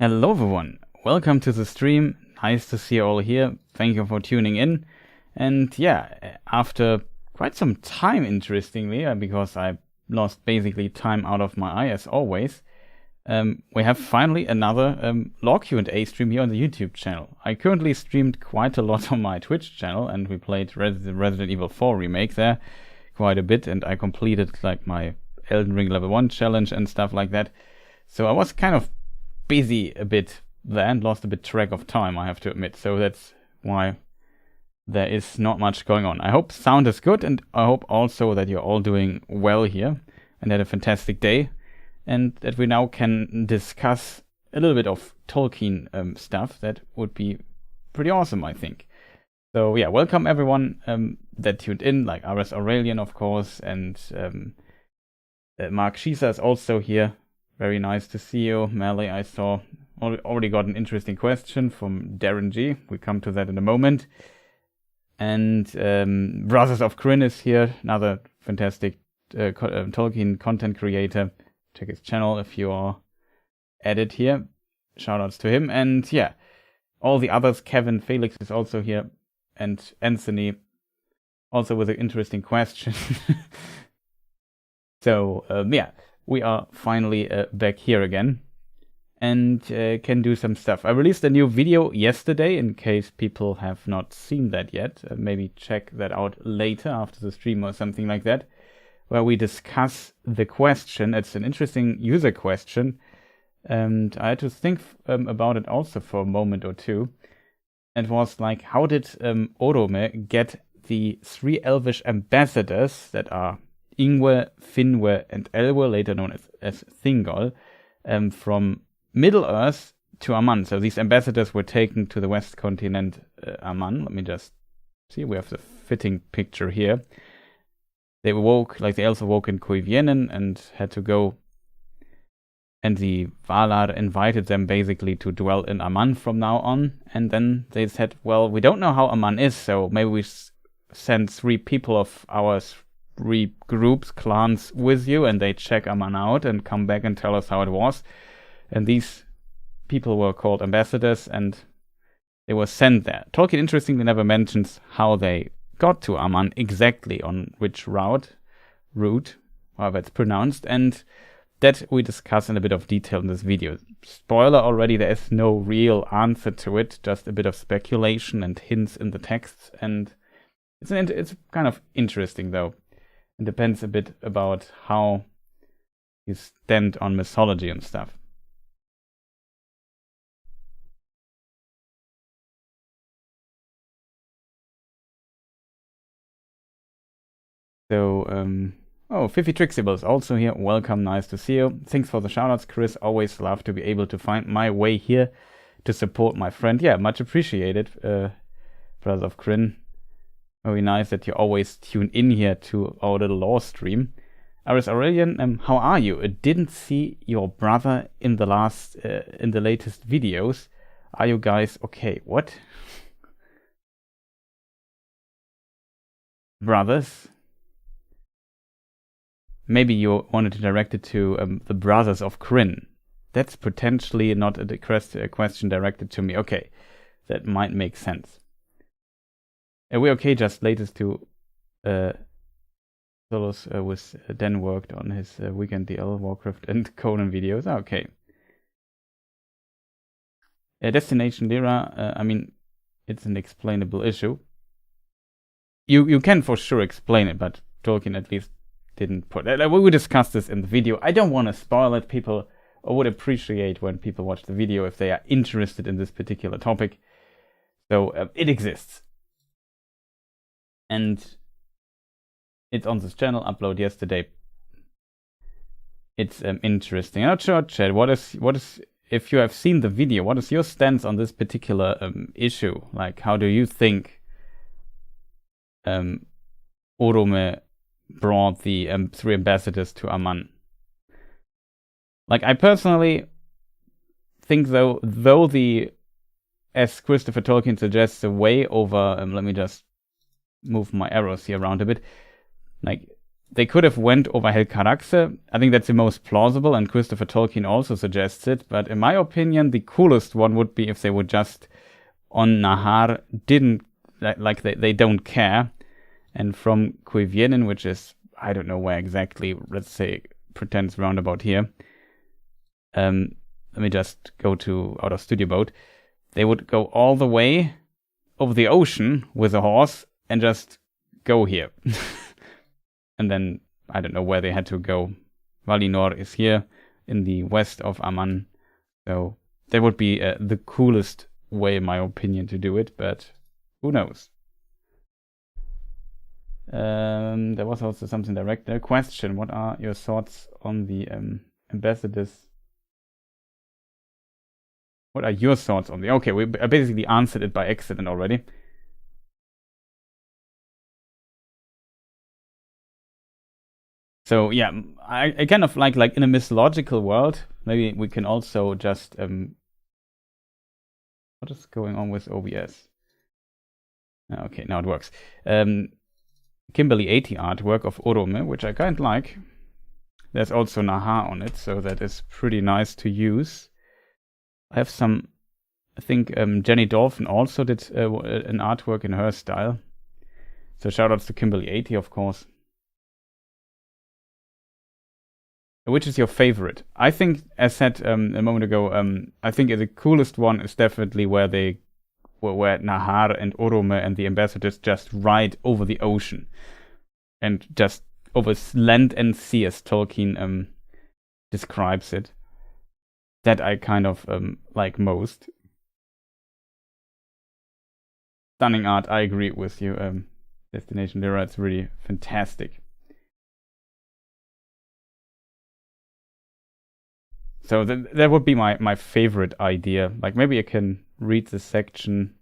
Hello everyone, welcome to the stream. Nice to see you all here. Thank you for tuning in. And yeah, after quite some time, interestingly, because I lost basically time out of my eye as always, we have finally another lore Q&A stream here on the YouTube channel. I currently streamed quite a lot on my Twitch channel, and we played Resident Evil 4 remake there quite a bit, and I completed like my Elden Ring level 1 challenge and stuff like that. So I was kind of busy a bit there and lost a bit track of time, I have to admit. So that's why there is not much going on. I hope sound is good, and I hope also that you're all doing well here and had a fantastic day, and that we now can discuss a little bit of Tolkien stuff. That would be pretty awesome, I think. So yeah, welcome everyone that tuned in, like RS Aurelian, of course, and Mark Shisa is also here. Very nice to see you. Melly, I saw, already got an interesting question from Darren G. We'll come to that in a moment. And Brothers of Kryn is here, another fantastic Tolkien content creator. Check his channel if you are at it here. Shoutouts to him. And yeah, all the others, Kevin, Felix is also here, and Anthony, also with an interesting question. So yeah, we are finally back here again and can do some stuff. I released a new video yesterday, in case people have not seen that yet. Maybe check that out later after the stream or something like that, where we discuss the question. It's an interesting user question, and I had to think about it also for a moment or two. It was like, how did Orome get the 3 Elvish ambassadors that are Ingwe, Finwe, and Elwe, later known as Thingol, from Middle-earth to Aman. So these ambassadors were taken to the west continent, Aman. Let me just see, we have the fitting picture here. They woke, like the elves awoke in Cuivienen and had to go, and the Valar invited them basically to dwell in Aman from now on. And then they said, well, we don't know how Aman is, so maybe we send 3 people of ours, 3 groups, clans with you, and they check Aman out and come back and tell us how it was. And these people were called ambassadors, and they were sent there. Tolkien interestingly never mentions how they got to Aman exactly, on which route, however it's pronounced, and that we discuss in a bit of detail in this video. Spoiler already, there is no real answer to it, just a bit of speculation and hints in the texts, and it's kind of interesting though. It depends a bit about how you stand on mythology and stuff. So, Fifi Trixible is also here. Welcome, nice to see you. Thanks for the shoutouts, Chris. Always love to be able to find my way here to support my friend. Yeah, much appreciated, Brothers of Kryn. Very nice that you always tune in here to our little lore stream. RS Aurelian, how are you? Didn't see your brother in the latest videos. Are you guys okay? What? Brothers? Maybe you wanted to direct it to the Brothers of Kryn. That's potentially not a question directed to me. Okay, that might make sense. We're okay, just latest to Solos with Dan worked on his Weekend DL, Warcraft and Conan videos. Okay. Destination Lyra, I mean, it's an explainable issue. You can for sure explain it, but Tolkien at least didn't put it. We will discuss this in the video. I don't want to spoil it. People would appreciate when people watch the video if they are interested in this particular topic. So it exists. And it's on this channel, upload yesterday. It's interesting. I'm not sure, Chad, what is if you have seen the video, what is your stance on this particular issue? Like, how do you think Orome brought the 3 ambassadors to Aman? Like, I personally think though the, as Christopher Tolkien suggests, the way over, let me just move my arrows here around a bit. Like, they could have went over Helcaraxe. I think that's the most plausible, and Christopher Tolkien also suggests it. But in my opinion, the coolest one would be if they would just on Nahar they don't care, and from Cuivienen, which is I don't know where exactly. Let's say pretends roundabout here. Let me just go to out of Studio Boat. They would go all the way over the ocean with a horse and just go here. And then, I don't know where they had to go. Valinor is here in the west of Aman. So that would be the coolest way, in my opinion, to do it. But who knows? There was also something direct there. Question, what are your thoughts on the ambassadors? What are your thoughts on the... Okay, I basically answered it by accident already. So yeah, I kind of like in a mythological world, maybe we can also just... what is going on with OBS? Okay, now it works. Kimberly 80 artwork of Orome, which I kind of like. There's also Nahar on it, so that is pretty nice to use. I have some, I think Jenny Dolphin also did an artwork in her style. So shoutouts to Kimberly 80, of course. Which is your favorite? I think, as said a moment ago, I think the coolest one is definitely where Nahar and Orome and the ambassadors just ride over the ocean. And just over land and sea, as Tolkien describes it. That I kind of like most. Stunning art, I agree with you. Destination Lyra, it's really fantastic. So that would be my favorite idea. Like maybe I can read the section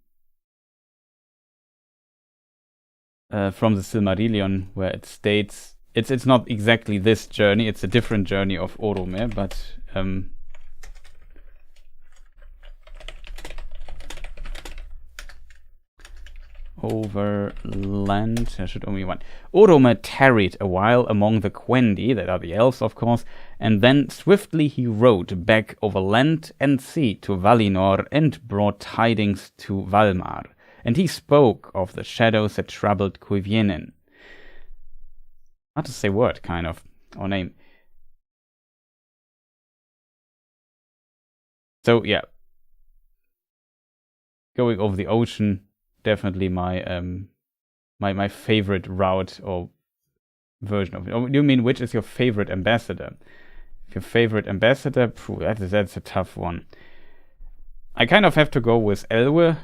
from the Silmarillion where it states it's not exactly this journey, it's a different journey of Orome, but over land, there should only be one. Orome tarried a while among the Quendi, that are the elves of course, and then swiftly he rode back over land and sea to Valinor and brought tidings to Valmar. And he spoke of the shadows that troubled Cuivienen. Hard to say word, kind of, or name. So yeah, going over the ocean, definitely my favorite route or version of it. Oh, you mean which is your favorite ambassador? If your favorite ambassador, that's a tough one. I kind of have to go with Elwe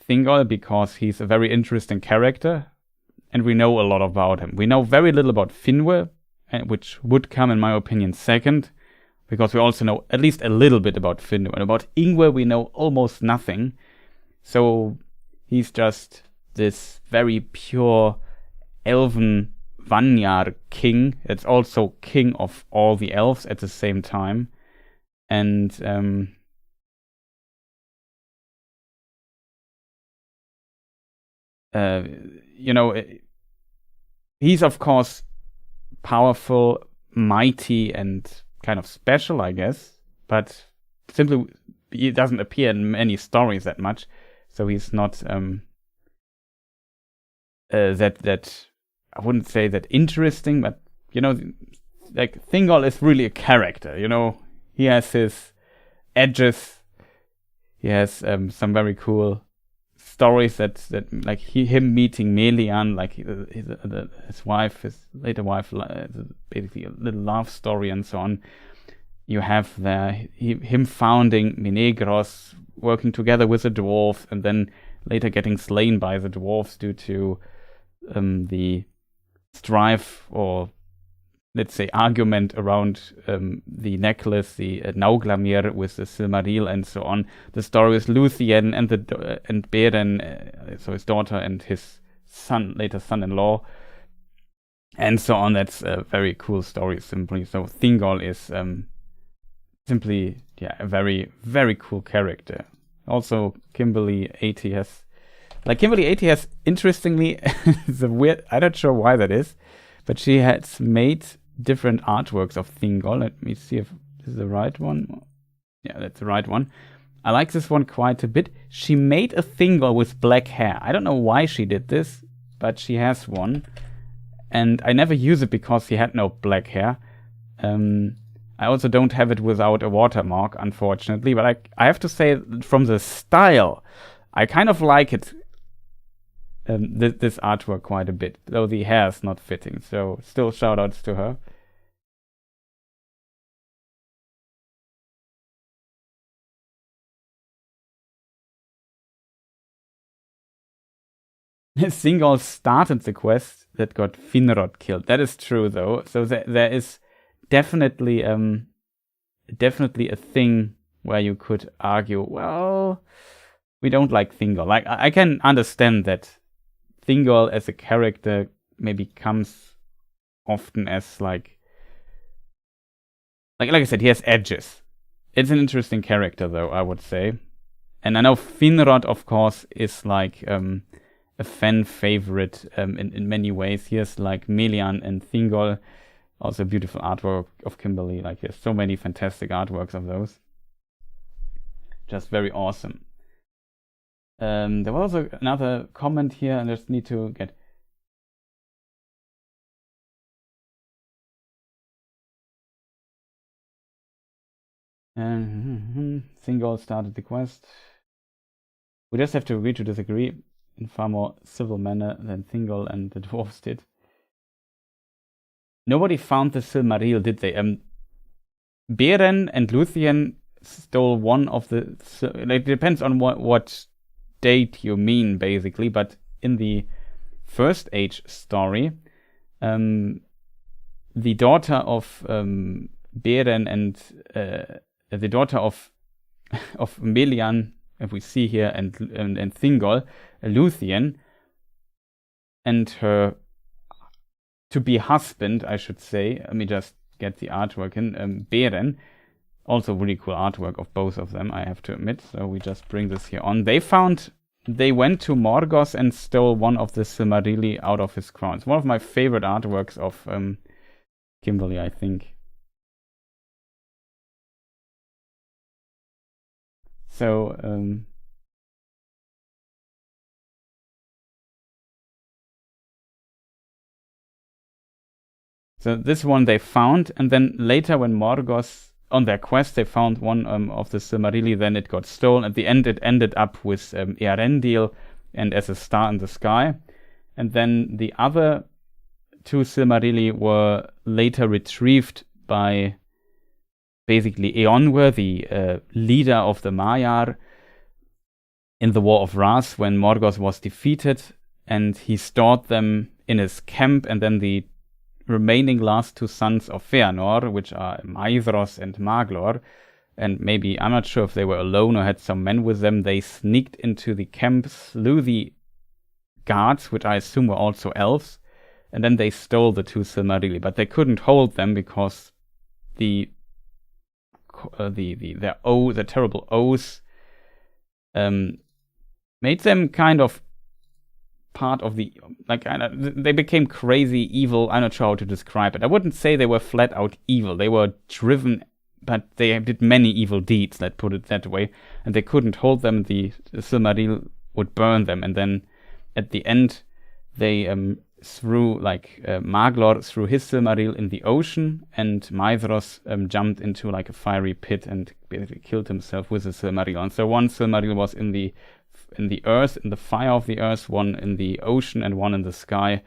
Thingol because he's a very interesting character and we know a lot about him. We know very little about Finwë, which would come in my opinion second, because we also know at least a little bit about Finwë. And about Ingwe we know almost nothing. So he's just this very pure elven Vanyar king. It's also king of all the elves at the same time. And you know, he's of course powerful, mighty, and kind of special, I guess. But simply, he doesn't appear in many stories that much. So he's not that I wouldn't say that interesting, but you know, like Thingol is really a character. You know, he has his edges. He has some very cool stories that like him meeting Melian, like his wife, his later wife, basically a little love story and so on. You have there him founding Minegros, working together with the dwarves, and then later getting slain by the dwarves due to the strife, or let's say argument around the necklace, the Nauglamir with the Silmaril and so on. The story with Luthien and Beren, so his daughter and his later son-in-law, and so on. That's a very cool story simply. So Thingol is simply, yeah, a very, very cool character. Also, Kimberly 80 has, interestingly, it's a weird, I'm not sure why that is, But she has made different artworks of Thingol. Let me see if this is the right one. Yeah, that's the right one. I like this one quite a bit. She made a Thingol with black hair. I don't know why she did this, but she has one. And I never use it because he had no black hair. I also don't have it without a watermark, unfortunately. But I have to say, from the style, I kind of like it. This artwork quite a bit, though the hair is not fitting. So still shoutouts to her. Thingol started the quest that got Finrod killed. That is true, though. So there is definitely a thing where you could argue, well, we don't like Thingol. Like, I can understand that Thingol as a character maybe comes often as like I said, he has edges. It's an interesting character, though, I would say. And I know Finrod, of course, is like a fan favorite in many ways. Here's like Melian and Thingol, also beautiful artwork of Kimberly. Like, there's so many fantastic artworks of those. Just very awesome. There was also another comment here, and I just need to get... Thingol started the quest. We just have to agree to disagree in far more civil manner than Thingol and the dwarves did. Nobody found the Silmaril, did they? Beren and Luthien stole one of the... It depends on what date you mean, basically, but in the First Age story, the daughter of Beren and the daughter of Melian, if we see here, and Thingol, Luthien, and her to-be husband, I should say. Let me just get the artwork in. Beren, also really cool artwork of both of them, I have to admit. So we just bring this here on. They went to Morgoth and stole one of the Silmarilli out of his crown. It's one of my favorite artworks of Kimberly, I think. So, so this one they found, and then later when Morgoth, on their quest, they found one of the Silmarilli, then it got stolen. At the end, it ended up with Eärendil and as a star in the sky. And then the other two Silmarilli were later retrieved by basically Eonwë, the leader of the Maiar, in the War of Ras when Morgoth was defeated, and he stored them in his camp. And then the remaining last two sons of Feanor, which are Maedhros and Maglor, and maybe, I'm not sure if they were alone or had some men with them, they sneaked into the camp, slew the guards, which I assume were also elves, and then they stole the two Silmarilli. But they couldn't hold them because the terrible oaths made them kind of part of the, like, they became crazy evil. I'm not sure how to describe it. I wouldn't say they were flat out evil. They were driven, but they did many evil deeds, let's put it that way, and they couldn't hold them. The Silmaril would burn them, and then at the end they threw, like, Maglor threw his Silmaril in the ocean, and Maedhros jumped into like a fiery pit and basically killed himself with the Silmaril. And so one Silmaril was in the earth, in the fire of the earth, one in the ocean, and one in the sky,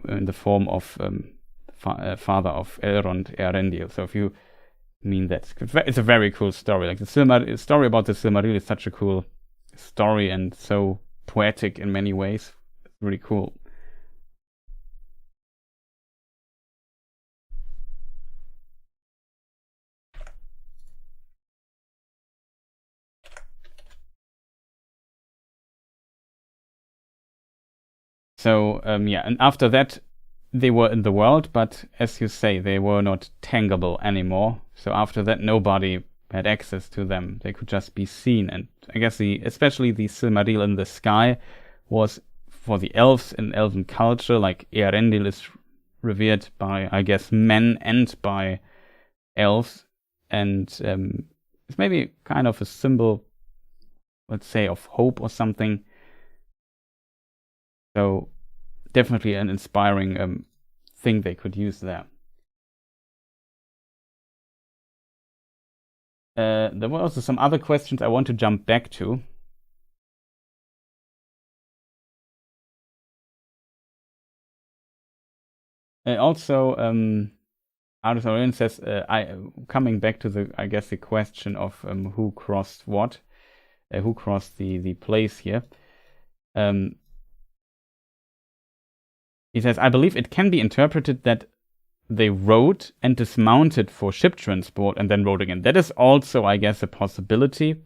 in the form of father of Elrond, Eärendil. So if you mean that, it's a very cool story. Like, the story about the Silmaril is such a cool story and so poetic in many ways. It's really cool. So, yeah, and after that, they were in the world, but as you say, they were not tangible anymore. So after that, nobody had access to them. They could just be seen. And I guess especially the Silmaril in the sky was, for the elves in elven culture, like Eärendil is revered by, I guess, men and by elves, and it's maybe kind of a symbol, let's say, of hope or something. So definitely an inspiring thing they could use there. There were also some other questions I want to jump back to. Also, Silmarillion says, coming back to the question of who crossed what, who crossed the place here. He says, I believe it can be interpreted that they rode and dismounted for ship transport and then rode again. That is also, I guess, a possibility,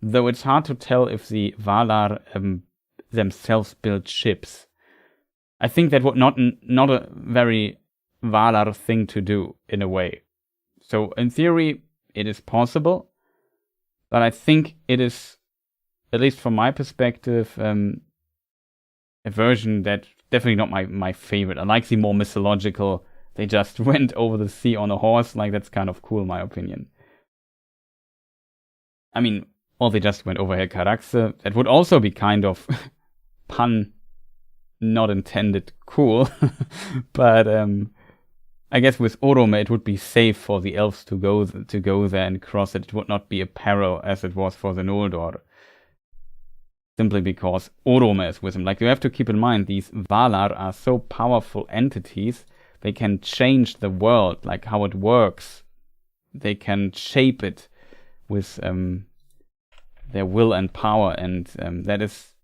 though it's hard to tell if the Valar themselves built ships. I think that would not a very Valar thing to do, in a way. So in theory, it is possible, but I think it is, at least from my perspective, a version that definitely not my favorite. I like the more mythological, they just went over the sea on a horse, like that's kind of cool in my opinion. I mean, or they just went over Helcaraxe, that would also be kind of pun not intended cool, but I guess with Orome it would be safe for the elves to go there and cross it. It would not be a peril as it was for the Noldor, simply because Orome is with them. Like, you have to keep in mind, these Valar are so powerful entities, they can change the world, like how it works. They can shape it with their will and power, and that is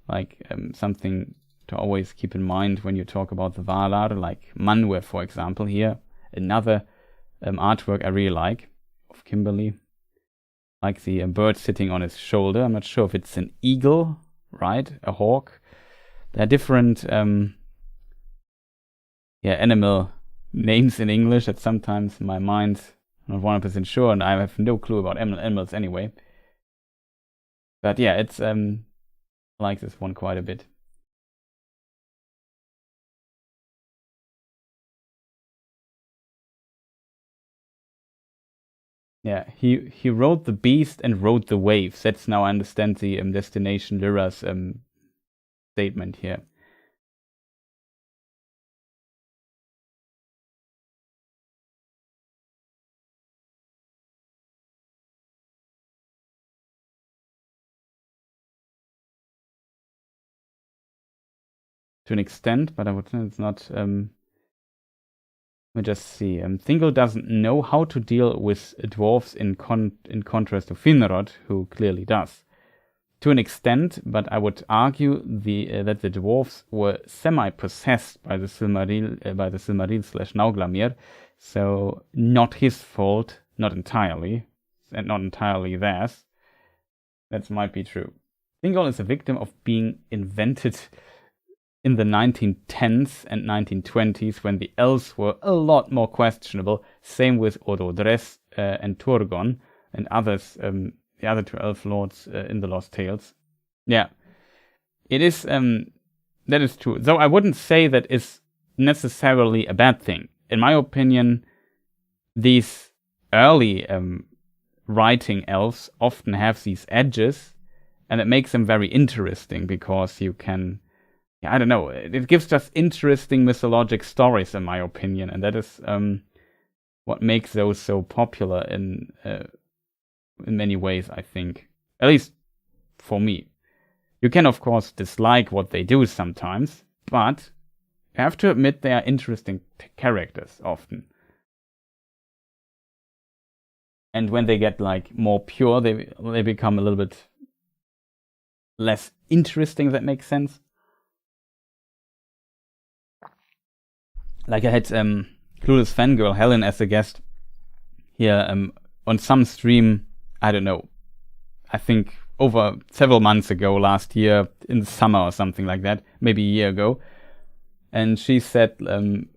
like something to always keep in mind when you talk about the Valar, like Manwë, for example, here. Another artwork I really like, of Kimberly. Like the bird sitting on his shoulder. I'm not sure if it's an eagle, right? A hawk. There are different animal names in English that sometimes in my mind, I'm not 100% sure, and I have no clue about animals anyway. But yeah, it's I like this one quite a bit. Yeah, he rode the beast and rode the waves. That's now I understand the Destination Lyra's statement here. To an extent, but I would say it's not. Let me just see. Thingol doesn't know how to deal with dwarves in contrast to Finrod, who clearly does. To an extent, but I would argue that the dwarves were semi-possessed by the Silmaril/Nauglamir, so not his fault, not entirely, and not entirely theirs. That might be true. Thingol is a victim of being invented in the 1910s and 1920s, when the elves were a lot more questionable. Same with Orodres and Turgon and others, the other two elf lords in the Lost Tales. Yeah, it is. That is true. Though I wouldn't say that is necessarily a bad thing. In my opinion, these early writing elves often have these edges, and it makes them very interesting because you can. I don't know, it gives just interesting mythologic stories, in my opinion, and that is what makes those so popular in many ways, I think. At least for me. You can, of course, dislike what they do sometimes, but you have to admit they are interesting characters often. And when they get like more pure, they become a little bit less interesting, if that makes sense. Like I had Clueless Fangirl Helen as a guest here on some stream, I don't know, I think over several months ago, last year, in the summer or something like that, maybe a year ago. And she said the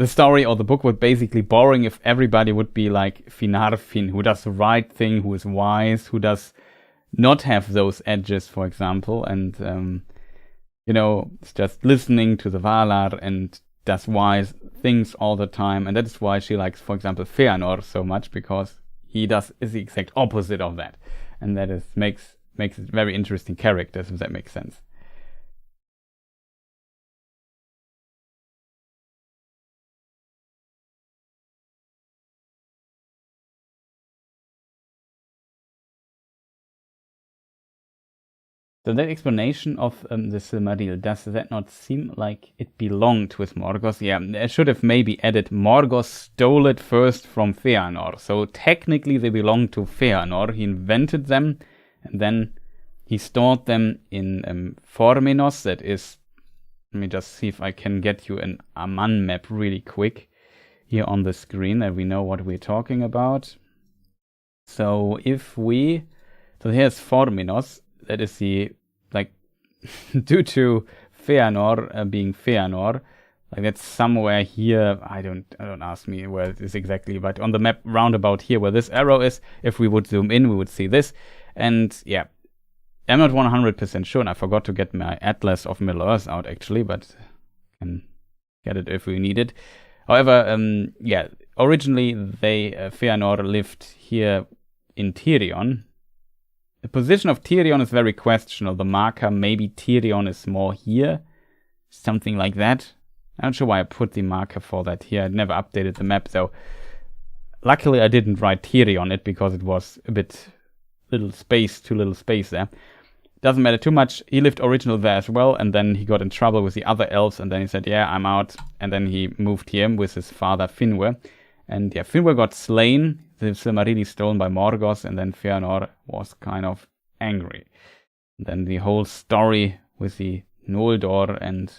story or the book would basically boring if everybody would be like Finarfin, who does the right thing, who is wise, who does not have those edges, for example. And it's just listening to the Valar and does wise things all the time. And that is why she likes, for example, Feanor so much, because he is the exact opposite of that. And that makes it very interesting characters, if that makes sense. So that explanation of the Silmaril, does that not seem like it belonged with Morgoth? Yeah, I should have maybe added Morgoth stole it first from Feanor. So technically they belong to Feanor. He invented them, and then he stored them in Forminos. That is, let me just see if I can get you an Aman map really quick here on the screen, that we know what we're talking about. So so here's Forminos. That is due to Feanor being Feanor, that's somewhere here. Don't ask me where it is exactly, but on the map roundabout here where this arrow is, if we would zoom in, we would see this. And yeah, I'm not 100% sure, and I forgot to get my Atlas of Middle-earth out actually, but can get it if we need it. However, originally Feanor lived here in Tirion. The position of Tirion is very questionable. The marker, maybe Tirion is more here. Something like that. I'm not sure why I put the marker for that here. I never updated the map, though. Luckily, I didn't write Tirion on it because it was a bit too little space there. Doesn't matter too much. He lived originally there as well, and then he got in trouble with the other elves, and then he said, yeah, I'm out. And then he moved here with his father, Finwë. And yeah, Finwë got slain. The Silmaril stolen by Morgoth, and then Feanor was kind of angry. And then the whole story with the Noldor and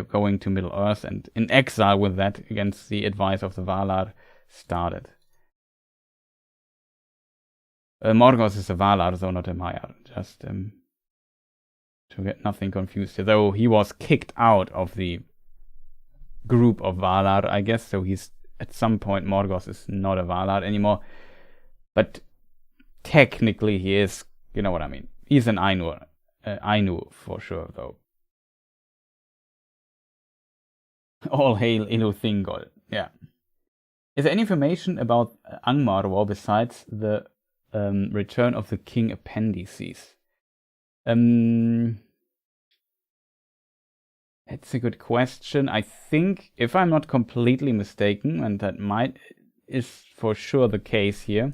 going to Middle-earth and in exile with that against the advice of the Valar started. Morgoth is a Valar, though not a Maiar. Just to get nothing confused here. Though he was kicked out of the group of Valar, I guess, so he's at some point Morgoth is not a Valar anymore, but technically he is, you know what I mean. He's an Ainu for sure, though. All hail Ilu Thingol. Yeah. Is there any information about Angmar besides the return of the king appendices? It's a good question. I think, if I'm not completely mistaken, and that is for sure the case here,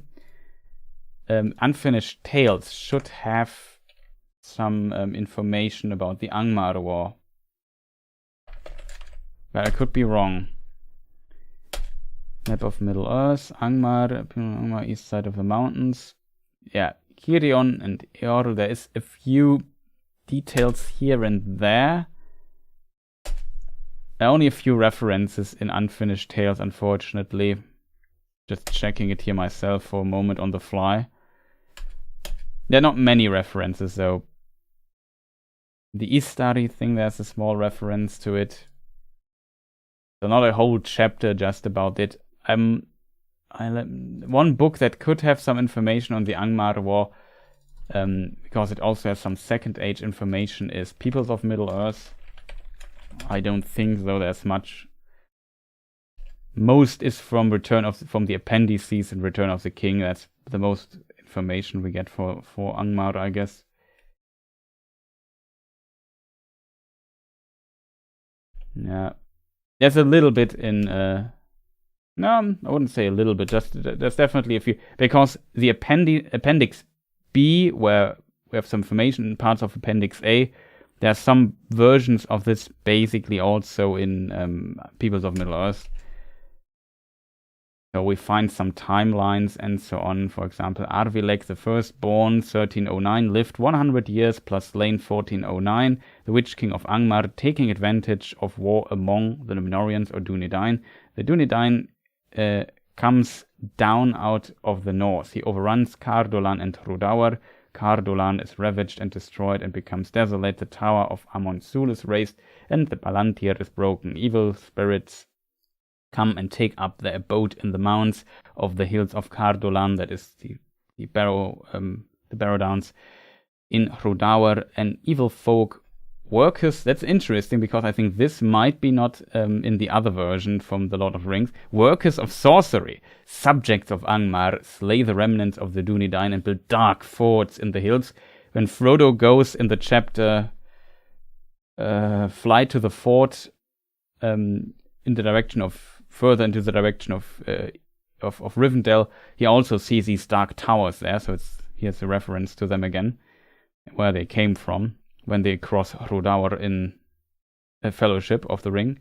Unfinished Tales should have some information about the Angmar War. But I could be wrong. Map of Middle-earth, Angmar, east side of the mountains. Yeah, Kirion and Eorl, there is a few details here and there. Only a few references in Unfinished Tales, unfortunately. Just checking it here myself for a moment on the fly. There are not many references, though. The Istari thing, there's a small reference to it. So not a whole chapter just about it. One book that could have some information on the Angmar War, because it also has some Second Age information, is Peoples of Middle-earth. I don't think, though, there's much. Most is from the appendices and Return of the King. That's the most information we get for Angmar, I guess. Yeah, there's a little bit in. No, I wouldn't say a little bit. There's definitely a few, because the Appendix B, where we have some information in parts of Appendix A. There are some versions of this basically also in Peoples of Middle-earth. So we find some timelines and so on. For example, Arvilek, the firstborn, 1309, lived 100 years plus slain 1409. The Witch King of Angmar, taking advantage of war among the Numenoreans or Dunedain. The Dunedain comes down out of the north. He overruns Cardolan and Rhudaur. Cardolan is ravaged and destroyed and becomes desolate. The tower of Amon-Sul is razed, and the Palantir is broken. Evil spirits come and take up their abode in the mounds of the hills of Cardolan, that is the Barrow Downs, in Rhudaur, and evil folk Workers, that's interesting because I think this might be not in the other version from the Lord of the Rings. Workers of sorcery, subjects of Angmar, slay the remnants of the Dunedain and build dark forts in the hills. When Frodo goes in the chapter fly to the fort in the direction of further into the direction of Rivendell, he also sees these dark towers there, so here's a reference to them again, where they came from when they cross Rhodour in a Fellowship of the Ring.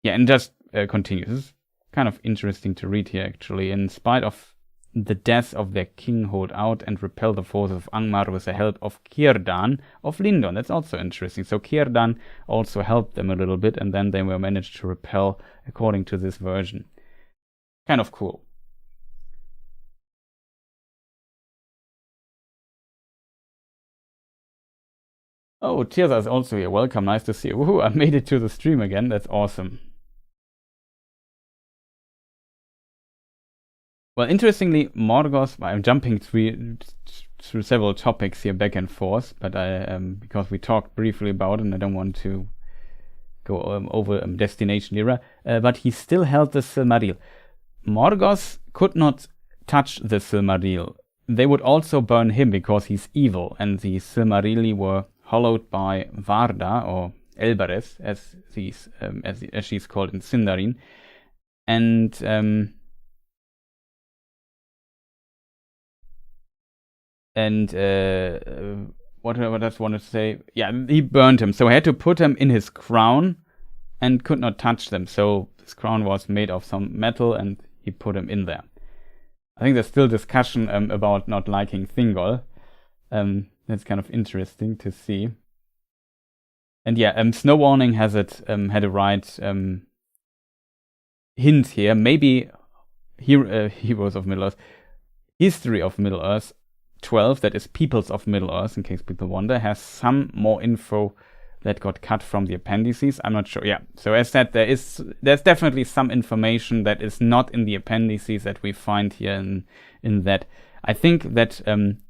Yeah, and just continues. It's kind of interesting to read here, actually. In spite of the death of their king, hold out and repel the forces of Angmar with the help of Círdan of Lindon. That's also interesting. So Círdan also helped them a little bit, and then they were managed to repel according to this version. Kind of cool. Oh, Tirza is also here. Welcome, nice to see you. Woohoo, I made it to the stream again. That's awesome. Well, interestingly, Morgoth, I'm jumping through several topics here back and forth, but because we talked briefly about it and I don't want to go over Destination Era, but he still held the Silmaril. Morgoth could not touch the Silmaril. They would also burn him because he's evil, and the Silmarilli were hollowed by Varda, or Elbereth, as she's called in Sindarin, and what I just wanted to say, yeah, he burned him, so he had to put him in his crown, and could not touch them. So his crown was made of some metal, and he put him in there. I think there's still discussion about not liking Thingol. That's kind of interesting to see. And yeah, Snow Warning has it had a right hint here. Maybe Heroes of Middle-earth, History of Middle-earth 12, that is Peoples of Middle-earth, in case people wonder, has some more info that got cut from the appendices. I'm not sure. Yeah. So as said, there's definitely some information that is not in the appendices that we find here in that. I think that in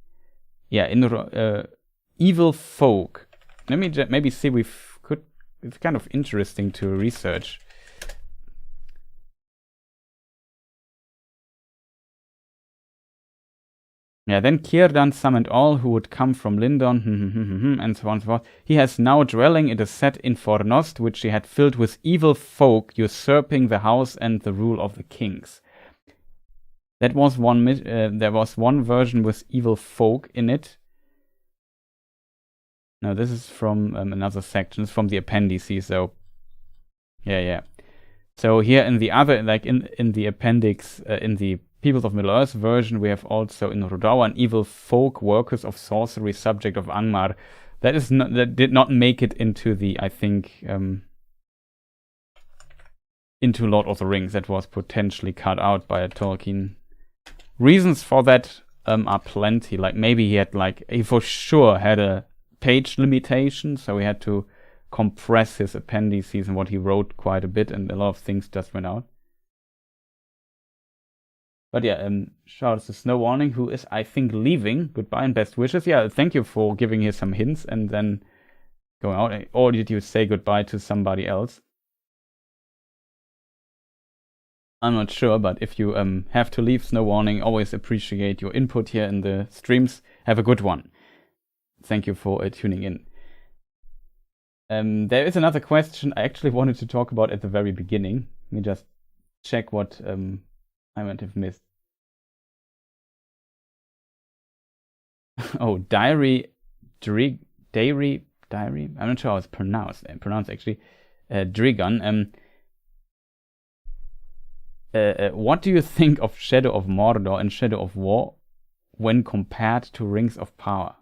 evil folk. Let me maybe see. It's kind of interesting to research. Yeah, then Círdan summoned all who would come from Lindon, and so on and so forth. He has now dwelling, it is set, in Fornost, which he had filled with evil folk, usurping the house and the rule of the kings. That was there was one version with evil folk in it. No, this is from another section. It's from the appendices, so yeah. So here in the other, like in the appendix, in the Peoples of Middle-earth version, we have also in Rhodour an evil folk, workers of sorcery, subject of Angmar. That did not make it into the, I think, into Lord of the Rings. That was potentially cut out by Tolkien. Reasons for that are plenty. Like maybe he for sure had a page limitation, so he had to compress his appendices and what he wrote quite a bit, and a lot of things just went out. But yeah, shout out to Snow Warning, who is, I think, leaving. Goodbye and best wishes. Yeah, thank you for giving here some hints and then going out. Or did you say goodbye to somebody else? I'm not sure, but if you have to leave, Snow Warning, always appreciate your input here in the streams. Have a good one. Thank you for tuning in. There is another question I actually wanted to talk about at the very beginning. Let me just check what I might have missed. Oh, diary. I'm not sure how it's pronounced. Actually, Drigon. What do you think of Shadow of Mordor and Shadow of War when compared to Rings of Power?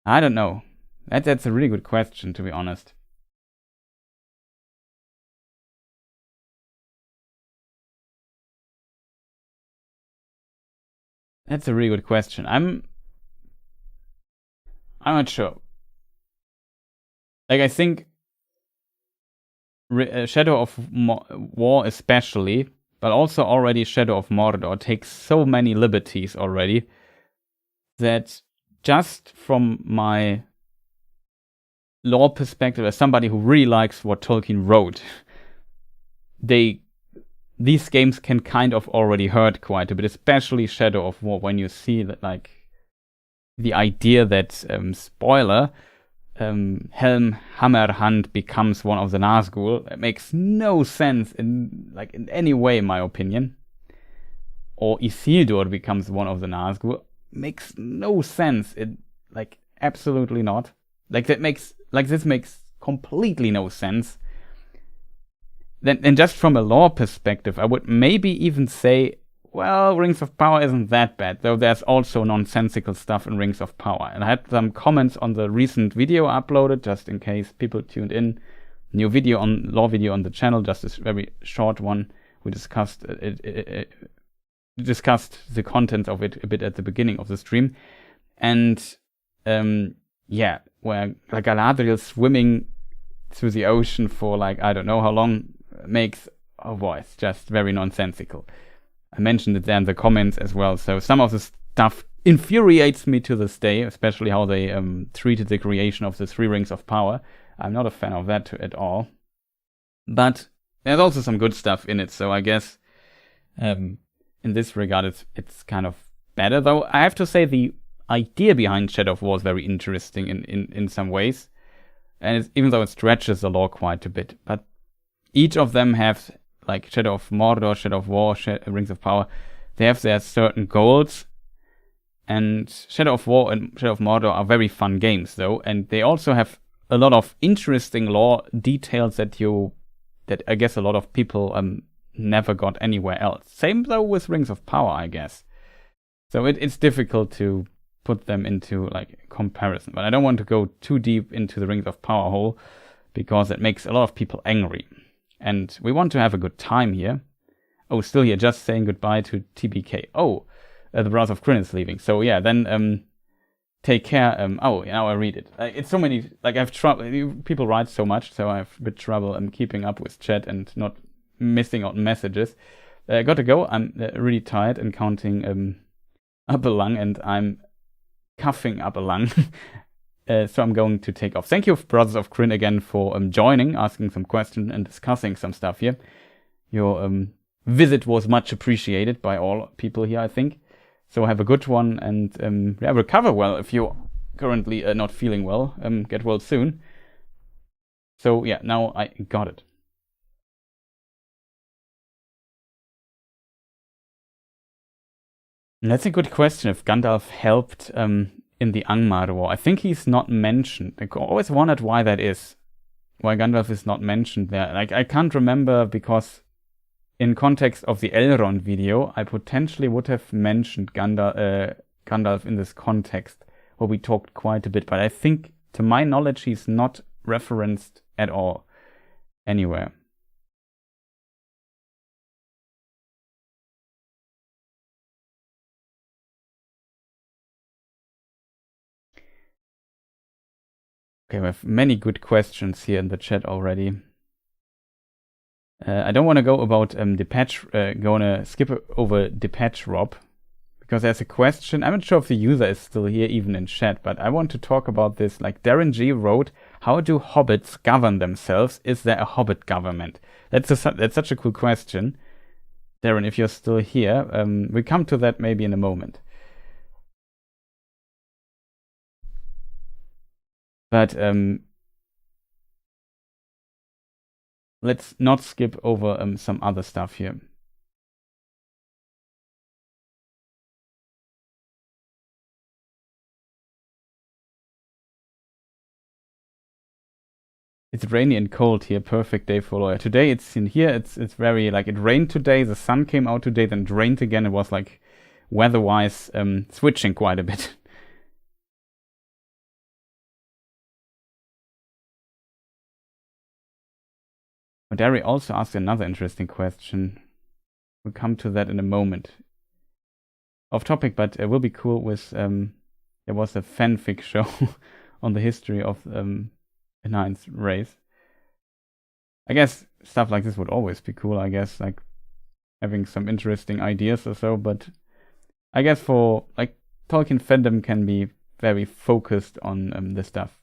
I don't know. That's a really good question, to be honest. That's a really good question. I'm not sure. Like, I think Shadow of War especially, but also already Shadow of Mordor takes so many liberties already that just from my lore perspective, as somebody who really likes what Tolkien wrote, these games can kind of already hurt quite a bit, especially Shadow of War, when you see that, like, the idea that, spoiler, Helm Hammerhand becomes one of the Nazgul. It makes no sense in any way, in my opinion. Or Isildur becomes one of the Nazgul. Makes no sense. Absolutely not. This makes completely no sense. Then just from a lore perspective, I would maybe even say, well, Rings of Power isn't that bad, though there's also nonsensical stuff in Rings of Power. And I had some comments on the recent video uploaded, just in case people tuned in. New video on lore video on the channel, just a very short one. We discussed discussed the content of it a bit at the beginning of the stream. And where Galadriel swimming through the ocean for I don't know how long makes, oh boy, it's just very nonsensical. I mentioned it there in the comments as well. So some of the stuff infuriates me to this day, especially how they treated the creation of the 3 Rings of Power. I'm not a fan of that at all. But there's also some good stuff in it, so I guess in this regard it's kind of better. Though I have to say the idea behind Shadow of War is very interesting in some ways. And even though it stretches the lore quite a bit. But each of them have, like Shadow of Mordor, Shadow of War, Rings of Power, they have their certain goals. And Shadow of War and Shadow of Mordor are very fun games, though. And they also have a lot of interesting lore details that I guess a lot of people never got anywhere else. Same, though, with Rings of Power, I guess. So it's difficult to put them into, comparison. But I don't want to go too deep into the Rings of Power hole, because it makes a lot of people angry. And we want to have a good time here. Oh, still here, just saying goodbye to TBK. Oh, the Brother of Kryn is leaving. So yeah, then take care. Oh, now I read it. It's so many, I have trouble. People write so much, so I have a bit trouble keeping up with chat and not missing out messages. I got to go. I'm really tired and counting up a lung, and I'm coughing up a lung. So I'm going to take off. Thank you, Brothers of Kryn, again for joining, asking some questions and discussing some stuff here. Your visit was much appreciated by all people here, I think. So have a good one, and recover well if you're currently not feeling well. Get well soon. So yeah, now I got it. And that's a good question, if Gandalf helped in the Angmar War. I think he's not mentioned. I always wondered why that is. Why Gandalf is not mentioned there. I can't remember, because in context of the Elrond video, I potentially would have mentioned Gandalf in this context, where we talked quite a bit. But I think, to my knowledge, he's not referenced at all anywhere. Okay, we have many good questions here in the chat already. I don't want to go about gonna skip over Depeche Rob, because there's a question. I'm not sure if the user is still here, even in chat, but I want to talk about this. Darren G wrote, "How do hobbits govern themselves? Is there a hobbit government?" That's such a cool question. Darren, if you're still here, we come to that maybe in a moment. But let's not skip over some other stuff here. It's rainy and cold here. Perfect day for LotR. Today it's in here. It's very it rained today. The sun came out today, then it rained again. It was weather-wise switching quite a bit. Derry also asked another interesting question. We'll come to that in a moment. Off topic, but it will be cool with there was a fanfic show on the history of the Ninth race. I guess stuff like this would always be cool, I guess, having some interesting ideas or so, but I guess for Tolkien fandom can be very focused on this stuff.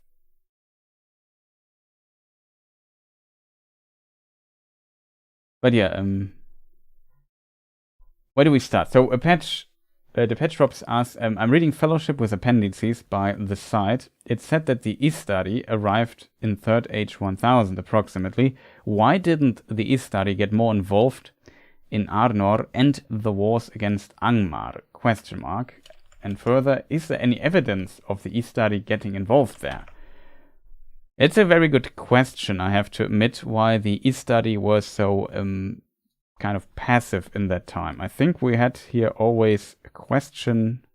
But yeah, where do we start? So the patch drops asks, I'm reading Fellowship with Appendices by the site. It said that the Istari arrived in 3rd Age 1000 approximately. Why didn't the Istari get more involved in Arnor and the wars against Angmar? ? And further, is there any evidence of the Istari getting involved there? It's a very good question, I have to admit, why the Istari were so kind of passive in that time. I think we had here always a question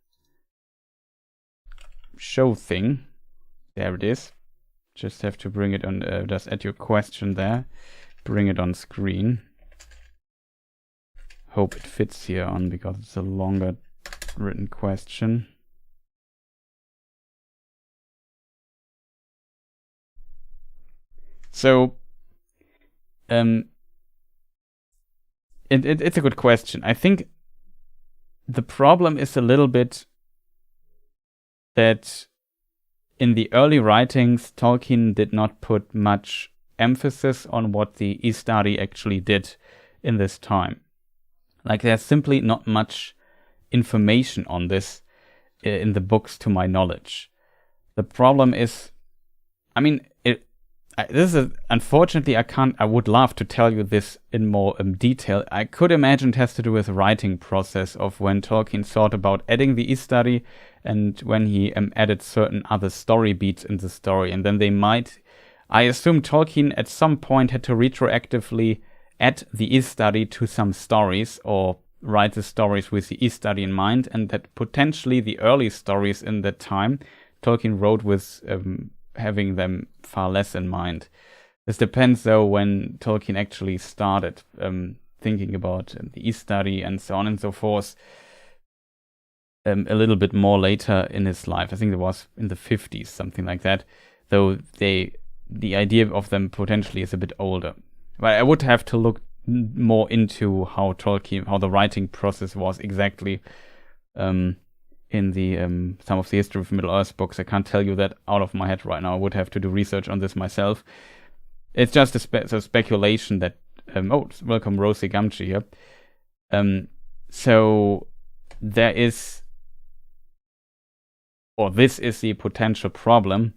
show thing. There it is. Just have to bring it on, just add your question there. Bring it on screen. Hope it fits here on because it's a longer written question. So, it's a good question. I think the problem is a little bit that in the early writings, Tolkien did not put much emphasis on what the Istari actually did in this time. Like, there's simply not much information on this in the books, to my knowledge. The problem is, I mean, this is unfortunately I would love to tell you this in more detail. I could imagine it has to do with the writing process of when Tolkien thought about adding the Istari and when he added certain other story beats in the story, and then I assume Tolkien at some point had to retroactively add the Istari to some stories or write the stories with the Istari in mind, and that potentially the early stories in that time Tolkien wrote with having them far less in mind. This depends, though, when Tolkien actually started thinking about the Istari and so on and so forth. A little bit more later in his life. I think it was in the 50s, something like that. Though the idea of them potentially is a bit older. But I would have to look more into how the writing process was exactly in the some of the History of Middle-earth books. I can't tell you that out of my head right now. I would have to do research on this myself. It's just a speculation that welcome Rosie Gamchi here. So there is, or this is the potential problem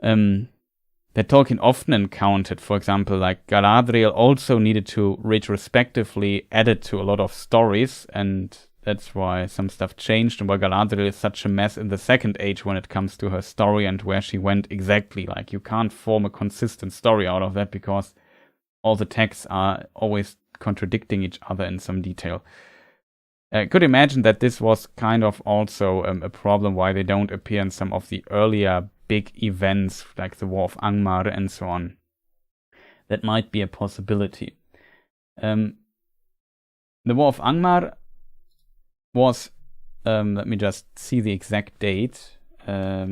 that Tolkien often encountered. For example, like Galadriel also needed to retrospectively add to a lot of stories, and that's why some stuff changed, and why Galadriel is such a mess in the Second Age when it comes to her story and where she went exactly. Like, you can't form a consistent story out of that because all the texts are always contradicting each other in some detail. I could imagine that this was kind of also a problem why they don't appear in some of the earlier big events like the War of Angmar and so on. That might be a possibility. The War of Angmar was, let me just see the exact date. Let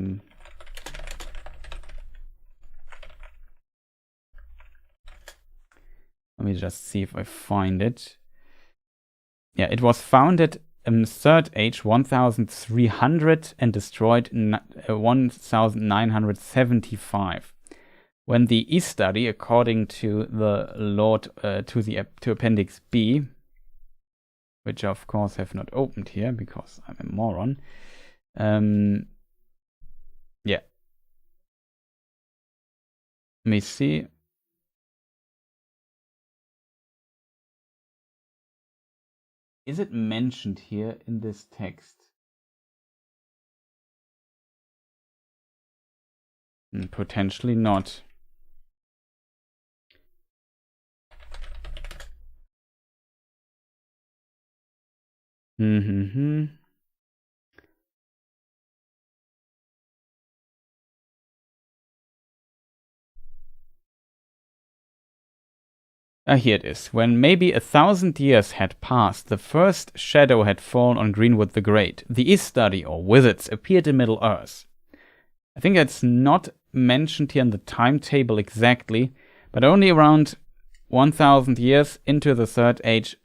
me just see if I find it. Yeah, it was founded in 3rd Age 1300 and destroyed 1975. When the Istari, according to the Lord, to Appendix B, which I of course have not opened here because I'm a moron. Yeah. Let me see. Is it mentioned here in this text? Potentially not. Here it is. When maybe 1,000 years had passed, the first shadow had fallen on Greenwood the Great. The Istari, or wizards, appeared in Middle-earth. I think that's not mentioned here in the timetable exactly, but only around 1,000 years into the 3rd Age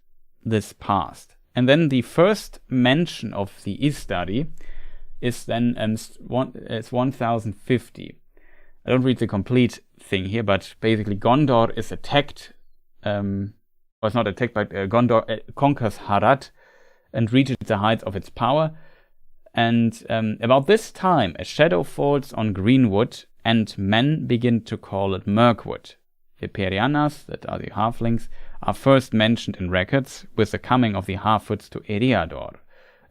this passed. And then the first mention of the Istari is then it's 1050. I don't read the complete thing here, but basically Gondor is attacked or it's not attacked, but Gondor conquers Harad and reaches the heights of its power. And about this time, a shadow falls on Greenwood, and men begin to call it Mirkwood. The Perianas, that are the halflings, are first mentioned in records with the coming of the Harfoots to Eriador.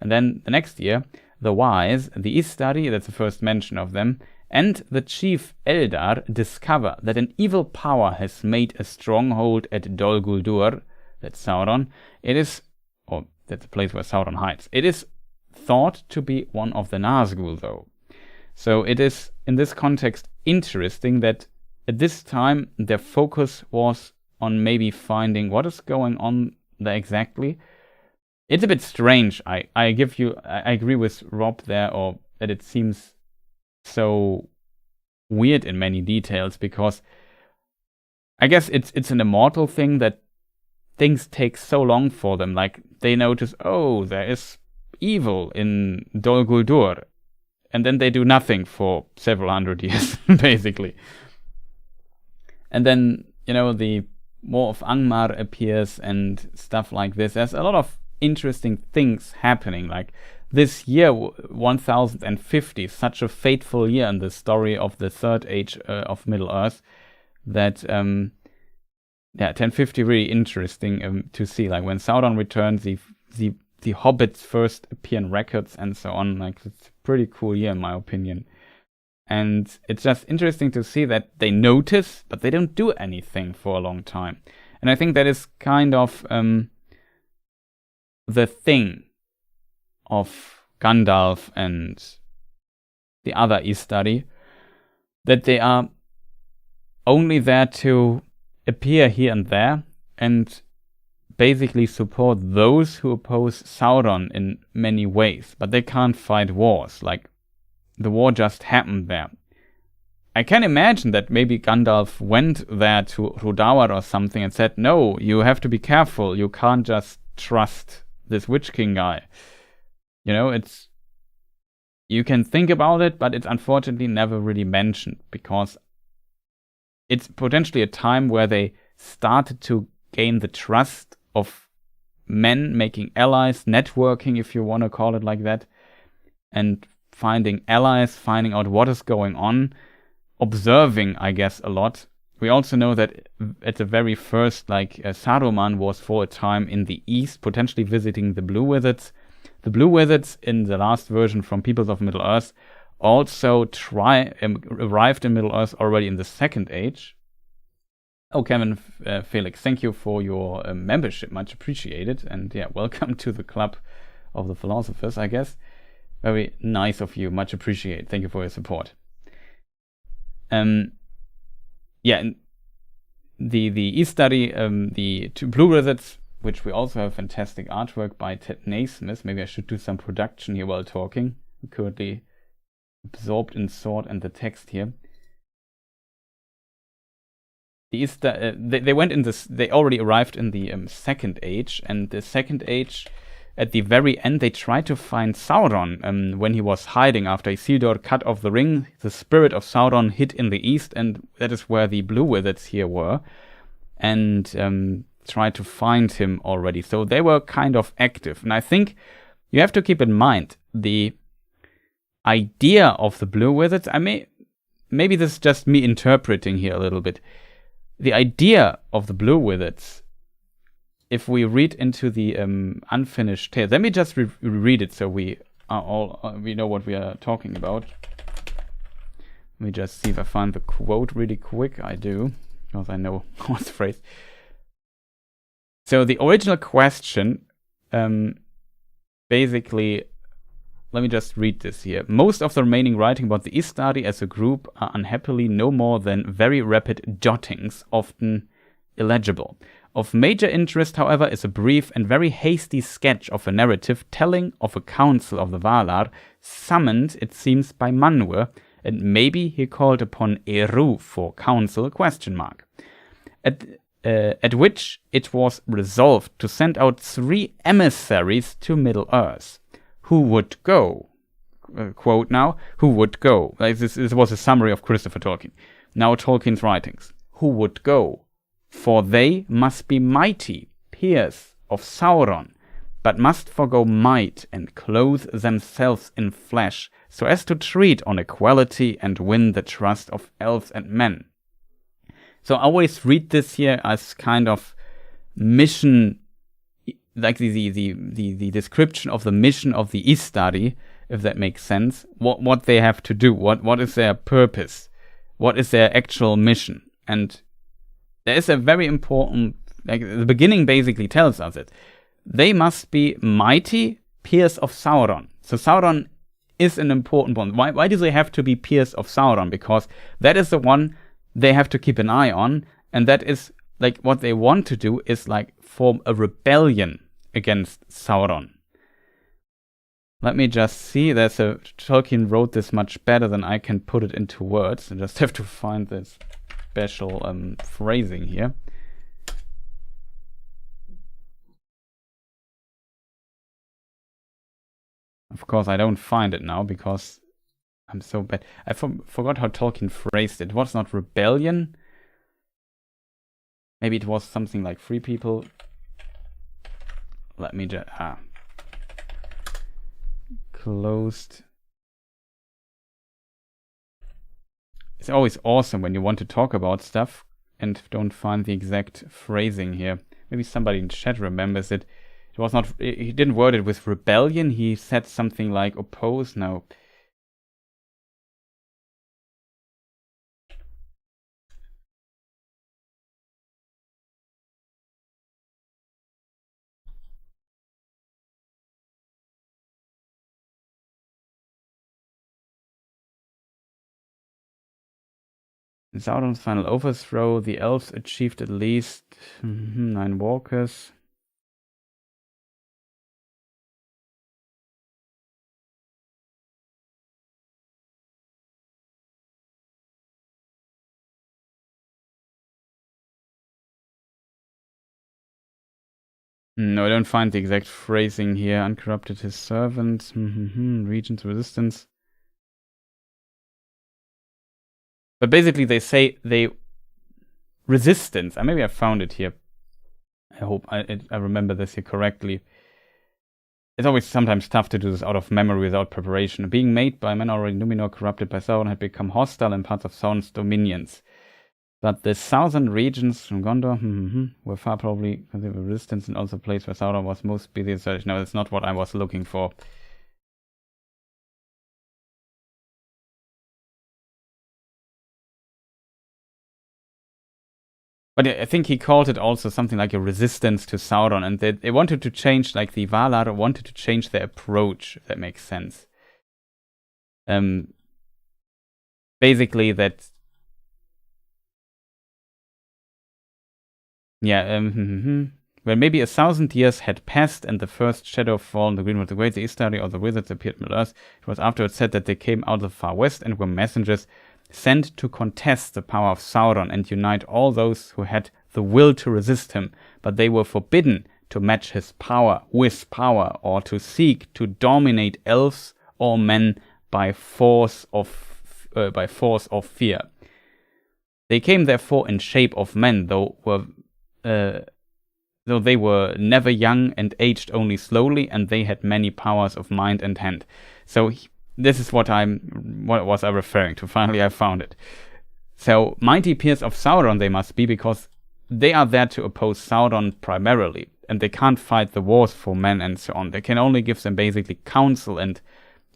And then the next year, the Wise, the Istari, that's the first mention of them, and the chief Eldar discover that an evil power has made a stronghold at Dol Guldur, that's Sauron. It is, or that's the place where Sauron hides. It is thought to be one of the Nazgul, though. So it is, in this context, interesting that at this time their focus was on maybe finding what is going on there exactly. It's a bit strange. I agree with Rob there, or that it seems so weird in many details, because I guess it's an immortal thing that things take so long for them. Like, they notice, oh, there is evil in Dol Guldur, and then they do nothing for several hundred years, basically. And then, the War of Angmar appears and stuff like this. There's a lot of interesting things happening. Like, this year, 1050, such a fateful year in the story of the Third Age of Middle-earth, that 1050 really interesting to see. Like, when Sauron returns, the Hobbits first appear in records and so on. Like, it's a pretty cool year in my opinion. And it's just interesting to see that they notice, but they don't do anything for a long time. And I think that is kind of the thing of Gandalf and the other Istari, that they are only there to appear here and there and basically support those who oppose Sauron in many ways, but they can't fight wars. Like, the war just happened there. I can imagine that maybe Gandalf went there to Rudawar or something and said, no, you have to be careful, you can't just trust this Witch King guy. You can think about it, but it's unfortunately never really mentioned, because it's potentially a time where they started to gain the trust of men, making allies, networking, if you want to call it like that, and finding allies, finding out what is going on, observing, I guess, a lot. We also know that at the very first, Saruman was for a time in the east, potentially visiting the Blue Wizards. The Blue Wizards, in the last version from Peoples of Middle-earth, also arrived in Middle-earth already in the Second Age. Oh, Kevin Felix, thank you for your membership, much appreciated. And welcome to the Club of the Philosophers, I guess. Very nice of you, much appreciated. Thank you for your support. The Istari, the two Blue Wizards, which we also have fantastic artwork by Ted Naismith. Maybe I should do some production here while talking. I'm currently absorbed in thought and the text here. The they went in this. They already arrived in the Second Age, and the Second Age, at the very end, they tried to find Sauron when he was hiding after Isildur cut off the ring. The spirit of Sauron hid in the east, and that is where the Blue Wizards here were, and tried to find him already. So they were kind of active, and I think you have to keep in mind the idea of the Blue Wizards. Maybe this is just me interpreting here a little bit. The idea of the Blue Wizards, if we read into the unfinished tale, let me just read it so we know what we are talking about. Let me just see if I find the quote really quick. I do, because I know what's the phrase. So the original question, basically, let me just read this here. Most of the remaining writing about the Istari as a group are unhappily no more than very rapid jottings, often illegible. Of major interest, however, is a brief and very hasty sketch of a narrative telling of a council of the Valar, summoned, it seems, by Manwë, and maybe he called upon Eru for counsel, ? At which it was resolved to send out 3 emissaries to Middle-earth. Who would go? Quote now, who would go? This was a summary of Christopher Tolkien. Now Tolkien's writings. Who would go? For they must be mighty, peers of Sauron, but must forgo might and clothe themselves in flesh, so as to treat on equality and win the trust of elves and men. So I always read this here as kind of mission, like the description of the mission of the Istari, if that makes sense. What they have to do, what is their purpose, what is their actual mission. And there is a very important, like the beginning basically tells us it. They must be mighty, peers of Sauron. So Sauron is an important one. Why do they have to be peers of Sauron? Because that is the one they have to keep an eye on, and that is like what they want to do is like form a rebellion against Sauron. Let me just see. Tolkien wrote this much better than I can put it into words. I just have to find this special phrasing here. Of course, I don't find it now because I'm so bad. I forgot how Tolkien phrased it. It was not rebellion. Maybe it was something like free people. Let me just... Closed. It's always awesome when you want to talk about stuff and don't find the exact phrasing here. Maybe somebody in chat remembers it. It was not... He didn't word it with rebellion. He said something like oppose. No. In Sauron's final overthrow, the elves achieved at least 9 walkers. No, I don't find the exact phrasing here. Uncorrupted his servants. Regent's resistance. But basically they say they... Resistance. Maybe I found it here. I hope I remember this here correctly. It's always sometimes tough to do this out of memory without preparation. Being made by men already Numenor, corrupted by Sauron, had become hostile in parts of Sauron's dominions. But the southern regions from Gondor were far probably considerable resistance, and also a place where Sauron was most busy asserted. No, that's not what I was looking for. But I think he called it also something like a resistance to Sauron, and they wanted to change, like the Valar wanted to change their approach, if that makes sense. Basically that... Yeah, when maybe 1,000 years had passed and the first shadow of fall on the Greenwood the Great, the Istari or the wizards appeared in Middle-earth, it was afterwards said that they came out of the far west and were messengers sent to contest the power of Sauron and unite all those who had the will to resist him, but they were forbidden to match his power with power or to seek to dominate elves or men by force of fear. They came therefore in shape of men, though they were never young and aged only slowly, and they had many powers of mind and hand. So this is what was I referring to. Finally, I found it. So mighty peers of Sauron they must be, because they are there to oppose Sauron primarily, and they can't fight the wars for men and so on. They can only give them basically counsel and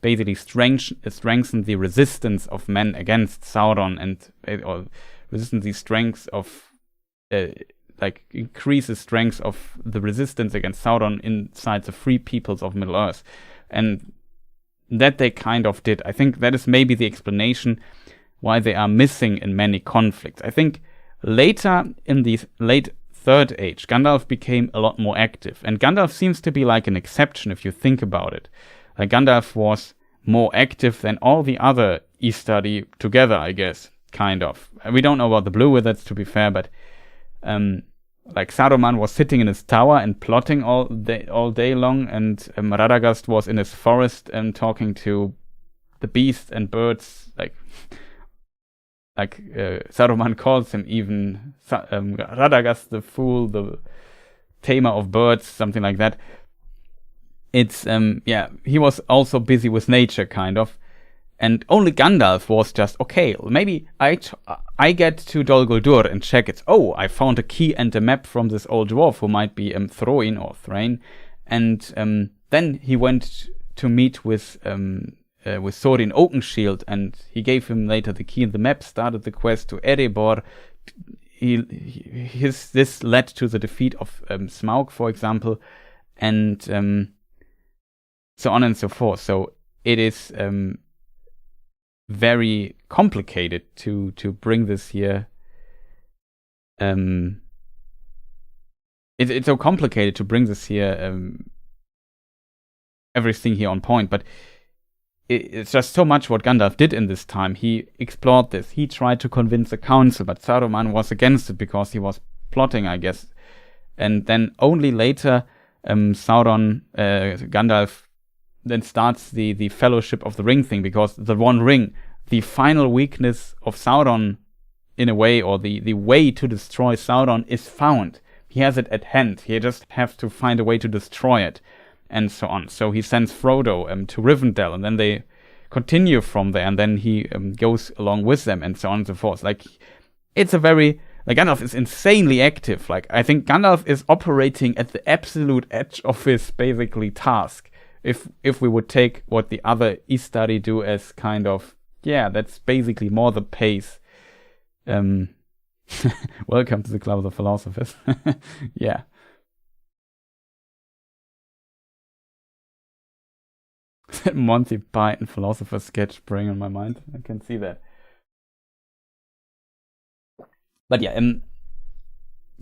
basically strengthen the resistance of men against Sauron, and or resistance the strength of increase the strength of the resistance against Sauron inside the free peoples of Middle-earth. And that they kind of did. I think that is maybe the explanation why they are missing in many conflicts. I think later in the late Third Age, Gandalf became a lot more active. And Gandalf seems to be like an exception if you think about it. Like Gandalf was more active than all the other Istari together, I guess, kind of. We don't know about the Blue Wizards, to be fair, but like Saruman was sitting in his tower and plotting all day long, and Radagast was in his forest and talking to the beasts and birds, like Saruman calls him even Radagast the Fool, the Tamer of Birds, something like that. It's, he was also busy with nature, kind of. And only Gandalf was just, okay, maybe I get to Dol Guldur and check it. Oh, I found a key and a map from this old dwarf who might be Throin or Thrain. And then he went to meet with Thorin Oakenshield, and he gave him later the key and the map, started the quest to Erebor. This led to the defeat of Smaug, for example, and so on and so forth. So it is very complicated to bring this here. It's so complicated to bring this here, everything here on point, but it's just so much what Gandalf did in this time. He explored this. He tried to convince the council, but Saruman was against it because he was plotting, I guess. And then only later, Gandalf then starts the Fellowship of the Ring thing, because the One Ring, the final weakness of Sauron, in a way, or the way to destroy Sauron is found. He has it at hand. He just has to find a way to destroy it, and so on. So he sends Frodo to Rivendell, and then they continue from there, and then he goes along with them, and so on and so forth. It's a very... Gandalf is insanely active. I think Gandalf is operating at the absolute edge of his, basically, task. If we would take what the other Istari do as kind of, that's basically more the pace. Welcome to the Club of the Philosophers. Yeah. Monty Python philosopher sketch sprang on my mind. I can see that. But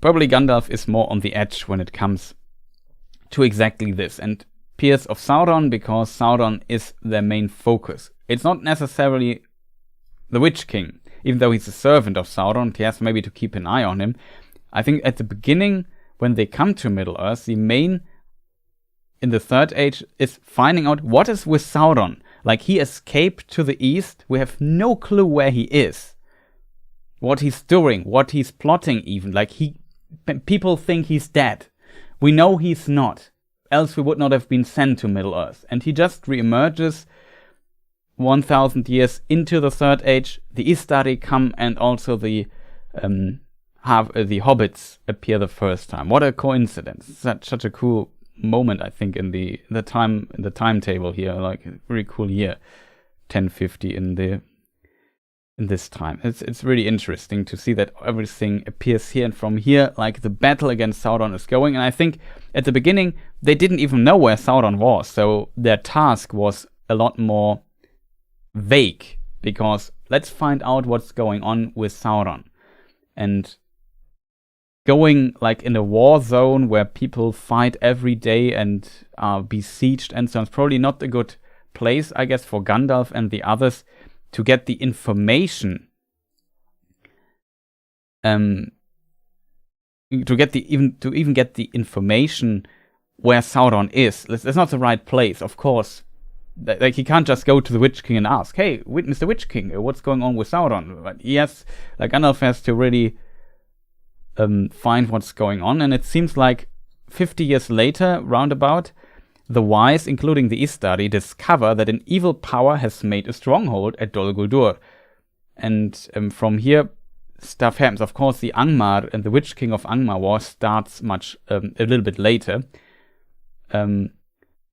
probably Gandalf is more on the edge when it comes to exactly this. And Peers of Sauron, because Sauron is their main focus. It's not necessarily the Witch King, even though he's a servant of Sauron. He has maybe to keep an eye on him. I think at the beginning, when they come to Middle-earth, the main, in the Third Age, is finding out what is with Sauron. He escaped to the east. We have no clue where he is, what he's doing, what he's plotting even. People think he's dead. We know he's not. Else we would not have been sent to Middle-earth. And he just re-emerges 1,000 years into the Third Age. The Istari come, and also the Hobbits appear the first time. What a coincidence. Such a cool moment, I think, in the timetable here. A very cool year. 1050 in this time. It's really interesting to see that everything appears here, and from here, the battle against Sauron is going. And I think at the beginning, they didn't even know where Sauron was, so their task was a lot more vague, because let's find out what's going on with Sauron. And going in a war zone where people fight every day and are besieged and so on is probably not a good place, I guess, for Gandalf and the others to get the information, to get the information where Sauron is. That's not the right place, of course. He can't just go to the Witch King and ask, "Hey, Mr. Witch King, what's going on with Sauron?" But Gandalf has to really find what's going on, and it seems 50 years later, roundabout, the wise, including the Istari, discover that an evil power has made a stronghold at Dol Guldur. And from here, stuff happens. Of course, the Angmar and the Witch King of Angmar war starts a little bit later.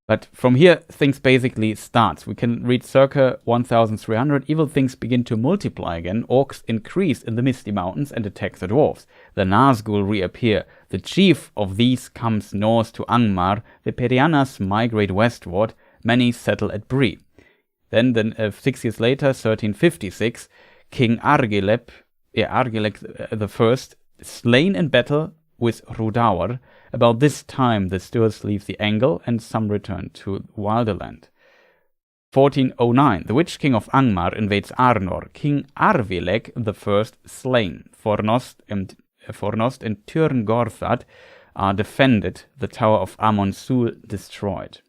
But from here, things basically starts. We can read circa 1300. Evil things begin to multiply again. Orcs increase in the Misty Mountains and attack the dwarves. The Nazgul reappear. The chief of these comes north to Angmar. The Perianas migrate westward. Many settle at Bree. Then 6 years later, 1356, King Argilek I, slain in battle with Rhudaur. About this time, the Stuarts leave the Angle, and some return to Wilderland. 1409, the Witch King of Angmar invades Arnor. King Arvilek I slain. Fornost and Tyrngorthad are defended. The Tower of Amon Sul destroyed.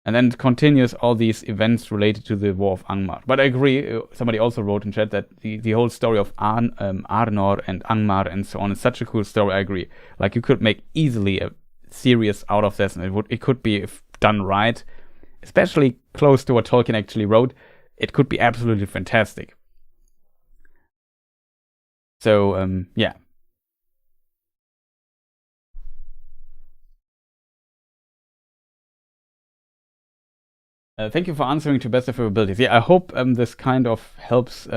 And then it continues all these events related to the War of Angmar. But I agree, somebody also wrote in chat that the whole story of Arnor and Angmar and so on is such a cool story. I agree. Like, you could make easily a series out of this, and it could be, if done right, especially close to what Tolkien actually wrote, it could be absolutely fantastic. So, yeah. Thank you for answering to best of your abilities. Yeah, I hope this kind of helps.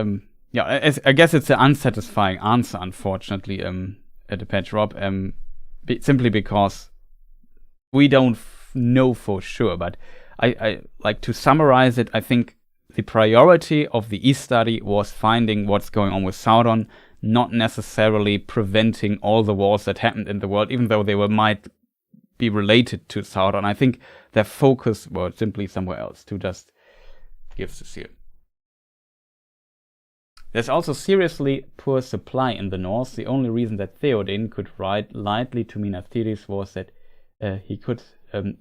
Yeah, I guess it's an unsatisfying answer, unfortunately, at the patch, Rob. Simply because we don't know for sure. But I like to summarize it. I think the priority of the E-study was finding what's going on with Sauron, not necessarily preventing all the wars that happened in the world, even though they might be related to Sauron. I think their focus was simply somewhere else, to just give the seal. There's also seriously poor supply in the north. The only reason that Theoden could ride lightly to Minas Tirith was that he could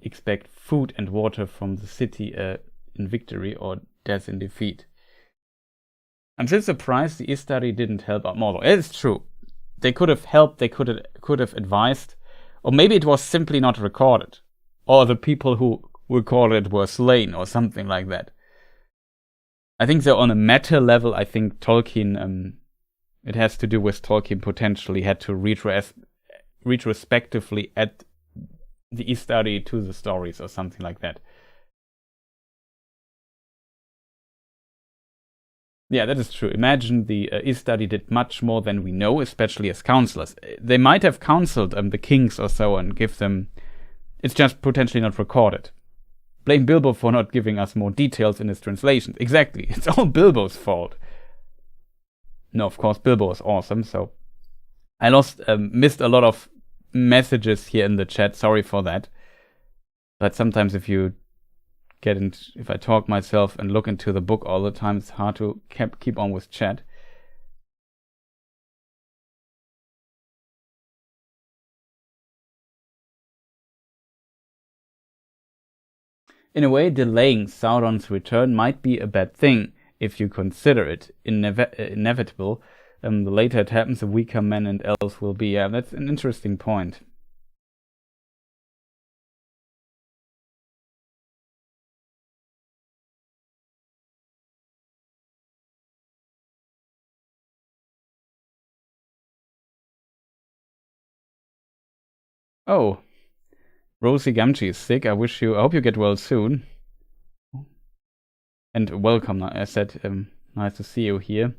expect food and water from the city in victory or death in defeat. I'm still surprised the E-study didn't help out Mordor. It's true. They could have helped, they could have advised, or maybe it was simply not recorded. Or the people who recorded it were slain, or something like that. I think so on a meta level, I think Tolkien, it has to do with Tolkien potentially had to retrospectively add the E-study to the stories or something like that. Yeah, that is true. Imagine the E-study did much more than we know, especially as counselors. They might have counseled the kings or so and give them... It's just potentially not recorded. Blame Bilbo for not giving us more details in his translations. Exactly. It's all Bilbo's fault. No, of course, Bilbo is awesome, so... I missed a lot of messages here in the chat. Sorry for that. But sometimes if I talk myself and look into the book all the time, it's hard to keep on with chat. In a way, delaying Sauron's return might be a bad thing if you consider it inevitable. The later it happens, the weaker men and elves will be. Yeah, that's an interesting point. Oh, Rosie Gamgee is sick. I hope you get well soon. And welcome, I said, nice to see you here.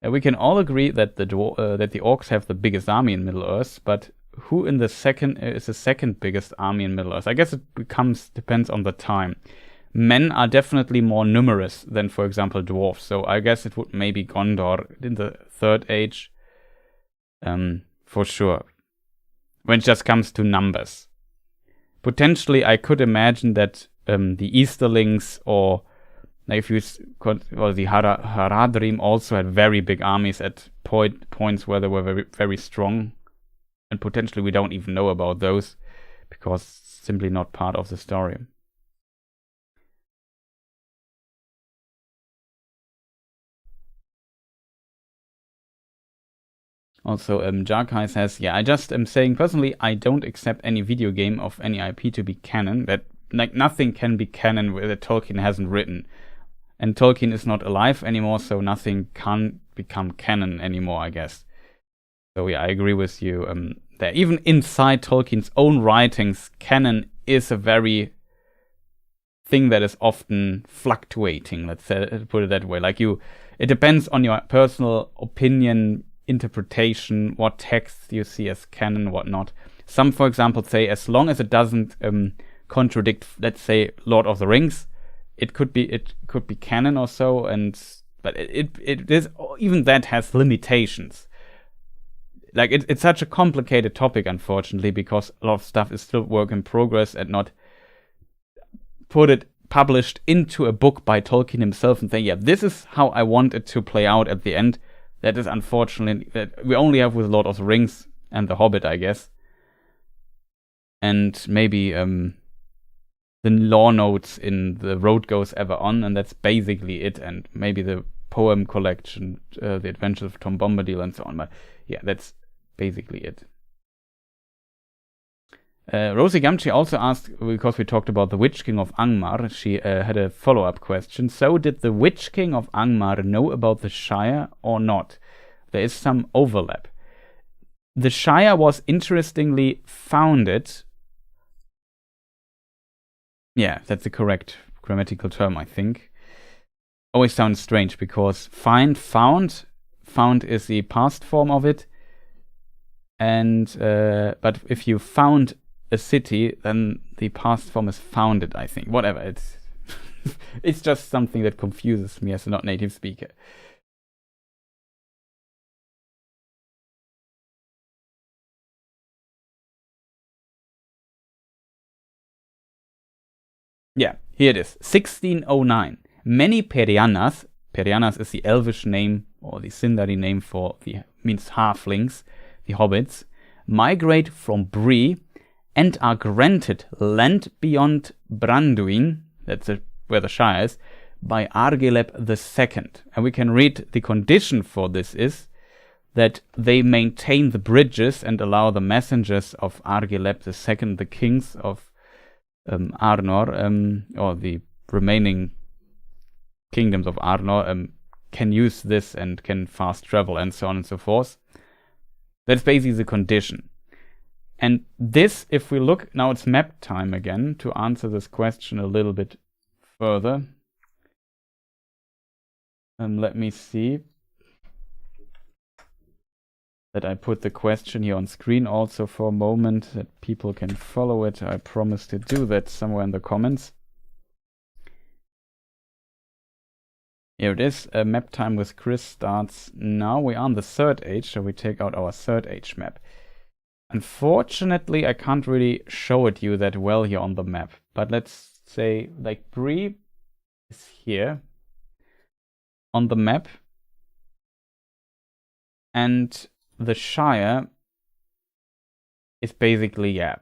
We can all agree that the orcs have the biggest army in Middle-earth, but who in the second is the second biggest army in Middle-earth? I guess it depends on the time. Men are definitely more numerous than, for example, dwarves, so I guess it would maybe Gondor in the Third Age, for sure. When it just comes to numbers. Potentially, I could imagine that the Easterlings or the Haradrim also had very big armies at points where they were very, very strong. And potentially we don't even know about those because simply not part of the story. Also, Jarkai says, yeah, I just am saying personally, I don't accept any video game of any IP to be canon. That nothing can be canon that Tolkien hasn't written. And Tolkien is not alive anymore, so nothing can become canon anymore, I guess. So yeah, I agree with you there. Even inside Tolkien's own writings, canon is a very thing that is often fluctuating, let's put it that way. It depends on your personal opinion, interpretation, what texts you see as canon, what not. Some, for example, say as long as it doesn't contradict, let's say, Lord of the Rings, it could be canon or so, but it is, even that has limitations. It's such a complicated topic, unfortunately, because a lot of stuff is still work in progress and not published into a book by Tolkien himself and saying, yeah, this is how I want it to play out at the end. That is unfortunately that we only have with Lord of the Rings, and the Hobbit, I guess. And maybe the lore notes in The Road Goes Ever On, and that's basically it. And maybe the poem collection, The Adventures of Tom Bombadil, and so on. But yeah, that's basically it. Rosie Gamgee also asked, because we talked about the Witch King of Angmar, she had a follow-up question. So did the Witch King of Angmar know about the Shire or not? There is some overlap. The Shire was interestingly founded. Yeah, that's the correct grammatical term, I think. Always sounds strange because found is the past form of it. And but if you found a city, then the past form is founded, I think. Whatever, it's it's just something that confuses me as a not native speaker. Yeah, here it is. 1609. Many Perianas is the Elvish name or the Sindari name for means halflings, the hobbits, migrate from Bree and are granted land beyond Branduin, that's where the Shire is, by Argileb II. And we can read the condition for this is that they maintain the bridges and allow the messengers of Argileb II, the kings of Arnor, or the remaining kingdoms of Arnor, can use this and can fast travel and so on and so forth. That's basically the condition. And this, if we look, now it's map time again, to answer this question a little bit further. Let me see that I put the question here on screen also for a moment, that people can follow it. I promise to do that somewhere in the comments. Here it is. Map time with Chris starts now. We are on the Third Age, so we take out our Third Age map. Unfortunately, I can't really show it you that well here on the map. But let's say, like, Bree is here on the map. And the Shire is basically, yeah,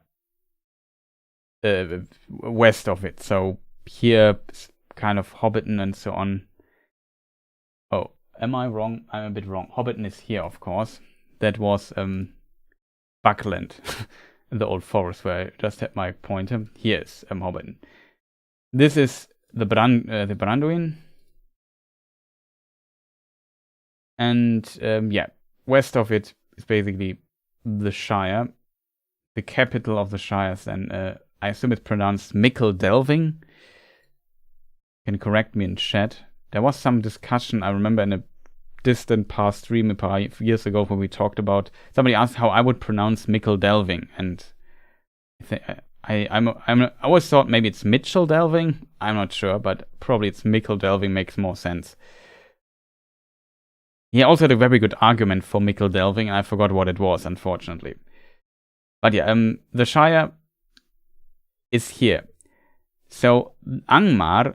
west of it. So here, kind of Hobbiton and so on. Oh, am I wrong? I'm a bit wrong. Hobbiton is here, of course. That was Buckland, in the old forest where I just had my pointer. Here is Hobbiton. This is the Branduin. And yeah, west of it is basically the Shire. The capital of the Shire is then, I assume it's pronounced Mickle-Delving. You can correct me in chat. There was some discussion, I remember in a distant past stream a paar years ago when we talked about, somebody asked how I would pronounce Mickle-Delving, and I always thought maybe it's Mitchell-Delving. I'm not sure, but probably it's Mickle-Delving, makes more sense. He also had a very good argument for Mickle-Delving, and I forgot what it was, unfortunately. But yeah, the Shire is here. So Angmar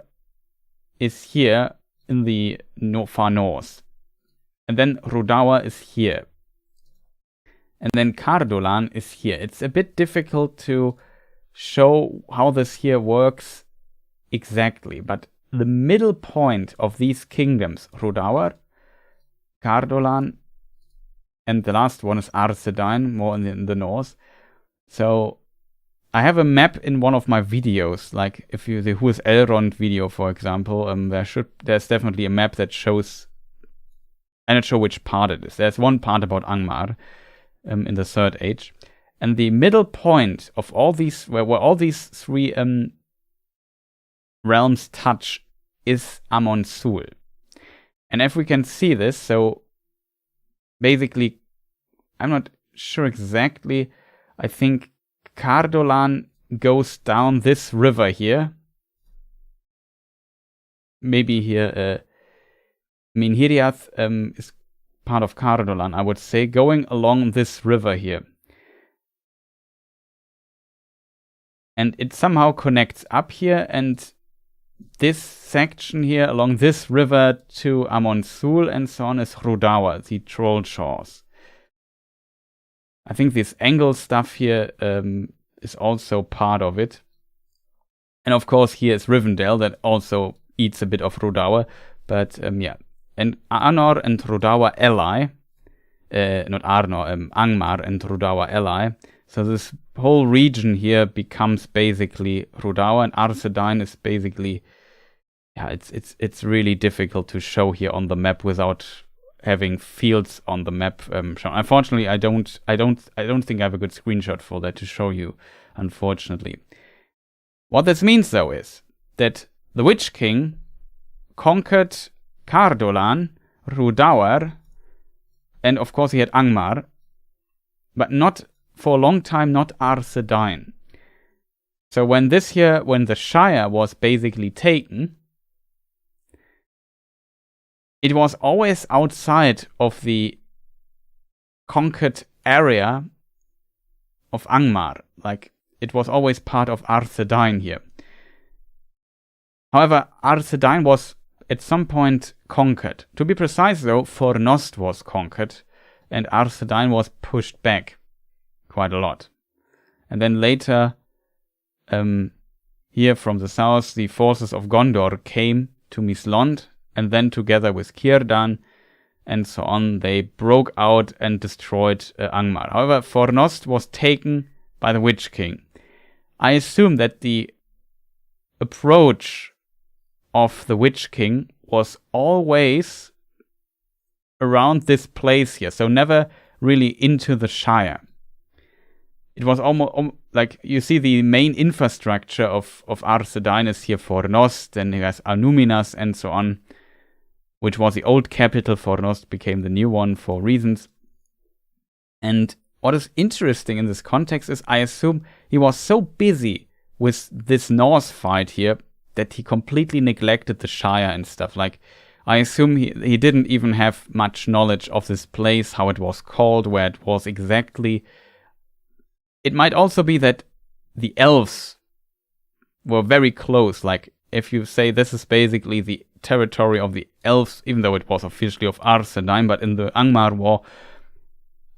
is here in the far north. And then Rhudaur is here. And then Cardolan is here. It's a bit difficult to show how this here works exactly. But the middle point of these kingdoms, Rhudaur, Cardolan, and the last one is Arthedain, more in the north. So I have a map in one of my videos, like if you the Who is Elrond video, for example, there's definitely a map that shows. I'm not sure which part it is. There's one part about Angmar in the Third Age, and the middle point of all these, where all these three realms touch, is Amon Sul. And if we can see this, so basically, I'm not sure exactly. I think Cardolan goes down this river here. Maybe here, Minhiriath is part of Cardolan, I would say, going along this river here. And it somehow connects up here, and this section here along this river to Amon Sul and so on is Rhudaur, the Troll Shores. I think this angle stuff here is also part of it. And of course here is Rivendell that also eats a bit of Rhudaur. But yeah, and Arnor and Rhudaur ally, not Arnor, Angmar and Rhudaur ally. So this whole region here becomes basically Rhudaur, and Arthedain is basically, yeah, it's really difficult to show here on the map without having fields on the map shown. Unfortunately, I don't think I have a good screenshot for that to show you, unfortunately. What this means though is that the Witch King conquered Cardolan, Rhudaur, and of course he had Angmar, but not for a long time, not Arthedain. So when the Shire was basically taken, it was always outside of the conquered area of Angmar. Like, it was always part of Arthedain here. However, Arthedain was at some point conquered. To be precise though, Fornost was conquered, and Arthedain was pushed back quite a lot. And then later, here from the south, the forces of Gondor came to Mislond, and then together with Círdan and so on, they broke out and destroyed Angmar. However, Fornost was taken by the Witch King. I assume that the approach of the Witch King was always around this place here, so never really into the Shire. It was almost like, you see the main infrastructure of Arthedain is here Fornost, then he has Anuminas and so on, which was the old capital. Fornost became the new one for reasons. And what is interesting in this context is I assume he was so busy with this Norse fight here that he completely neglected the Shire and stuff. Like, I assume he didn't even have much knowledge of this place, how it was called, where it was exactly. It might also be that the elves were very close. Like, if you say this is basically the territory of the elves, even though it was officially of Arthedain, but in the Angmar War,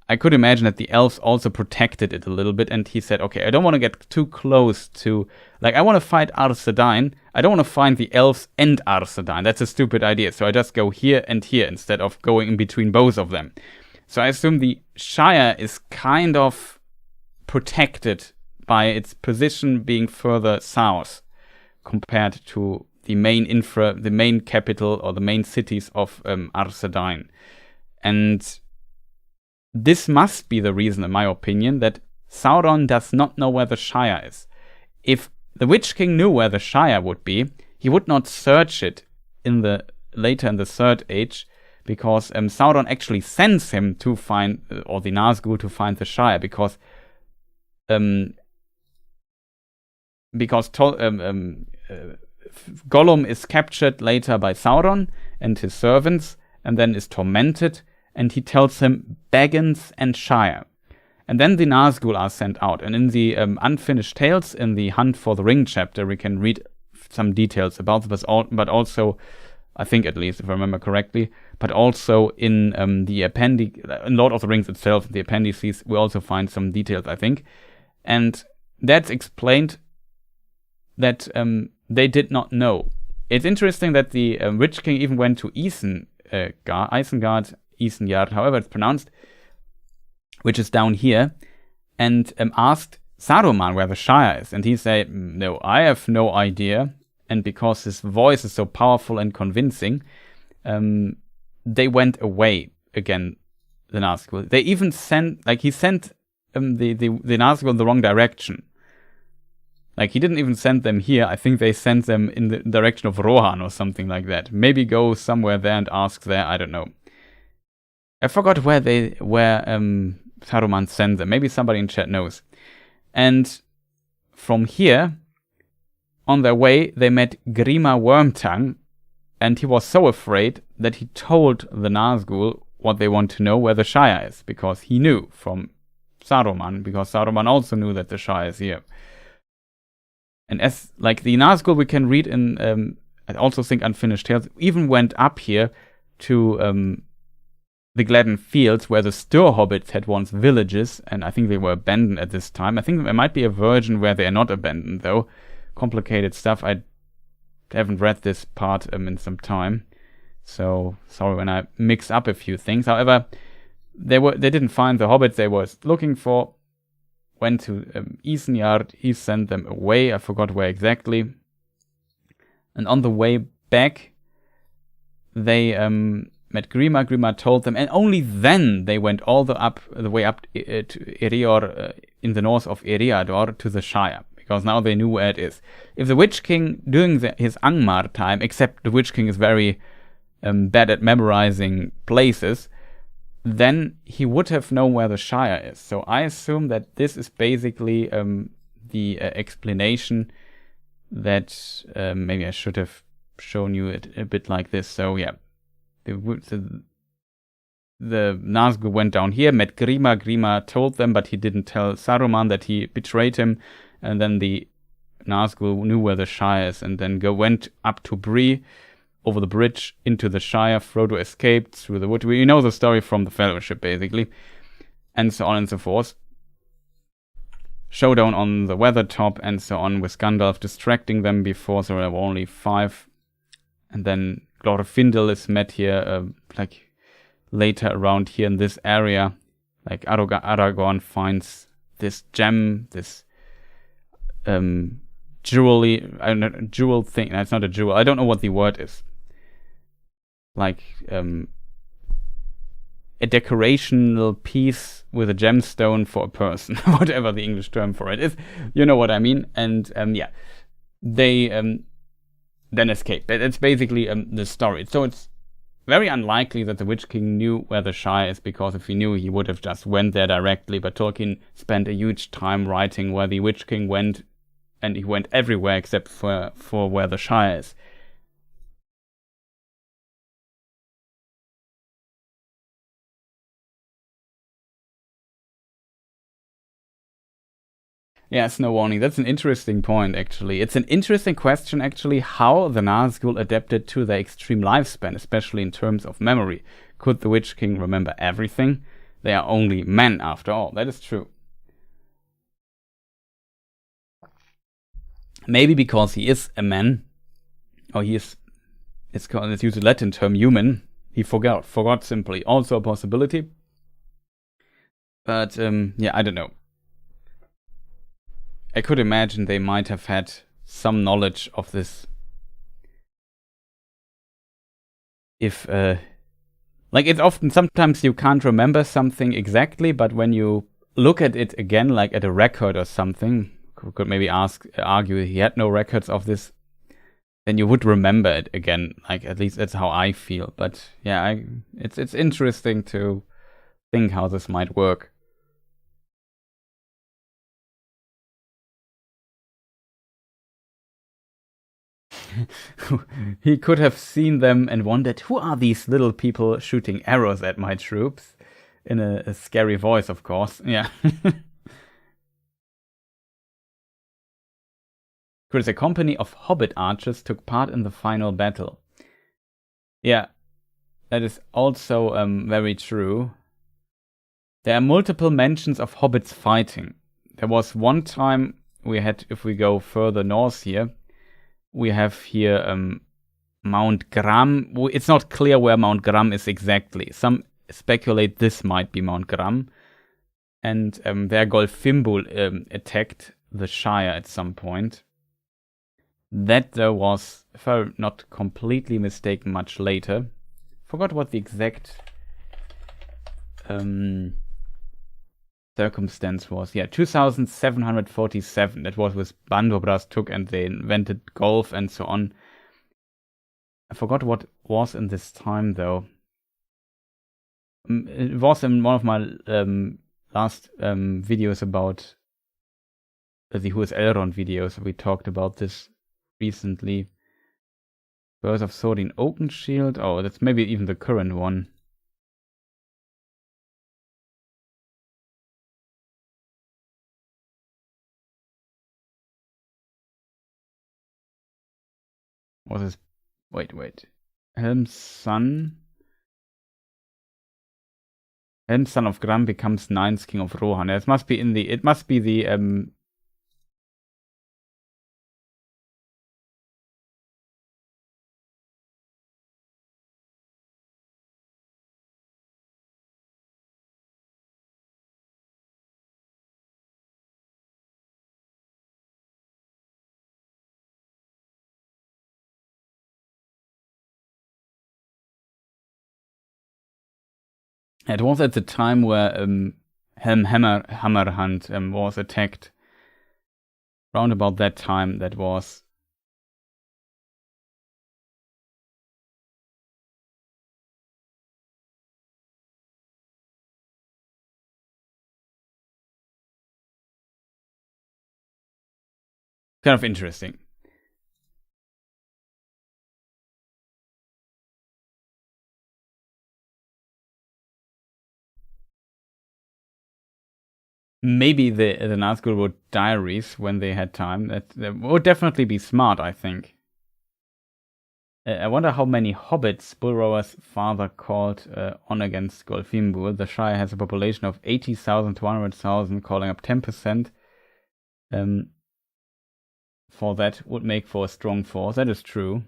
I could imagine that the elves also protected it a little bit, and he said, okay, I don't want to get too close to, like, I want to fight Arthedain, I don't want to find the elves and Arthedain, that's a stupid idea, so I just go here and here instead of going in between both of them. So I assume the Shire is kind of protected by its position being further south compared to the main capital or the main cities of Arthedain. And this must be the reason, in my opinion, that Sauron does not know where the Shire is. If the Witch King knew where the Shire would be, he would not search it later in the Third Age, because Sauron actually sends him to find, or the Nazgul to find the Shire, because Gollum is captured later by Sauron and his servants, and then is tormented, and he tells him Baggins and Shire. And then the Nazgul are sent out. And in the Unfinished Tales, in the Hunt for the Ring chapter, we can read some details about this, but also, I think at least, if I remember correctly, but also in the appendix, in Lord of the Rings itself, the appendices, we also find some details, I think. And that's explained that they did not know. It's interesting that the Witch King even went to Isengard, however it's pronounced, which is down here, and asked Saruman where the Shire is. And he said, no, I have no idea. And because his voice is so powerful and convincing, they went away again, the Nazgul. They even sent, like, he sent the Nazgul in the wrong direction. Like, he didn't even send them here. I think they sent them in the direction of Rohan or something like that. Maybe go somewhere there and ask there, I don't know. I forgot where Saruman sent them. Maybe somebody in chat knows. And from here, on their way, they met Grima Wormtongue, and he was so afraid that he told the Nazgul what they want to know, where the Shire is, because he knew from Saruman, because Saruman also knew that the Shire is here. And as, like, the Nazgul we can read in, I also think Unfinished Tales, even went up here to the Gladden Fields, where the Stir Hobbits had once villages, and I think they were abandoned at this time. I think there might be a version where they are not abandoned, though. Complicated stuff. I haven't read this part in some time, so sorry when I mix up a few things. However, they didn't find the Hobbits they were looking for. Went to Isengard. He sent them away. I forgot where exactly. And on the way back, they met Grima. Grima told them, and only then they went all the way up to Erior, in the north of Eriador, to the Shire, because now they knew where it is. If the Witch King, during his Angmar time, except the Witch King is very bad at memorizing places, then he would have known where the Shire is. So I assume that this is basically the explanation that maybe I should have shown you it a bit like this. So yeah, the Nazgul went down here, met Grima. Grima told them, but he didn't tell Saruman that he betrayed him. And then the Nazgul knew where the Shire is, and then went up to Bree, over the bridge into the Shire. Frodo escaped through the wood. We know the story from the Fellowship, basically, and so on and so forth. Showdown on the Weathertop and so on, with Gandalf distracting them before, so there were only 5. And then Glorfindel is met here, like later around here in this area. Like Aragorn finds this gem, this jewel thing. No, it's not a jewel. I don't know what the word is. Like a decorational piece with a gemstone for a person, whatever the English term for it is. You know what I mean? And yeah, they then escape. It's basically the story. So it's very unlikely that the Witch King knew where the Shire is, because if he knew, he would have just went there directly. But Tolkien spent a huge time writing where the Witch King went, and he went everywhere except for where the Shire is. Yeah, Snow Warning. That's an interesting point, actually. It's an interesting question, actually, how the Nazgul adapted to their extreme lifespan, especially in terms of memory. Could the Witch King remember everything? They are only men, after all. That is true. Maybe because he is a man, or he is, let's use the Latin term, human. He forgot simply. Also a possibility. But, yeah, I don't know. I could imagine they might have had some knowledge of this. If, like, it's often, sometimes you can't remember something exactly, but when you look at it again, like at a record or something, could maybe argue he had no records of this, then you would remember it again. Like, at least that's how I feel. But yeah, it's interesting to think how this might work. He could have seen them and wondered, who are these little people shooting arrows at my troops? In a scary voice, of course. Yeah. Chris, a company of Hobbit archers took part in the final battle. Yeah, that is also very true. There are multiple mentions of hobbits fighting. There was one time we had, if we go further north here, we have here Mount Gram. It's not clear where Mount Gram is exactly. Some speculate this might be Mount Gram. And there Golfimbul attacked the Shire at some point. That, though, was, if I'm not completely mistaken, much later. Forgot what the exact circumstance was. Yeah, 2747. That was with Bandobras took, and they invented golf and so on. I forgot what was in this time, though. It was in one of my last videos about the Who is Elrond videos. We talked about this recently. Birth of Thorin Oakenshield. Oh, that's maybe even the current one. Was this? Wait. Helm's son. And son of Gram becomes 9th king of Rohan. It must be the it was at the time where Hammerhand was attacked. Round about that time, that was. Kind of interesting. Maybe the Nazgul wrote diaries when they had time. That would definitely be smart, I think. I wonder how many hobbits Bulrowar's father called on against Golfimbur. The Shire has a population of 80,000 to 100,000, calling up 10%. For that would make for a strong force. That is true.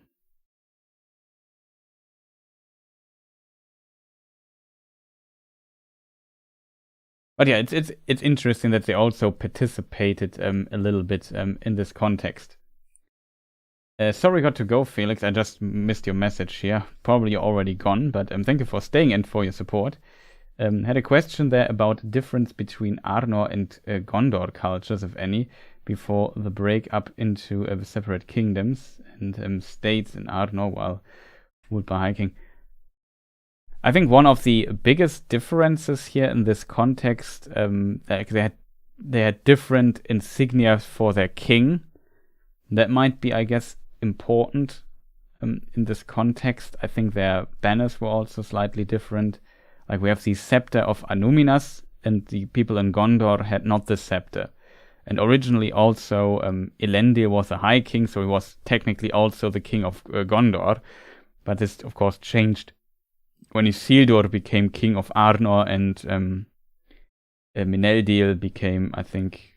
But yeah, it's interesting that they also participated a little bit in this context. Sorry, got to go, Felix. I just missed your message here. Probably already gone, but thank you for staying and for your support. Had a question there about difference between Arnor and Gondor cultures, if any, before the break up into separate kingdoms and states in Arnor while ruled by High King. I think one of the biggest differences here in this context, they had different insignia for their king. That might be, I guess, important in this context. I think their banners were also slightly different. Like we have the scepter of Anuminas, and the people in Gondor had not the scepter. And originally also Elendil was a high king, so he was technically also the king of Gondor. But this, of course, changed when Isildur became king of Arnor, and Mineldil became, I think,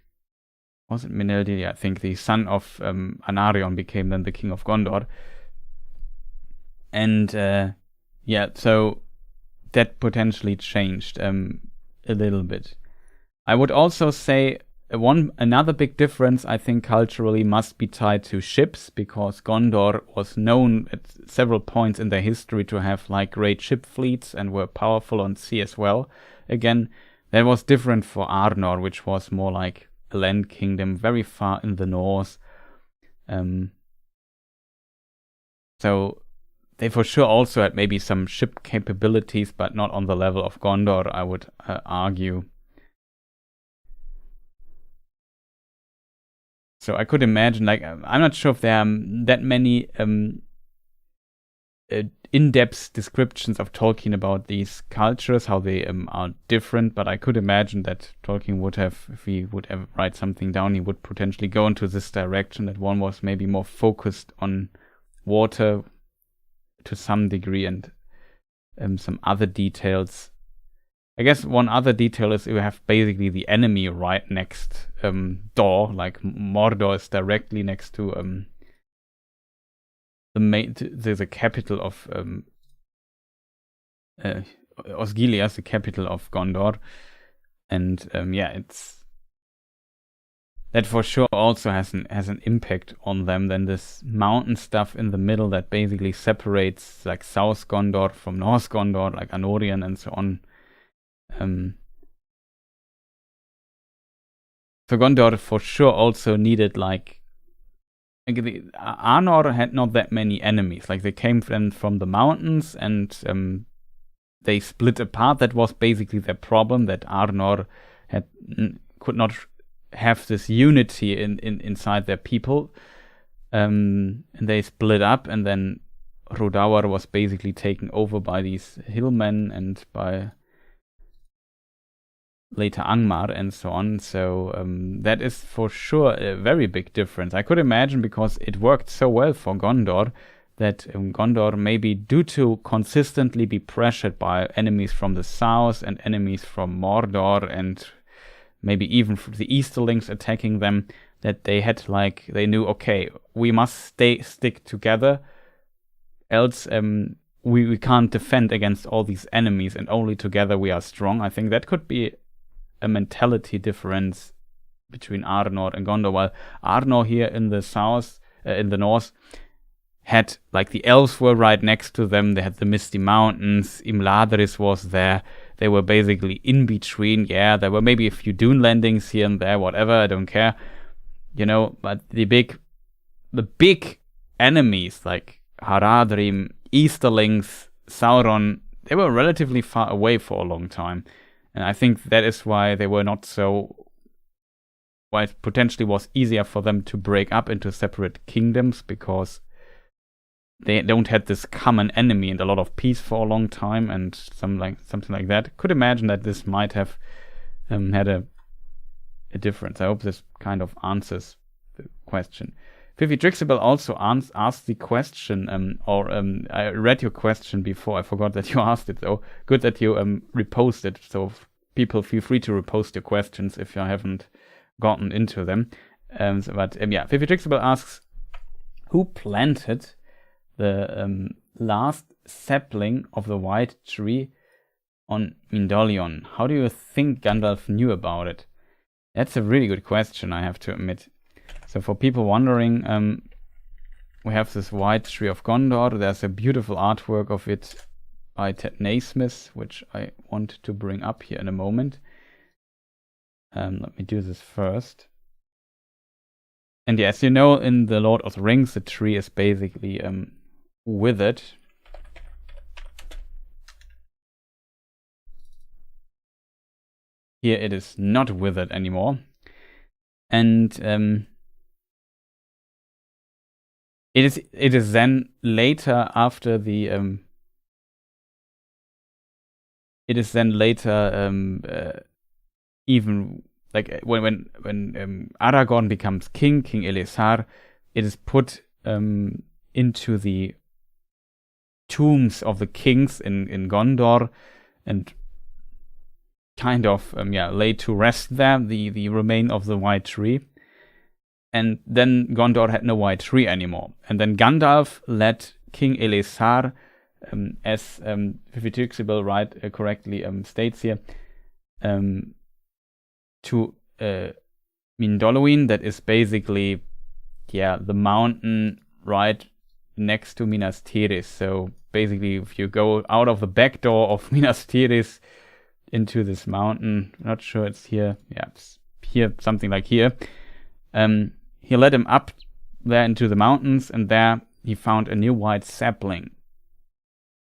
was it Mineldil? Yeah, I think the son of Anarion became then the king of Gondor. And yeah, so that potentially changed a little bit. I would also say another big difference, I think, culturally must be tied to ships, because Gondor was known at several points in their history to have like great ship fleets and were powerful on sea as well. Again, that was different for Arnor, which was more like a land kingdom very far in the north. So they for sure also had maybe some ship capabilities, but not on the level of Gondor, I would argue. So I could imagine, like, I'm not sure if there are that many in-depth descriptions of Tolkien about these cultures, how they are different, but I could imagine that Tolkien would have, if he would ever write something down, he would potentially go into this direction, that one was maybe more focused on water to some degree and some other details. I guess one other detail is you have basically the enemy right next door, like Mordor is directly next to the capital of Osgiliath, the capital of Gondor, and yeah, it's that for sure also has an impact on them. Then this mountain stuff in the middle that basically separates like South Gondor from North Gondor, like Anorion and so on. So Gondor for sure also needed like Arnor had not that many enemies. Like they came from the mountains and they split apart. That was basically their problem, that Arnor could not have this unity inside their people, and they split up, and then Rhodour was basically taken over by these hillmen and by later Angmar and so on. So that is for sure a very big difference. I could imagine, because it worked so well for Gondor, that Gondor, maybe due to consistently be pressured by enemies from the south and enemies from Mordor and maybe even the Easterlings attacking them, that they had they knew, okay, we must stick together, else we can't defend against all these enemies, and only together we are strong. I think that could be a mentality difference between Arnor and Gondor. While Arnor here in the south, in the north, had the elves were right next to them. They had the Misty Mountains. Imladris was there. They were basically in between. Yeah, there were maybe a few dune landings here and there, whatever. I don't care, But the big enemies like Haradrim, Easterlings, Sauron, they were relatively far away for a long time, and I think that is why they were not so. Why it potentially was easier for them to break up into separate kingdoms, because they don't had this common enemy and a lot of peace for a long time, and something like that. Could imagine that this might have had a difference. I hope this kind of answers the question. Fifi Trixable also asked the question, I read your question before. I forgot that you asked it, though. Good that you reposted. So people, feel free to repost your questions if you haven't gotten into them. Fifi Trixable asks, who planted the last sapling of the white tree on Mindolion? How do you think Gandalf knew about it? That's a really good question, I have to admit. So for people wondering, we have this white tree of Gondor. There's a beautiful artwork of it by Ted Naismith, which I want to bring up here in a moment. Let me do this first. And yes, in the Lord of the Rings, the tree is basically withered. Here it is not withered anymore. And it is then later after the even when Aragorn becomes King Elessar, it is put into the tombs of the kings in Gondor, and kind of laid to rest there, the remain of the white tree. And then Gondor had no white tree anymore. And then Gandalf led King Elessar, as Fifi Trixable correctly states here, to Mindolluin, that is basically the mountain right next to Minas Tirith. So basically, if you go out of the back door of Minas Tirith into this mountain, not sure it's here, it's here, something like here, he led him up there into the mountains, and there he found a new white sapling.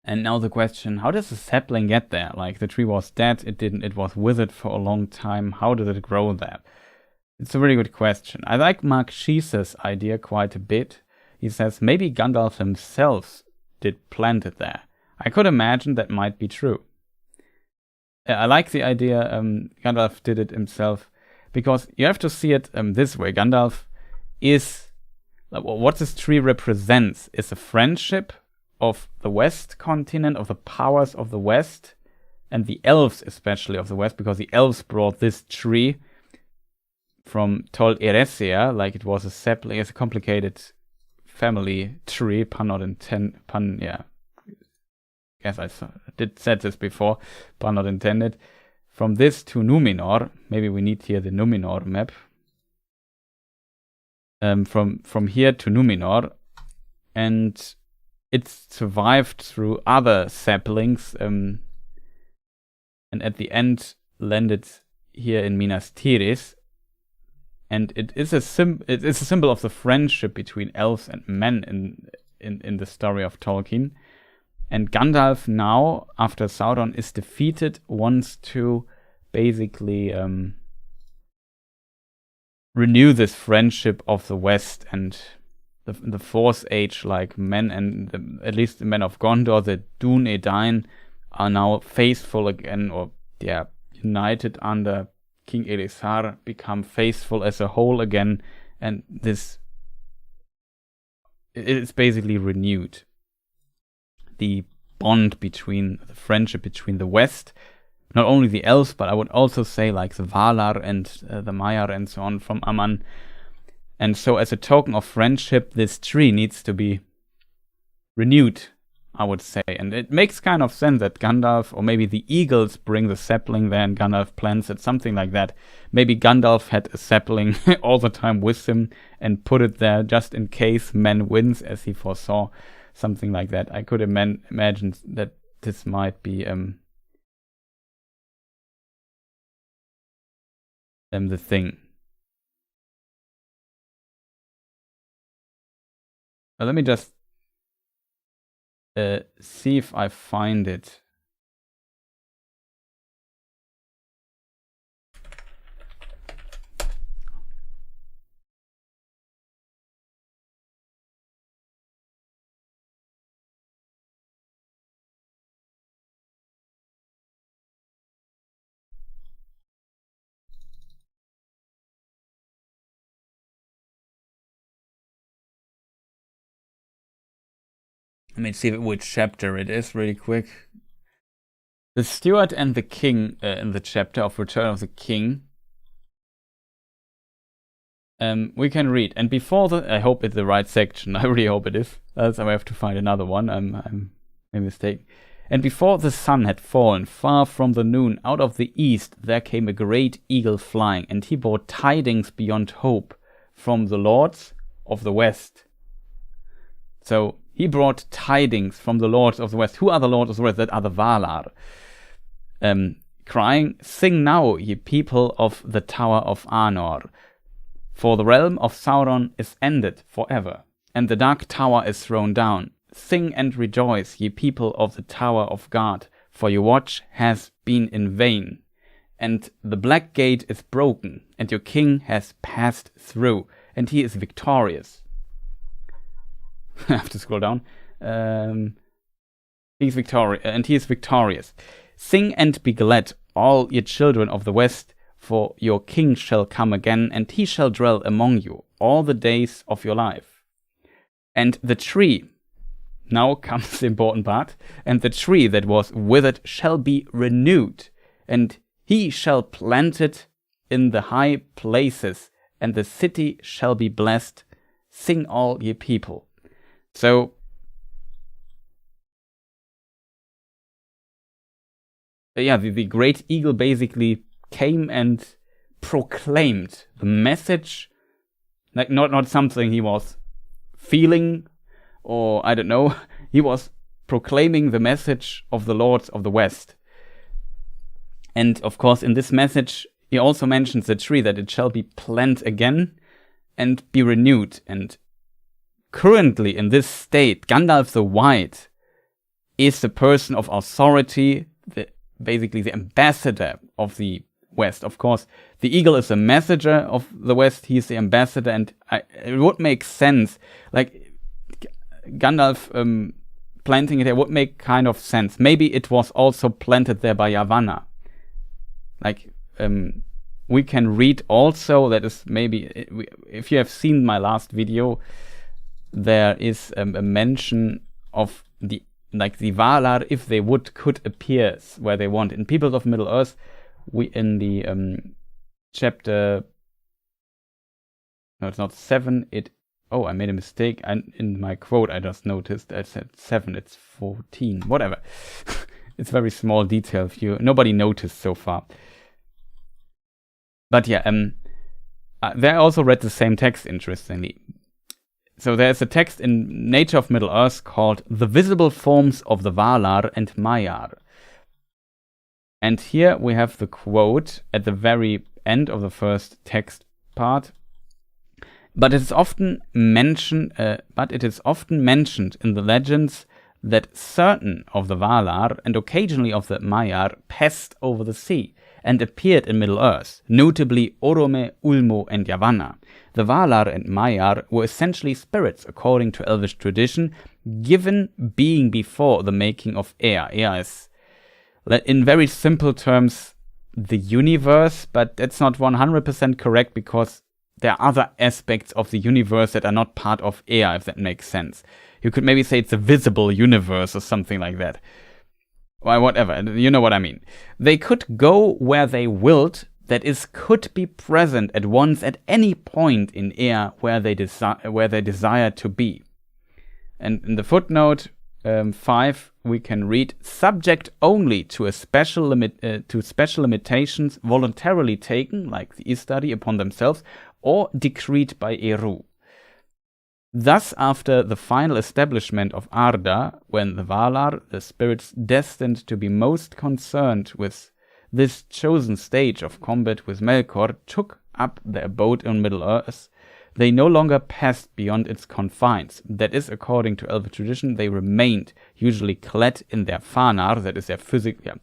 And now the question, how does the sapling get there? The tree was dead, it was withered for a long time. How did it grow there? It's a really good question. I like Mark Shees's idea quite a bit. He says maybe Gandalf himself did plant it there. I could imagine that might be true. I like the idea Gandalf did it himself, because you have to see it this way. Gandalf is, what this tree represents is a friendship of the West continent, of the powers of the West, and the elves especially of the West, because the elves brought this tree from Tol Eressëa, it was a sapling. It's a complicated family tree, Yes, I said this before, pun not intended. From this to Numenor, maybe we need here the Numenor map. From here to Numenor, and it survived through other saplings, and at the end landed here in Minas Tirith. And it is a symbol of the friendship between elves and men in the story of Tolkien. And Gandalf now, after Sauron is defeated, wants to basically renew this friendship of the West and the Fourth Age, men, and at least the men of Gondor, the Dún Edain, are now faithful again, or united under King Elessar, become faithful as a whole again, and this it's basically renewed. The bond between, the friendship between the West, not only the elves, but I would also say like the Valar and the Maiar and so on from Aman. And so as a token of friendship, this tree needs to be renewed, I would say. And it makes kind of sense that Gandalf, or maybe the eagles bring the sapling there and Gandalf plants it, something like that. Maybe Gandalf had a sapling all the time with him and put it there just in case man wins, as he foresaw, something like that. I could imagine that this might be the thing. Let me just see if I find it. Let me see which chapter it is really quick. The steward and the king in the chapter of Return of the King. We can read. And before the... I hope it's the right section. I really hope it is. Else I have to find another one. I'm a mistake. And before the sun had fallen, far from the noon, out of the east there came a great eagle flying, and he bore tidings beyond hope from the lords of the west. So he brought tidings from the lords of the west. Who are the lords of the west? That are the Valar. Crying, "Sing now, ye people of the Tower of Arnor, for the realm of Sauron is ended forever, and the Dark Tower is thrown down. Sing and rejoice, ye people of the Tower of God, for your watch has been in vain, and the Black Gate is broken, and your king has passed through, and he is victorious." I have to scroll down. He is victorious. "Sing and be glad, all ye children of the West, for your king shall come again, and he shall dwell among you all the days of your life. And the tree," now comes the important part, "and the tree that was withered shall be renewed, and he shall plant it in the high places, and the city shall be blessed. Sing all ye people." So, yeah, the great eagle basically came and proclaimed the message, like not something he was feeling, or I don't know, he was proclaiming the message of the lords of the West. And of course, in this message, he also mentions the tree, that it shall be planted again and be renewed. And currently in this state, Gandalf the White is the person of authority, basically the ambassador of the West. Of course, the eagle is a messenger of the West, he's the ambassador, and it would make sense, like Gandalf planting it there would make kind of sense. Maybe it was also planted there by Yavanna. Like, we can read also, that is maybe, if you have seen my last video, there is a mention of the Valar, if they could appear where they want. In Peoples of Middle-earth, we in the chapter, no, it's not 7, oh, I made a mistake. In my quote, I just noticed I said 7, it's 14, whatever. It's very small detail, nobody noticed so far. But yeah, I also read the same text, interestingly. So there's a text in Nature of Middle-earth called "The Visible Forms of the Valar and Maiar." And here we have the quote at the very end of the first text part. But it is often mentioned in the legends that certain of the Valar and occasionally of the Maiar passed over the sea and appeared in Middle-earth, notably Orome, Ulmo, and Yavanna. The Valar and Maiar were essentially spirits, according to Elvish tradition, given being before the making of Ea. Ea is, in very simple terms, the universe, but that's not 100% correct, because there are other aspects of the universe that are not part of air, if that makes sense. You could maybe say it's a visible universe or something like that. Or whatever, you know what I mean. They could go where they willed, that is, could be present at once at any point in air where they desire to be. And in the footnote 5, we can read, subject only to special limitations voluntarily taken, like the Istari, upon themselves, or decreed by Eru. Thus, after the final establishment of Arda, when the Valar, the spirits destined to be most concerned with this chosen stage of combat with Melkor, took up their abode in Middle-earth, they no longer passed beyond its confines. That is, according to Elvish tradition, they remained, usually clad in their fanar, that is their physical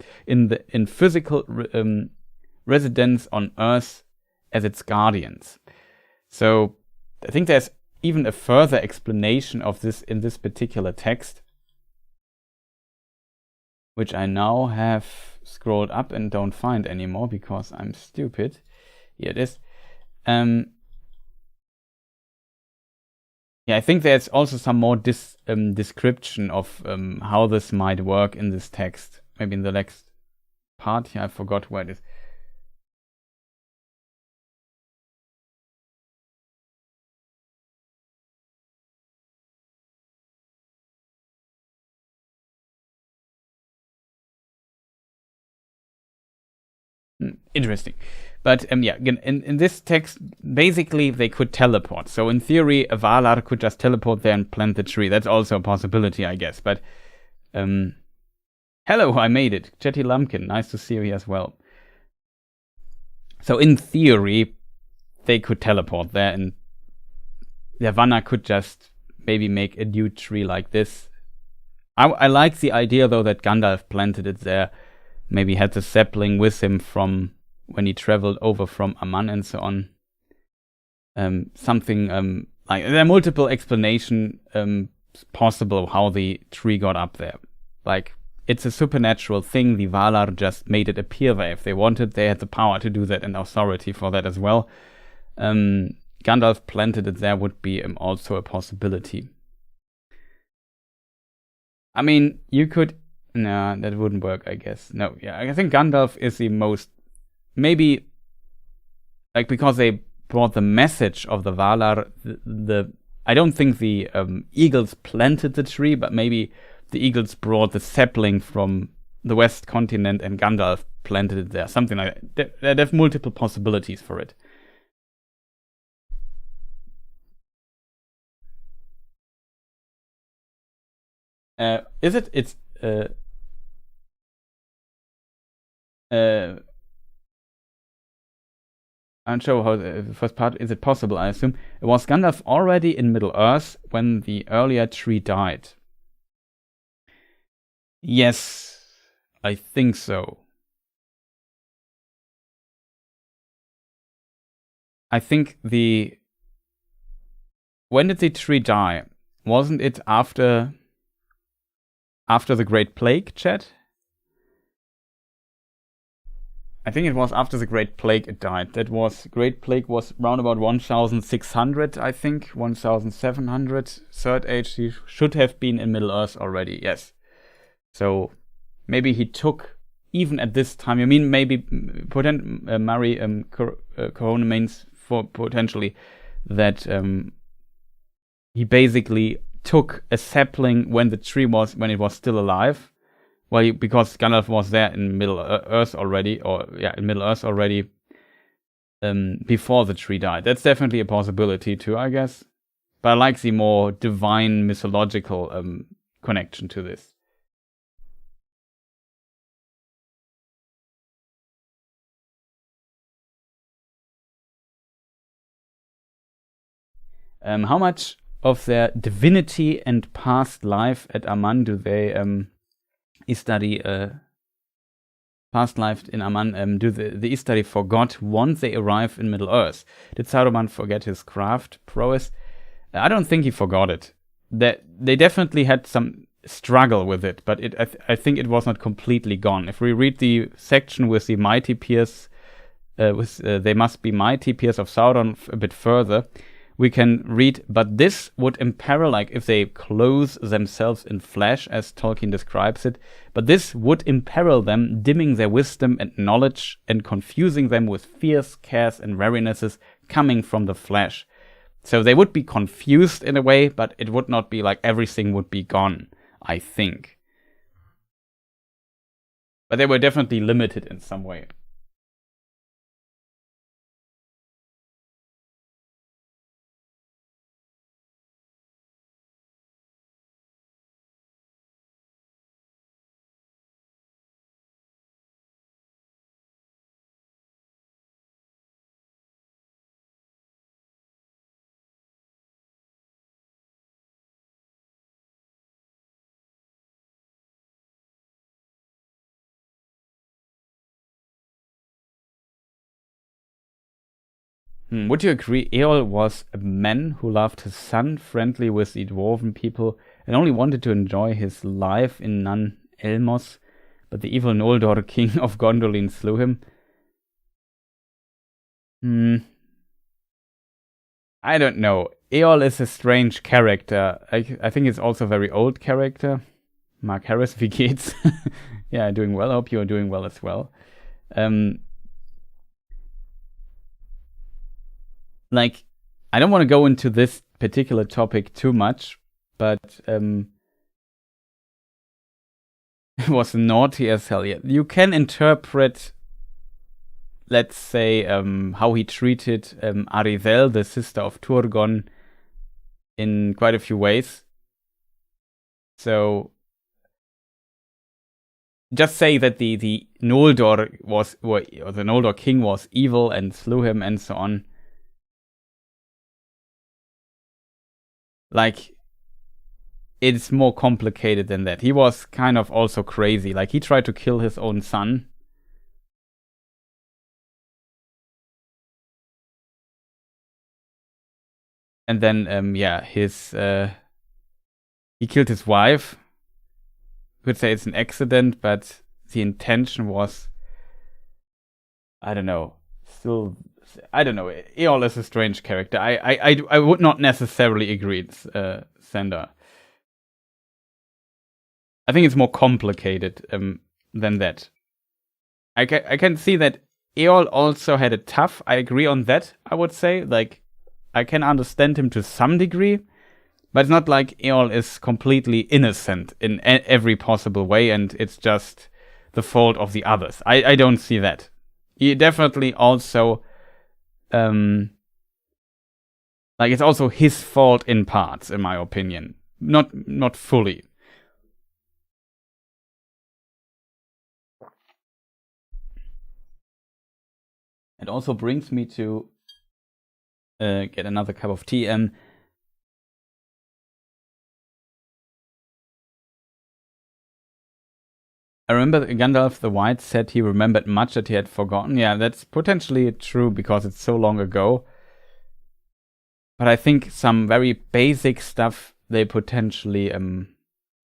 residence on Earth as its guardians. So, I think there's even a further explanation of this in this particular text, which I now have scrolled up and don't find anymore because I'm stupid. Here it is. Yeah, I think there's also some more description of how this might work in this text. Maybe in the next part here, I forgot where it is. Interesting. But yeah, again, in this text, basically they could teleport. So in theory, a Valar could just teleport there and plant the tree. That's also a possibility, I guess. But hello, I made it. Chetty Lumpkin, nice to see you here as well. So in theory, they could teleport there, and Yavanna could just maybe make a new tree like this. I like the idea, though, that Gandalf planted it there. Maybe had the sapling with him from when he traveled over from Aman and so on. Something like there are multiple explanations possible how the tree got up there. Like, it's a supernatural thing. The Valar just made it appear there. If they wanted, they had the power to do that and authority for that as well. Gandalf planted it there would be also a possibility. I mean, you could... No, that wouldn't work, I guess. No, yeah, I think Gandalf is the most... Maybe, like, because they brought the message of the Valar, I don't think the eagles planted the tree, but maybe the eagles brought the sapling from the West Continent and Gandalf planted it there. Something like that. There are multiple possibilities for it. Is it? It's... I'm sure how the first part, is it possible, I assume. Was Gandalf already in Middle-earth when the earlier tree died? Yes, I think so. I think when did the tree die? Wasn't it after the Great Plague, chat? I think it was after the Great Plague it died. Great Plague was around about 1600, I think, 1700. Third Age, he should have been in Middle-earth already, yes. So maybe he took, even at this time, you mean maybe Corona means for potentially that he basically took a sapling when it was still alive. Well, because Gandalf was there in Middle-earth already, before the tree died. That's definitely a possibility too, I guess. But I like the more divine, mythological connection to this. How much of their divinity and past life at Aman do they... Istari past life in Aman, do the Istari forgot once they arrive in Middle-earth? Did Saruman forget his craft prowess? I don't think he forgot it. They definitely had some struggle with it, but I think it was not completely gone. If we read the section with the mighty peers, They Must Be Mighty, Peers of Sauron, a bit further, we can read, but this would imperil, like if they clothe themselves in flesh, as Tolkien describes it, but this would imperil them, dimming their wisdom and knowledge, and confusing them with fierce cares and wearinesses coming from the flesh. So they would be confused in a way, but it would not be like everything would be gone, I think. But they were definitely limited in some way. Would you agree Eol was a man who loved his son, friendly with the dwarven people, and only wanted to enjoy his life in Nan Elmos, but the evil Noldor, king of Gondolin, slew him? I don't know. Eol is a strange character. I think he's also a very old character. Mark Harris, wie geht's? Yeah, doing well. I hope you're doing well as well. Like, I don't want to go into this particular topic too much, but it was naughty as hell. Yeah, you can interpret, let's say, how he treated Aridel, the sister of Turgon, in quite a few ways. So, just say that the Noldor or the Noldor king was evil and slew him and so on. Like, it's more complicated than that. He was kind of also crazy. Like, he tried to kill his own son. And then, he killed his wife. You could say it's an accident, but the intention was, I don't know. Eol is a strange character. I would not necessarily agree, Sander. I think it's more complicated than that. I can see that Eol also had it tough. I agree on that, I would say. Like, I can understand him to some degree, but it's not like Eol is completely innocent in every possible way, and it's just the fault of the others. I don't see that. He definitely also... like, it's also his fault in parts, in my opinion. Not fully. It also brings me to get another cup of tea. I remember Gandalf the White said he remembered much that he had forgotten. Yeah, that's potentially true because it's so long ago. But I think some very basic stuff they potentially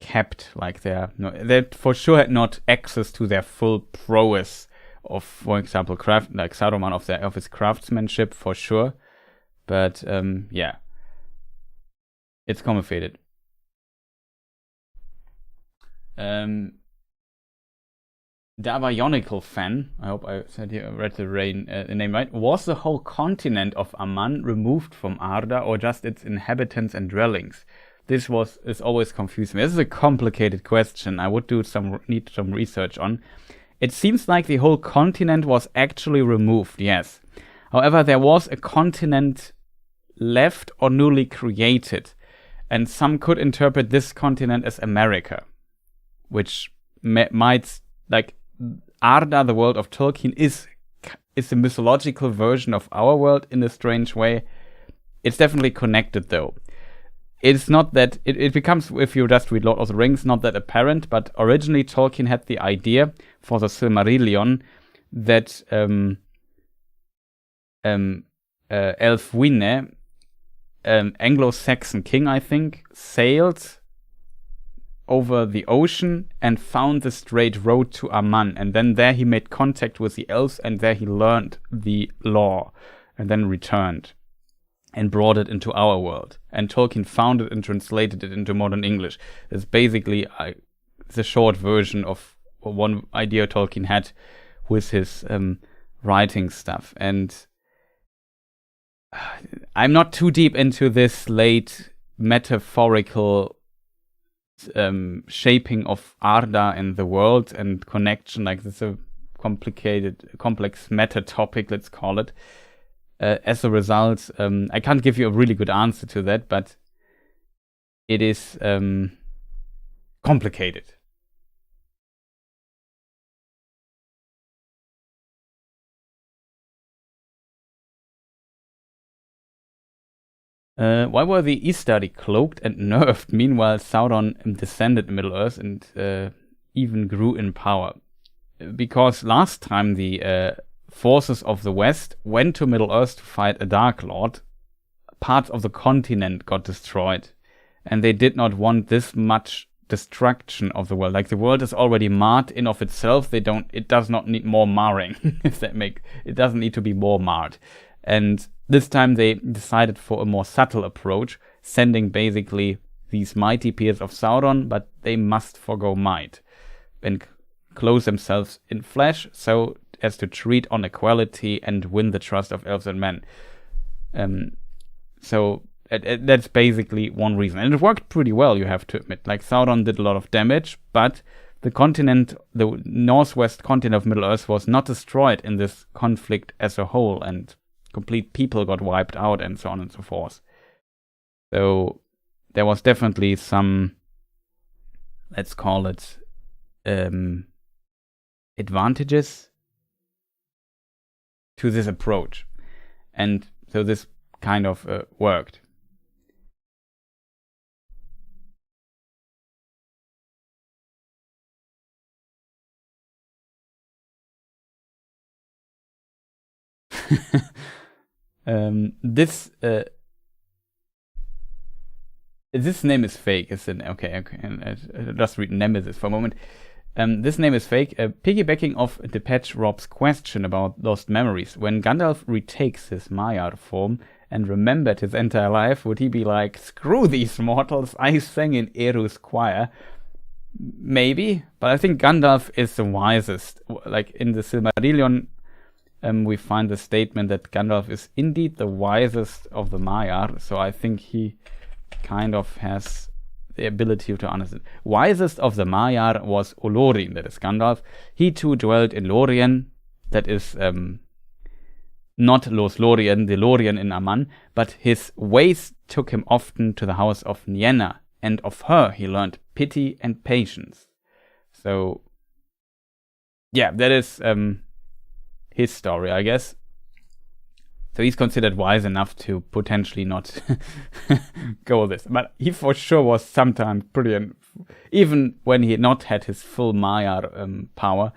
kept. Like, they for sure had not access to their full prowess of, for example, like Saruman of his craftsmanship, for sure. But yeah, it's complicated. The Abionical fan, I hope I read the name right, was the whole continent of Aman removed from Arda, or just its inhabitants and dwellings? This is always confusing me. This is a complicated question. I would need some research on. It seems like the whole continent was actually removed, yes. However, there was a continent left or newly created, and some could interpret this continent as America, which might, like, Arda, the world of Tolkien, is a mythological version of our world in a strange way. It's definitely connected, though. It's not that it becomes, if you just read Lord of the Rings, not that apparent, but originally Tolkien had the idea for the Silmarillion that Elfwine, Anglo-Saxon king, I think, sailed over the ocean and found the straight road to Aman. And then there he made contact with the elves, and there he learned the law, and then returned and brought it into our world. And Tolkien found it and translated it into modern English. It's basically the short version of one idea Tolkien had with his writing stuff. And I'm not too deep into this late metaphorical shaping of Arda in the world and connection. Like, this is a complex meta topic, let's call it. As a result, I can't give you a really good answer to that, but it is complicated. Why were the Istari cloaked and nerfed? Meanwhile, Sauron descended Middle-earth and even grew in power. Because last time the forces of the West went to Middle-earth to fight a Dark Lord, parts of the continent got destroyed. And they did not want this much destruction of the world. Like, the world is already marred in of itself. It does not need more marring. It doesn't need to be more marred. And this time they decided for a more subtle approach, sending basically these mighty peers of Sauron, but they must forgo might and clothe themselves in flesh so as to treat on equality and win the trust of elves and men. So that's basically one reason. And it worked pretty well, you have to admit. Like, Sauron did a lot of damage, but the northwest continent of Middle-earth was not destroyed in this conflict as a whole, and complete people got wiped out and so on and so forth. So there was definitely some, let's call it, advantages to this approach. And so this kind of worked. This name is fake. Okay. And just read Nemesis for a moment. This name is fake. Piggybacking off the patch Rob's question about lost memories. When Gandalf retakes his Maiar form and remembered his entire life, would he be like, screw these mortals, I sang in Eru's choir? Maybe, but I think Gandalf is the wisest. Like, in the Silmarillion, we find the statement that Gandalf is indeed the wisest of the Maiar, so I think he kind of has the ability to understand. Wisest of the Maiar was Olorin, that is Gandalf. He too dwelt in Lorien, that is not Los Lorien, the Lorien in Aman, but his ways took him often to the house of Nienna, and of her he learned pity and patience. So, yeah, that is his story, I guess. So he's considered wise enough to potentially not go with this. But he for sure was sometimes pretty, even when he had not had his full Maiar power,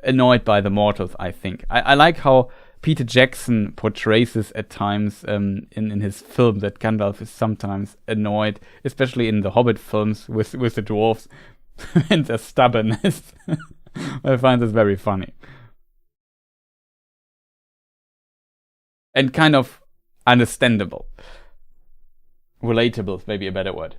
annoyed by the mortals, I think. I like how Peter Jackson portrays this at times in his film, that Gandalf is sometimes annoyed, especially in the Hobbit films with the dwarves and their stubbornness. I find this very funny. And kind of understandable. Relatable is maybe a better word.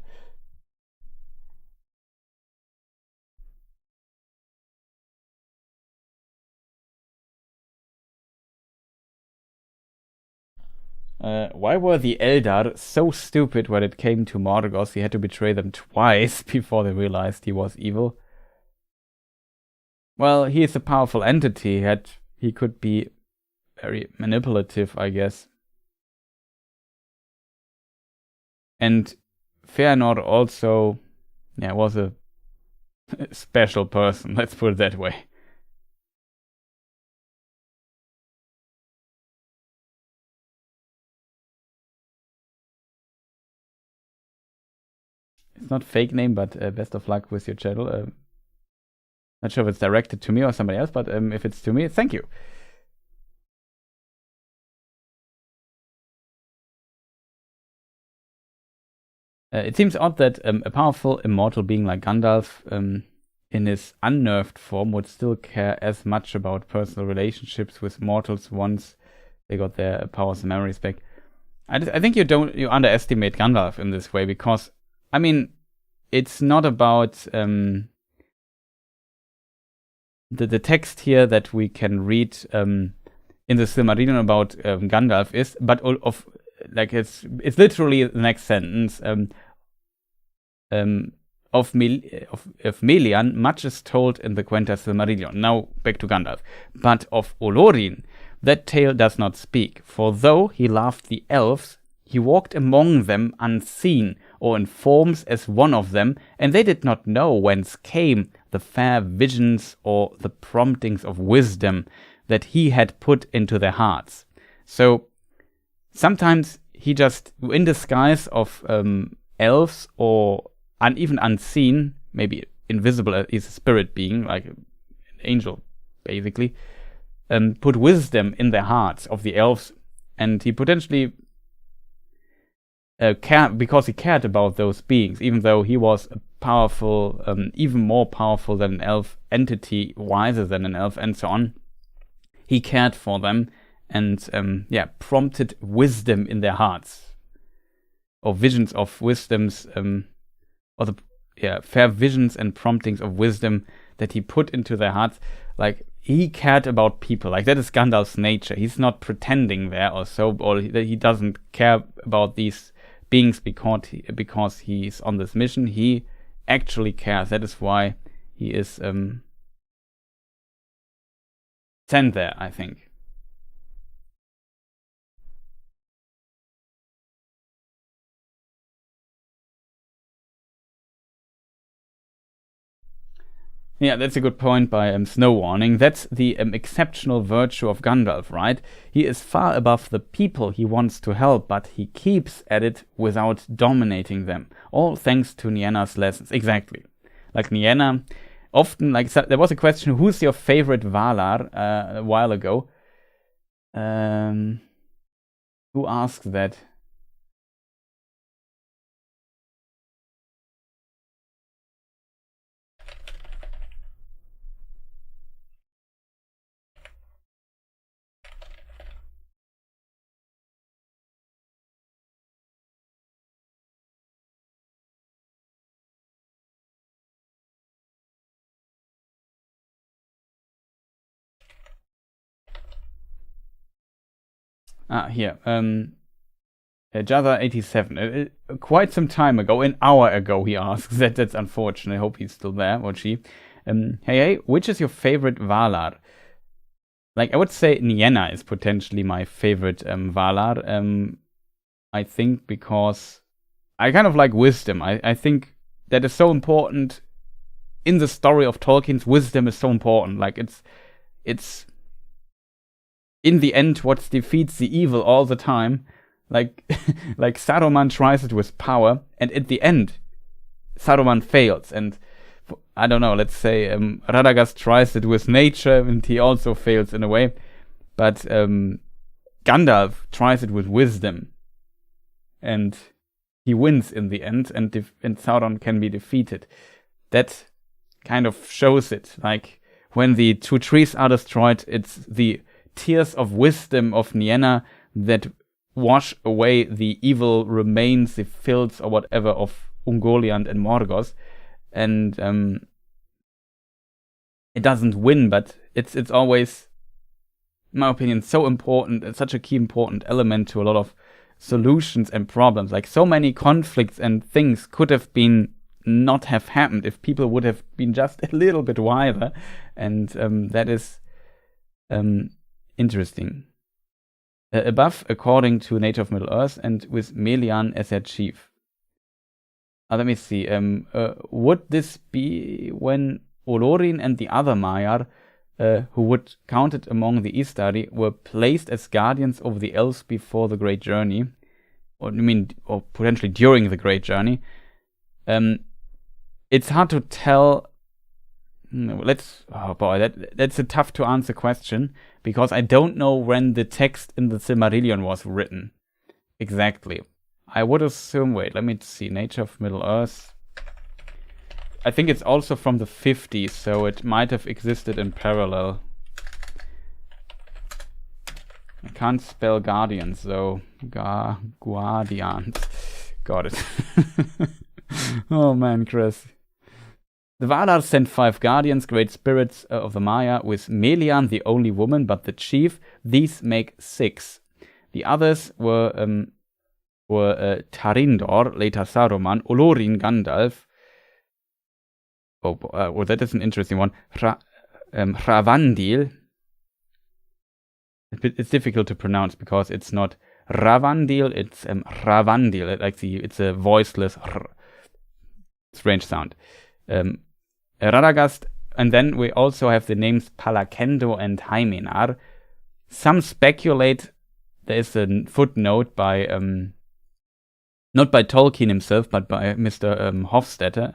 Why were the Eldar so stupid when it came to Morgoth? He had to betray them twice before they realized he was evil. Well, he is a powerful entity. He could be very manipulative, I guess. And Fëanor also, was a special person, let's put it that way. It's not fake name, but best of luck with your channel. Not sure if it's directed to me or somebody else, but if it's to me, thank you. It seems odd that a powerful immortal being like Gandalf, in his unnerved form, would still care as much about personal relationships with mortals once they got their powers and memories back. I think you underestimate Gandalf in this way, because, I mean, it's not about the text here that we can read in the Silmarillion about Gandalf is, but of like it's literally the next sentence. Of Melian, much is told in the Quenta Silmarillion. Now back to Gandalf. But of Olorin, that tale does not speak. For though he loved the elves, he walked among them unseen, or in forms as one of them, and they did not know whence came the fair visions or the promptings of wisdom that he had put into their hearts. So sometimes he just, in disguise of elves or even unseen, maybe invisible, he's a spirit being, like an angel, basically, put wisdom in the hearts of the elves, and he potentially because he cared about those beings, even though he was a powerful, even more powerful than an elf entity, wiser than an elf, and so on. He cared for them and prompted wisdom in their hearts, or visions of wisdoms, fair visions and promptings of wisdom that he put into their hearts. Like, he cared about people. Like, that is Gandalf's nature. He's not pretending there or so, or that he doesn't care about these beings because he's on this mission. He actually cares. That is why he is sent there, I think. Yeah, that's a good point by Snow Warning. That's the exceptional virtue of Gandalf, right? He is far above the people he wants to help, but he keeps at it without dominating them. All thanks to Nienna's lessons. Exactly. Like Nienna, often, like, so there was a question, who's your favorite Valar, a while ago. Who asked that? Here. Java87. Quite some time ago, an hour ago, he asks. That's unfortunate. I hope he's still there, or she. Hey, which is your favorite Valar? Like, I would say Nienna is potentially my favorite Valar. I think because I kind of like wisdom. I think that is so important in the story of Tolkien's. Wisdom is so important. Like, it's in the end what defeats the evil all the time. Like Saruman tries it with power, and at the end Saruman fails. And I don't know, let's say Radagast tries it with nature, and he also fails in a way. But Gandalf tries it with wisdom, and he wins in the end, and Sauron can be defeated. That kind of shows it. Like, when the two trees are destroyed, it's the tears of wisdom of Nienna that wash away the evil remains, the filth or whatever of Ungoliant and Morgoth. And it doesn't win, but it's always, in my opinion, so important. It's such a key important element to a lot of solutions and problems. Like, so many conflicts and things could have been not have happened if people would have been just a little bit wiser. And that is interesting. Above, according to Nature of Middle-earth, and with Melian as their chief. Let me see. Would this be when Olorin and the other Maiar, who would counted among the Istari, were placed as guardians over the elves before the Great Journey? Or potentially during the Great Journey? It's hard to tell. That's a tough to answer question, because I don't know when the text in the Silmarillion was written exactly. I would assume, wait, let me see, Nature of Middle-earth. I think it's also from the 50s, so it might have existed in parallel. I can't spell guardians, though. Guardians. Got it. Oh man, Chris. The Valar sent 5 guardians, great spirits of the Maya, with Melian the only woman, but the chief. These make 6. The others were Tarindor, later Saruman, Olorin, Gandalf. Oh, that is an interesting one. Ravandil. It's difficult to pronounce because it's not Ravandil, it's Ravandil. It's a voiceless, strange sound. Radagast, and then we also have the names Palakendo and Hymenar. Some speculate there is a footnote by not by Tolkien himself, but by Mr. Hofstadter.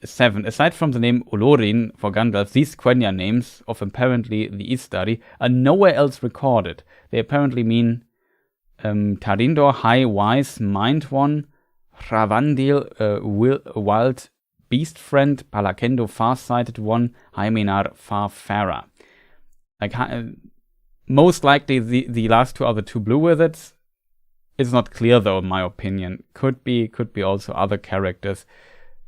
7. Aside from the name Olorin for Gandalf, these Quenya names of apparently the Istari are nowhere else recorded. They apparently mean Tarindor, High, Wise, Mind One, Ravandil, Wild Beast Friend, Palakendo, Far-Sighted One, Hymenar, Far-Farer. Most likely the last 2 are the 2 Blue Wizards. It's not clear though, in my opinion. Could be also other characters.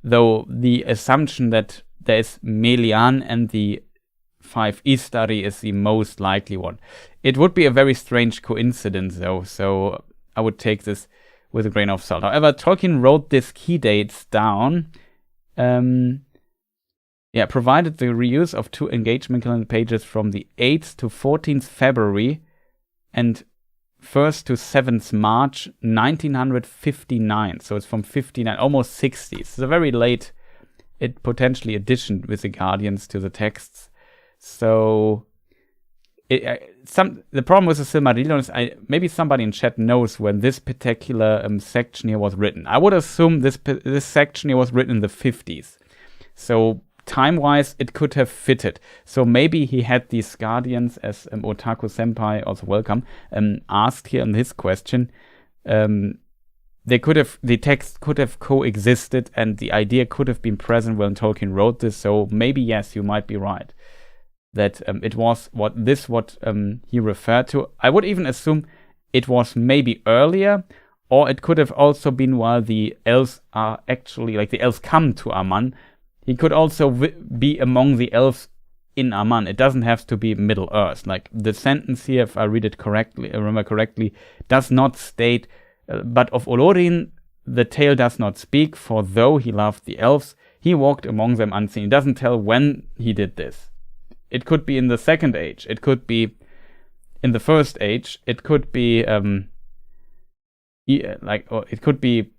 Though the assumption that there is Melian and the 5 Istari is the most likely one. It would be a very strange coincidence though, so I would take this with a grain of salt. However, Tolkien wrote these key dates down. Provided the reuse of 2 engagement calendar pages from the 8th to 14th February and 1st to 7th March 1959. So it's from 59, almost 60s. It's a very late potentially addition with the Guardians to the texts. So the problem with the Silmarillion is maybe somebody in chat knows when this particular section here was written. I would assume this section here was written in the 50s. So time-wise, it could have fitted. So maybe he had these Guardians, as Otaku Senpai, also welcome, asked here in his question. The text could have coexisted, and the idea could have been present when Tolkien wrote this. So maybe, yes, you might be right. That it was what he referred to. I would even assume it was maybe earlier, or it could have also been while the elves are actually, like the elves come to Aman. He could also be among the elves in Aman. It doesn't have to be Middle Earth. Like the sentence here, if I remember correctly, does not state, but of Olorin the tale does not speak, for though he loved the elves, he walked among them unseen. It doesn't tell when he did this. It could be in the Second Age. It could be in the First Age. It could be it could be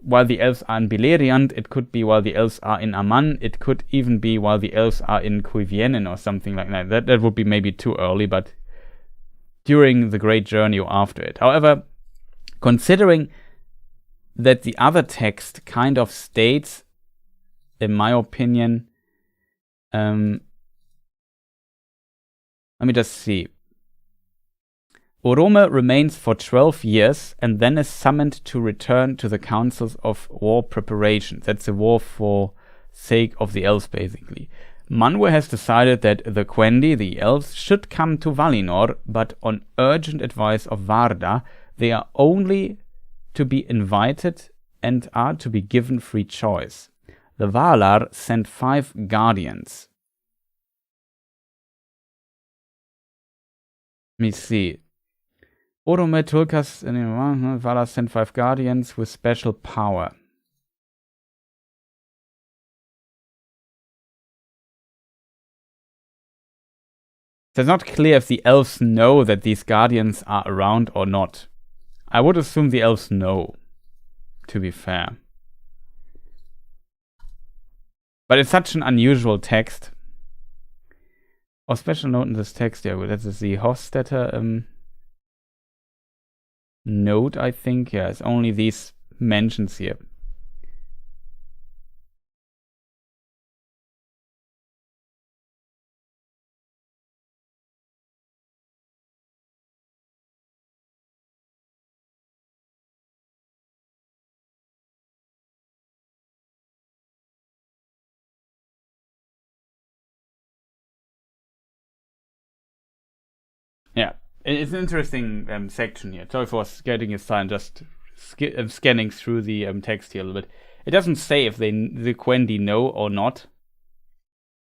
while the elves are in Beleriand. It could be while the elves are in Aman. It could even be while the elves are in Cuivienen or something like that. That would be maybe too early, but during the Great Journey or after it. However, considering that the other text kind of states, in my opinion, let me just see. Orome remains for 12 years and then is summoned to return to the councils of war preparation. That's the war for sake of the elves, basically. Manwë has decided that the Quendi, the elves, should come to Valinor, but on urgent advice of Varda, they are only to be invited and are to be given free choice. The Valar sent 5 guardians. Let me see. Orome, Tulkas, Valar sent 5 guardians with special power. It's not clear if the elves know that these guardians are around or not. I would assume the elves know, to be fair. But it's such an unusual text. Or special note in this text, yeah, that is the Hofstadter note, I think. Yeah, it's only these mentions here. It's an interesting section here. Sorry for getting his time, just scanning through the text here a little bit. It doesn't say if the Quendi know or not.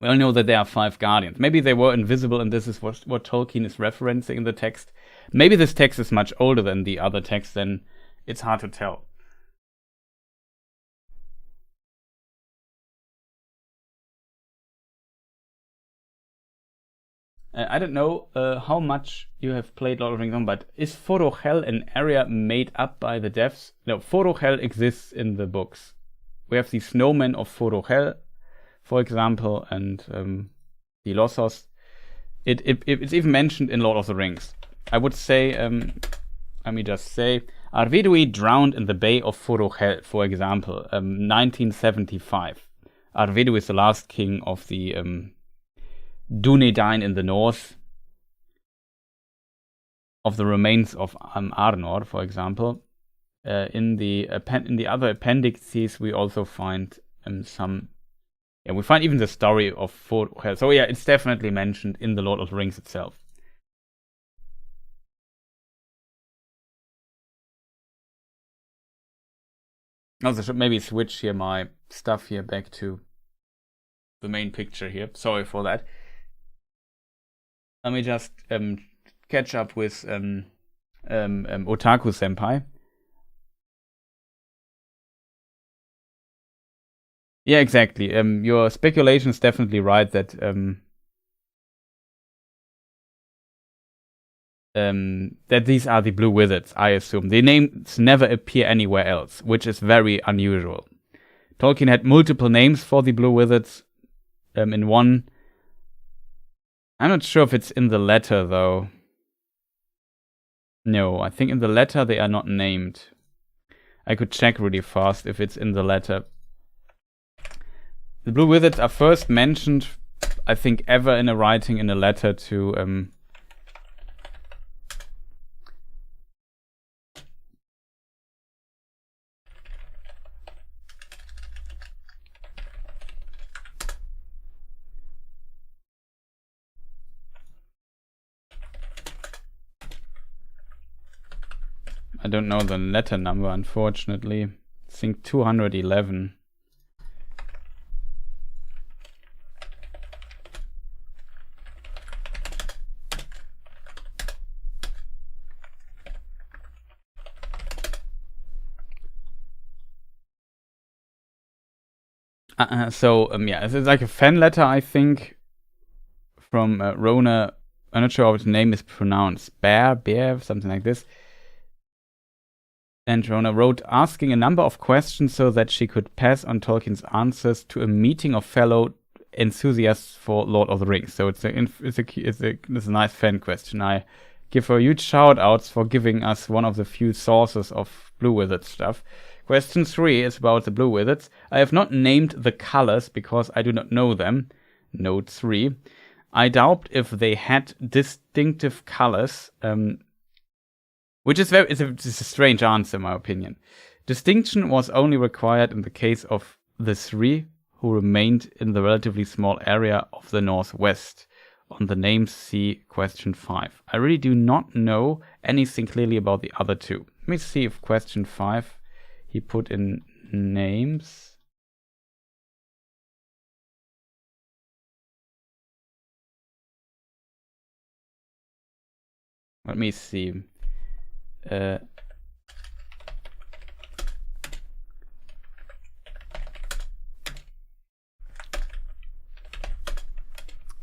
We all know that there are 5 guardians. Maybe they were invisible, and this is what Tolkien is referencing in the text. Maybe this text is much older than the other text, then it's hard to tell. I don't know how much you have played Lord of the Rings on, but is Forochel an area made up by the devs? No, Forochel exists in the books. We have the snowmen of Forochel, for example, and the Lossos. It's even mentioned in Lord of the Rings. I would say, let me just say, Arvedui drowned in the Bay of Forochel, for example, 1975. Arvedui is the last king of the Dunedain in the north, of the remains of Arnor, for example. In the other appendices, we also find some. Yeah, we find even the story of Forochel. So yeah, it's definitely mentioned in the Lord of the Rings itself. Also, should maybe switch here my stuff here back to the main picture here. Sorry for that. Let me just catch up with Otaku Senpai. Yeah, exactly. Your speculation is definitely right that that these are the Blue Wizards, I assume. The names never appear anywhere else, which is very unusual. Tolkien had multiple names for the Blue Wizards. In one, I'm not sure if it's in the letter, though. No, I think in the letter they are not named. I could check really fast if it's in the letter. The Blue Wizards are first mentioned, I think, ever in a writing in a letter to I don't know the letter number, unfortunately. I think 211. Yeah, it's like a fan letter, I think, from Rona. I'm not sure how its name is pronounced. Bear, something like this. And Rona wrote, asking a number of questions so that she could pass on Tolkien's answers to a meeting of fellow enthusiasts for Lord of the Rings. So it's a nice fan question. I give her huge shout-outs for giving us one of the few sources of Blue Wizard stuff. Question 3 is about the Blue Wizards. I have not named the colors because I do not know them. Note 3. I doubt if they had distinctive colors, which is it's a strange answer, in my opinion. Distinction was only required in the case of the 3 who remained in the relatively small area of the northwest. On the names, see question 5. I really do not know anything clearly about the other 2. Let me see if question 5 he put in names. Let me see. So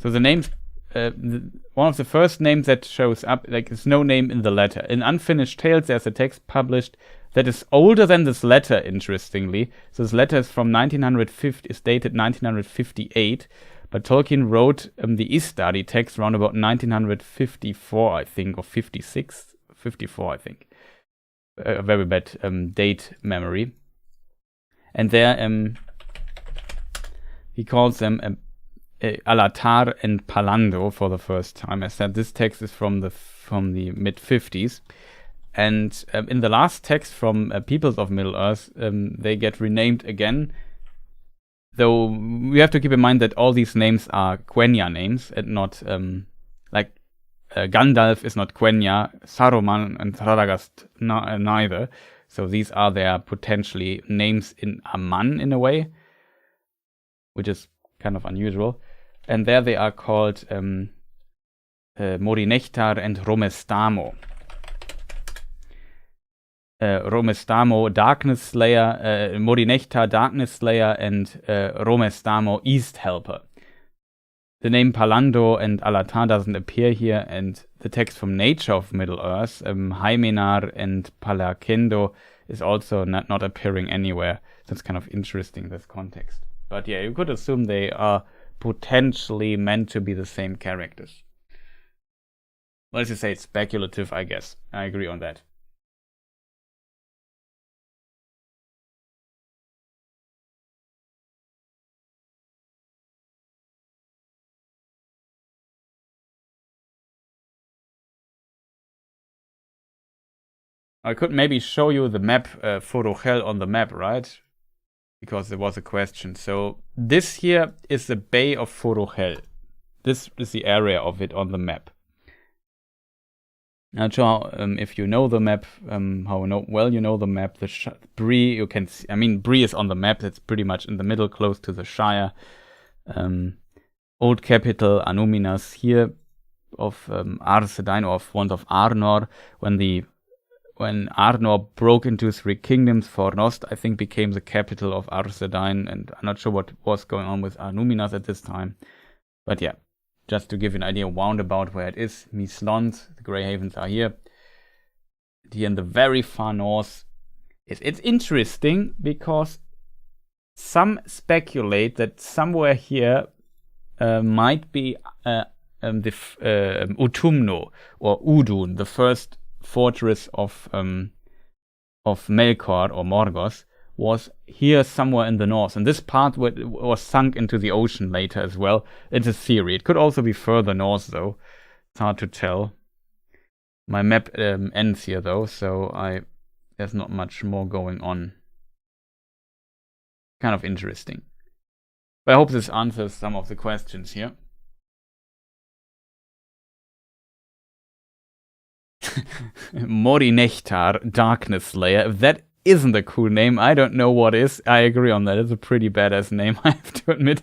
the names, one of the first names that shows up, like, there's no name in the letter. In Unfinished Tales, there's a text published that is older than this letter, interestingly. So this letter is from 1950, is dated 1958, but Tolkien wrote the Istari text around about 1954, I think, or 56, 54, I think. A very bad date memory. And there he calls them Alatar and Palando for the first time. I said this text is from the mid-50s. And in the last text from Peoples of Middle-earth, they get renamed again. Though we have to keep in mind that all these names are Quenya names and not like Gandalf is not Quenya, Saruman and Radagast neither. So these are their potentially names in Aman in a way, which is kind of unusual. And there they are called Morinechtar and Romestamo. Romestamo, Darkness Slayer, Morinechtar, Darkness Slayer, and Romestamo, East Helper. The name Palando and Alatar doesn't appear here, and the text from Nature of Middle-earth, Hymenar and Palakendo, is also not appearing anywhere. That's kind of interesting, this context. But yeah, you could assume they are potentially meant to be the same characters. Let's just say it's speculative, I guess. I agree on that. I could maybe show you the map, Forochel on the map, right? Because there was a question. So this here is the Bay of Forochel. This is the area of it on the map. Not sure if you know the map, how well you know the map. The Bree, you can see, I mean, Bree is on the map. It's pretty much in the middle, close to the Shire. Old capital, Anuminas, here of Arthedain, or of one of Arnor, when Arnor broke into 3 kingdoms, Fornost, I think, became the capital of Arthedain, and I'm not sure what was going on with Anuminas at this time. But yeah, just to give you an idea roundabout where it is, Mislons, the Grey Havens are here. Here in the very far north. It's interesting because some speculate that somewhere here might be the Utumno, or Udun, the first fortress of Melkor or Morgoth, was here somewhere in the north, and this part was sunk into the ocean later as well. It's a theory. It could also be further north, though. It's hard to tell. My map ends here, though, so there's not much more going on. Kind of interesting. But I hope this answers some of the questions here. Morinechtar, Darkness Slayer. If that isn't a cool name, I don't know what is. I agree on that. It's a pretty badass name, I have to admit.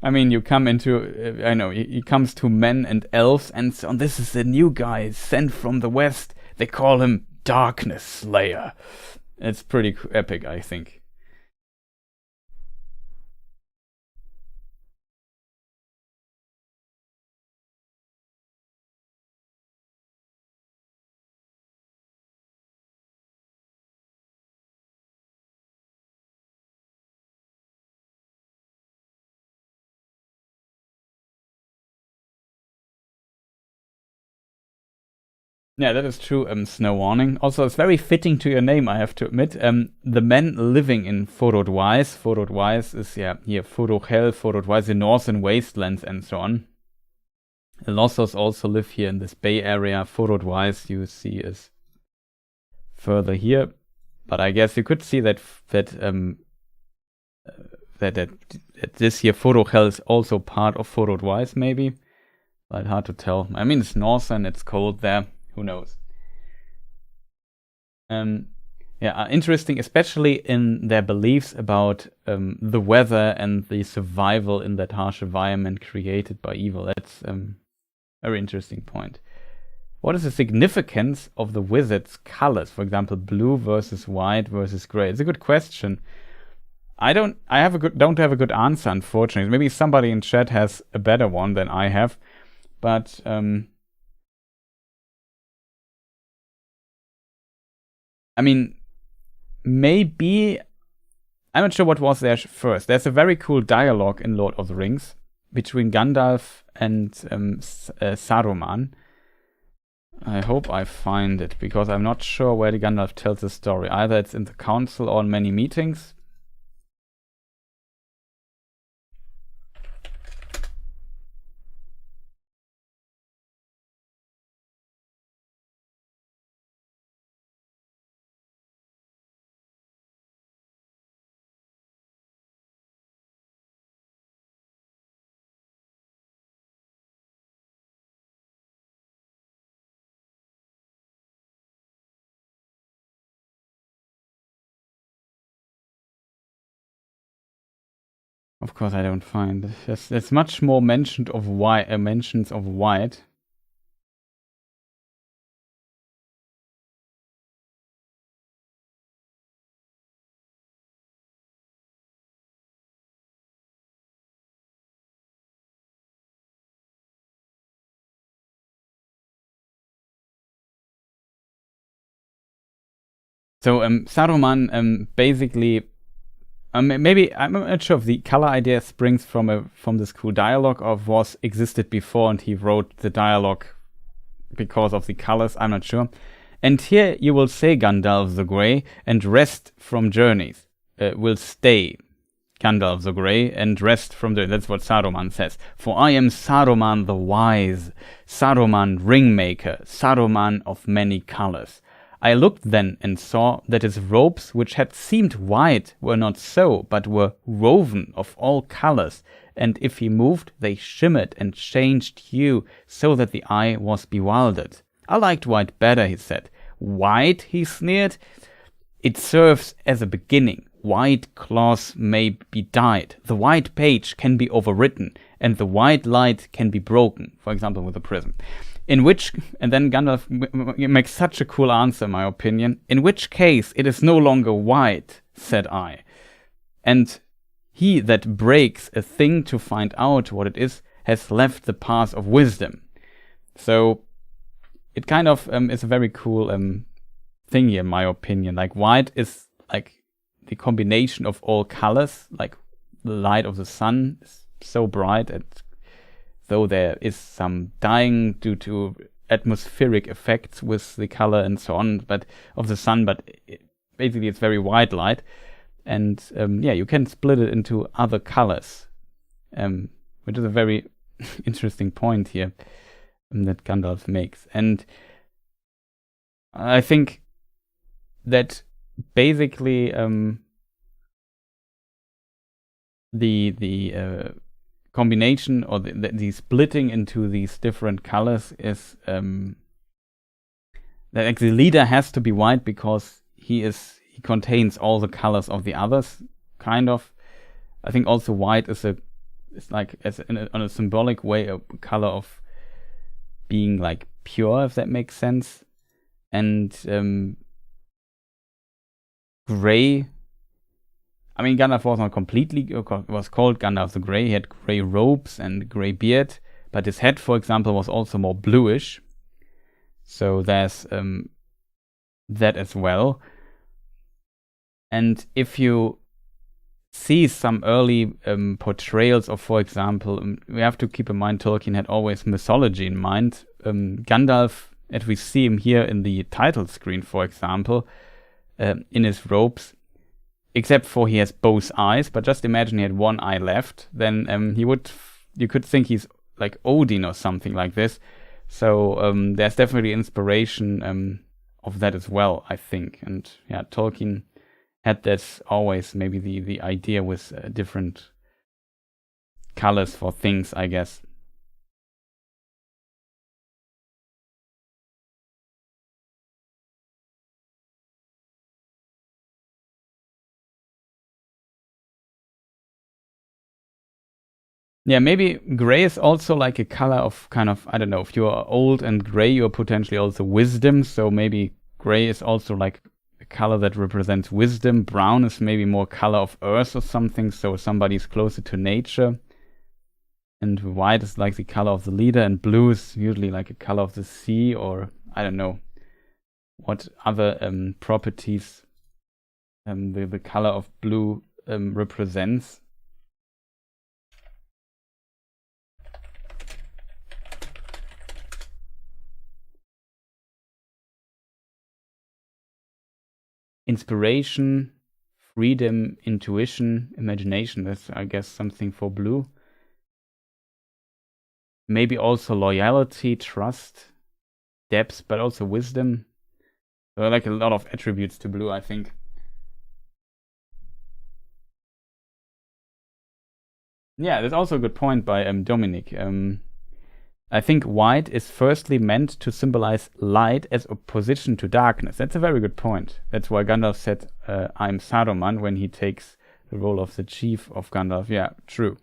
I mean, you come into, I know, he comes to men and elves, and so on. This is the new guy sent from the west. They call him Darkness Slayer. It's pretty epic, I think. Yeah, that is true, Snow Warning. Also, it's very fitting to your name, I have to admit. The men living in Forodwise. Forodwise is, yeah, here, Forochel, Forodwise, the northern wastelands, and so on. The Lossos also live here in this bay area. Forodwise, you see, is further here. But I guess you could see that this here, Forochel, is also part of Forodwise, maybe. But hard to tell. I mean, it's northern, it's cold there. Who knows? Yeah, interesting, especially in their beliefs about the weather and the survival in that harsh environment created by evil. That's a very interesting point. What is the significance of the wizard's colors? For example, blue versus white versus gray. It's a good question. I don't have a good answer, unfortunately. Maybe somebody in chat has a better one than I have, but I mean, maybe, I'm not sure what was there first. There's a very cool dialogue in Lord of the Rings between Gandalf and Saruman. I hope I find it, because I'm not sure where the Gandalf tells the story. Either it's in the council or in many meetings. Of course, I don't find. There's much more mentioned of mentions of white. So Saruman basically, maybe I'm not sure if the color idea springs from this cool dialogue or was existed before and he wrote the dialogue because of the colors. I'm not sure. And here you will say Gandalf the Grey and rest from journeys. Will stay Gandalf the Grey and rest from journeys. That's what Saruman says. For I am Saruman the Wise, Saruman Ringmaker, Saruman of many colors. I looked then and saw that his robes, which had seemed white, were not so, but were woven of all colors, and if he moved, they shimmered and changed hue, so that the eye was bewildered. I liked white better, he said. White, he sneered, it serves as a beginning. White cloth may be dyed, the white page can be overwritten, and the white light can be broken, for example with a prism. In which, and then Gandalf makes such a cool answer, in my opinion. In which case, it is no longer white, said I. And he that breaks a thing to find out what it is has left the path of wisdom. So, it kind of is a very cool thing here, in my opinion. Like, white is like the combination of all colors. Like, the light of the sun is so bright and though there is some dying due to atmospheric effects with the color and so on, but of the sun, but basically it's very white light. And yeah, you can split it into other colors, which is a very interesting point here that Gandalf makes. And I think that basically the combination or the splitting into these different colors is that like the leader has to be white because he contains all the colors of the others, kind of. I think also white is like on a symbolic way a color of being like pure, if that makes sense. And gray, I mean, Gandalf was not completely, was called Gandalf the Grey. He had grey robes and grey beard, but his head, for example, was also more bluish. So there's that as well. And if you see some early portrayals of, for example, we have to keep in mind Tolkien had always mythology in mind. Gandalf, as we see him here in the title screen, for example, in his robes, except for he has both eyes, but just imagine he had one eye left, then you could think he's like Odin or something like this. So there's definitely inspiration of that as well, I think. And yeah, Tolkien had that always, maybe the idea with different colors for things, I guess. Yeah, maybe gray is also like a color of kind of, I don't know, if you are old and gray, you're potentially also wisdom. So maybe gray is also like a color that represents wisdom. Brown is maybe more color of earth or something. So somebody's closer to nature. And white is like the color of the leader. And blue is usually like a color of the sea, or I don't know what other properties the color of blue represents. Inspiration, freedom, intuition, imagination. That's, I guess, something for blue. Maybe also loyalty, trust, depth, but also wisdom. There are like a lot of attributes to blue, I think. Yeah, that's also a good point by Dominic. I think white is firstly meant to symbolize light as opposition to darkness. That's a very good point. That's why Gandalf said, I'm Saruman, when he takes the role of the chief of Gandalf. Yeah, true.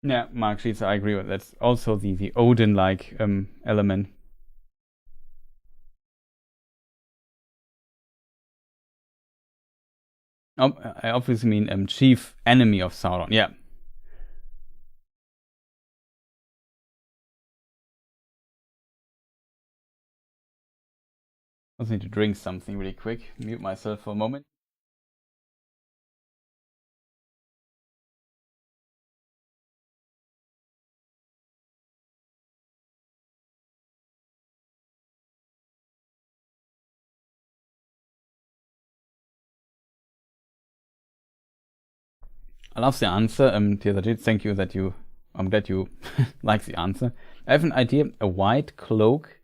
Yeah, Mark Sheets, I agree with that. That's also the Odin-like element. I obviously mean chief enemy of Sauron. Yeah. I also need to drink something really quick. Mute myself for a moment. I love the answer. Tirajit, thank you that you. I'm glad you like the answer. I have an idea. A white cloak.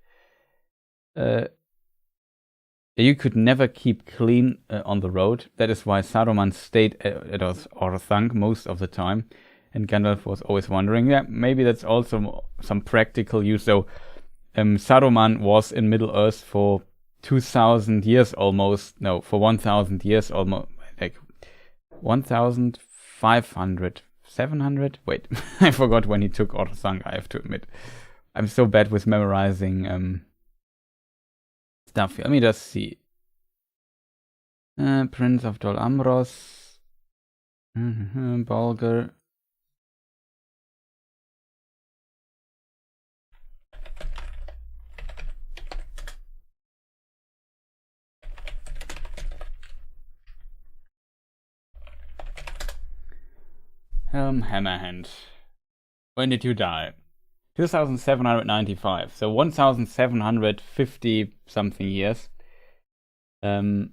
You could never keep clean on the road. That is why Saruman stayed at Orthanc most of the time, and Gandalf was always wondering. Yeah, maybe that's also some practical use. So, Saruman was in Middle Earth for 2,000 years almost. No, for 1,000 years almost. Like 1,500, 700. Wait, I forgot when he took Orthanc. I have to admit, I'm so bad with memorizing stuff. Let me just see. Prince of Dol Amros. Bolger. Helm Hammerhand. When did you die? 2,795. So 1,750 something years. Yeah,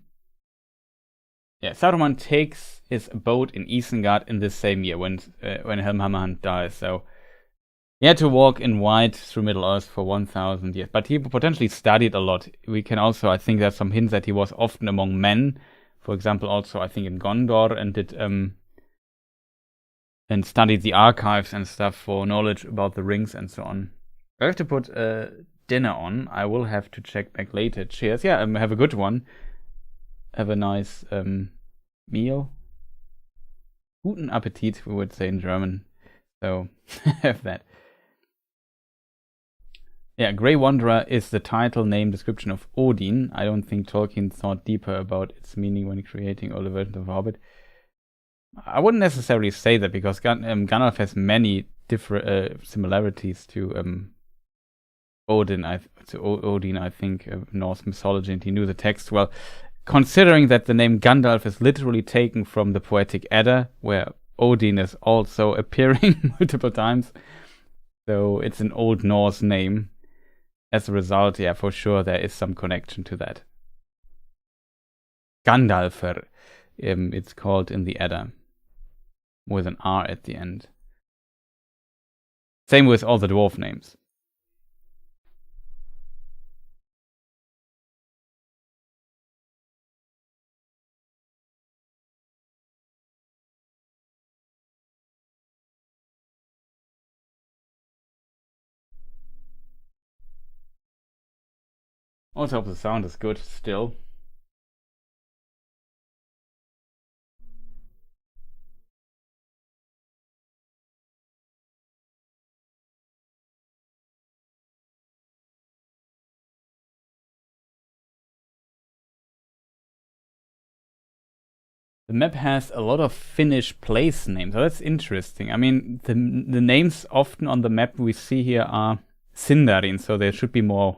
Saruman takes his abode in Isengard in this same year when Helm Hammerhand dies. So he had to walk in white through Middle Earth for 1,000 years. But he potentially studied a lot. We can also, I think there's some hints that he was often among men. For example, also I think in Gondor, and did and studied the archives and stuff for knowledge about the rings and so on. I have to put dinner on. I will have to check back later. Cheers. Yeah, have a good one. Have a nice meal. Guten Appetit, we would say in German. So have that. Yeah, Grey Wanderer is the title, name, description of Odin. I don't think Tolkien thought deeper about its meaning when creating all the versions of Hobbit. I wouldn't necessarily say that, because Gandalf has many different similarities to Odin. I think, Norse mythology, and he knew the text well. Considering that the name Gandalf is literally taken from the Poetic Edda, where Odin is also appearing multiple times, so it's an Old Norse name. As a result, yeah, for sure there is some connection to that. Gandalfr, it's called in the Edda, with an R at the end. Same with all the dwarf names. Also hope the sound is good still. The map has a lot of Finnish place names. So that's interesting. I mean, the names often on the map we see here are Sindarin, so they should be more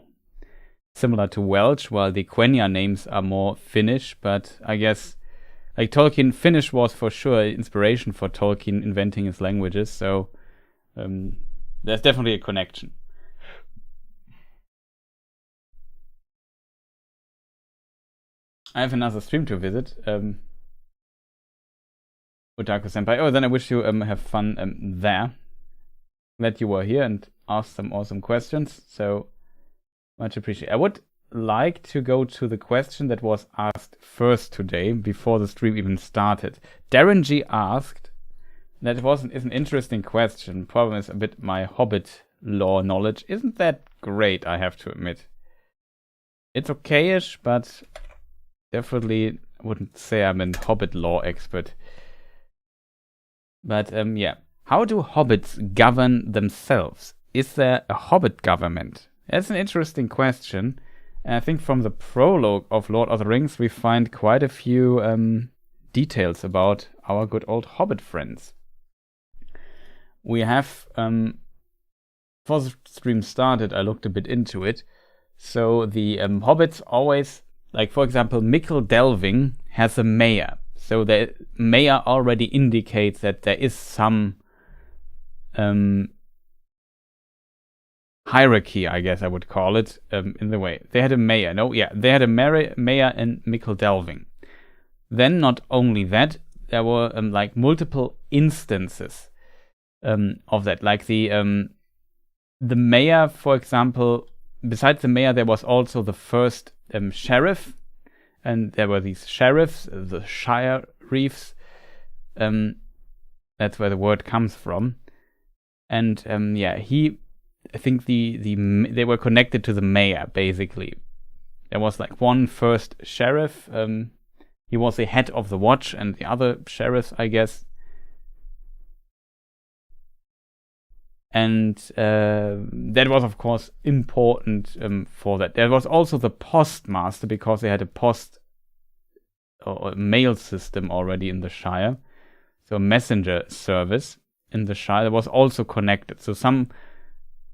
similar to Welsh, while the Quenya names are more Finnish. But I guess, like Tolkien, Finnish was for sure inspiration for Tolkien inventing his languages. So there's definitely a connection. I have another stream to visit. Otaku Senpai. Oh, then I wish you have fun there. Glad you were here and asked some awesome questions. So much appreciated. I would like to go to the question that was asked first today, before the stream even started. Darren G asked, that is an interesting question. Problem is a bit my Hobbit lore knowledge isn't that great, I have to admit. It's okayish, but definitely wouldn't say I'm a Hobbit lore expert. But yeah, how do hobbits govern themselves? Is there a Hobbit government? That's an interesting question. And I think from the prologue of Lord of the Rings, we find quite a few details about our good old Hobbit friends. We have, before the stream started, I looked a bit into it. So the hobbits always, like for example, Mickle Delving has a mayor. So the mayor already indicates that there is some hierarchy, I guess I would call it, in the way. They had a mayor. They had a mayor in Mickle Delving. Then not only that, there were like multiple instances of that. Like the mayor, for example, besides the mayor, there was also the first sheriff, and there were these sheriffs, the Shire Reefs. That's where the word comes from. And I think they were connected to the mayor, basically. There was like one first sheriff. He was the head of the watch, and the other sheriffs, I guess. And that was, of course, important for that. There was also the postmaster, because they had a post or a mail system already in the Shire. So a messenger service in the Shire that was also connected. So some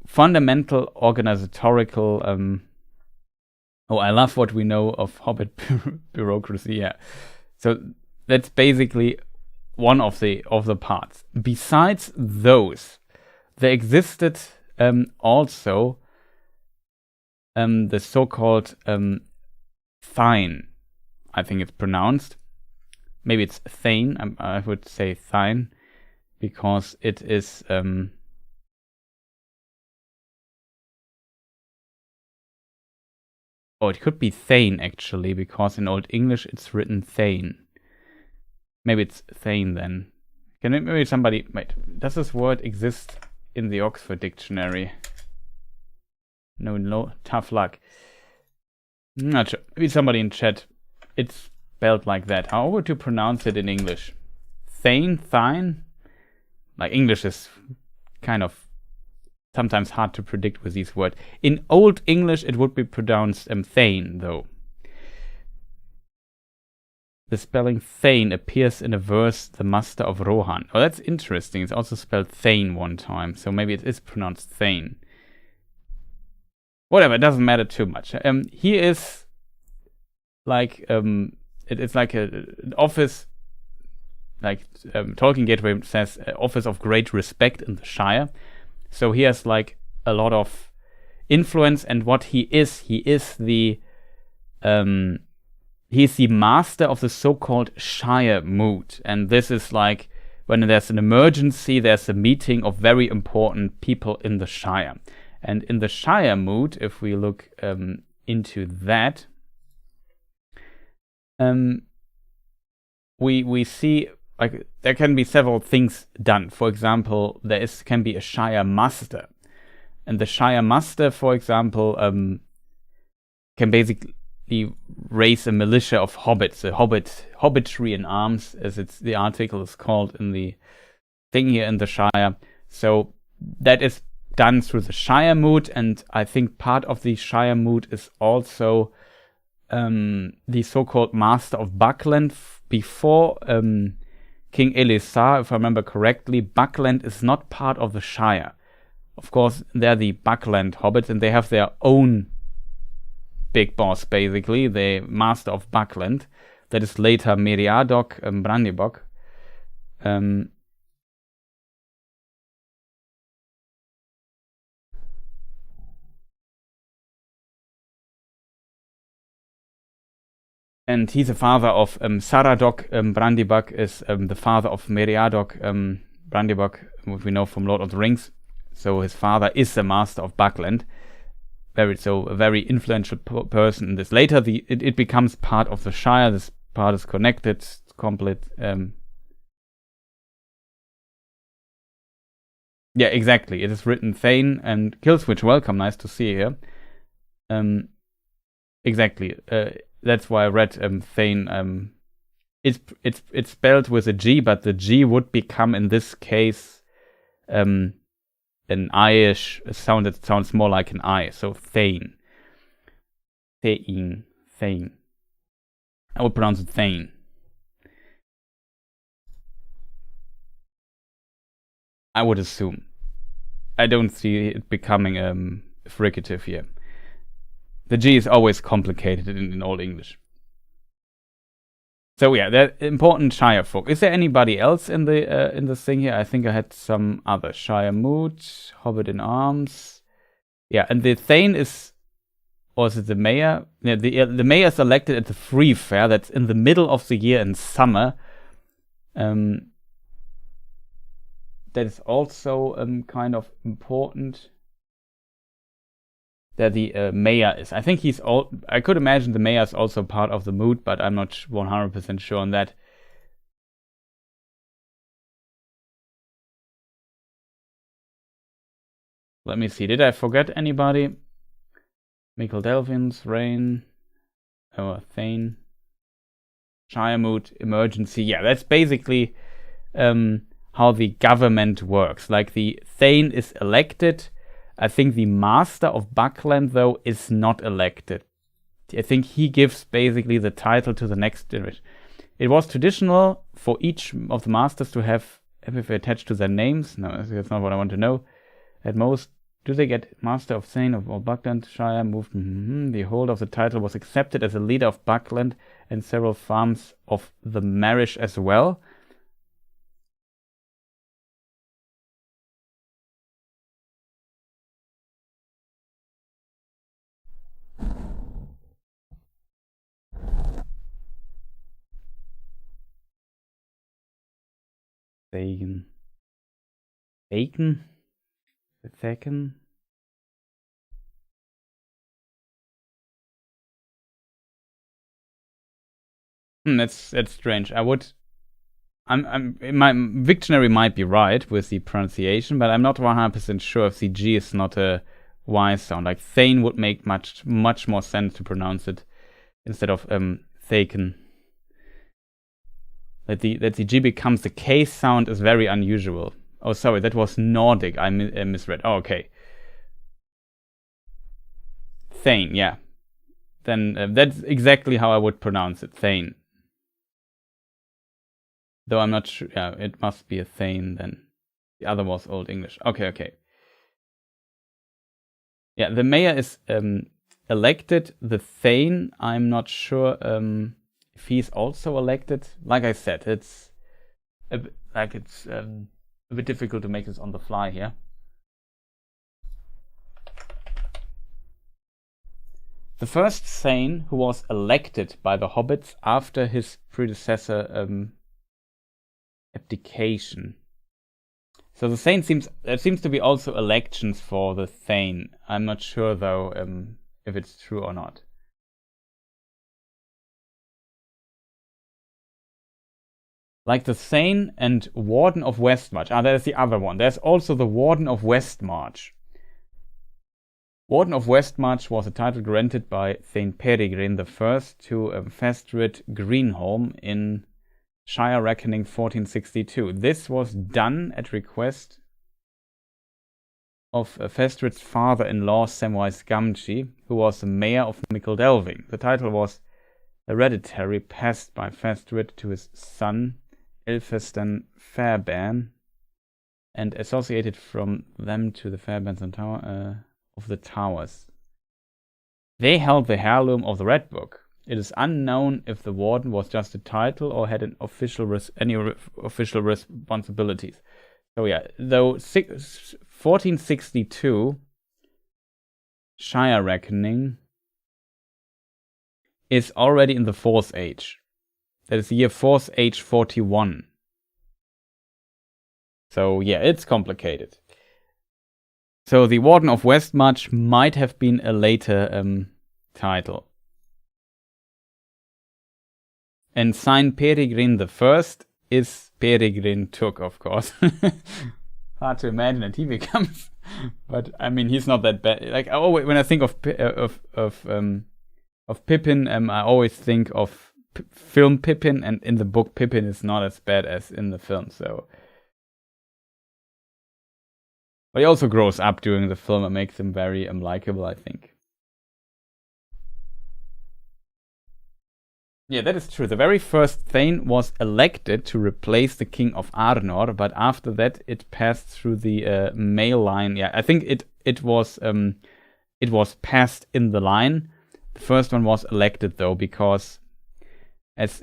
fundamental organizatorical... I love what we know of Hobbit bureaucracy, yeah. So that's basically one of the parts. Besides those, there existed also the so-called Thine, I think it's pronounced. Maybe it's Thane, I would say Thine, because it is... it could be Thane, actually, because in Old English it's written Thane. Maybe it's Thane, then. Maybe somebody... Wait, does this word exist in the Oxford Dictionary? No, tough luck. Not sure. Maybe somebody in chat. It's spelled like that. How would you pronounce it in English? Thane? Thine? Like, English is kind of sometimes hard to predict with these words. In Old English, it would be pronounced Thane, though. The spelling Thane appears in a verse, The Master of Rohan. Oh, that's interesting. It's also spelled Thane one time, so maybe it is pronounced Thane. Whatever, it doesn't matter too much. He is like, it's like an office, like Tolkien Gateway says, office of great respect in the Shire. So he has like a lot of influence, and what he is the he's the master of the so-called Shire Moot. And this is like when there's an emergency, there's a meeting of very important people in the Shire. And in the Shire Moot, if we look into that, we see like there can be several things done. For example, can be a Shire Master, and the Shire Master, for example, can basically raise a militia of hobbits, hobbitry in arms, as the article is called in the thing here in the Shire. So that is done through the Shire Moot, and I think part of the Shire Moot is also the so-called Master of Buckland. Before King Elisar, if I remember correctly, Buckland is not part of the Shire. Of course, they're the Buckland hobbits, and they have their own big boss, basically, the Master of Buckland. That is later Meriadoc Brandybuck. And he's the father of Saradoc Brandybuck, is the father of Meriadoc Brandybuck, what we know from Lord of the Rings. So his father is the Master of Buckland. a very influential person in this. Later, it becomes part of the Shire. This part is connected, it's complete. Yeah, exactly. It is written Thane and Killswitch. Welcome, nice to see you here. Exactly. That's why I read Thane. It's spelled with a G, but the G would become in this case an I-ish sound that sounds more like an I. So Thane. Thane. I would pronounce it Thane. I would assume. I don't see it becoming fricative here. The G is always complicated in Old English. So yeah, they're important Shire folk. Is there anybody else in the thing here? I think I had some other. Shire Mood, Hobbit in Arms. Yeah, and the Thane is, or is it the mayor? Yeah, the mayor is elected at the Free Fair. That's in the middle of the year in summer. That is also kind of important. That the mayor is. I think I could imagine the mayor is also part of the mood, but I'm not 100% sure on that. Let me see. Did I forget anybody? Michael Delvin's Rain. Thane. Shire Mood, Emergency. Yeah, that's basically how the government works. Like the Thane is elected. I think the Master of Buckland, though, is not elected. I think he gives basically the title to the next generation. It was traditional for each of the Masters to have everything attached to their names. No, that's not what I want to know. At most, do they get Master of Thane of Buckland Shire moved? The holder of the title was accepted as a leader of Buckland and several farms of the Marish as well. Bacon. That's strange. My Victionary might be right with the pronunciation, but I'm not 100% sure if the G is not a Y sound. Like Thane would make much more sense to pronounce it instead of Thaken. That the G becomes the K sound is very unusual. Oh, sorry, that was Nordic. I misread. Oh, okay. Thane, yeah. Then that's exactly how I would pronounce it, Thane. Though I'm not sure. Yeah, it must be a Thane then. The other was Old English. Okay. Yeah, the mayor is elected. The Thane, I'm not sure if he's also elected. Like I said, it's a bit difficult to make this on the fly here. The first Thane who was elected by the Hobbits after his predecessor abdication. So the Thane there seems to be also elections for the Thane. I'm not sure though if it's true or not. Like the Thane and Warden of Westmarch. There's the other one. There's also the Warden of Westmarch. Warden of Westmarch was a title granted by Thane Peregrine I to Festrid Greenholm in Shire Reckoning 1462. This was done at request of Festrid's father-in-law Samwise Gamgee, who was the mayor of Mickledelving. The title was hereditary, passed by Festrid to his son Ilfeston Fairbairn, and associated from them to the Fairbairns and of the Towers. They held the heirloom of the Red Book. It is unknown if the warden was just a title or had any official responsibilities. So yeah, though 1462 Shire Reckoning is already in the Fourth Age. That is the year Fourth Age 41. So yeah, it's complicated. So the Warden of Westmarch might have been a later title. And Saint Peregrine I is Peregrine Took, of course. Hard to imagine that he becomes, but I mean he's not that bad. Like when I think of Pippin, I always think of film Pippin, and in the book Pippin is not as bad as in the film. So, but he also grows up during the film and makes him very likable, I think. Yeah, that is true. The very first Thane was elected to replace the King of Arnor, but after that it passed through the male line. Yeah, I think it was passed in the line. The first one was elected though, because as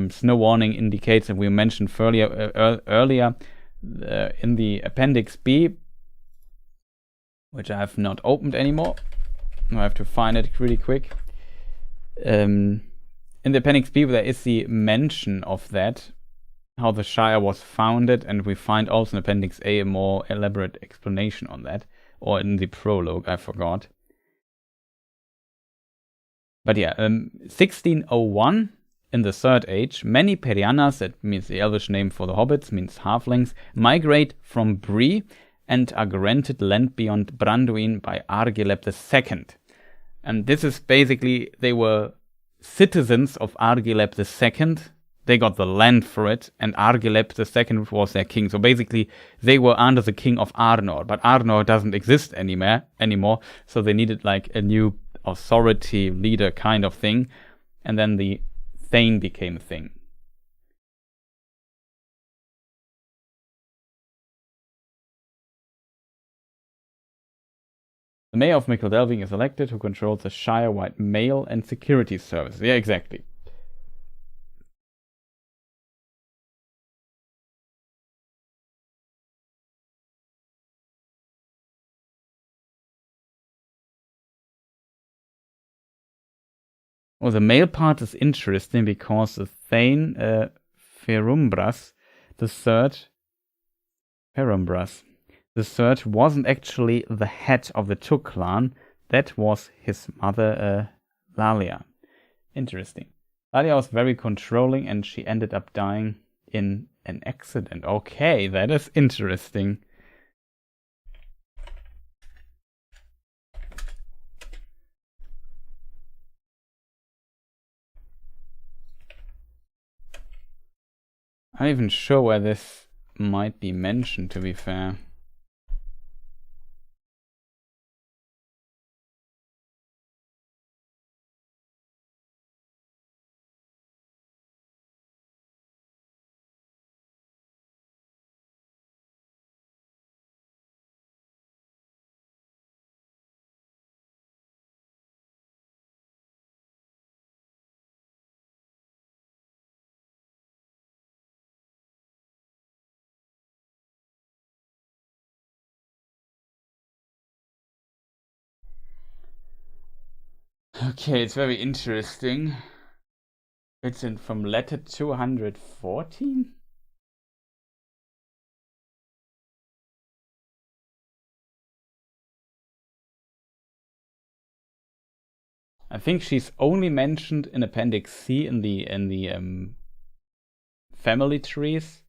Snow Warning indicates, and we mentioned earlier in the Appendix B, which I have not opened anymore. I have to find it really quick. In the Appendix B, there is the mention of that, how the Shire was founded, and we find also in Appendix A a more elaborate explanation on that, or in the prologue, I forgot. But yeah, 1601, in the Third Age, many Perianas, that means the Elvish name for the Hobbits, means halflings, migrate from Bree and are granted land beyond Branduin by Argileb II. And this is basically, they were citizens of Argileb II. They got the land for it, and Argileb II was their king. So basically, they were under the king of Arnor, but Arnor doesn't exist anymore, so they needed like a new authority leader kind of thing, and then the Thane became a thing. The mayor of Micheldalving is elected, who controls the Shire-wide mail and security services. Yeah, exactly. Well, the male part is interesting because the Thane Ferumbras the third wasn't actually the head of the Took clan. That was his mother, Lalia. Interesting. Lalia was very controlling, and she ended up dying in an accident. Okay, that is interesting. I'm not even sure where this might be mentioned, to be fair. Okay, it's very interesting. It's from letter 214? I think she's only mentioned in Appendix C in the family trees,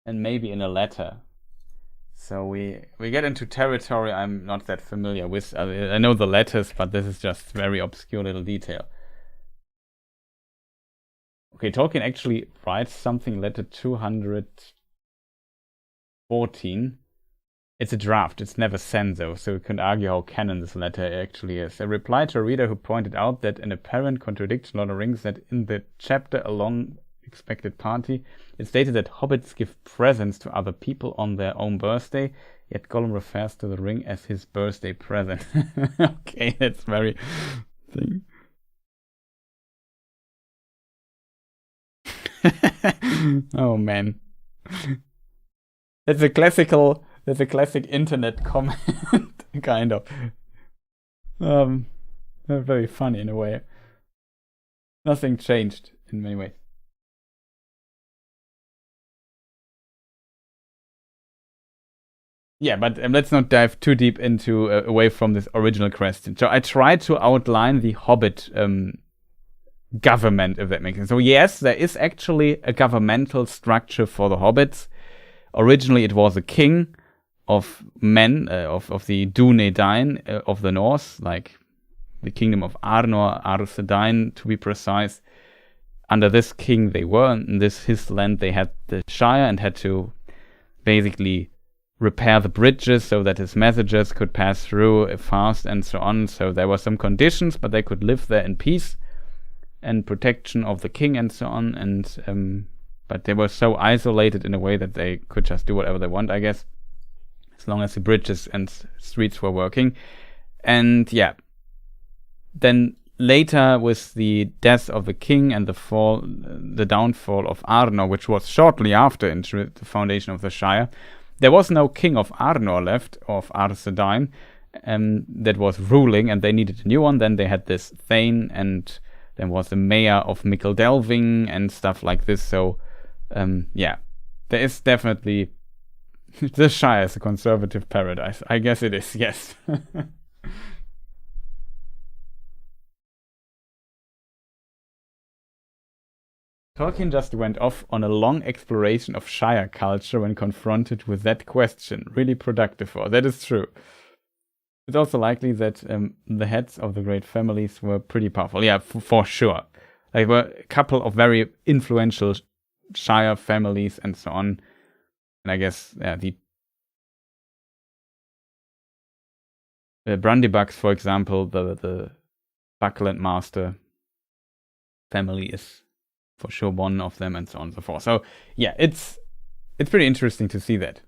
and maybe in a letter. So we get into territory I'm not that familiar with. I know the letters, but this is just very obscure little detail. Okay, Tolkien actually writes something, letter 214. It's a draft, it's never sent though, so we can argue how canon this letter actually is. A reply to a reader who pointed out that an apparent contradiction Lord of the Rings, that in the chapter A Long Expected Party, it stated that hobbits give presents to other people on their own birthday, yet Gollum refers to the ring as his birthday present. Okay, that's very thing. Oh man. That's a classic internet comment, kind of. Very funny in a way. Nothing changed in many ways. Yeah, but let's not dive too deep into away from this original question. So I tried to outline the Hobbit government, if that makes sense. So yes, there is actually a governmental structure for the Hobbits. Originally, it was a king of men, of the Dúnedain of the north, like the kingdom of Arnor, Arthedain to be precise. Under this king they were, in his land they had the Shire and had to basically repair the bridges so that his messengers could pass through fast and so on. So there were some conditions, but they could live there in peace and protection of the king and so on. And but they were so isolated in a way that they could just do whatever they want, I guess, as long as the bridges and streets were working. And yeah, then later with the death of the king and the downfall of Arnor, which was shortly after the foundation of the Shire, there was no king of Arnor left, of Arthedain, that was ruling, and they needed a new one. Then they had this Thane, and then was the mayor of Mickledelving and stuff like this. So, yeah, there is definitely the Shire is a conservative paradise. I guess it is, yes. Tolkien just went off on a long exploration of Shire culture when confronted with that question. Really productive. That is true. It's also likely that the heads of the great families were pretty powerful. Yeah, for sure. There were a couple of very influential Shire families and so on. And I guess the Brandybucks, for example, the Buckland Master family is for sure one of them, and so on and so forth. So yeah, it's pretty interesting to see that.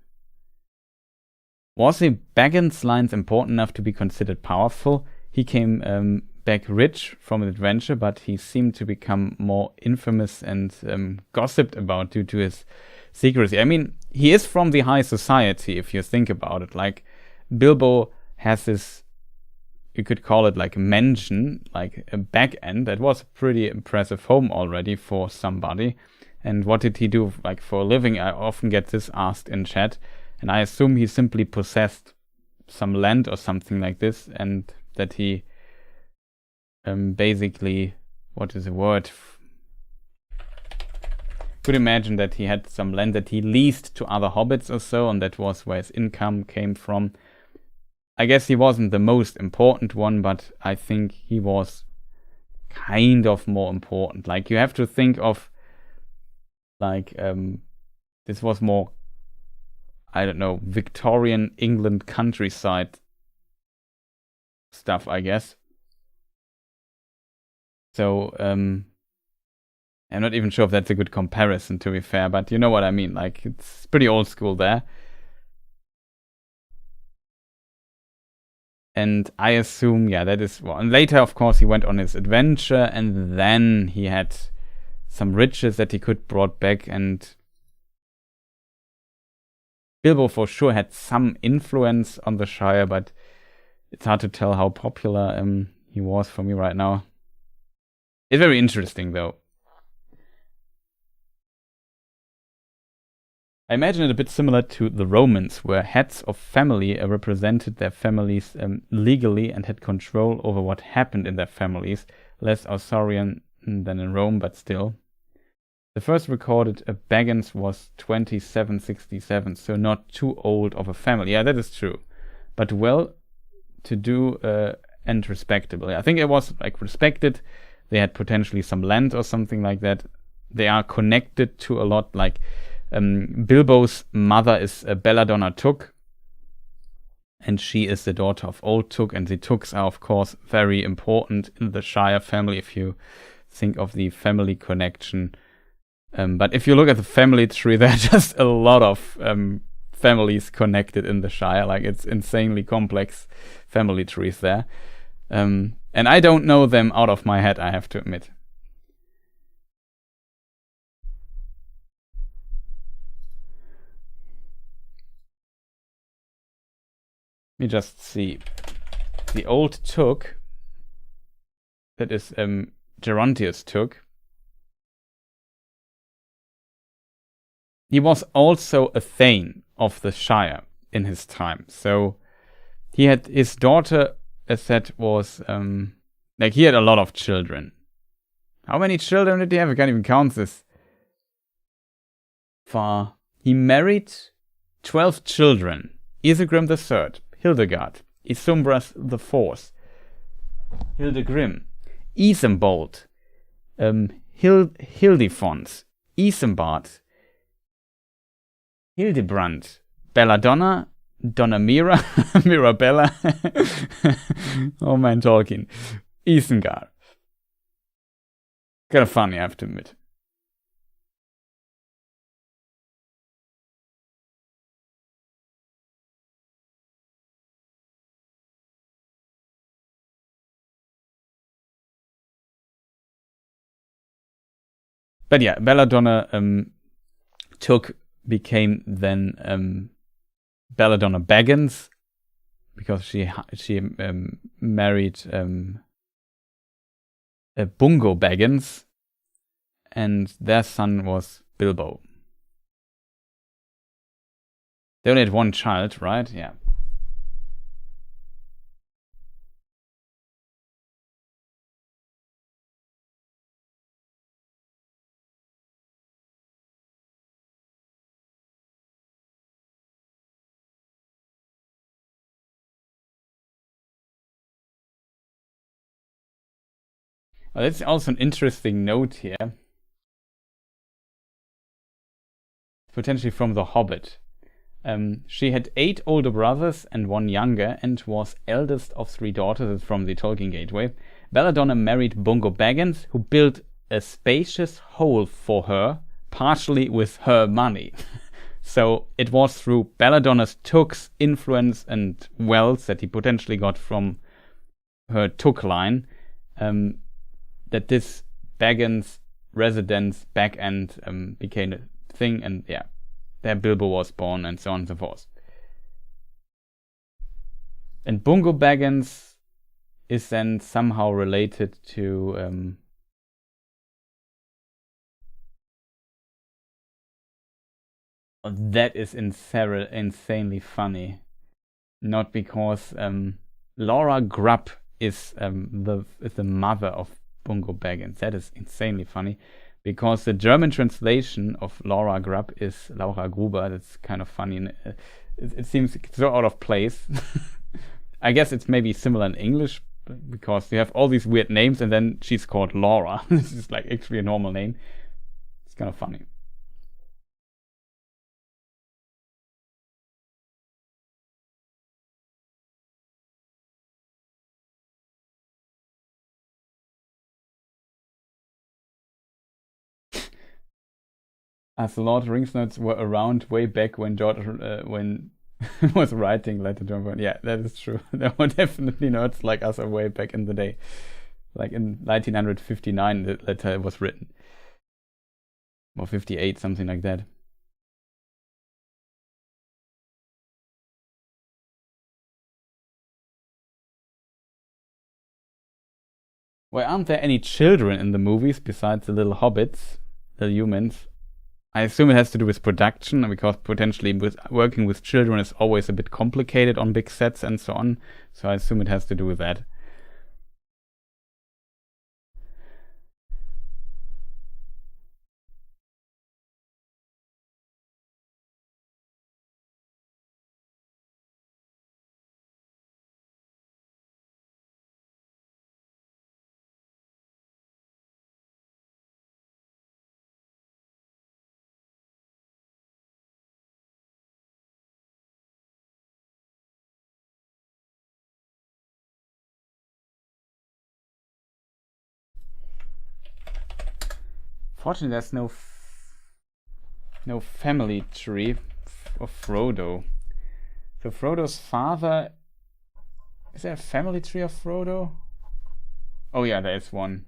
Was the Baggins lines important enough to be considered powerful? He came back rich from an adventure, but he seemed to become more infamous and gossiped about due to his secrecy. I mean, he is from the high society, if you think about it. Like, Bilbo has this, you could call it like a mansion, like a back end. That was a pretty impressive home already for somebody. And what did he do like for a living? I often get this asked in chat. And I assume he simply possessed some land or something like this, and that he basically, what is the word? Could imagine that he had some land that he leased to other hobbits or so, and that was where his income came from. I guess he wasn't the most important one, but I think he was kind of more important. Like, you have to think of, like, this was more, I don't know, Victorian England countryside stuff, I guess. So, I'm not even sure if that's a good comparison, to be fair, but you know what I mean. Like, it's pretty old school there. And I assume, yeah, that is... Well, and later, of course, he went on his adventure, and then he had some riches that he could brought back, and Bilbo for sure had some influence on the Shire, but it's hard to tell how popular he was for me right now. It's very interesting, though. I imagine it a bit similar to the Romans, where heads of family represented their families legally and had control over what happened in their families. Less Arthurian than in Rome, but still. The first recorded Baggins was 2767, so not too old of a family. Yeah, that is true. But well-to-do and respectable. I think it was like respected. They had potentially some land or something like that. They are connected to a lot, like Bilbo's mother is Belladonna Took, and she is the daughter of Old Took, and the Tooks are, of course, very important in the Shire family if you think of the family connection. But if you look at the family tree, there are just a lot of families connected in the Shire. Like, it's insanely complex family trees there. And I don't know them out of my head, I have to admit. Let me just see. The Old Took, that is Gerontius Took. He was also a Thane of the Shire. in his time. So he had his daughter, as said, was like he had a lot of children. How many children did he have? I can't even count this. He married 12 children. Isegrim III, Hildegard, Isumbras IV, Hildegrim, Isembold, Hildefons, Isembard, Hildebrand, Belladonna, Donnamira, Mirabella, oh man, Tolkien, Isengard. Kind of funny, I have to admit. But yeah, Belladonna became then Belladonna Baggins, because she married Bungo Baggins, and their son was Bilbo. They only had one child, right? Yeah. Well, that's also an interesting note here. Potentially from The Hobbit. She had 8 older brothers and 1 younger, and was eldest of 3 daughters from the Tolkien Gateway. Belladonna married Bungo Baggins, who built a spacious hole for her, partially with her money. So it was through Belladonna's Took's influence and wealth that he potentially got from her Took line, that this Baggins residence back end became a thing, and yeah, there Bilbo was born, and so on and so forth. And Bungo Baggins is then somehow related to that is insanely funny. Not because Laura Grubb is the mother of Bungo Baggins. That is insanely funny, because the German translation of Laura Grubb is Laura Gruber. That's kind of funny, and it seems so out of place. I guess it's maybe similar in English, because you have all these weird names, and then she's called Laura. This is like actually a normal name. It's kind of funny. As Lord of the Rings notes were around way back when George was writing Letter to John. Yeah, that is true. There were definitely nerds like us way back in the day. Like in 1959, the letter was written. Or 58, something like that. Why aren't there any children in the movies besides the little hobbits, the humans? I assume it has to do with production, because potentially working with children is always a bit complicated on big sets and so on. So I assume it has to do with that. Fortunately, there's no family tree of Frodo. So Frodo's father... Is there a family tree of Frodo? Oh yeah, there is one.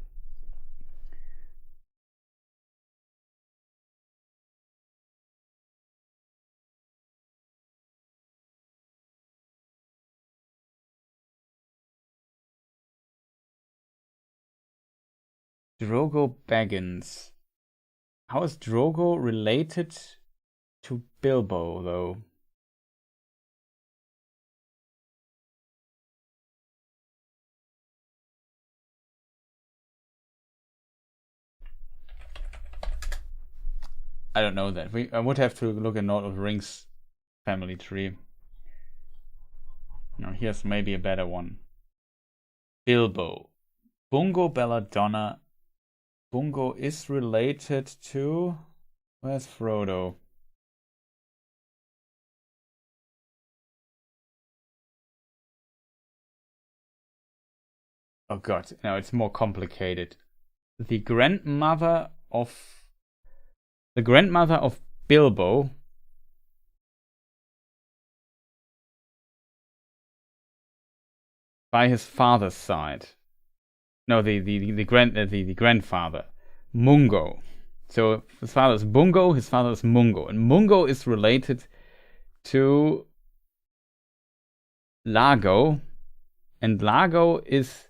Drogo Baggins. How is Drogo related to Bilbo, though? I don't know that. I would have to look at Lord of the Rings family tree. Now here's maybe a better one. Bilbo. Bungo Belladonna. Bungo is related to... Where's Frodo? Oh god, no, it's more complicated. The grandmother of Bilbo by his father's side. No, the grandfather, Mungo. So his father is Bungo, his father is Mungo, and Mungo is related to Largo, and Largo is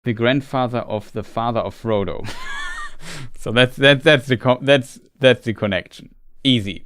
the grandfather of the father of Frodo. So that's the connection. Easy.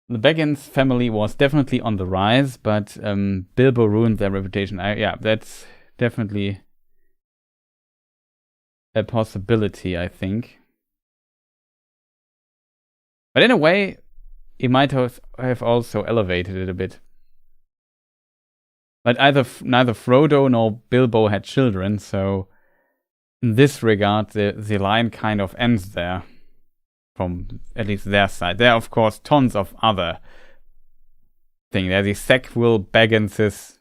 The Baggins family was definitely on the rise, but Bilbo ruined their reputation. Yeah, that's definitely a possibility, I think. But in a way, he might have also elevated it a bit. But neither Frodo nor Bilbo had children, so in this regard, the line kind of ends there. From at least their side. There are, of course, tons of other things. There are the Sackville Bagginses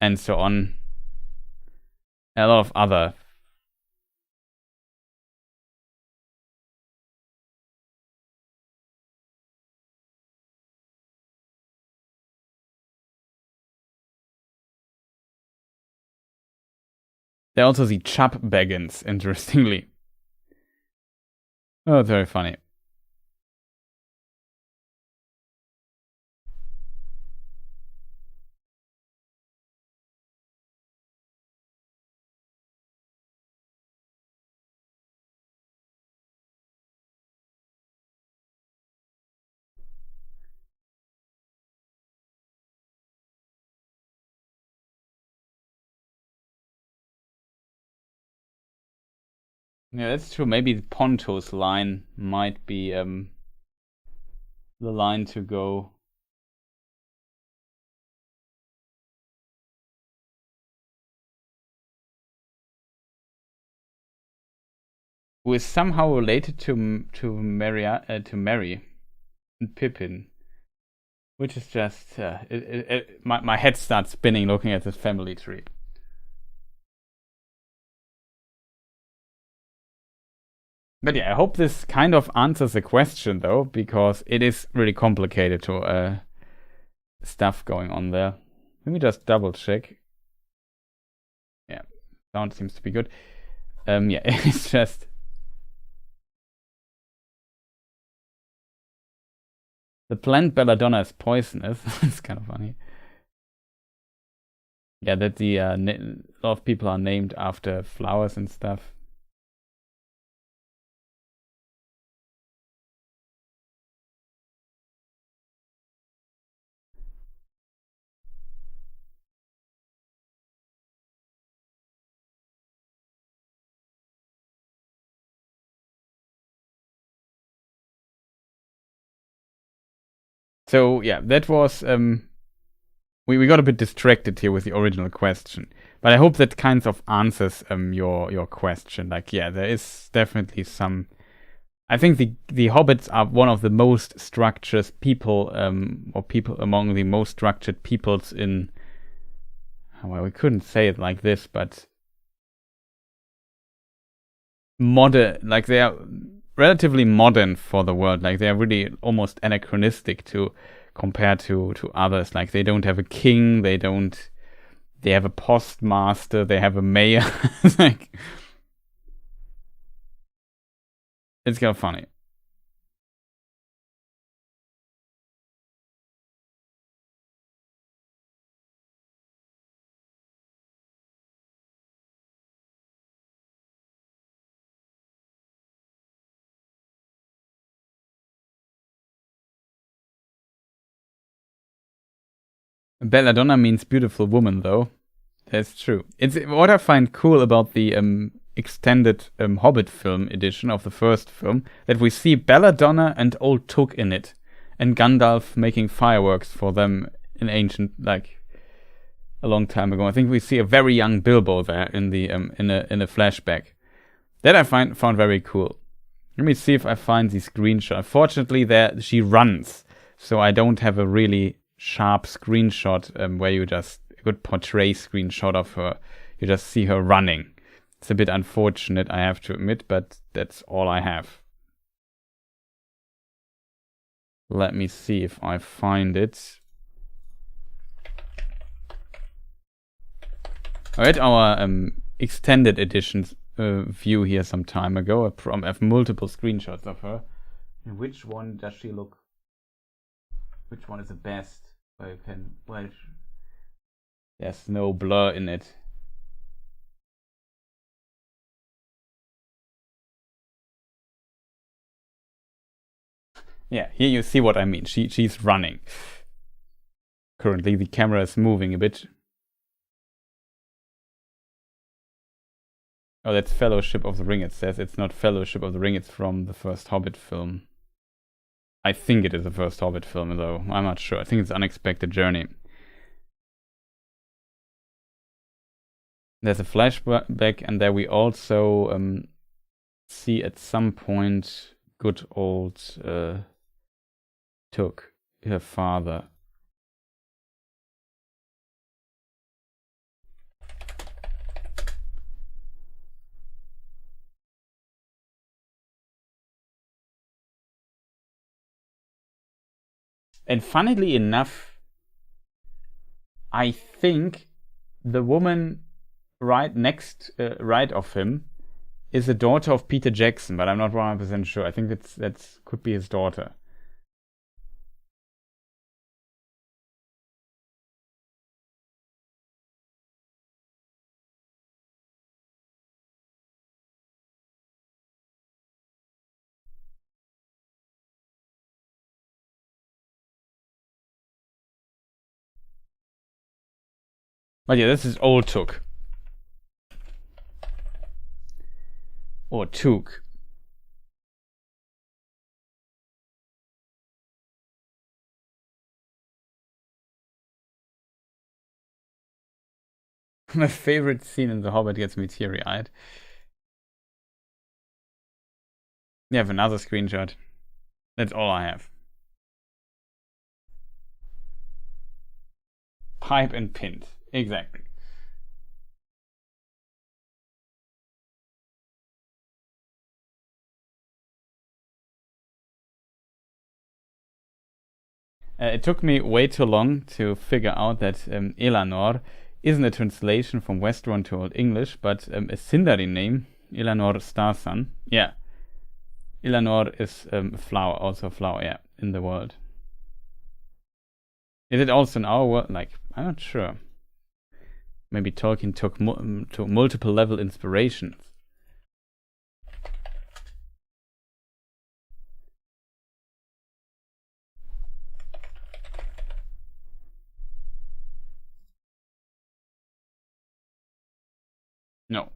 and so on. A lot of other. There are also the Chubb Baggins, interestingly. Oh, very funny. Yeah, that's true. Maybe the Ponto's line might be the line to go. Who is somehow related to Merry and Pippin, which is just my head starts spinning looking at this family tree. But yeah, I hope this kind of answers the question though, because it is really complicated to stuff going on there. Let me just double check. Yeah, sound seems to be good. Yeah, it's just the plant belladonna is poisonous. It's kind of funny. Yeah, that the a lot of people are named after flowers and stuff. So yeah, that was we got a bit distracted here with the original question, but I hope that kind of answers your question. Like, yeah, there is definitely some. I think the hobbits are one of the most structured people, or people among the most structured peoples in. Well, we couldn't say it like this, but modern. Like, they are relatively modern for the world. Like, they are really almost anachronistic to compare to others. Like, they don't have a king. They have a postmaster. They have a mayor. Like, it's kind of funny. Belladonna means beautiful woman, though. That's true. It's what I find cool about the extended Hobbit film edition of the first film, that we see Belladonna and Old Took in it, and Gandalf making fireworks for them in ancient, like a long time ago. I think we see a very young Bilbo there in the in a flashback. That I found very cool. Let me see if I find the screenshot. Unfortunately, there she runs, so I don't have a really sharp screenshot where you just a good portray screenshot of her. You just see her running. It's a bit unfortunate, I have to admit, but that's all I have. Let me see if I find it. I read our extended editions view here some time ago. I have multiple screenshots of her. And which one does she look? Which one is the best? Where you can, well, there's no blur in it. Yeah, here you see what I mean. She's running. Currently the camera is moving a bit. Oh, that's Fellowship of the Ring, it says. It's not Fellowship of the Ring, it's from the first Hobbit film. I think it is the first Hobbit film, though. I'm not sure. I think it's Unexpected Journey. There's a flashback, and there we also see at some point good old Took, her father. And funnily enough, I think the woman right of him is the daughter of Peter Jackson, but I'm not 100% sure. I think that's could be his daughter. But yeah, this is Old Took. Or Took. My favorite scene in The Hobbit gets me teary-eyed. You have another screenshot. That's all I have. Pipe and pinned. Exactly. It took me way too long to figure out that Elanor isn't a translation from Westron to Old English, but a Sindarin name, Elanor Starsun. Yeah. Elanor is a flower, also a flower, yeah, in the world. Is it also in our world? Like, I'm not sure. Maybe Tolkien took multiple level inspirations. No.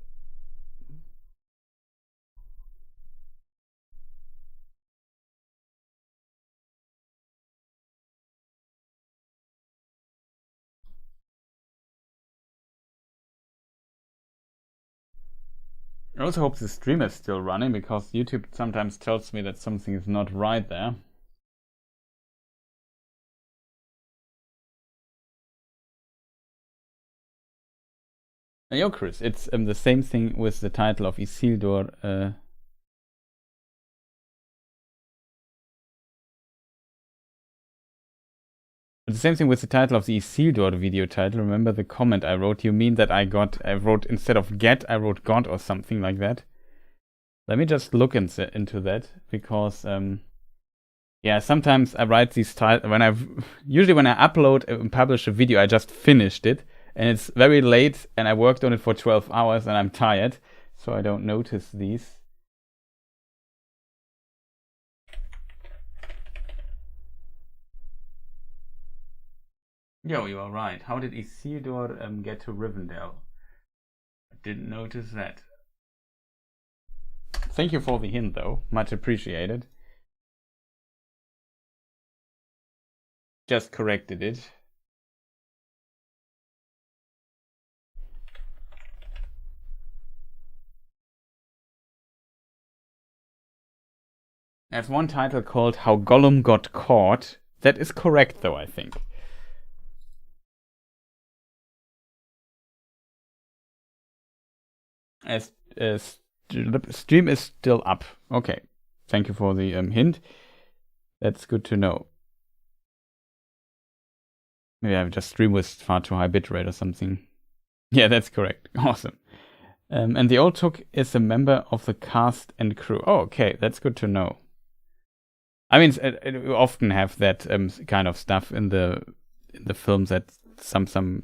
I also hope the stream is still running, because YouTube sometimes tells me that something is not right there. Yo, Chris, it's the same thing with the title of Isildur. The same thing with the title of the Isildur video title. Remember the comment I wrote? You mean that I wrote, instead of get, I wrote God or something like that? Let me just look into that, because yeah, sometimes I write these titles usually when I upload and publish a video, I just finished it, and it's very late, and I worked on it for 12 hours, and I'm tired, so I don't notice these. Yo, you are right. How did Isildur get to Rivendell? I didn't notice that. Thank you for the hint, though. Much appreciated. Just corrected it. There's one title called How Gollum Got Caught. That is correct, though, I think. As stream is still up. Okay. Thank you for the hint. That's good to know. Maybe I've just streamed with far too high bitrate or something. Yeah, that's correct. Awesome. And the old Took is a member of the cast and crew. Oh, okay. That's good to know. I mean, we often have that kind of stuff in the films, that some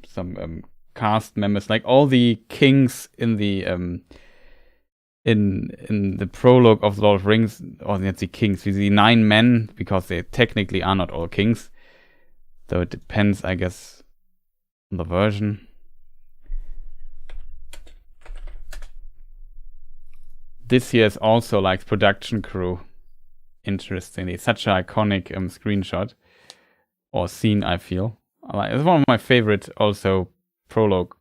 cast members, like all the kings in the in the prologue of Lord of the Rings, or not the kings, the 9 men, because they technically are not all kings. So it depends, I guess, on the version. This here is also like production crew. Interestingly, such an iconic screenshot or scene, I feel. It's one of my favorite also prologues.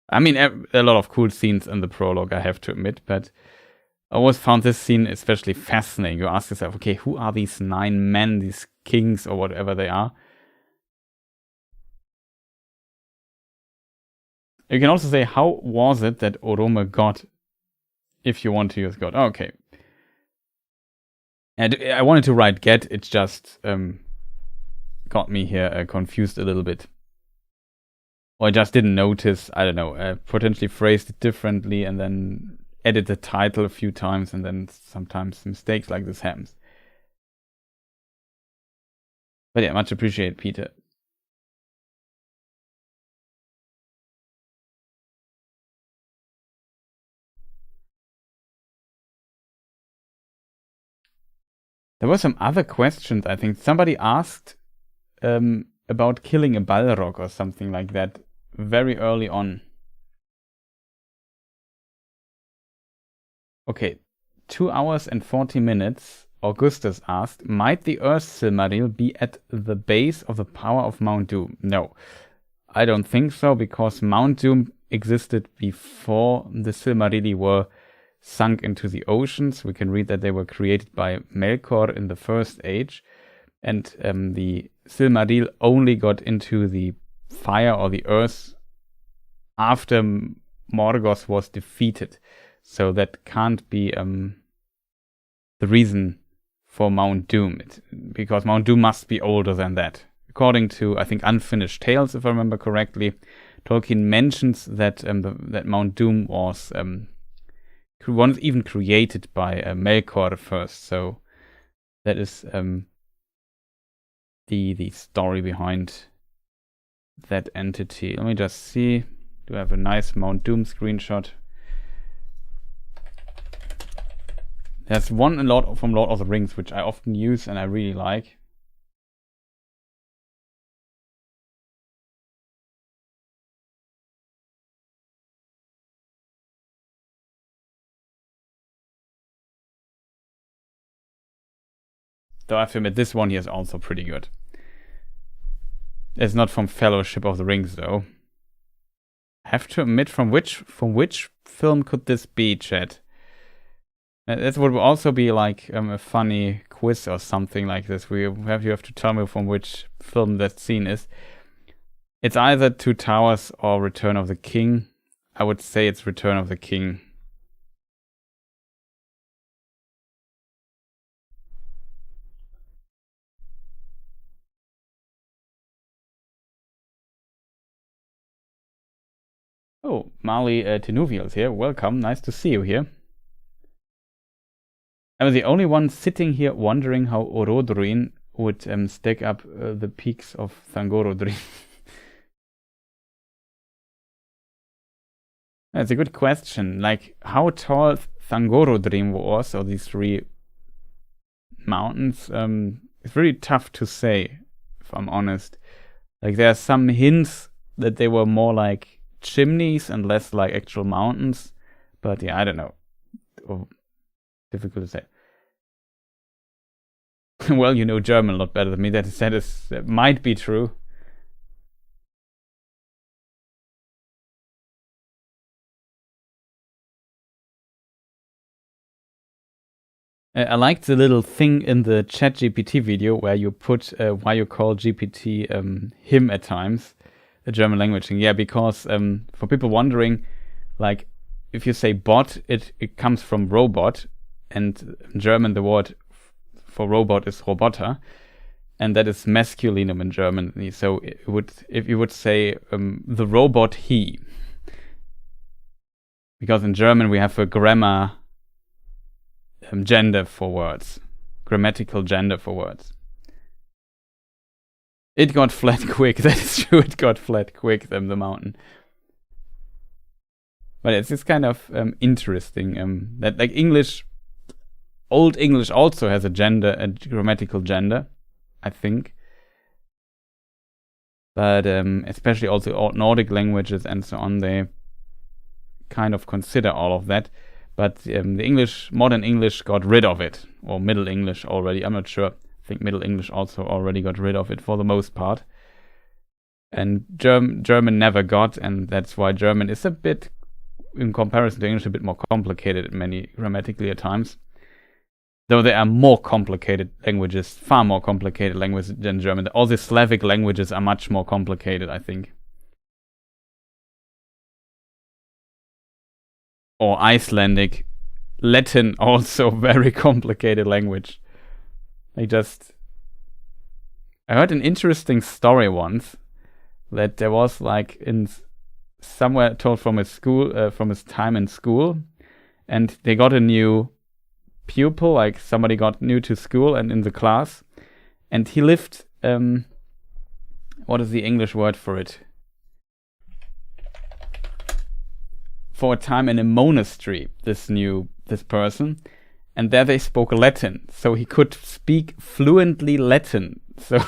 I mean, a lot of cool scenes in the prologue, I have to admit, but I always found this scene especially fascinating. You ask yourself, okay, who are these 9 men, these kings or whatever they are? You can also say, how was it that Orome got, if you want to use God? Oh, okay. And I wanted to write get, it just got me here confused a little bit. Or I just didn't notice, I don't know, potentially phrased it differently and then edit the title a few times, and then sometimes mistakes like this happens. But yeah, much appreciated, Peter. There were some other questions, I think. Somebody asked about killing a Balrog or something like that very early on. Okay, 2 hours and 40 minutes. Augustus asked, might the Earth Silmaril be at the base of the power of Mount Doom? No, I don't think so, because Mount Doom existed before the Silmarilli were sunk into the oceans. We can read that they were created by Melkor in the First Age, and the Silmaril only got into the fire or the earth after Morgoth was defeated. So that can't be the reason for Mount Doom, because Mount Doom must be older than that. According to, I think, Unfinished Tales, if I remember correctly, Tolkien mentions that that Mount Doom was even created by Melkor first. So that is the story behind that entity. Let me just see. Do I have a nice Mount Doom screenshot? There's one from Lord of the Rings, which I often use and I really like. Though I have to admit, this one here is also pretty good. It's not from Fellowship of the Rings, though. I have to admit, from which film could this be, chat? That would also be like a funny quiz or something like this. You have to tell me from which film that scene is. It's either Two Towers or Return of the King. I would say it's Return of the King. Oh, Marley Tenuvial is here. Welcome. Nice to see you here. I was the only one sitting here wondering how Orodruin would stack up the peaks of Thangorodrim. That's a good question. Like, how tall Thangorodrim was, or these 3 mountains, it's really tough to say, if I'm honest. Like there are some hints that they were more like chimneys and less like actual mountains. But yeah, I don't know. Oh, difficult to say. Well, you know German a lot better than me. That might be true. I liked the little thing in the ChatGPT video where you put why you call GPT him at times, the German language thing. Yeah, because for people wondering, like if you say bot, it comes from robot, and in German the word for robot is Roboter, and that is masculinum in German. So it would, if you would say the robot he, because in German we have a grammar gender for words, grammatical gender for words. It got flat quick. That is true. It got flat quick than the mountain. But it's kind of interesting that like English, Old English also has a gender, a grammatical gender, I think. But especially also all Nordic languages and so on, they kind of consider all of that. But the English, modern English got rid of it, or Middle English already. I'm not sure. I think Middle English also already got rid of it for the most part. And German never got, and that's why German is a bit, in comparison to English, a bit more complicated many grammatically at times. Though there are more complicated languages, far more complicated languages than German. All the Slavic languages are much more complicated, I think. Or Icelandic. Latin, also very complicated language. I heard an interesting story once that there was like in somewhere told from his school, from his time in school, and they got a new pupil, like somebody got new to school and in the class, and he lived, what is the English word for it? For a time in a monastery, this person, and there they spoke Latin, so he could speak fluently Latin. So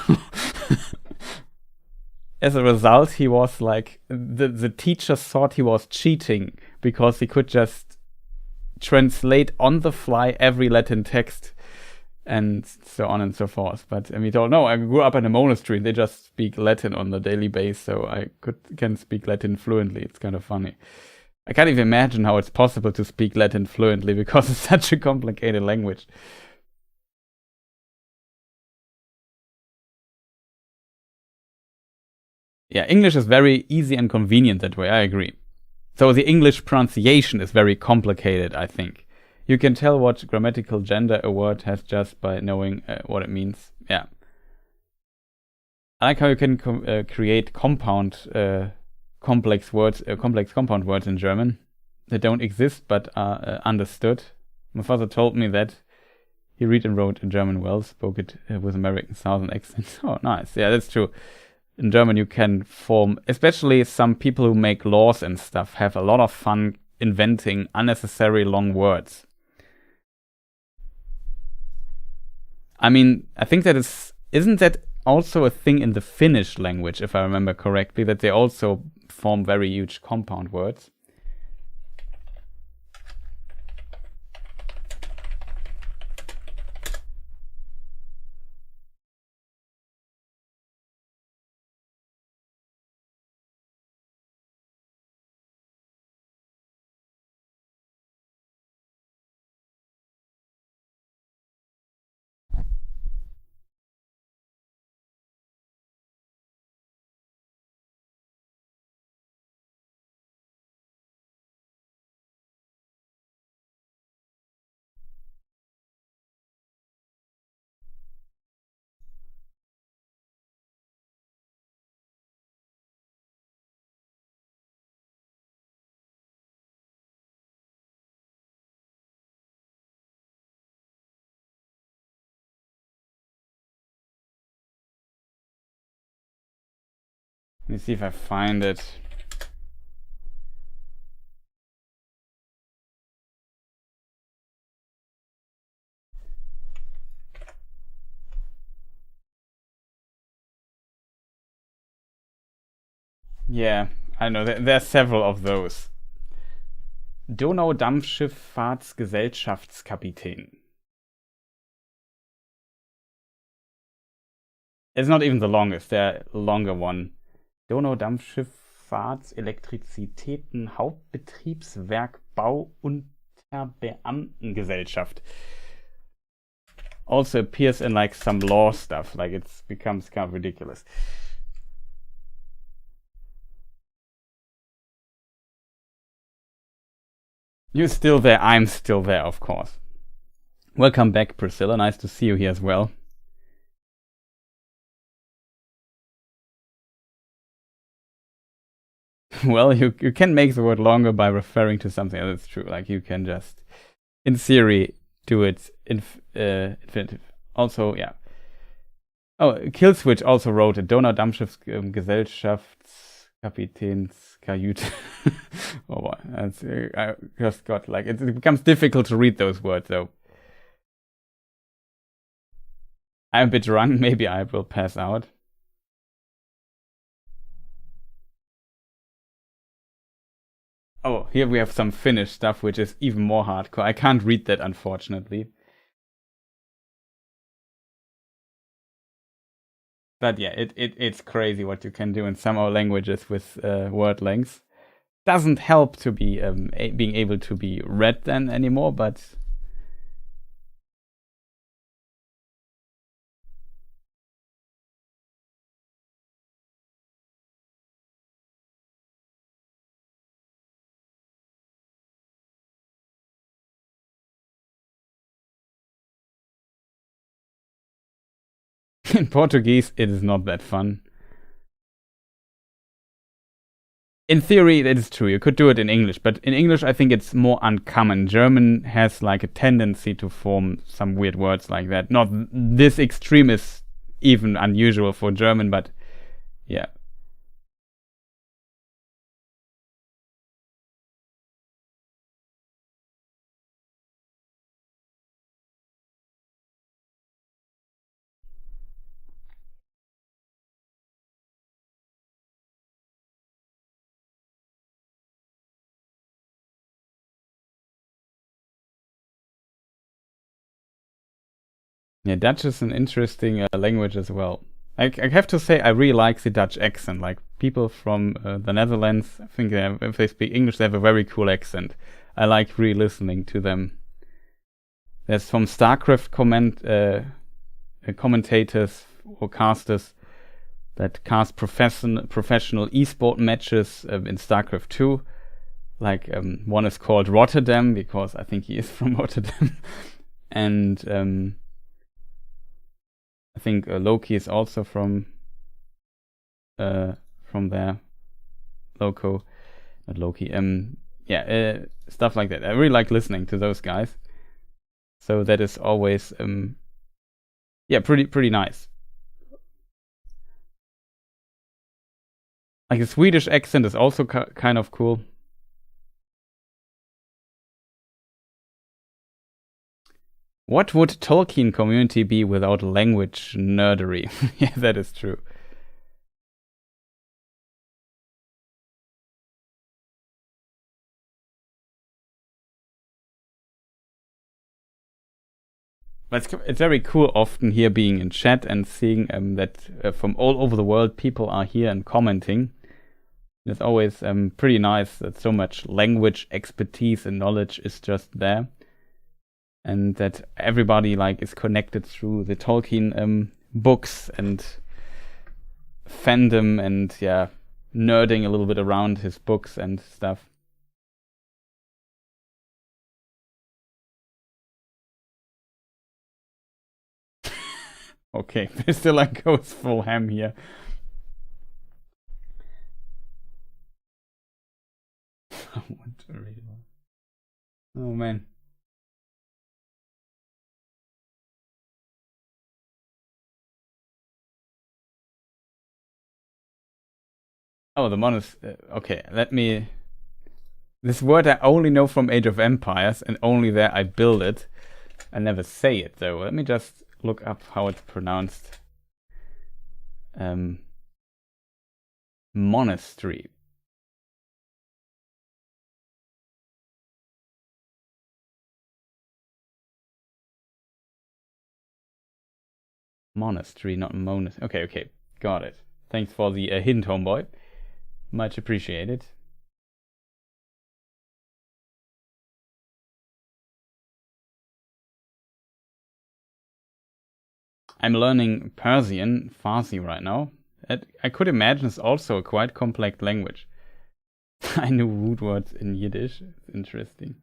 as a result, he was like, the teachers thought he was cheating because he could just translate on the fly every Latin text and so on and so forth. But he told, no, I grew up in a monastery. They just speak Latin on a daily basis, so I can speak Latin fluently. It's kind of funny. I can't even imagine how it's possible to speak Latin fluently because it's such a complicated language. Yeah, English is very easy and convenient that way, I agree. So the English pronunciation is very complicated, I think. You can tell what grammatical gender a word has just by knowing what it means. Yeah. I like how you can create complex compound words in German that don't exist but are understood. My father told me that he read and wrote in German well, spoke it with American Southern accent. Oh, nice. Yeah, that's true. In German, you can form, especially some people who make laws and stuff, have a lot of fun inventing unnecessary long words. I mean, I think isn't that also a thing in the Finnish language, if I remember correctly, that they also form very huge compound words? Let me see if I find it. Yeah, I know. There are several of those. Donaudampfschifffahrtsgesellschaftskapitän. It's not even the longest. There are longer one. Donaudampfschifffahrts-Elektrizitäten Hauptbetriebswerk Bau Unterbeamtengesellschaft. Also appears in like some law stuff. Like it becomes kind of ridiculous. You're still there. I'm still there, of course. Welcome back, Priscilla. Nice to see you here as well. Well, you can make the word longer by referring to something. That's true. Like you can just, in theory, do it infinitive. Also, yeah. Oh, Killswitch also wrote it. Donaudampfschiffgesellschaftskapitänskajüte. Oh, boy. I just got like it becomes difficult to read those words though. I'm a bit drunk. Maybe I will pass out. Oh, here we have some Finnish stuff, which is even more hardcore. I can't read that, unfortunately. But yeah, it's crazy what you can do in some other languages with word lengths. Doesn't help to be being able to be read then anymore, but in Portuguese it is not that fun. In theory, that is true. You could do it in English, but in English, I think it's more uncommon. German has like a tendency to form some weird words like that. Not this extreme is even unusual for German, but yeah. Yeah, Dutch is an interesting language as well. I have to say, I really like the Dutch accent. Like people from the Netherlands, I think if they speak English, they have a very cool accent. I like really listening to them. There's some StarCraft commentators or casters that cast professional esport matches in StarCraft 2. Like one is called Rotterdam because I think he is from Rotterdam, and I think Loki is also from there. Loco, not Loki. Yeah, stuff like that. I really like listening to those guys. So that is always yeah, pretty nice. Like the Swedish accent is also kind of cool. What would Tolkien community be without language nerdery? Yeah, that is true. But it's very cool often here being in chat and seeing that from all over the world people are here and commenting. It's always pretty nice that so much language expertise and knowledge is just there. And that everybody like is connected through the Tolkien books and fandom and yeah, nerding a little bit around his books and stuff. Okay, Priscilla goes full ham here. I want to read one. Oh man. Oh, the monos. Okay, let me. This word I only know from Age of Empires, and only there I build it. I never say it though. Let me just look up how it's pronounced. Monastery. Monastery, not monastery. Okay, okay. Got it. Thanks for the hint, homeboy. Much appreciated. I'm learning Persian, Farsi, right now. I could imagine it's also a quite complex language. I knew root words in Yiddish. It's interesting.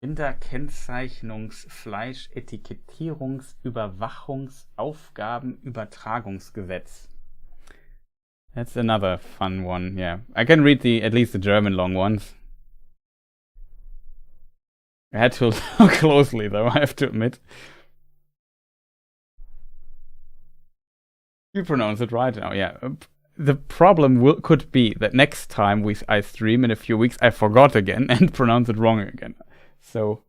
Kinderkennzeichnungs-, Fleisch-, Etikettierungs-, Überwachungs-, Aufgabenübertragungsgesetz. That's another fun one, yeah. I can read at least the German long ones. I had to look closely, though, I have to admit. You pronounce it right now, yeah. The problem could be that next time I stream in a few weeks, I forgot again and pronounce it wrong again. So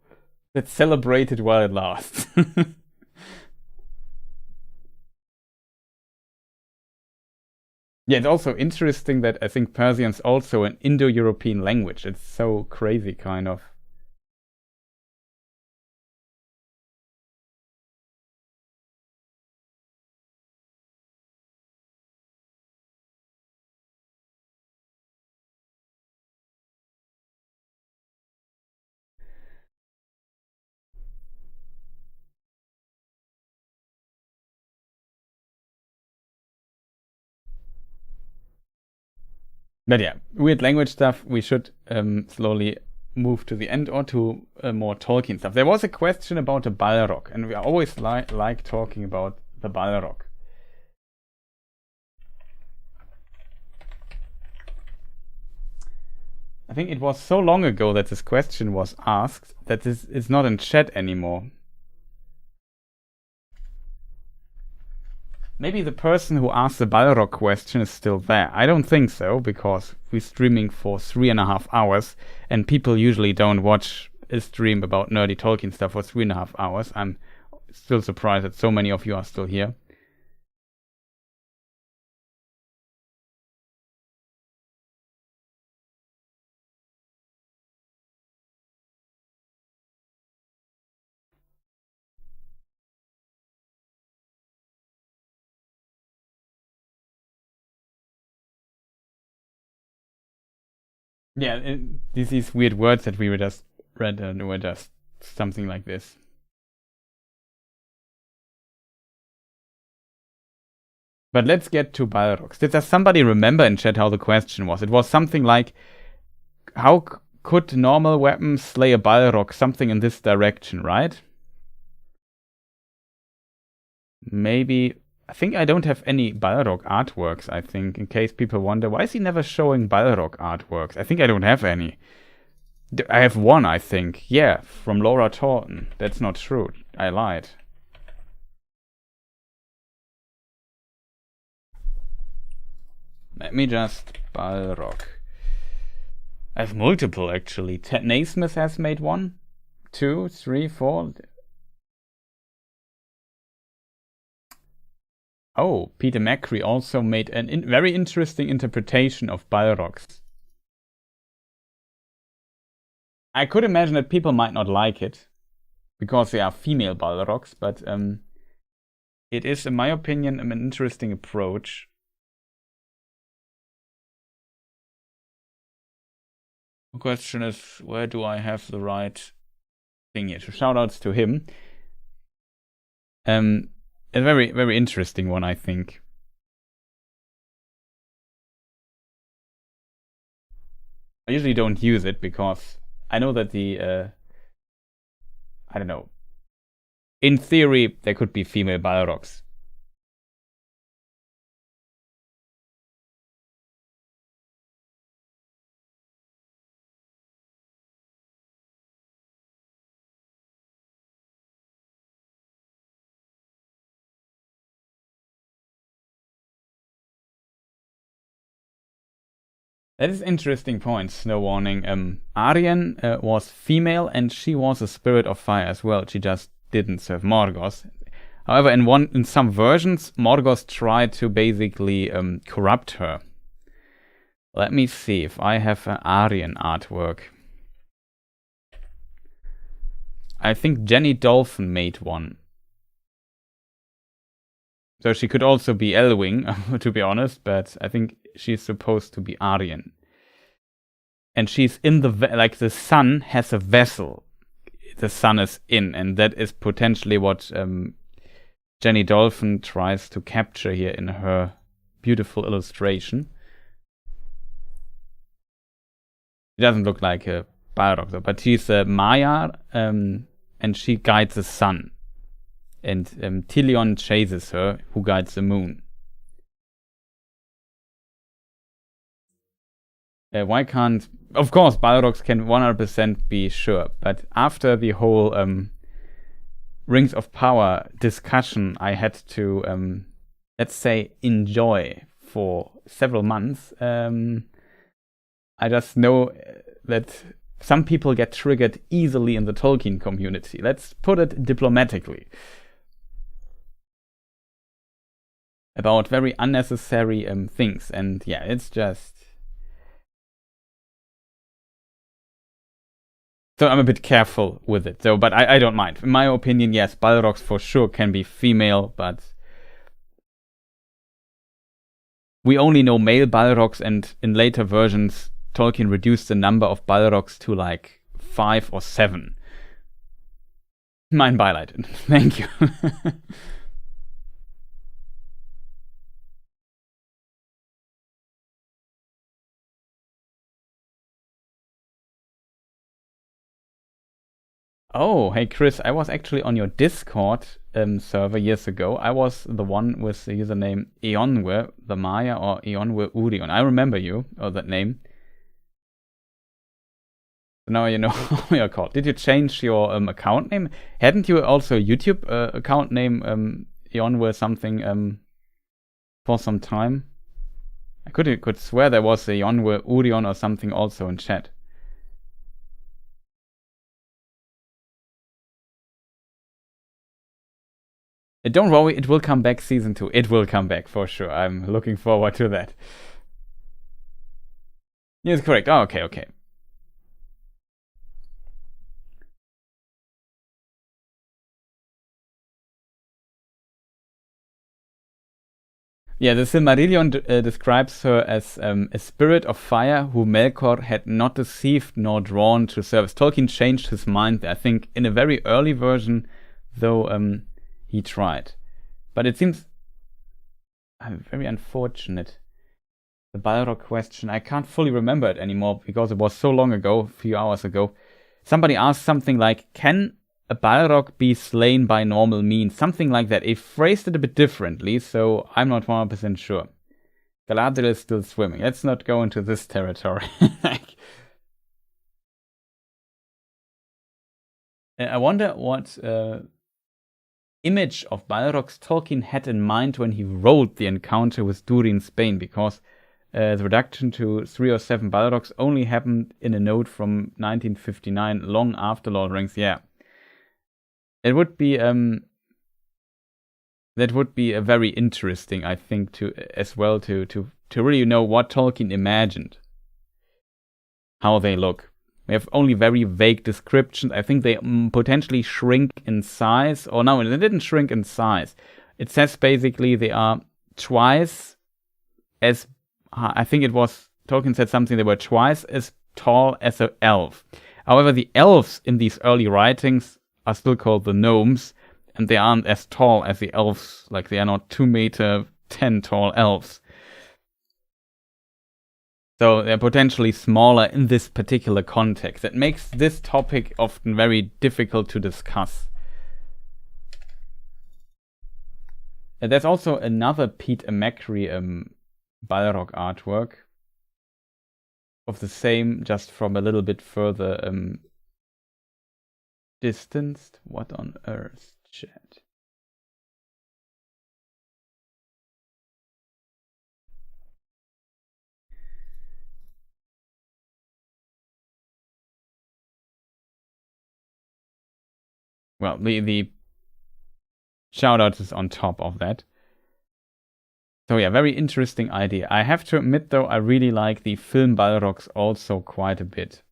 let's celebrate it while it lasts. Yeah, it's also interesting that I think Persian's also an Indo-European language. It's so crazy, kind of. But yeah, weird language stuff. We should slowly move to the end or to more Tolkien stuff. There was a question about the Balrog, and we always like talking about the Balrog. I think it was so long ago that this question was asked that this is not in chat anymore. Maybe the person who asked the Balrog question is still there. I don't think so, because we're streaming for 3.5 hours, and people usually don't watch a stream about nerdy Tolkien stuff for 3.5 hours. I'm still surprised that so many of you are still here. Yeah, these weird words that we were just read were just something like this. But let's get to Balrogs. Did somebody remember in chat how the question was? It was something like, how could normal weapons slay a Balrog? Something in this direction, right? Maybe. I think I don't have any Balrog artworks, I think, in case people wonder, why is he never showing Balrog artworks? I think I don't have any. I have one, I think. Yeah, from Laura Taunton. That's not true. I lied. Let me just... Balrog. I have multiple, actually. Ted Naismith has made 1, 2, 3, 4... Oh, Peter Macri also made a very interesting interpretation of Balrogs. I could imagine that people might not like it, because they are female Balrogs, but it is, in my opinion, an interesting approach. The question is, where do I have the right thing here? So shoutouts to him. A very, very interesting one, I think. I usually don't use it because I know that I don't know. In theory, there could be female Balrogs. That is interesting point, Snow Warning. Aryen was female and she was a spirit of fire as well. She just didn't serve Morgoth. However, in some versions, Morgoth tried to basically corrupt her. Let me see if I have an Aryan artwork. I think Jenny Dolphin made one. So she could also be Elwing, to be honest, but I think she's supposed to be Aryan. And she's in the sun has a vessel. The sun is in, and that is potentially what Jenny Dolphin tries to capture here in her beautiful illustration. She doesn't look like a Balrog though, but she's a Maya, and she guides the sun. And Tilion chases her, who guides the moon. Why can't... Of course, Balrogs can 100% be sure, but after the whole Rings of Power discussion I had to, let's say, enjoy for several months, I just know that some people get triggered easily in the Tolkien community. Let's put it diplomatically. About very unnecessary things, and yeah, it's just... So I'm a bit careful with it. So, but I don't mind. In my opinion, yes, Balrogs for sure can be female, but we only know male Balrogs, and in later versions, Tolkien reduced the number of Balrogs to like 5 or 7. Mein Beileid. Thank you. Oh, hey Chris, I was actually on your Discord server years ago. I was the one with the username Eonwe, the Maya, or Eonwe Urion. I remember you, or that name. Now you know how you're called. Did you change your account name? Hadn't you also a YouTube account name, Eonwe something, for some time? I could swear there was a Eonwe Urion or something also in chat. Don't worry, it will come back season 2. It will come back for sure. I'm looking forward to that. Yes, correct. Oh, okay. Yeah, the Silmarillion describes her as a spirit of fire who Melkor had not deceived nor drawn to service. Tolkien changed his mind, I think, in a very early version, though he tried. But it seems very unfortunate. The Balrog question, I can't fully remember it anymore because it was so long ago, a few hours ago. Somebody asked something like, can a Balrog be slain by normal means? Something like that. It phrased it a bit differently, so I'm not 100% sure. Galadriel is still swimming. Let's not go into this territory. I wonder what image of Balrogs Tolkien had in mind when he wrote the encounter with Durin Spain, because the reduction to 3 or 7 Balrogs only happened in a note from 1959, long after Lord of the Rings. Yeah, it would be that would be a very interesting, I think, to really know what Tolkien imagined, how they look. We have only very vague descriptions. I think they potentially shrink in size. Or no, they didn't shrink in size. It says basically they are twice as... I think it was... Tolkien said something, they were twice as tall as an elf. However, the elves in these early writings are still called the gnomes, and they aren't as tall as the elves. Like, they are not 2-meter-10 tall elves. So they're potentially smaller in this particular context. That makes this topic often very difficult to discuss. There's also another Pete Macri Balrog artwork of the same, just from a little bit further distanced. What on earth, chat? Well, the shoutouts is on top of that. So yeah, very interesting idea. I have to admit though, I really like the film Balrogs also quite a bit.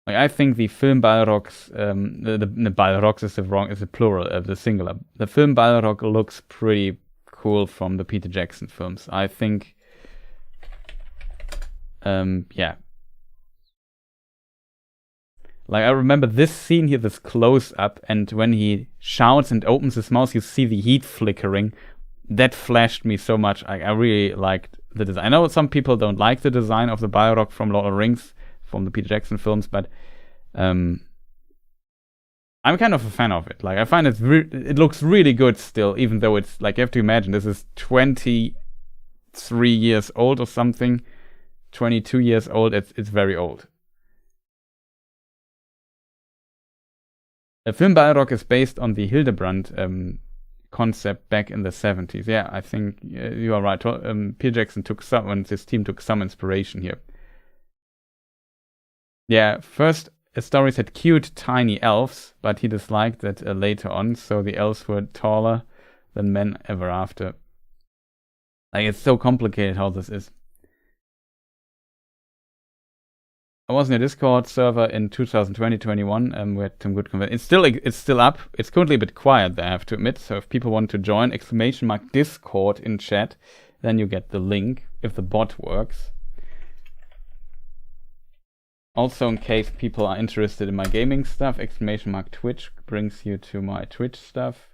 Like I think the film Balrogs, the Balrogs is the plural, the singular. The film Balrog looks pretty cool from the Peter Jackson films. I think, yeah. Like I remember this scene here, this close up, and when he shouts and opens his mouth, you see the heat flickering. That flashed me so much. I really liked the design. I know some people don't like the design of the Balrog from Lord of the Rings, from the Peter Jackson films, but I'm kind of a fan of it. Like I find it looks really good still, even though it's like you have to imagine this is 23 years old or something, 22 years old. It's very old. The film Balrog is based on the Hildebrand concept back in the 70s. Yeah, I think you are right. Peter Jackson and his team took some inspiration here. Yeah, first stories had cute tiny elves, but he disliked that later on, so the elves were taller than men ever after. Like, it's so complicated how this is. I was in a Discord server in 2020-21. We had some good conversation. It's still up. It's currently a bit quiet there, I have to admit. So if people want to join, !Discord in chat, then you get the link if the bot works. Also, in case people are interested in my gaming stuff, !Twitch brings you to my Twitch stuff.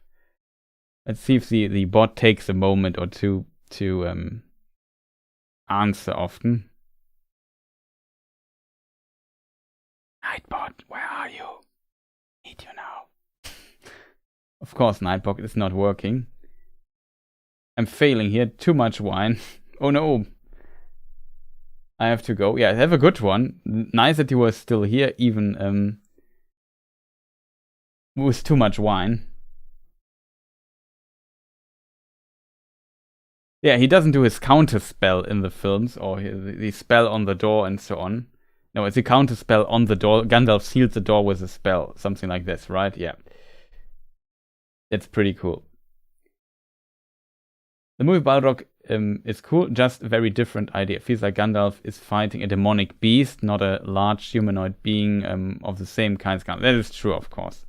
Let's see if the bot takes a moment or two to answer often. Nightbot, where are you? Need you now. Of course, Nightbot is not working. I'm failing here. Too much wine. Oh no. I have to go. Yeah, have a good one. Nice that you were still here, even with too much wine. Yeah, he doesn't do his counter spell in the films, or the spell on the door and so on. No, it's a counter spell on the door. Gandalf seals the door with a spell. Something like this, right? Yeah. It's pretty cool. The movie Balrog is cool, just a very different idea. It feels like Gandalf is fighting a demonic beast, not a large humanoid being of the same kind as Gandalf. That is true, of course.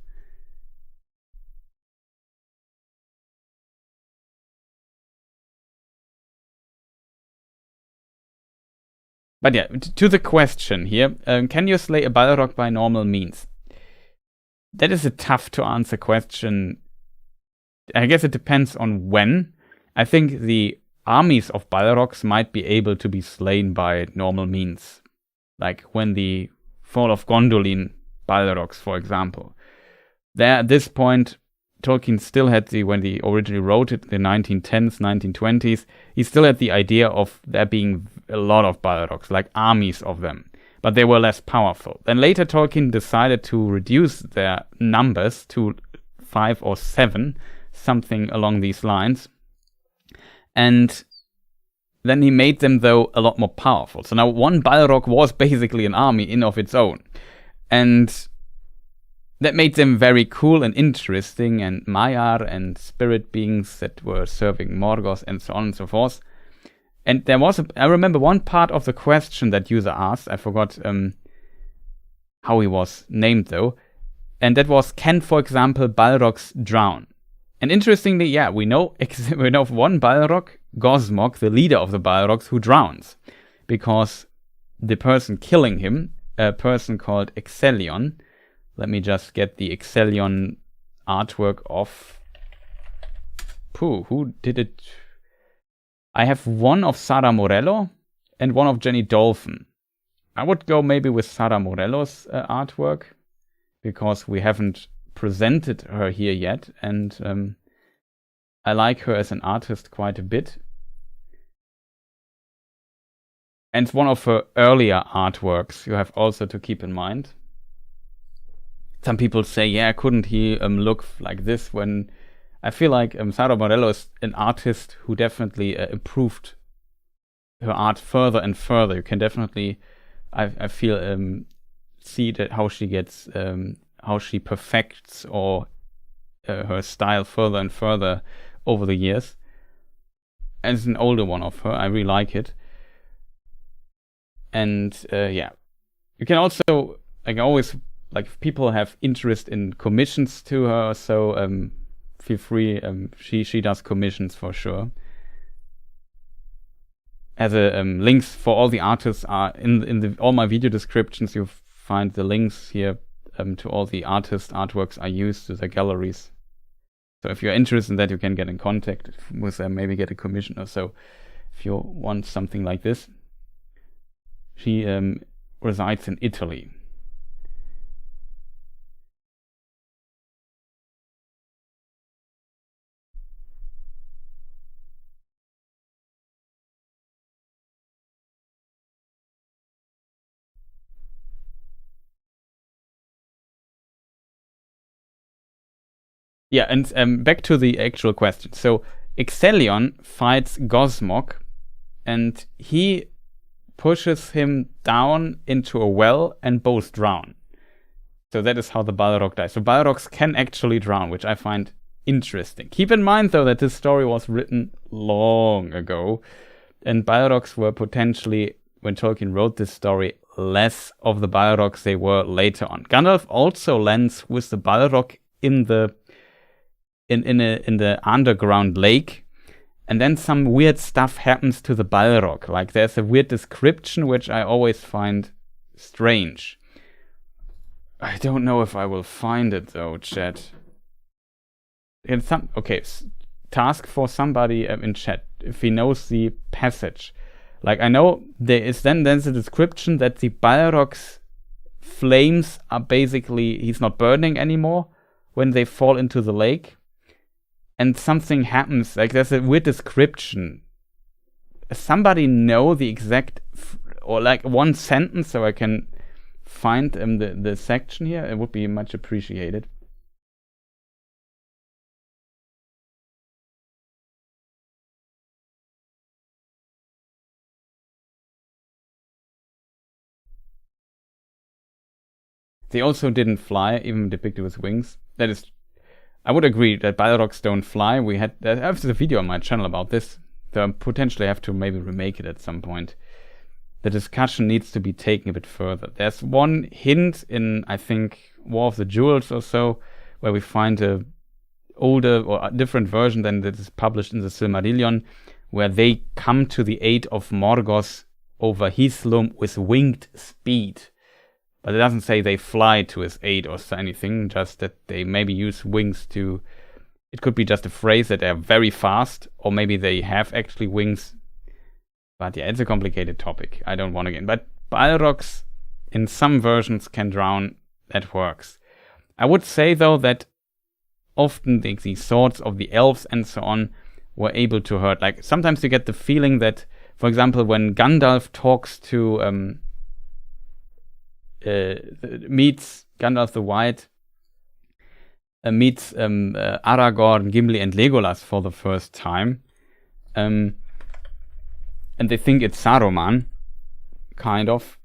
But yeah, to the question here, can you slay a Balrog by normal means? That is a tough to answer question. I guess it depends on when. I think the armies of Balrogs might be able to be slain by normal means. Like when the Fall of Gondolin Balrogs, for example. There, at this point, Tolkien still had when he originally wrote it in the 1910s, 1920s, he still had the idea of there being a lot of Balrogs, like armies of them. But they were less powerful. Then later Tolkien decided to reduce their numbers to 5 or 7, something along these lines. And then he made them, though, a lot more powerful. So now one Balrog was basically an army in of its own. And that made them very cool and interesting, and Maiar and spirit beings that were serving Morgoth and so on and so forth. And there was I remember one part of the question that user asked, I forgot how he was named though, and that was, can, for example, Balrogs drown? And interestingly, yeah, we know of one Balrog, Gosmog, the leader of the Balrogs, who drowns. Because the person killing him, a person called Exelion, let me just get the Exelion artwork off. Who did it? I have one of Sara Morello and one of Jenny Dolphin. I would go maybe with Sara Morello's artwork, because we haven't presented her here yet, and I like her as an artist quite a bit. And one of her earlier artworks you have also to keep in mind. Some people say, yeah, couldn't he look like this? When I feel like Sara Morello is an artist who definitely improved her art further and further. You can definitely, I feel, see that how she gets, how she perfects or her style further and further over the years. And it's an older one of her. I really like it. And yeah, you can also, like, always, like, if people have interest in commissions to her, so feel free. She does commissions for sure. As a links for all the artists are in all my video descriptions. You find the links here to all the artworks I use to their galleries. So if you're interested in that, you can get in contact with them, maybe get a commission or so. If you want something like this, she resides in Italy. Yeah, and back to the actual question. So Ixelion fights Gosmog, and he pushes him down into a well, and both drown. So that is how the Balrog dies. So Balrogs can actually drown, which I find interesting. Keep in mind, though, that this story was written long ago, and Balrogs were potentially, when Tolkien wrote this story, less of the Balrogs they were later on. Gandalf also lands with the Balrog in the underground lake, and then some weird stuff happens to the Balrog. Like, there's a weird description which I always find strange. I don't know if I will find it though, chat. Okay, task for somebody in chat if he knows the passage. Like, I know there's a description that the Balrog's flames are basically, he's not burning anymore when they fall into the lake. And something happens, like, there's a weird description. Somebody know the exact, or like one sentence, so I can find the section here? It would be much appreciated. They also didn't fly, even depicted with wings. That is, I would agree that Balrogs don't fly. There's a video on my channel about this. So I potentially have to maybe remake it at some point. The discussion needs to be taken a bit further. There's one hint in, I think, War of the Jewls or so, where we find a older or a different version than that is published in the Silmarillion, where they come to the aid of Morgoth over Hithlum with winged speed. But it doesn't say they fly to his aid or anything, just that they maybe use wings to... It could be just a phrase that they're very fast, or maybe they have actually wings. But yeah, it's a complicated topic. I don't want to get in. But Balrogs in some versions can drown. That works. I would say, though, that often the swords of the elves and so on were able to hurt. Like, sometimes you get the feeling that, for example, when Gandalf talks to... meets Gandalf the White, meets Aragorn, Gimli, and Legolas for the first time, and they think it's Saruman, kind of.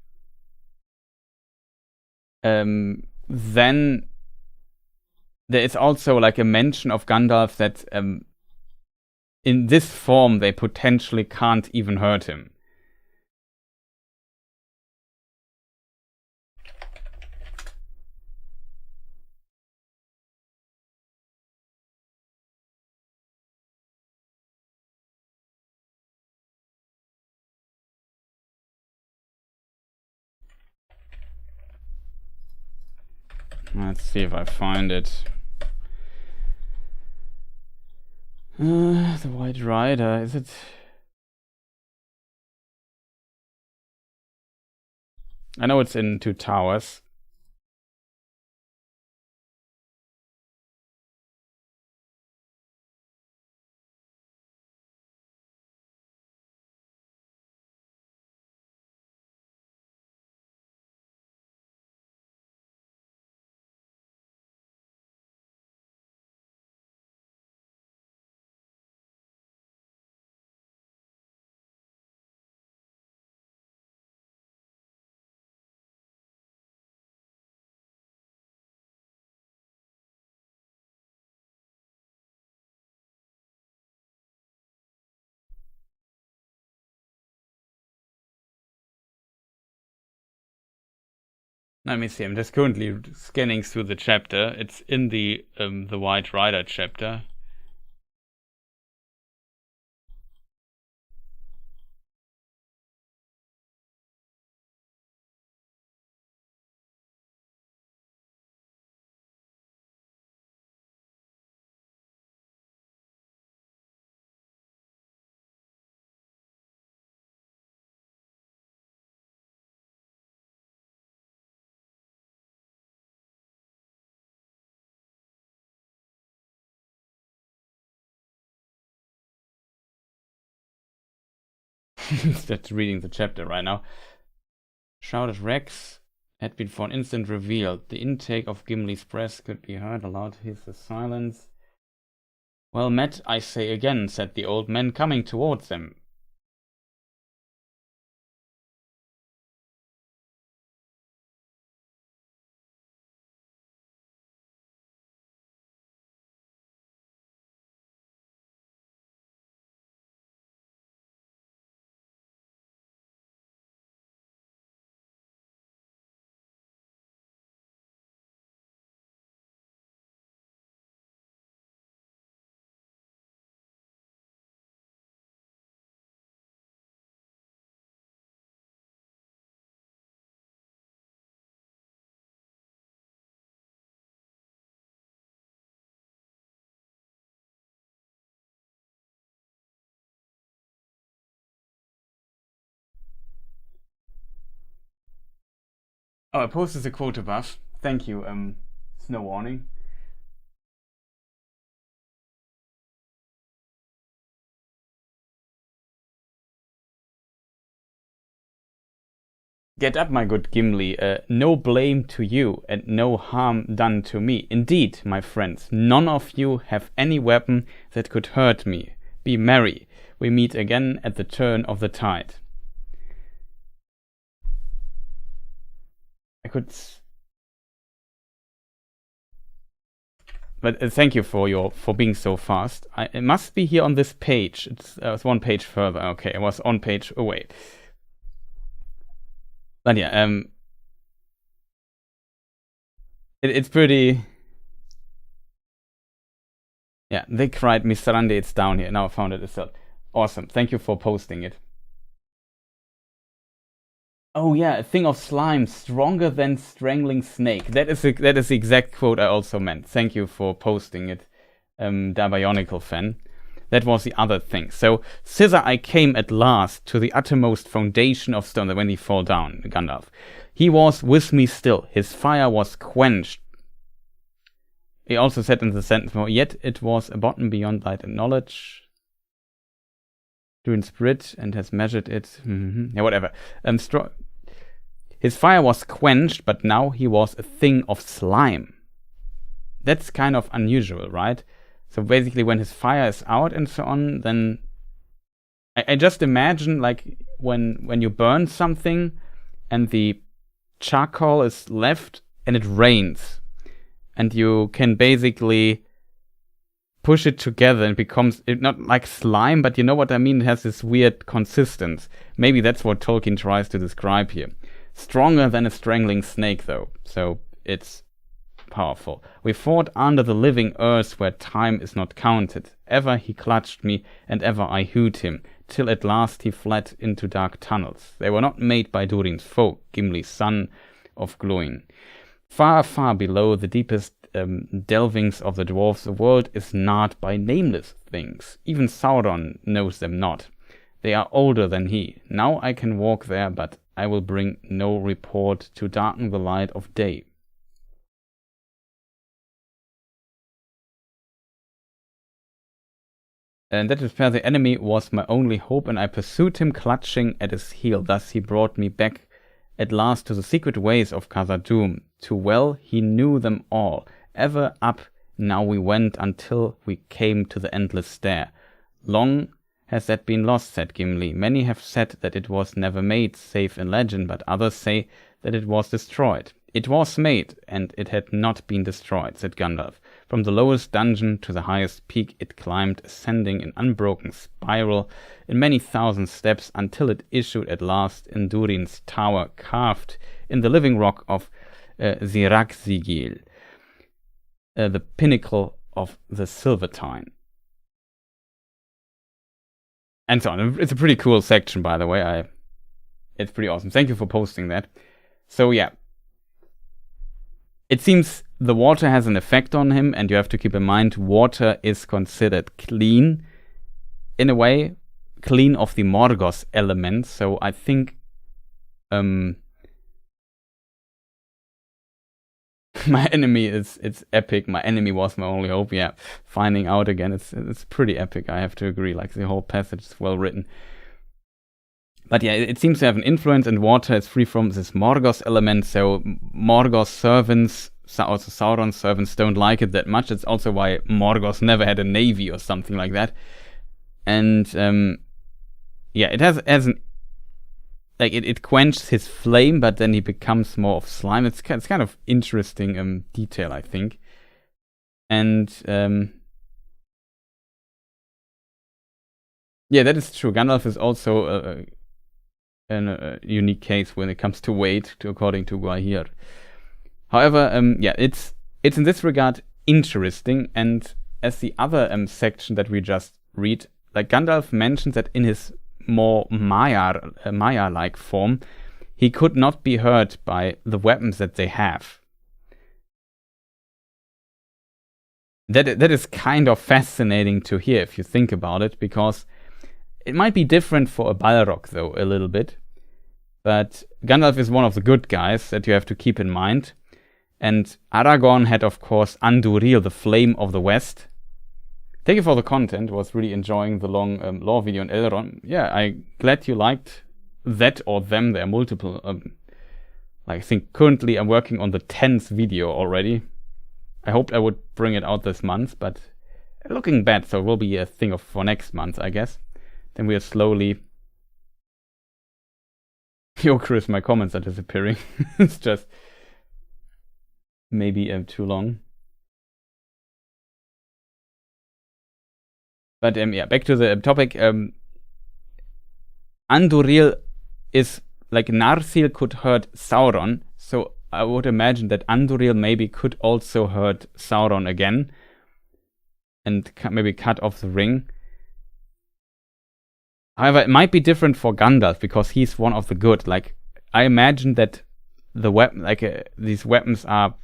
Then there is also like a mention of Gandalf that in this form they potentially can't even hurt him. Let's see if I find it. The White Rider, is it? I know it's in Two Towers. Let me see. I'm just currently scanning through the chapter. It's in the White Rider chapter. Just reading the chapter right now. Shrouded Rex had been for an instant revealed. The intake of Gimli's breath could be heard, aloud his silence. Well met, I say again, said the old man, coming towards them. Oh, I posted the quote above. Thank you, Snow Warning. Get up, my good Gimli. No blame to you, and no harm done to me. Indeed, my friends, none of you have any weapon that could hurt me. Be merry. We meet again at the turn of the tide. I could... But thank you for being so fast. It must be here on this page. It's one page further. Okay, it was on page away. But yeah, it's pretty... Yeah, they cried, Misrande, it's down here. Now I found it itself. Awesome, thank you for posting it. Oh yeah, a thing of slime, stronger than strangling snake. That is the exact quote I also meant. Thank you for posting it, Dabionical fan. That was the other thing. So, thither I came at last to the uttermost foundation of stone. When he fall down, Gandalf. He was with me still. His fire was quenched. He also said in the sentence, yet it was a bottom beyond light and knowledge. Doing spirit and has measured it. Yeah, whatever. His fire was quenched, but now he was a thing of slime. That's kind of unusual, right? So basically when his fire is out and so on, then I just imagine like when you burn something and the charcoal is left and it rains and you can basically push it together and it becomes not like slime, but you know what I mean? It has this weird consistency. Maybe that's what Tolkien tries to describe here. Stronger than a strangling snake though, so it's powerful. We fought under the living earth where time is not counted. Ever he clutched me, and ever I hewed him, till at last he fled into dark tunnels. They were not made by Durin's folk, Gimli, son of Gloin. Far, far below the deepest delvings of the dwarfs, the world is gnawed by nameless things. Even Sauron knows them not. They are older than he. Now I can walk there, but I will bring no report to darken the light of day. And that is where the enemy was my only hope, and I pursued him, clutching at his heel. Thus he brought me back at last to the secret ways of Khazad-dûm. Too well he knew them all. Ever up now we went until we came to the endless stair. Long has that been lost, said Gimli. Many have said that it was never made, save in legend, but others say that it was destroyed. It was made, and it had not been destroyed, said Gandalf. From the lowest dungeon to the highest peak it climbed, ascending in unbroken spiral in many thousand steps, until it issued at last in Durin's tower, carved in the living rock of Sirac-Sigil, the pinnacle of the Silvertine. And so on. It's a pretty cool section, by the way. It's pretty awesome. Thank you for posting that. So yeah, it seems the water has an effect on him, and you have to keep in mind water is considered clean, in a way, clean of the Morgoth element. So I think my enemy it's epic. My enemy was my only hope. Yeah, finding out again, it's pretty epic. I have to agree. Like the whole passage is well written. But yeah, it seems to have an influence, and water is free from this Morgoth element. So Morgoth servants, also Sauron's servants, don't like it that much. It's also why Morgoth never had a navy or something like that. And yeah, it has an like it quenches his flame, but then he becomes more of slime. It's kind of interesting detail, I think. And yeah, that is true. Gandalf is also a unique case when it comes to weight, according to Guahir. However, yeah, it's in this regard interesting. And as the other section that we just read, like Gandalf mentions that in his more Maya-like form, he could not be hurt by the weapons that they have. That is kind of fascinating to hear if you think about it, because it might be different for a Balrog, though, a little bit. But Gandalf is one of the good guys that you have to keep in mind. And Aragorn had, of course, Andúril, the Flame of the West. Thank you for the content. Was really enjoying the long lore video on Elrond. Yeah, I'm glad you liked that or them. There are multiple. Like I think currently I'm working on the 10th video already. I hoped I would bring it out this month, but looking bad, so it will be a thing for next month, I guess. Then we are slowly... Yo, Chris, my comments are disappearing. It's just maybe too long. But yeah, back to the topic. Andúril is like Narsil could hurt Sauron, so I would imagine that Andúril maybe could also hurt Sauron again, and maybe cut off the ring. However, it might be different for Gandalf because he's one of the good. Like I imagine that the weapon, these weapons are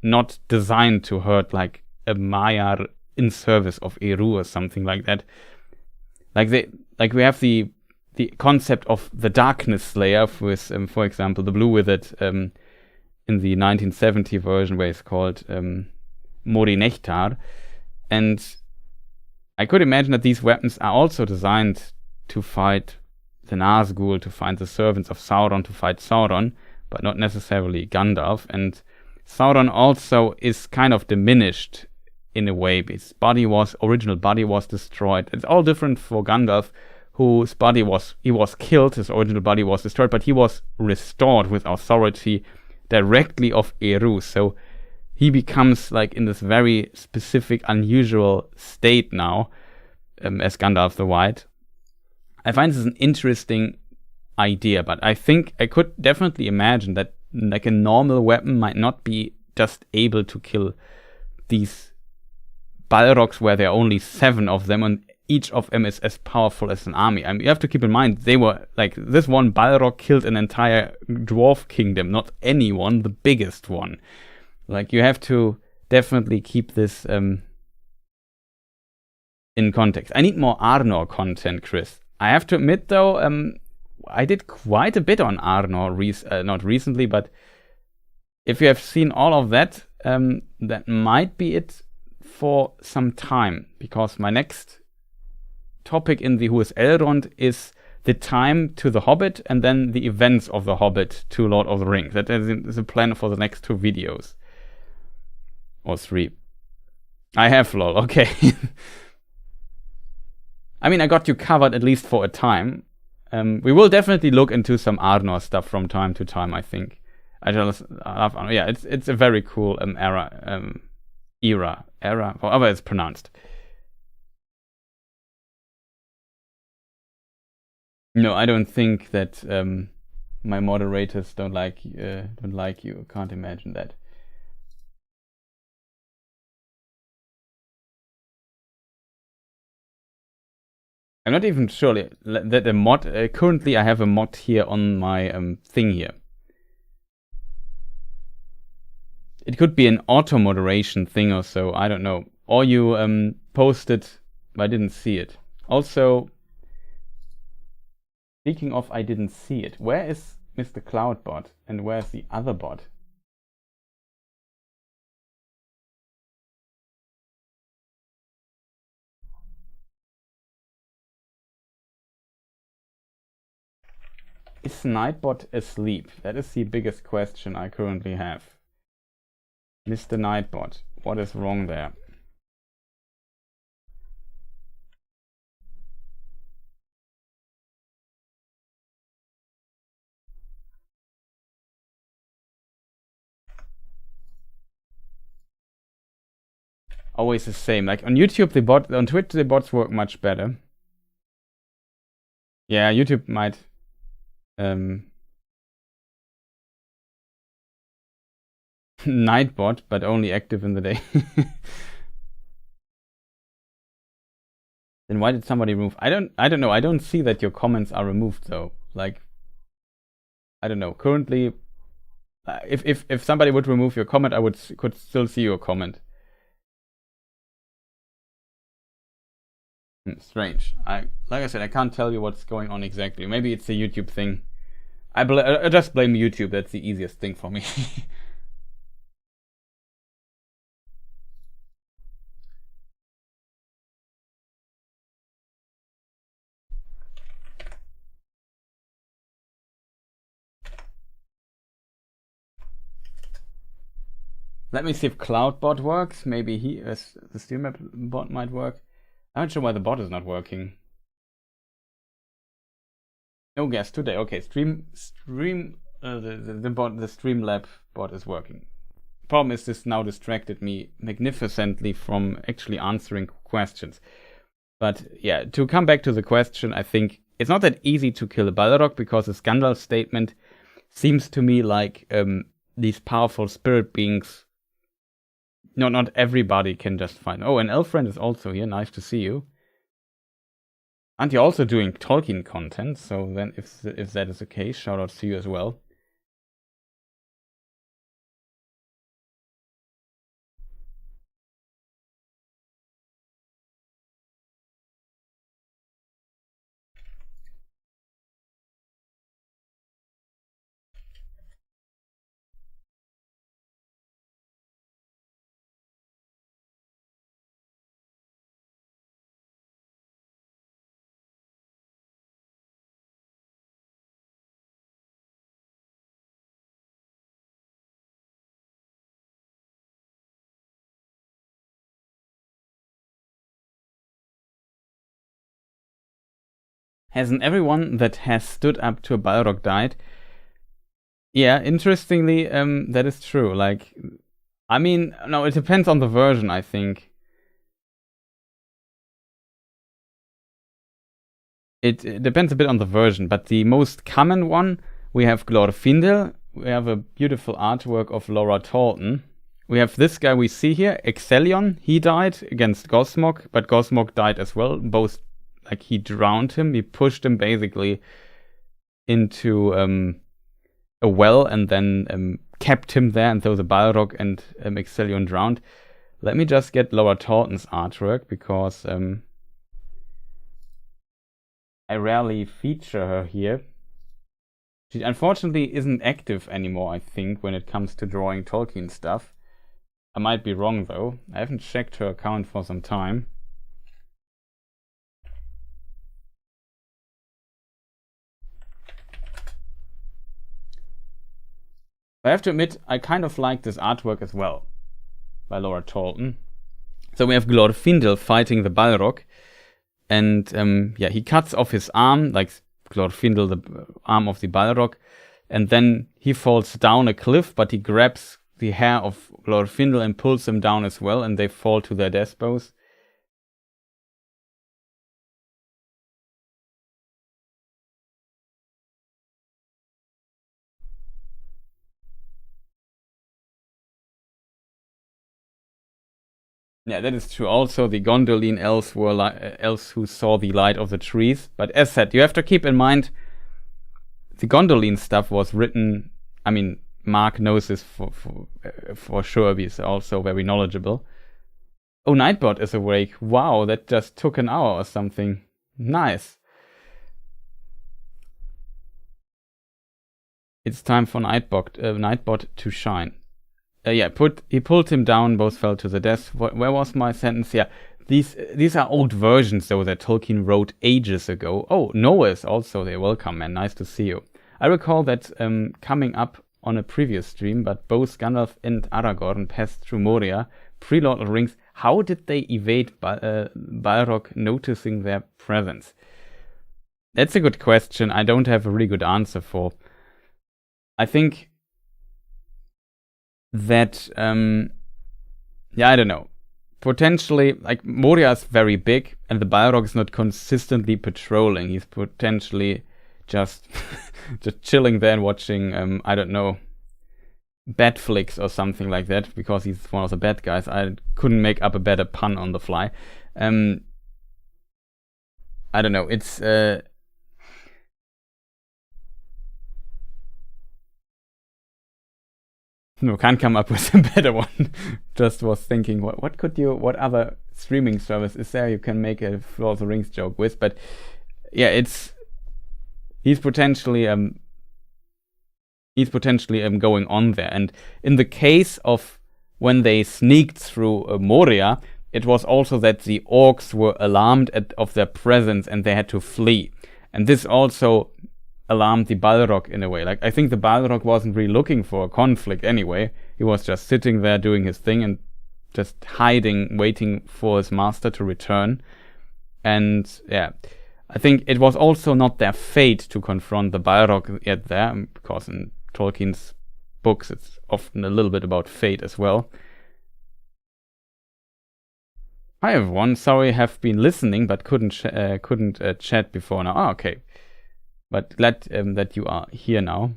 not designed to hurt like a Maiar in service of Eru or something like that. Like we have the concept of the Darkness Slayer with, for example, the Blue Withered in the 1970 version where it's called Mori Nechtar, and I could imagine that these weapons are also designed to fight the Nazgul, to find the servants of Sauron, to fight Sauron, but not necessarily Gandalf. And Sauron also is kind of diminished in a way. His original body was destroyed. It's all different for Gandalf, whose body was killed, his original body was destroyed, but he was restored with authority directly of Eru. So he becomes like in this very specific, unusual state now, as Gandalf the White. I find this an interesting idea, but I think I could definitely imagine that like a normal weapon might not be just able to kill these Balrogs where there are only 7 of them, and each of them is as powerful as an army. I mean, you have to keep in mind, they were like, this one Balrog killed an entire dwarf kingdom, not anyone, the biggest one. Like, you have to definitely keep this in context. I need more Arnor content, Chris. I have to admit, though, I did quite a bit on Arnor, not recently, but if you have seen all of that, that might be it for some time, because my next topic in the Who is Elrond is the time to the Hobbit and then the events of the Hobbit to Lord of the Rings. That is a plan for the next 2 videos. Or 3. I have, lol, okay. I mean, I got you covered at least for a time. We will definitely look into some Arnor stuff from time to time, I think. I love Arnor. Yeah, it's a very cool era, however it's pronounced. No, I don't think that my moderators don't like you. Can't imagine that. I'm not even sure that a mod. Currently, I have a mod here on my thing here. It could be an auto moderation thing or so. I don't know. Or you posted, but I didn't see it. Also, speaking of, I didn't see it. Where is Mr. Cloudbot and where's the other bot? Is Nightbot asleep? That is the biggest question I currently have. Mr. Nightbot, what is wrong there? Always the same. Like on YouTube, on Twitch, the bots work much better. Yeah, YouTube might. Nightbot, but only active in the day. Then why did somebody remove? I don't know. I don't see that your comments are removed though. Like, I don't know. Currently, if somebody would remove your comment, I could still see your comment. Strange. Like I said, I can't tell you what's going on exactly. Maybe it's a YouTube thing. I just blame YouTube. That's the easiest thing for me. Let me see if CloudBot works. Maybe the streamer bot might work. I'm not sure why the bot is not working. No guest today. Okay, the Streamlab bot is working. Problem is this now distracted me magnificently from actually answering questions. But yeah, to come back to the question, I think it's not that easy to kill a Balrog because the Scandal statement seems to me like these powerful spirit beings. Not everybody can just find. Oh, and Elfriend is also here. Nice to see you. Aren't you also doing Tolkien content? So then, if that is the case, shout out to you as well. Hasn't everyone that has stood up to a Balrog died? Yeah, interestingly, that is true. Like, I mean, no, it depends on the version, I think. It depends a bit on the version, but the most common one, we have Glorfindel, we have a beautiful artwork of Laura Talton. We have this guy we see here, Exelion, he died against Gosmog, but Gosmog died as well, both. Like, he drowned him. He pushed him basically into a well and then kept him there. And so the Balrog and Exelion drowned. Let me just get Laura Talton's artwork because I rarely feature her here. She unfortunately isn't active anymore, I think, when it comes to drawing Tolkien stuff. I might be wrong, though. I haven't checked her account for some time. I have to admit, I kind of like this artwork as well, by Laura Talton. So we have Glorfindel fighting the Balrog, and he cuts off his arm, like Glorfindel, the arm of the Balrog, and then he falls down a cliff, but he grabs the hair of Glorfindel and pulls him down as well, and they fall to their death bows. Yeah, that is true. Also, the Gondolin elves were elves who saw the light of the trees. But as said, you have to keep in mind the Gondolin stuff was written. I mean, Mark knows this for sure. He's also very knowledgeable. Oh, Nightbot is awake. Wow, that just took an hour or something. Nice. It's time for Nightbot to shine. Yeah, he pulled him down, both fell to the death. Where was my sentence? Yeah, these are old versions, though, that Tolkien wrote ages ago. Oh, Noah is also there. Welcome, man. Nice to see you. I recall that coming up on a previous stream, but both Gandalf and Aragorn passed through Moria, pre-Lord of the Rings. How did they evade Balrog noticing their presence? That's a good question. I don't have a really good answer for. I think that, yeah, I don't know. Potentially, like, Moria is very big, and the Balrog is not consistently patrolling. He's potentially just chilling there and watching, I don't know, Batflix or something like that, because he's one of the bad guys. I couldn't make up a better pun on the fly. I don't know. It's no, can't come up with a better one. Just was thinking, what other streaming service is there you can make a Lord of the Rings joke with? But yeah, he's potentially going on there. And in the case of when they sneaked through Moria, it was also that the orcs were alarmed of their presence and they had to flee. And this also alarmed the Balrog in a way. Like, I think the Balrog wasn't really looking for a conflict anyway. He was just sitting there doing his thing and just hiding, waiting for his master to return. And yeah, I think it was also not their fate to confront the Balrog yet there, because in Tolkien's books it's often a little bit about fate as well. Hi everyone, sorry I have been listening but couldn't chat before now. Oh, okay. But glad that you are here now.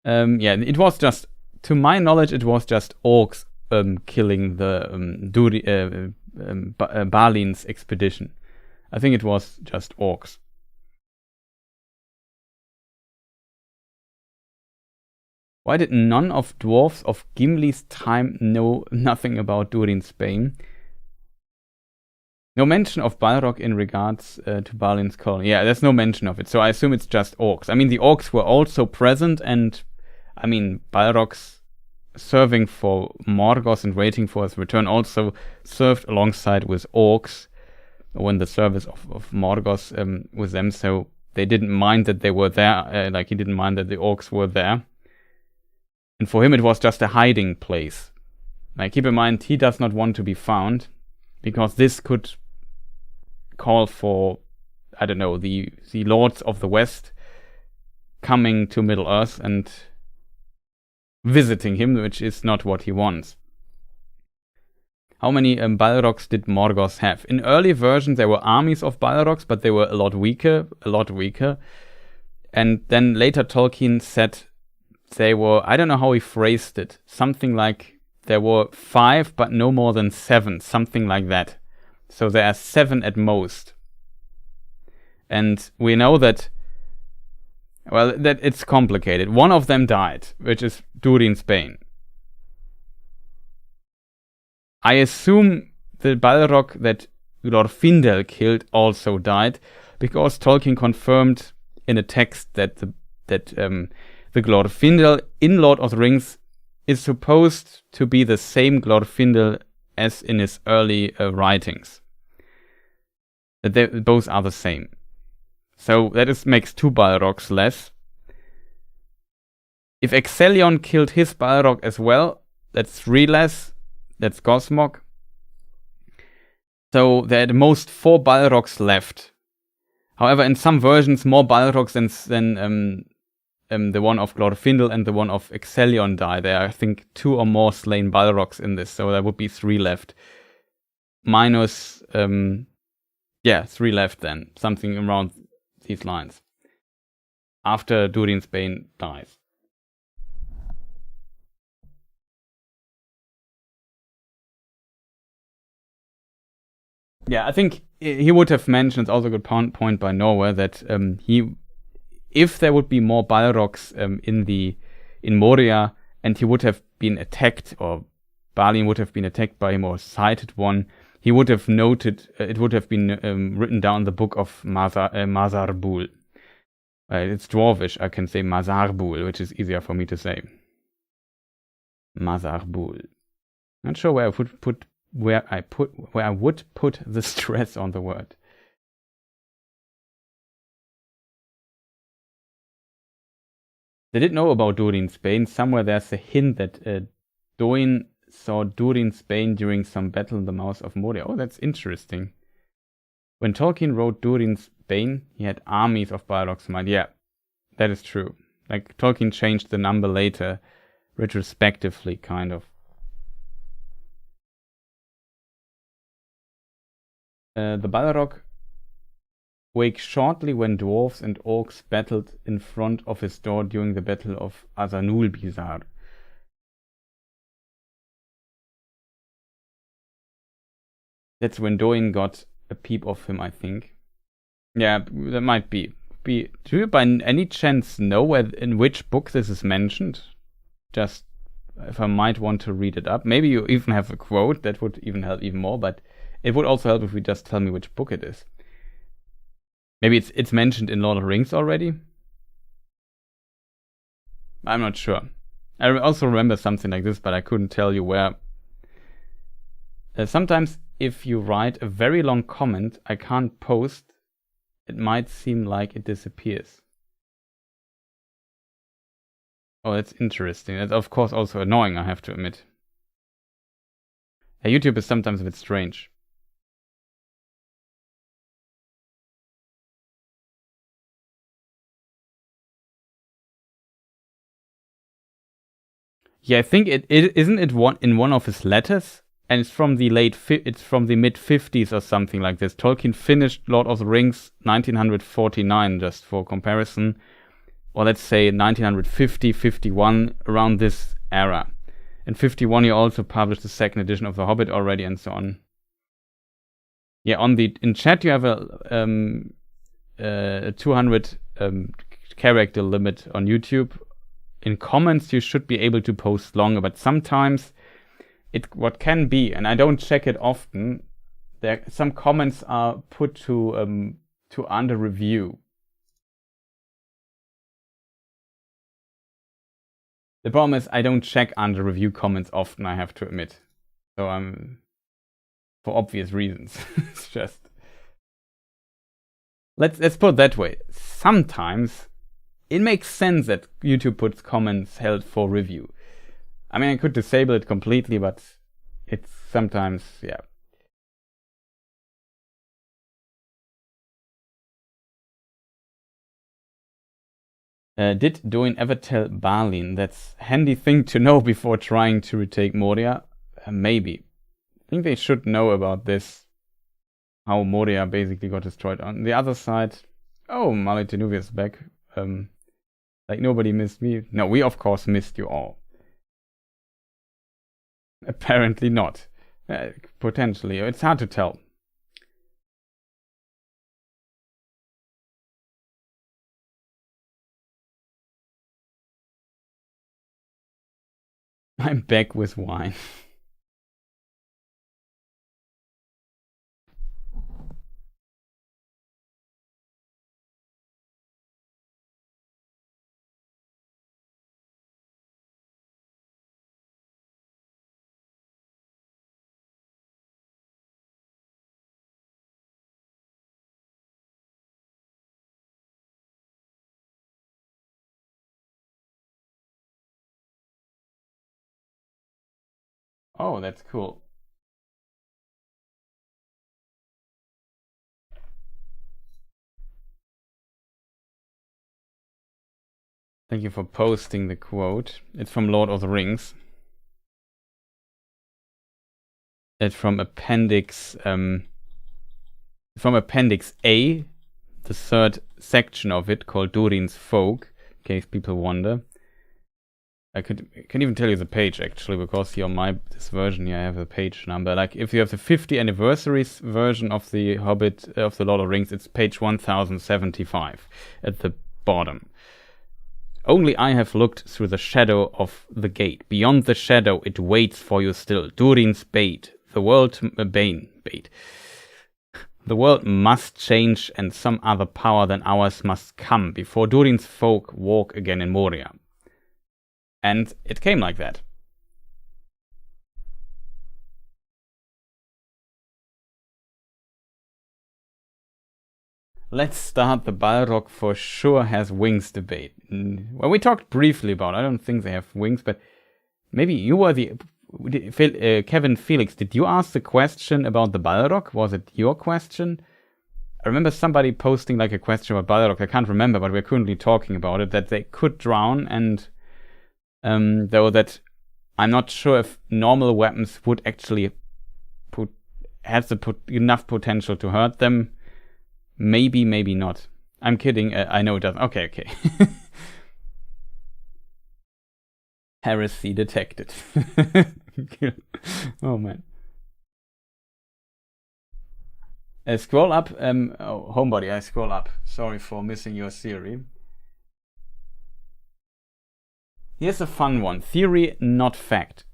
Yeah, it was just, to my knowledge, it was just orcs killing the Balin's expedition. I think it was just orcs. Why did none of dwarves of Gimli's time know nothing about Durin's Bane? No mention of Balrog in regards to Balin's colony. Yeah, there's no mention of it, so I assume it's just orcs. I mean, the orcs were also present, and I mean, Balrog's serving for Morgoth and waiting for his return also served alongside with orcs when the service of Morgoth with them, so they didn't mind that they were there, like he didn't mind that the orcs were there. And for him it was just a hiding place. Like, keep in mind, he does not want to be found, because this could call for, I don't know, the lords of the West coming to Middle-earth and visiting him, which is not what he wants. How many Balrogs did Morgoth have? In early versions there were armies of Balrogs, but they were a lot weaker. And then later Tolkien said they were, I don't know how he phrased it, something like there were 5 but no more than 7, something like that. So there are 7 at most. And we know that, well, that it's complicated. One of them died, which is Durin's Bane. I assume the Balrog that Glorfindel killed also died, because Tolkien confirmed in a text that the Glorfindel in Lord of the Rings is supposed to be the same Glorfindel as in his early writings. That they both are the same. So that makes 2 Balrogs less. If Ecelion killed his Balrog as well, that's 3 less. That's Gosmog. So there are at most 4 Balrogs left. However, in some versions, more Balrogs than the one of Glorfindel and the one of Ecelion die. There are, I think, 2 or more slain Balrogs in this, so there would be 3 left. Minus, 3 left then. Something around these lines. After Durin's Bane dies. Yeah, I think he would have mentioned, it's also a good point by Norway, that if there would be more Balrogs in Moria, and he would have been attacked, or Balin would have been attacked by him or sighted one, he would have noted, it would have been written down in the book of Mazarbul. It's Dwarvish, I can say Mazarbul, which is easier for me to say. Mazarbul. Not sure where I would put the stress on the word. They did know about Durin's Bane. Somewhere there's a hint that Durin saw Durin's Bane during some battle in the mouth of Moria. Oh, that's interesting. When Tolkien wrote Durin's Bane, he had armies of Balrog's might. Yeah, that is true. Like, Tolkien changed the number later, retrospectively, kind of. The Balrog wake shortly when dwarves and orcs battled in front of his door during the Battle of Azanulbizar. That's when Doin got a peep of him, I think. Yeah, that might be. Do you by any chance know in which book this is mentioned? Just if I might want to read it up. Maybe you even have a quote, that would even help even more, but it would also help if you just tell me which book it is. Maybe it's mentioned in Lord of the Rings already? I'm not sure. I also remember something like this, but I couldn't tell you where. Sometimes if you write a very long comment I can't post, it might seem like it disappears. Oh, that's interesting. That's of course also annoying, I have to admit. YouTube is sometimes a bit strange. Yeah, I think it isn't it in one of his letters, and it's from the mid-50s or something like this. Tolkien finished Lord of the Rings 1949, just for comparison, or let's say 1950, 51, around this era. In 51 he also published the second edition of The Hobbit already, and so on. Yeah, in chat you have a 200 character limit on YouTube. In comments you should be able to post longer, but sometimes what can be, and I don't check it often, some comments are put to under review. The problem is I don't check under review comments often, I have to admit. So for obvious reasons. It's just, let's put it that way. Sometimes it makes sense that YouTube puts comments held for review. I mean, I could disable it completely, but it's sometimes, yeah. Did Doin ever tell Balin? That's a handy thing to know before trying to retake Moria. Maybe. I think they should know about this. How Moria basically got destroyed. On the other side, oh, Malitinuvi is back. Like nobody missed me. No, we of course missed you all. Apparently not. Potentially. It's hard to tell. I'm back with wine. Oh, that's cool. Thank you for posting the quote. It's from Lord of the Rings. It's from Appendix A, the third section of it, called Durin's Folk, in case people wonder. I can even tell you the page actually, because here on this version here I have the page number. Like if you have the 50 anniversaries version of the Hobbit of the Lord of the Rings, it's page 1075 at the bottom. Only I have looked through the shadow of the gate. Beyond the shadow it waits for you still. Durin's bait. The world bait. The world must change, and some other power than ours must come before Durin's folk walk again in Moria. And it came like that. Let's start the Balrog for sure has wings debate. Well, we talked briefly about it. I don't think they have wings, but maybe you were Kevin Felix, did you ask the question about the Balrog? Was it your question? I remember somebody posting like a question about Balrog. I can't remember, but we're currently talking about it, that they could drown, and though that I'm not sure if normal weapons would actually have enough potential to hurt them. Maybe, maybe not. I'm kidding. I know it doesn't. Okay. Heresy detected. Oh man. Scroll up. Homebody, I scroll up. Sorry for missing your theory. Here's a fun one. Theory, not fact.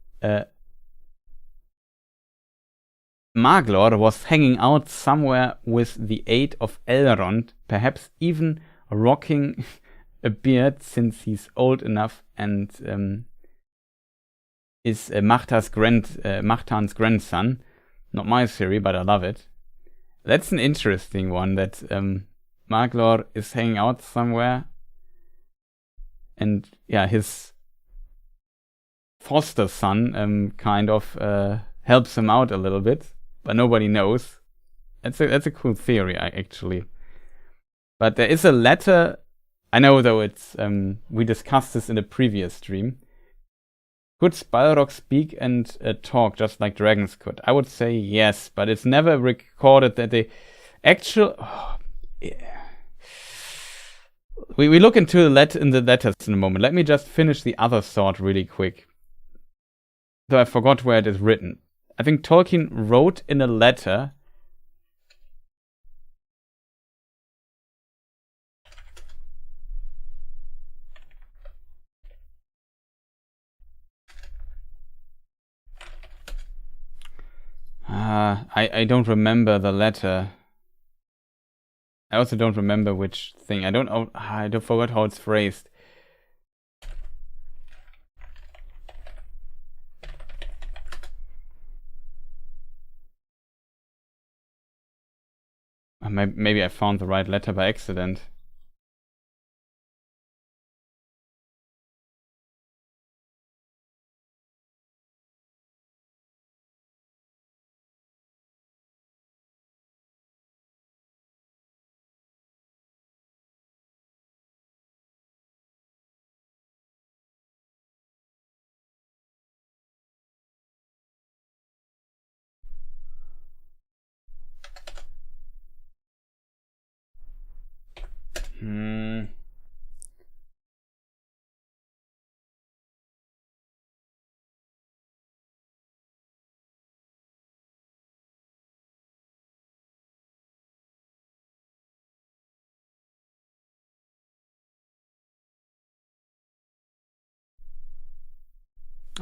Maglor was hanging out somewhere with the aid of Elrond, perhaps even rocking a beard since he's old enough and is Machtan's grandson. Not my theory, but I love it. That's an interesting one, that Maglor is hanging out somewhere and yeah, his foster son kind of helps him out a little bit, but nobody knows. That's a cool theory, actually. But there is a letter. I know, though, it's we discussed this in a previous stream. Could Balrog speak and talk just like dragons could? I would say yes, but it's never recorded that they actual. We look into the letters in a moment. Let me just finish the other thought really quick. Though I forgot where it is written. I think Tolkien wrote in a letter. I don't remember the letter. I also don't remember which thing. I forgot how it's phrased. Maybe I found the right letter by accident.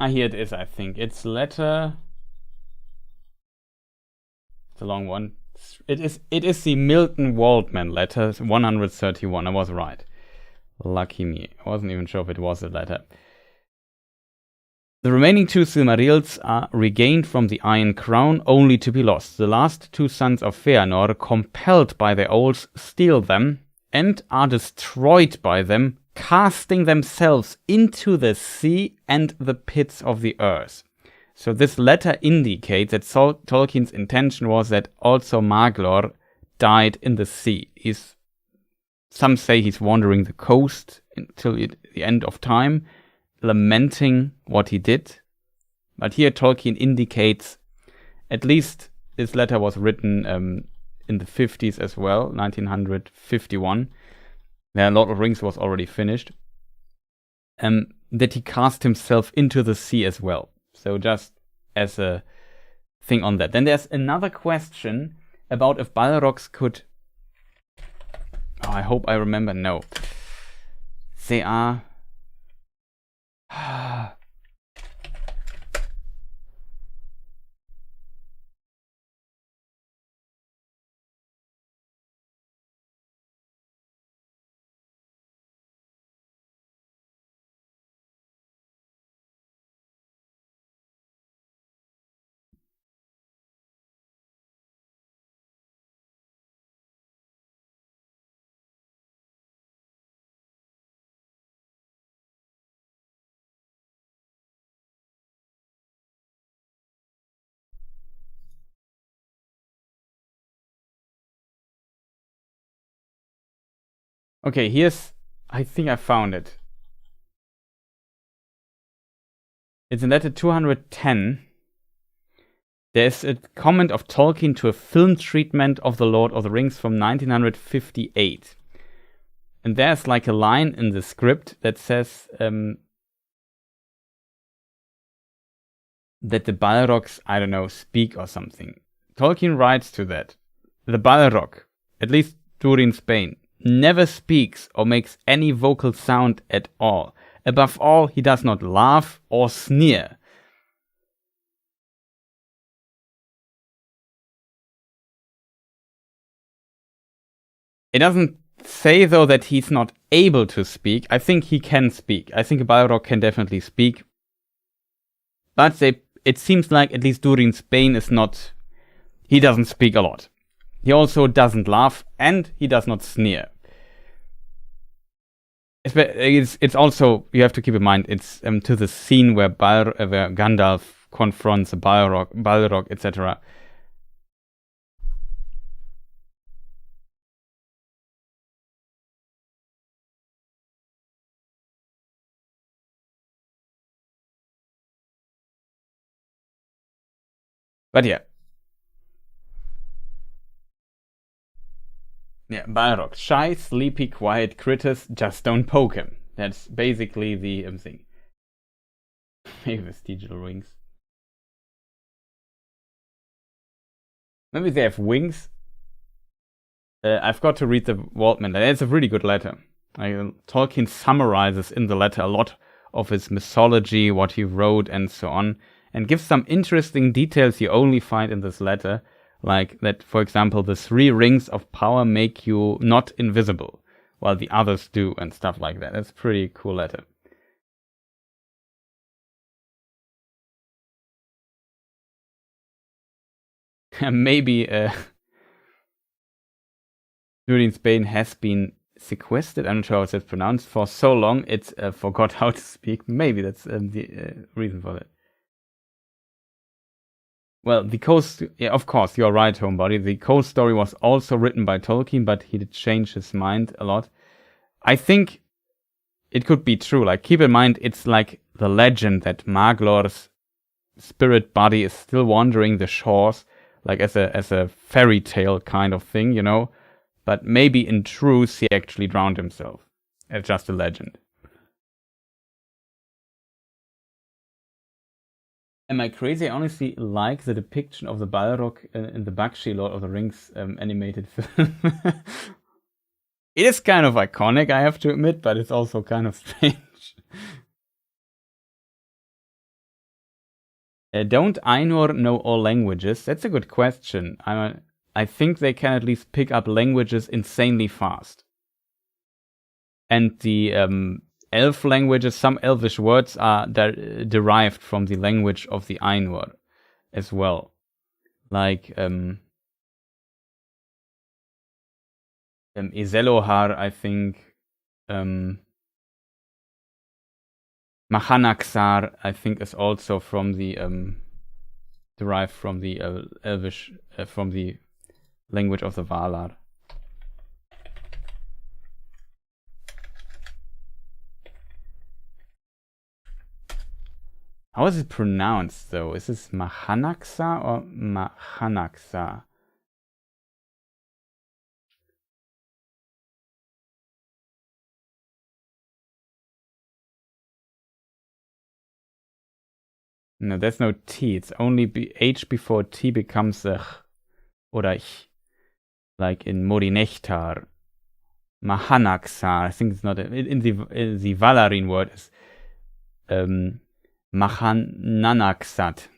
Here it is, I think. It's letter. It's a long one. It is the Milton Waldman letter, 131. I was right. Lucky me. I wasn't even sure if it was a letter. The remaining 2 Silmarils are regained from the Iron Crown, only to be lost. The last 2 sons of Feanor, compelled by their oaths, steal them and are destroyed by them, casting themselves into the sea and the pits of the earth. So this letter indicates that Tolkien's intention was that also Maglor died in the sea. Some say he's wandering the coast until the end of time, lamenting what he did. But here Tolkien indicates, at least this letter was written in the 50s as well, 1951. Lord of the Rings was already finished. that he cast himself into the sea as well. So just as a thing on that. Then there's another question about if Balrogs could... Oh, I hope I remember. No. They are... Okay, here's... I think I found it. It's in letter 210. There's a comment of Tolkien to a film treatment of The Lord of the Rings from 1958. And there's like a line in the script that says that the Balrogs, I don't know, speak or something. Tolkien writes to that. The Balrog, at least Durin Spain, never speaks or makes any vocal sound at all. Above all, he does not laugh or sneer. It doesn't say, though, that he's not able to speak. I think he can speak. I think a Balrog can definitely speak. But it seems like at least Durin Spain is not... He doesn't speak a lot. He also doesn't laugh, and he does not sneer. It's also, you have to keep in mind, it's to the scene where Gandalf confronts a Balrog, etc. But yeah. Yeah, Balrog. Shy, sleepy, quiet critters, just don't poke him. That's basically the thing. Maybe vestigial wings. Maybe they have wings. I've got to read the Waldman letter. It's a really good letter. Tolkien summarizes in the letter a lot of his mythology, what he wrote, and so on, and gives some interesting details you only find in this letter. Like that, for example, the 3 rings of power make you not invisible, while the others do, and stuff like that. That's a pretty cool letter. Maybe Durin Spain has been sequestered, I'm not sure how it's pronounced, for so long it's forgot how to speak. Maybe that's the reason for that. Well, yeah, of course, you're right, Homebody. The Coast story was also written by Tolkien, but he did change his mind a lot. I think it could be true. Like, keep in mind, it's like the legend that Maglor's spirit body is still wandering the shores, like as a fairy tale kind of thing, you know. But maybe in truth, he actually drowned himself. It's just a legend. Am I crazy? I honestly like the depiction of the Balrog in the Bakshi Lord of the Rings animated film. It is kind of iconic, I have to admit, but it's also kind of strange. Don't Ainur know all languages? That's a good question. I think they can at least pick up languages insanely fast. And the elf languages, some elvish words are derived from the language of the Ainur as well. Like Iselohar, I think. Mahanaxar, I think, is also from the derived from the elvish, from the language of the Valar. How is it pronounced, though? Is this Mahanaxa or Mahanaxa? No, there's no T. It's only H before T becomes a Ch or Ich. Like in Morinechtar. Mahanaxar. I think it's not in the Valarin word is Machananaxat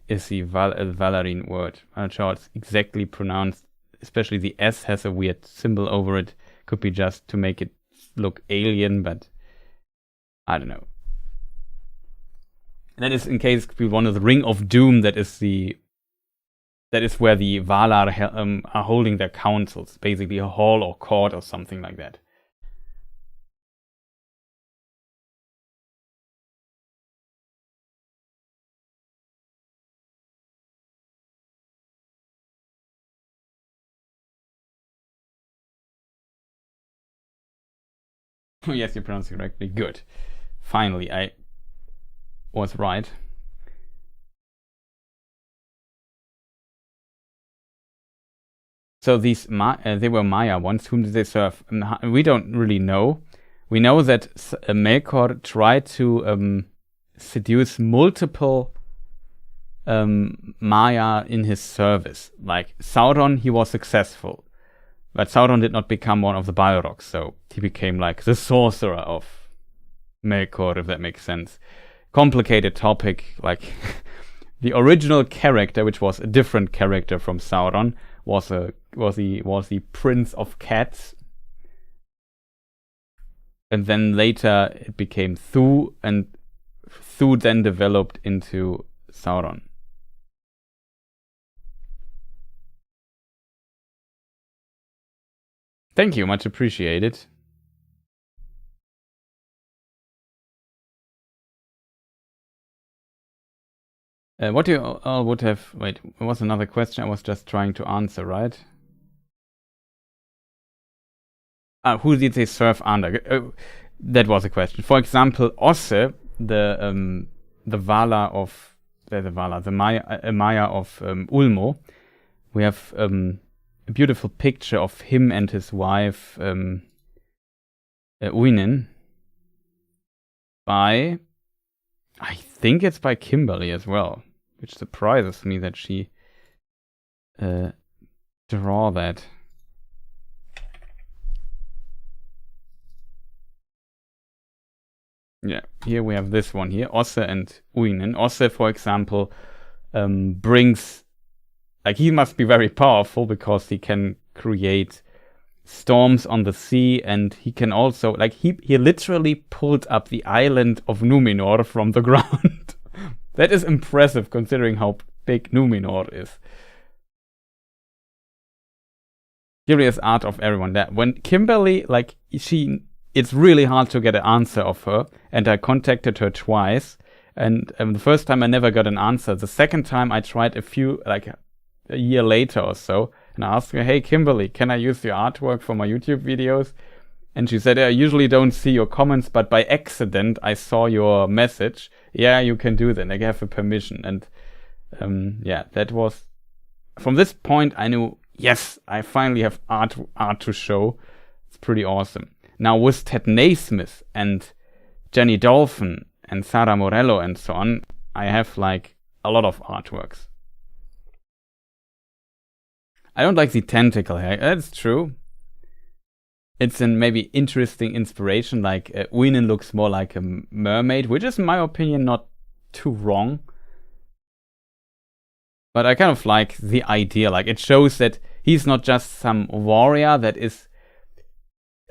is the Valarin word. I'm not sure how it's exactly pronounced. Especially the S has a weird symbol over it. Could be just to make it look alien, but I don't know. And that is in case we wanted the Ring of Doom. That is where the Valar are holding their councils, basically a hall or court or something like that. Oh, yes, you pronounced it correctly. Good. Finally, I was right. So these they were Maya ones. Whom did they serve? We don't really know. We know that Melkor tried to seduce multiple Maya in his service. Like Sauron, he was successful. But Sauron did not become one of the Balrogs, so he became like the sorcerer of Melkor, if that makes sense. Complicated topic, like the original character, which was a different character from Sauron, was the Prince of Cats. And then later it became Thu, and Thu then developed into Sauron. Thank you, much appreciated. What do you all would have... Wait, there was another question I was just trying to answer, right? Who did they serve under? That was a question. For example, Osse, the Valar of... the Maya of Ulmo. We have a beautiful picture of him and his wife, Uinen, by... I think it's by Kimberly as well, which surprises me that she draw that. Yeah, here we have this one here, Osse and Uinen. Osse, for example, brings... Like, he must be very powerful because he can create storms on the sea, and he can also... Like, he literally pulled up the island of Numenor from the ground. That is impressive considering how big Numenor is. Curious art of everyone. That when Kimberly, like, it's really hard to get an answer of her, and I contacted her twice, and the first time I never got an answer. The second time I tried a year later or so, and I asked her, "Hey Kimberly, can I use your artwork for my YouTube videos?" And she said, "I usually don't see your comments, but by accident I saw your message. Yeah, you can do that. I have a permission." And yeah, that was... From this point I knew, yes, I finally have art to show. It's pretty awesome. Now with Ted Naismith and Jenny Dolphin and Sarah Morello and so on, I have like a lot of artworks. I don't like the tentacle hair. That's true. It's an maybe interesting inspiration. Like Uinen looks more like a mermaid, which is in my opinion not too wrong. But I kind of like the idea. Like, it shows that he's not just some warrior that is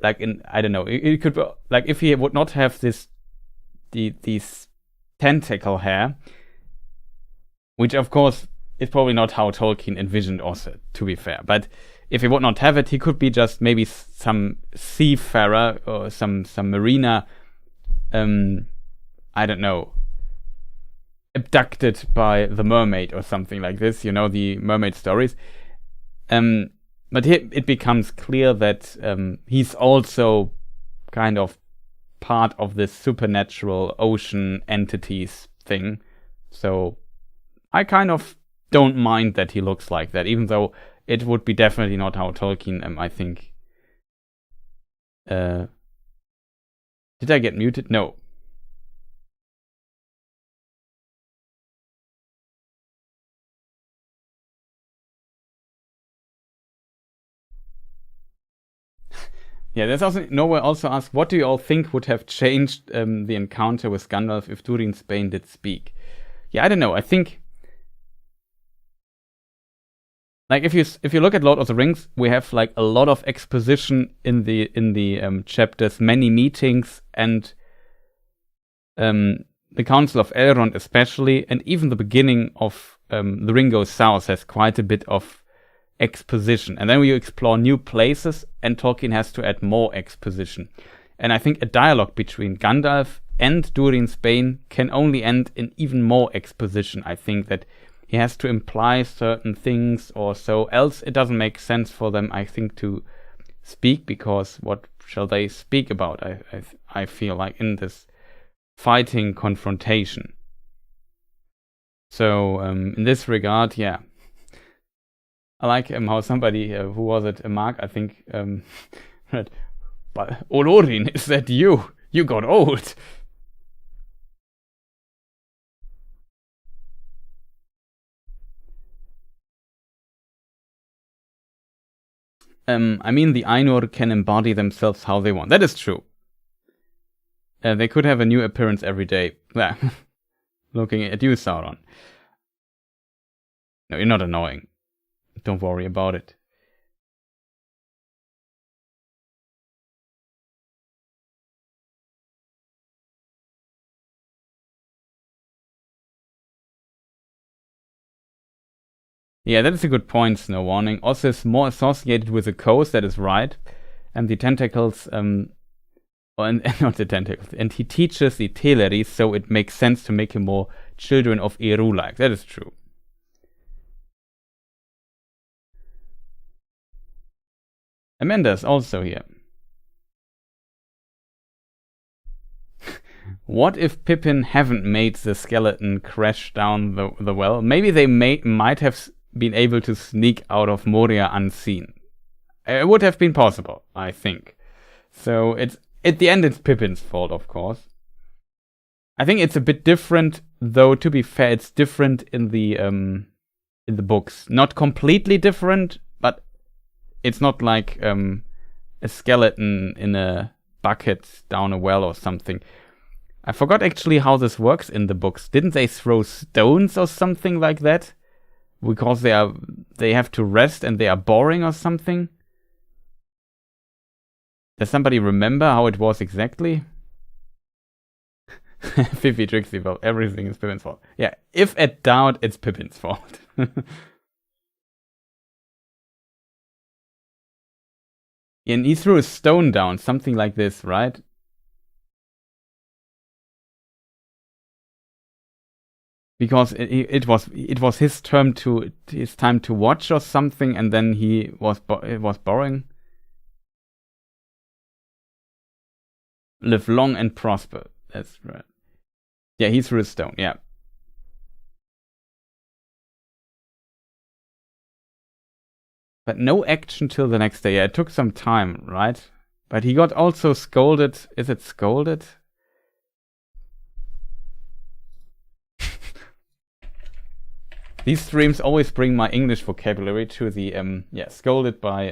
like I don't know. It could be like if he would not have these tentacle hair, which of course is probably not how Tolkien envisioned Osse, to be fair. But if he would not have it, he could be just maybe some seafarer or some mariner. I don't know, abducted by the mermaid or something like this. You know, the mermaid stories. But here it becomes clear that he's also kind of part of this supernatural ocean entities thing. So I kind of don't mind that he looks like that, even though it would be definitely not how Tolkien, I think. Did I get muted? No. Yeah, there's also Nowhere also asked, what do you all think would have changed the encounter with Gandalf if Durin Spain did speak? Yeah, I don't know. I think, like, if you look at Lord of the Rings, we have like a lot of exposition in the chapters, many meetings, and the Council of Elrond especially, and even the beginning of The Ring Goes South has quite a bit of exposition. And then we explore new places, and Tolkien has to add more exposition. And I think a dialogue between Gandalf and Durin Spain can only end in even more exposition. I think that he has to imply certain things or so, else it doesn't make sense for them, I think, to speak, because what shall they speak about? I feel like in this fighting confrontation. So in this regard, yeah, I like how somebody, who was it, Mark, I think, read, but Olorin, is that you? You got old. I mean, the Ainur can embody themselves how they want. That is true. They could have a new appearance every day. Looking at you, Sauron. No, you're not annoying. Don't worry about it. Yeah, that is a good point, Snow Warning. Also, it's more associated with the coast, that is right. And the tentacles, and not the tentacles. And he teaches the Teleri, so it makes sense to make him more Children of Eru-like. That is true. Amanda's also here. What if Pippin haven't made the skeleton crash down the well? Maybe they might have been able to sneak out of Moria unseen. It would have been possible, I think. So at the end, it's Pippin's fault, of course. I think it's a bit different, though. To be fair, it's different in the books. Not completely different, but it's not like a skeleton in a bucket down a well or something. I forgot actually how this works in the books. Didn't they throw stones or something like that? Because they have to rest and they are boring or something? Does somebody remember how it was exactly? Fifi Trixie, well, everything is Pippin's fault. Yeah, if at doubt, it's Pippin's fault. And he threw a stone down, something like this, right? Because it was his time to watch or something, and then it was boring. Live long and prosper. That's right. Yeah, he threw a stone. Yeah. But no action till the next day. Yeah, it took some time, right? But he got also scolded. Is it scolded? These streams always bring my English vocabulary to the scolded by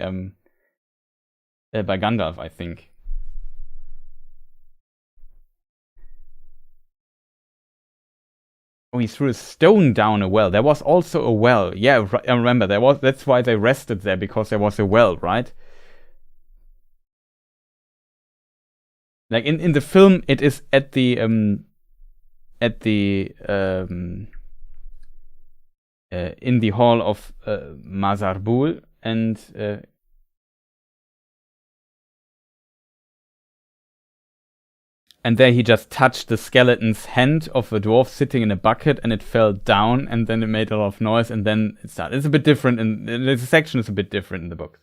Gandalf, I think. Oh, he threw a stone down a well. There was also a well. Yeah, I remember. That's why they rested there, because there was a well, right? Like in the film, it is at the in the hall of Mazarbul, and there he just touched the skeleton's hand of a dwarf sitting in a bucket, and it fell down, and then it made a lot of noise, and then it started. It's a bit different, and the section is a bit different in the books.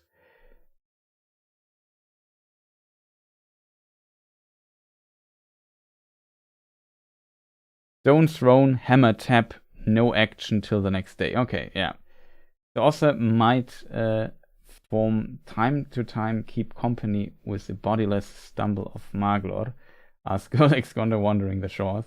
Stone thrown, hammer tap, no action till the next day. Okay, yeah. The author might from time to time keep company with the bodiless stumble of Maglor, as Golex Gondor wandering the shores.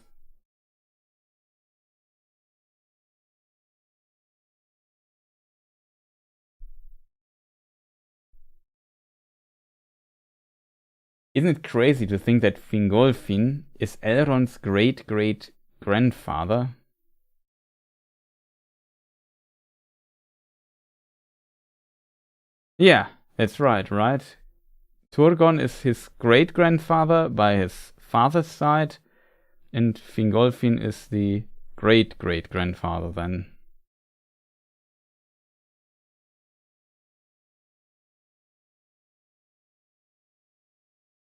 Isn't it crazy to think that Fingolfin is Elrond's great-great-grandfather? Yeah, that's right? Turgon is his great-grandfather by his father's side, and Fingolfin is the great-great-grandfather then.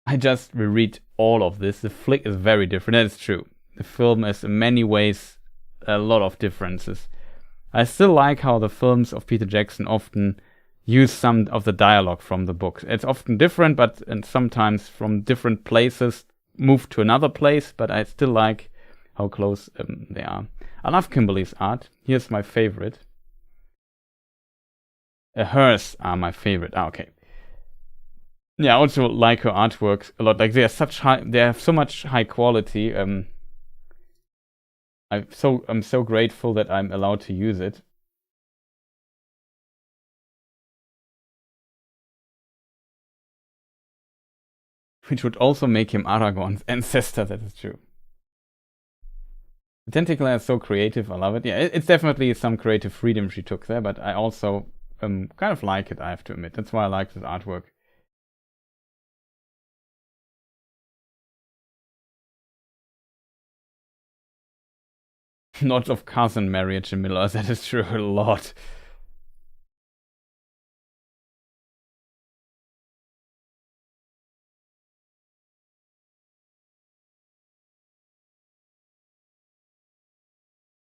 I just reread all of this. The flick is very different. That is true. The film has in many ways a lot of differences. I still like how the films of Peter Jackson often use some of the dialogue from the books. It's often different, but and sometimes from different places move to another place, but I still like how close they are. I love Kimberly's art. Here's my favorite. Hers are my favorite. Okay. Yeah, I also like her artworks a lot. Like they have so much high quality. I'm so grateful that I'm allowed to use it. Which would also make him Aragorn's ancestor. That is true. The Tentacle is so creative. I love it. Yeah, it's definitely some creative freedom she took there, but I also kind of like it. I have to admit. That's why I like this artwork. Not of cousin marriage in Miller. That is true a lot.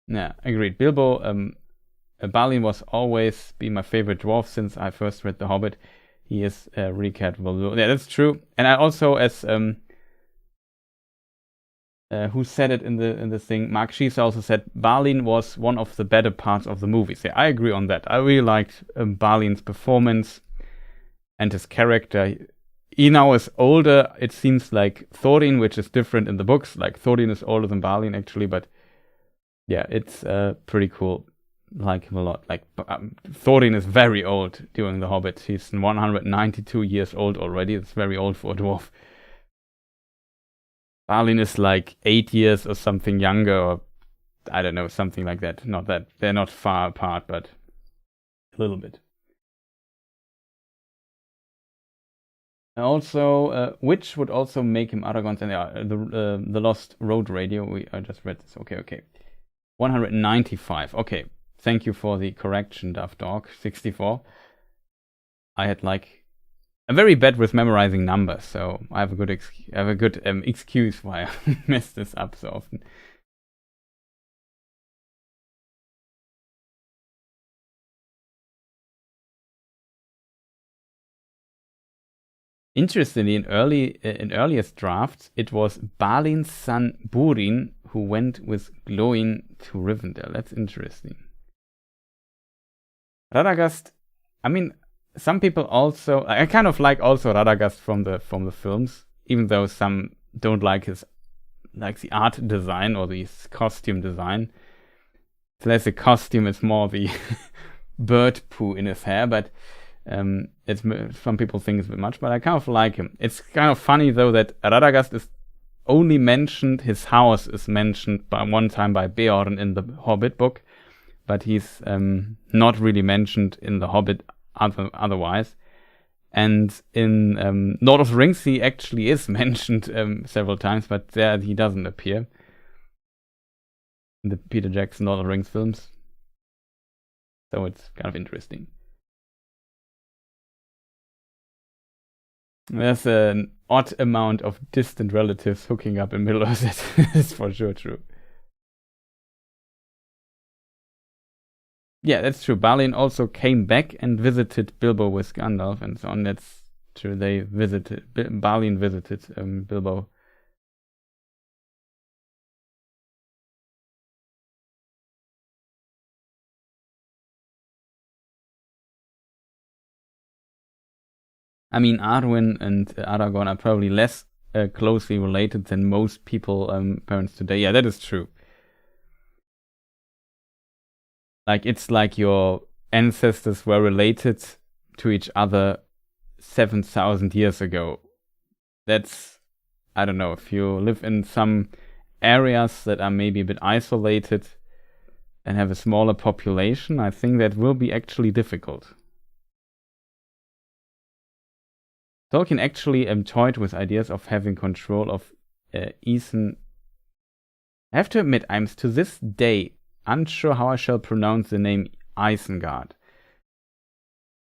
Yeah, agreed. Bilbo, Balin was always been my favorite dwarf since I first read The Hobbit. He is really capable. Yeah, that's true. And I also, as who said it in the thing? Mark Shees also said Balin was one of the better parts of the movies. Yeah, I agree on that. I really liked Balin's performance and his character. He now is older. It seems like Thorin, which is different in the books. Like Thorin is older than Balin actually, but yeah, it's pretty cool. Like him a lot. Like Thorin is very old during The Hobbit. He's 192 years old already. It's very old for a dwarf. Balin is like 8 years or something younger, or I don't know, something like that. Not that they're not far apart, but a little bit. Also, which would also make him Aragorn's, and the Lost Road Radio. I just read this. Okay. 195. Okay, thank you for the correction, Duff Dog. 64. I had like I'm very bad with memorizing numbers, so I have a good excuse why I mess this up so often. Interestingly, in earliest drafts, it was Balin's son Búrin who went with Glóin to Rivendell. That's interesting. Radagast, I mean, some people also I kind of like also Radagast from the films, even though some don't like the art design or the costume design. It's less the costume, it's more the bird poo in his hair, but it's some people think it's a bit much, but I kind of like him. It's kind of funny though that Radagast is only mentioned, his house is mentioned by one time by Beorn in the Hobbit book, but he's not really mentioned in the Hobbit otherwise. And in Lord of the Rings, he actually is mentioned several times, but there he doesn't appear in the Peter Jackson Lord of the Rings films. So it's kind of interesting. There's an odd amount of distant relatives hooking up in Middle-earth. That's for sure true. Yeah, that's true. Balin also came back and visited Bilbo with Gandalf and so on. That's true. Balin visited Bilbo. I mean, Arwen and Aragorn are probably less closely related than most people, parents today. Yeah, that is true. Like, it's like your ancestors were related to each other 7,000 years ago. that's, I don't know, if you live in some areas that are maybe a bit isolated and have a smaller population, I think that will be actually difficult. Tolkien actually toyed with ideas of having control of Ethan. I have to admit, I'm to this day unsure how I shall pronounce the name Isengard.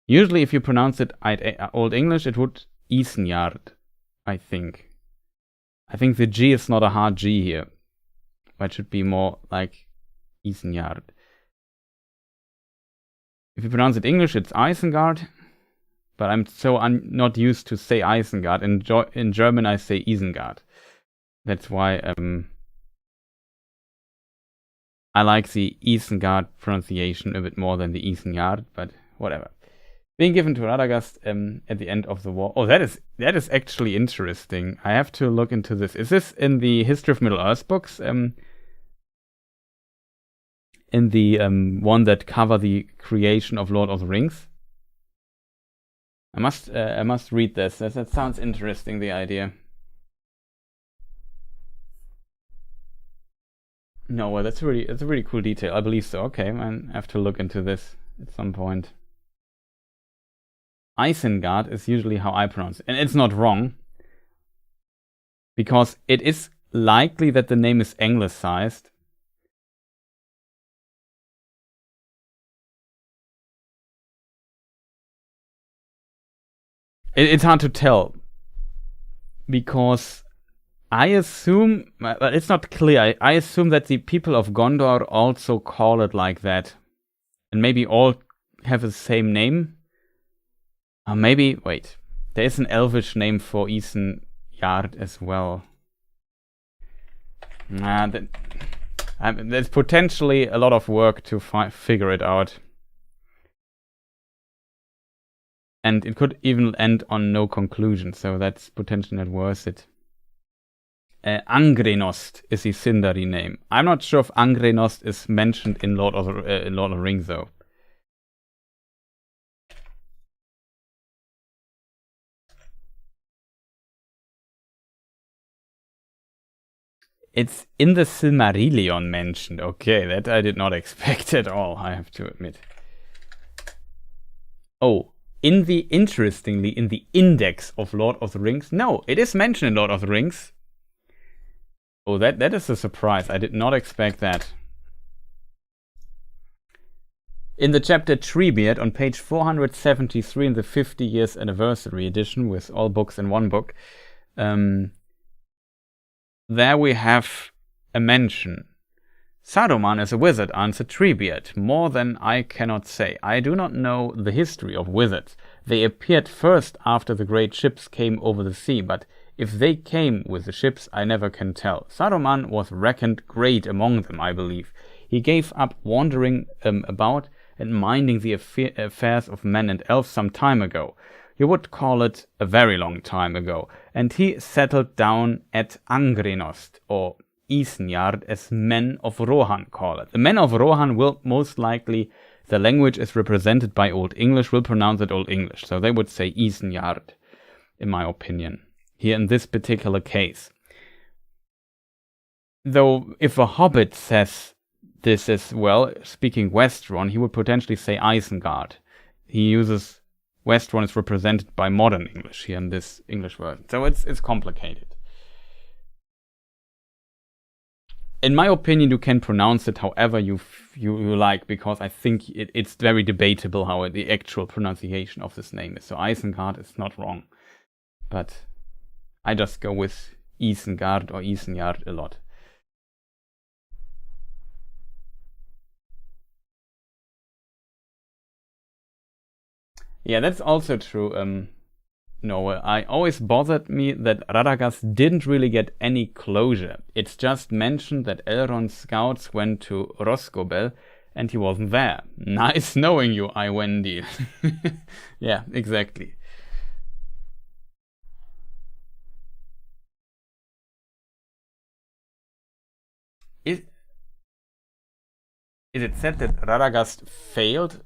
Usually if you pronounce it Old English, it would Isengard, I think. I think the G is not a hard G here. But it should be more like Isengard. If you pronounce it English, it's Isengard. But I'm so not used to say Isengard. In German, I say Isengard. That's why I like the Isengard pronunciation a bit more than the Isengard, but whatever. Being given to Radagast at the end of the war. Oh, that is actually interesting. I have to look into this. Is this in the History of Middle-earth books? In the one that cover the creation of Lord of the Rings? I must read this. That sounds interesting, the idea. No, well, that's a really cool detail. I believe so. Okay, I have to look into this at some point. Isengard is usually how I pronounce it, and it's not wrong, because it is likely that the name is anglicized. It's hard to tell, because I assume, but it's not clear. I assume that the people of Gondor also call it like that, and maybe all have the same name. Or maybe, wait, there is an Elvish name for Isengard as well. There's potentially a lot of work to figure it out. And it could even end on no conclusion, so that's potentially not worth it. Angrenost is the Sindari name. I'm not sure if Angrenost is mentioned in Lord of the Rings, though. It's in the Silmarillion mentioned. Okay, that I did not expect at all, I have to admit. Oh, interestingly, in the index of Lord of the Rings. No, it is mentioned in Lord of the Rings. Oh, that is a surprise. I did not expect that. In the chapter Treebeard on page 473 in the 50 years anniversary edition with all books in one book, there we have a mention. Saruman is a wizard, answered Treebeard. More than I cannot say. I do not know the history of wizards. They appeared first after the great ships came over the sea, but if they came with the ships, I never can tell. Saruman was reckoned great among them, I believe. He gave up wandering about and minding the affairs of men and elves some time ago. You would call it a very long time ago, and he settled down at Angrenost, or Isengard, as men of Rohan call it. The men of Rohan will most likely, the language is represented by Old English, will pronounce it Old English, so they would say Isengard, in my opinion, here in this particular case. Though, if a Hobbit says this as well, speaking Westron, he would potentially say Isengard. He uses Westron is represented by modern English here in this English version. So it's complicated. In my opinion, you can pronounce it however you like, because I think it's very debatable how the actual pronunciation of this name is. So Isengard is not wrong. But I just go with Isengard or Isengard a lot. Yeah, that's also true. No, I always bothered me that Radagast didn't really get any closure. It's just mentioned that Elrond's scouts went to Rosgobel and he wasn't there. Nice knowing you, Iwendi. Yeah, exactly. Is it said that Radagast failed?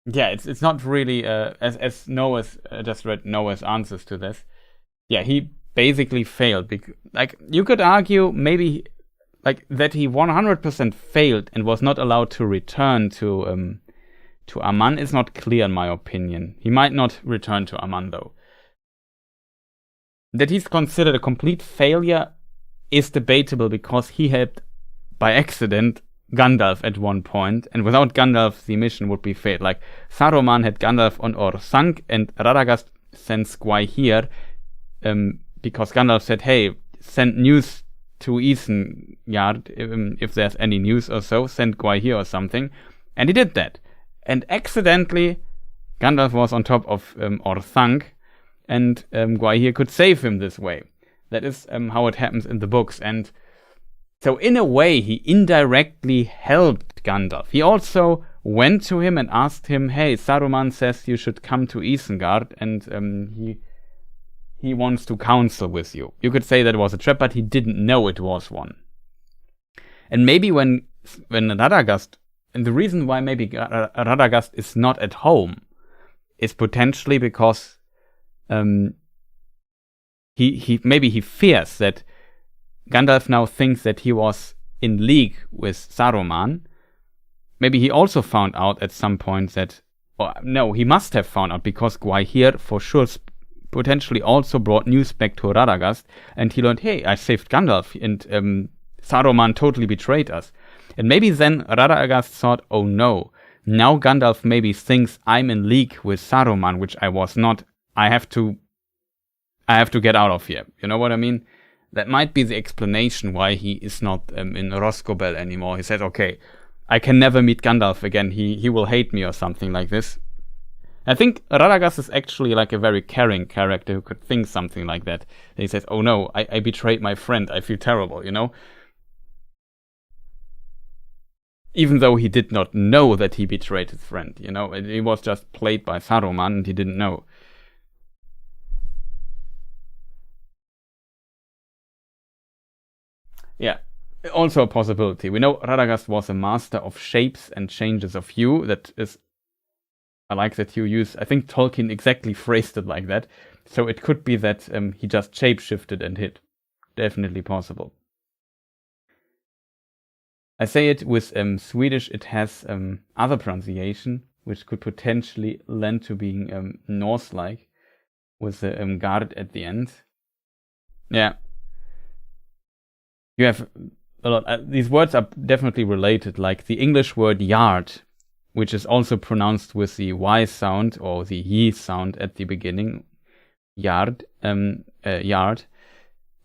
Yeah, it's not really as Noah's just read Noah's answers to this. Yeah, he basically failed. Like you could argue maybe like that he 100% failed and was not allowed to return to Aman is not clear in my opinion. He might not return to Aman though. That he's considered a complete failure is debatable because he helped by accident Gandalf at one point, and without Gandalf the mission would be failed. Like Saruman had Gandalf on Orthanc and Radagast sends Gwaihir because Gandalf said, hey, send news to Isengard if there's any news or so, send Gwaihir or something. And he did that. And accidentally Gandalf was on top of Orthanc, and Gwaihir could save him this way. That is how it happens in the books. And so in a way, he indirectly helped Gandalf. He also went to him and asked him, hey, Saruman says you should come to Isengard, and he wants to counsel with you. You could say that it was a trap, but he didn't know it was one. And maybe when Radagast, and the reason why maybe Radagast is not at home is potentially because he fears that Gandalf now thinks that he was in league with Saruman. Maybe he also found out at some point that, or no, he must have found out because Gwaihir for sure potentially also brought news back to Radagast, and he learned, hey, I saved Gandalf, and Saruman totally betrayed us. And maybe then Radagast thought, oh no, now Gandalf maybe thinks I'm in league with Saruman, which I was not. I have to get out of here. You know what I mean? That might be the explanation why he is not in Rosgobel anymore. He said, okay, I can never meet Gandalf again. He will hate me or something like this. I think Radagast is actually like a very caring character who could think something like that. He says, oh no, I betrayed my friend. I feel terrible, you know? Even though he did not know that he betrayed his friend, you know? He was just played by Saruman and he didn't know. Yeah, also a possibility. We know Radagast was a master of shapes and changes of hue. That is, I like that you use, I think Tolkien exactly phrased it like that. So it could be that he just shape-shifted and hit. Definitely possible. I say it with Swedish, it has other pronunciation, which could potentially lend to being Norse-like, with the Gard at the end. Yeah. You have a lot. These words are definitely related, like the English word yard, which is also pronounced with the Y sound or the Y sound at the beginning. Yard, yard,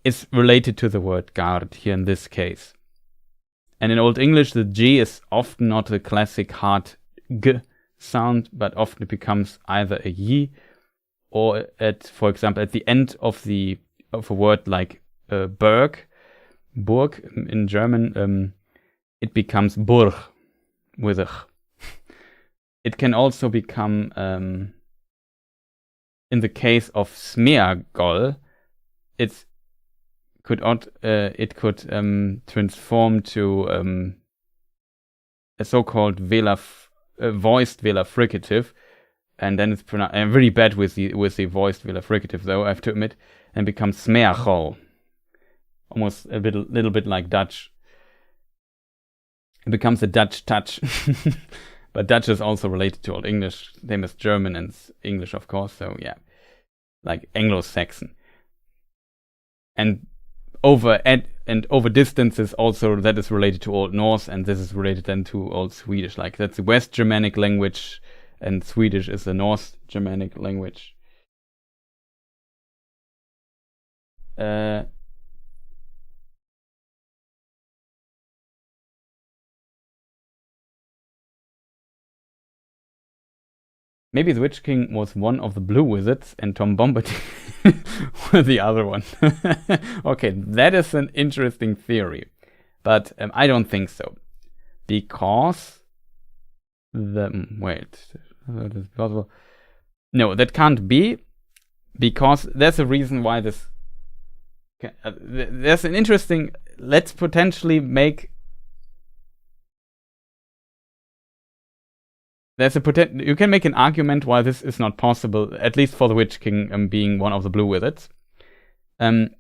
is related to the word guard here in this case. And in Old English, the G is often not the classic hard G sound, but often it becomes either a Y or for example, at the end of a word like Burg in German, it becomes Burg with a ch. It can also become, in the case of Smeagol, it could transform to a so-called voiced velar fricative, and then it's pronounced. I'm really bad with the voiced velar fricative, though, I have to admit, and becomes Smeagol. Almost a little bit like Dutch. It becomes a Dutch touch. But Dutch is also related to Old English, same as German and English, of course. So yeah, like Anglo-Saxon. And over distances also, that is related to Old Norse, and this is related then to Old Swedish. Like that's the West Germanic language, and Swedish is the North Germanic language. Maybe the Witch King was one of the Blue Wizards and Tom Bombadil was the other one. Okay, that is an interesting theory. But I don't think so. Because wait, that is possible. No, that can't be. Because there's a reason why this... there's an interesting... Let's potentially make... there's a potential. You can make an argument why this is not possible, at least for the Witch King being one of the blue wizards. And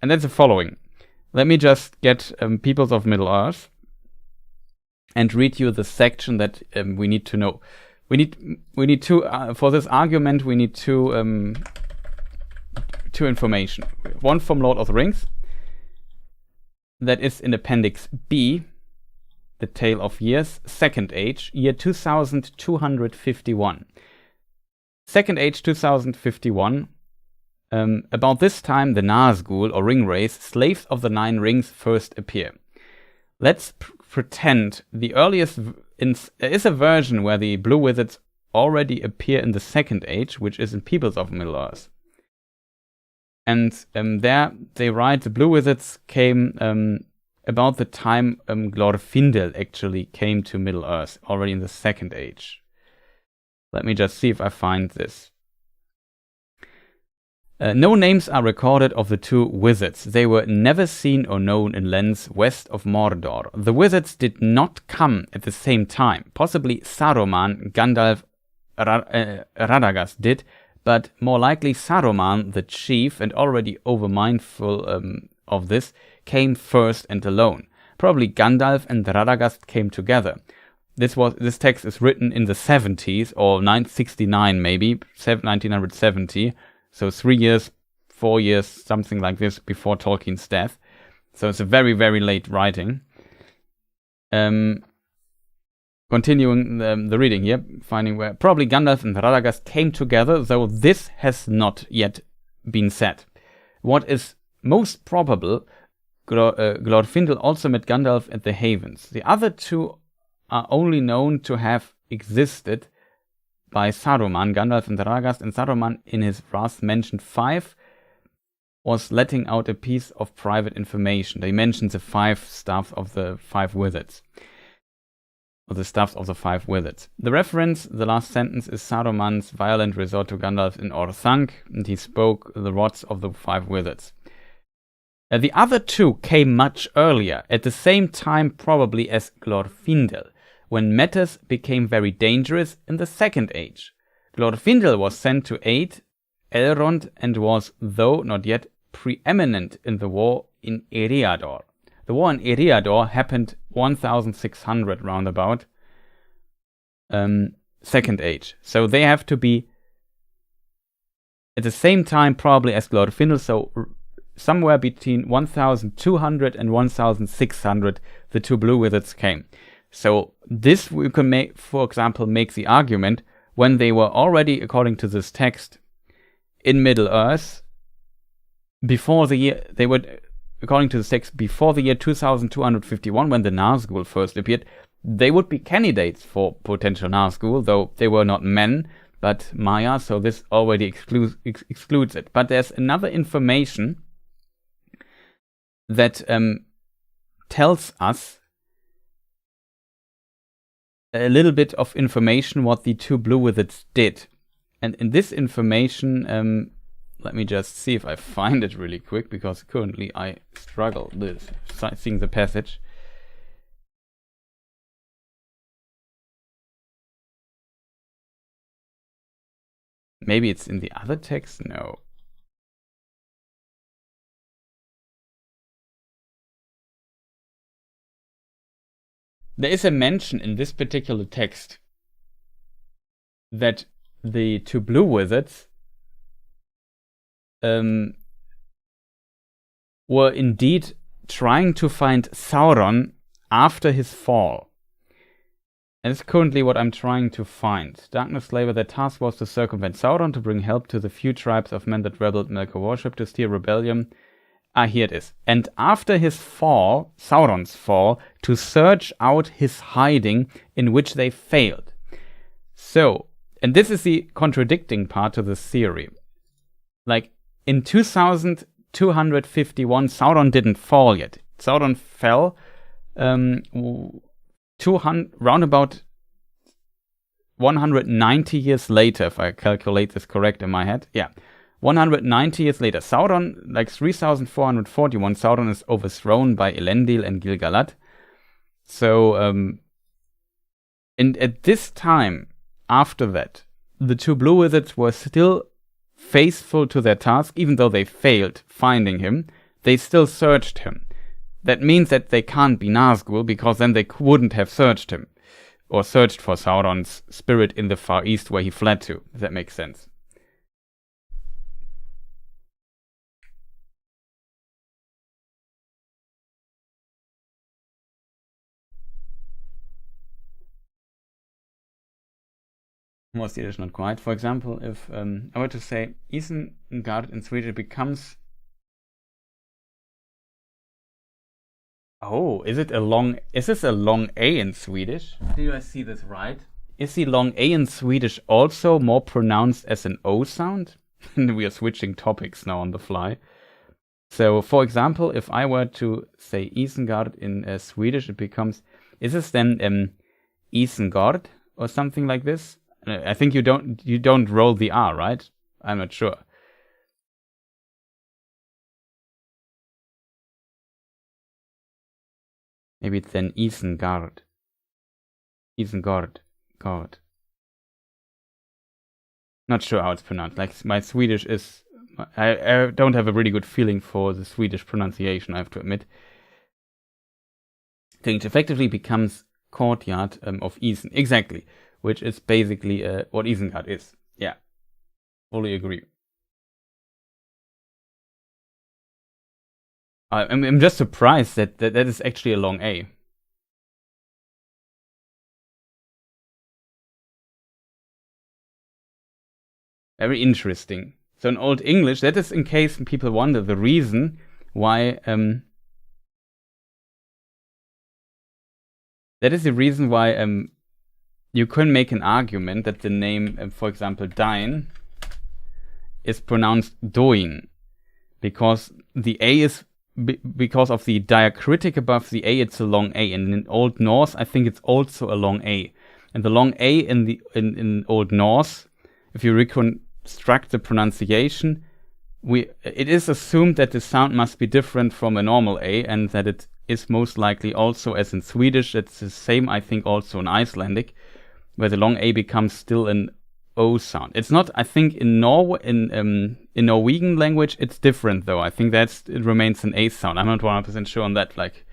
that's the following. Let me just get Peoples of Middle-earth and read you the section that we need to know. We need two for this argument. We need two information. One from Lord of the Rings. That is in Appendix B, the Tale of Years, Second Age, year 2251. Second Age 2051. About this time, the Nazgul, or ring race, slaves of the Nine Rings, first appear. Let's pretend the earliest... there is a version where the blue wizards already appear in the Second Age, which is in Peoples of Middle-earth. And there they write the blue wizards came about the time Glorfindel actually came to Middle-earth, already in the Second Age. Let me just see if I find this. No names are recorded of the two wizards. They were never seen or known in lands west of Mordor. The wizards did not come at the same time. Possibly Saruman, Gandalf, Radagast did, but more likely Saruman, the chief, and already over-mindful of this, came first and alone. Probably Gandalf and Radagast came together. This text is written in the 70s, or 969 maybe, 1970, so 3 years, 4 years, something like this, before Tolkien's death. So it's a very, very late writing. Continuing the reading here, finding where probably Gandalf and Radagast came together, though this has not yet been said. What is most probable, Glorfindel also met Gandalf at the Havens. The other two are only known to have existed by Saruman, Gandalf and Radagast, and Saruman in his Wrath mentioned 5 was letting out a piece of private information. They mentioned the 5 staffs of the 5 wizards. Or the staffs of the 5 wizards. The reference, the last sentence, is Saruman's violent resort to Gandalf in Orthanc, and he spoke the rods of the 5 wizards. The other 2 came much earlier, at the same time probably as Glorfindel, when matters became very dangerous in the Second Age. Glorfindel was sent to aid Elrond and was, though not yet, preeminent in the war in Eriador. The war in Eriador happened 1600 roundabout, Second Age. So they have to be at the same time probably as Glorfindel, so somewhere between 1200 and 1600 the 2 blue wizards came. So this we can make, for example, make the argument when they were already, according to this text, in Middle-earth, before the year, they were, according to the text, before the year 2251, when the Nazgul first appeared, they would be candidates for potential Nazgul, though they were not men, but Maya, so this already excludes it. But there's another information that tells us a little bit of information what the 2 blue wizards did. And in this information, let me just see if I find it really quick, because currently I struggle with seeing the passage. Maybe it's in the other text? No. There is a mention in this particular text that the 2 blue wizards were indeed trying to find Sauron after his fall. And it's currently what I'm trying to find. Darkness Slaver, their task was to circumvent Sauron, to bring help to the few tribes of men that rebelled Melkor worship, to steer rebellion. Here it is. And after his fall, Sauron's fall, to search out his hiding, in which they failed. So, and this is the contradicting part to this theory. Like, in 2251, Sauron didn't fall yet. Sauron fell round about 190 years later, if I calculate this correct in my head. Yeah, 190 years later. Sauron, like 3441, Sauron is overthrown by Elendil and Gil-galad. So, And at this time, after that, the two blue wizards were still faithful to their task, even though they failed finding him. They still searched him. That means that they can't be Nazgul, because then they wouldn't have searched him, or searched for Sauron's spirit in the Far East where he fled to, if that makes sense. Was the Yiddish not quite? For example, if I were to say Isengard in Swedish, it becomes... Oh, is this a long A in Swedish? Do I see this right? Is the long A in Swedish also more pronounced as an O sound? We are switching topics now on the fly. So, for example, if I were to say Isengard in Swedish, it becomes... Is this then Isengard or something like this? I think you don't roll the R, right? I'm not sure. Maybe it's then Isengard. Isengard. God. Not sure how it's pronounced. Like, my Swedish is... I don't have a really good feeling for the Swedish pronunciation, I have to admit. So it effectively becomes Courtyard of Isen. Exactly. Which is basically what Isengard is. Yeah. Fully agree. I'm just surprised that is actually a long A. Very interesting. So in Old English, that is in case people wonder the reason why... that is the reason why you can make an argument that the name, for example, Dain, is pronounced Doin. Because the A is... because of the diacritic above the A, it's a long A. And in Old Norse, I think it's also a long A. And the long A in Old Norse, if you reconstruct the pronunciation, it is assumed that the sound must be different from a normal A, and that it is most likely also, as in Swedish, it's the same, I think, also in Icelandic, where the long A becomes still an O sound. It's not, I think, in Norwegian language, it's different, though. I think it remains an A sound. I'm not 100% sure on that. Like,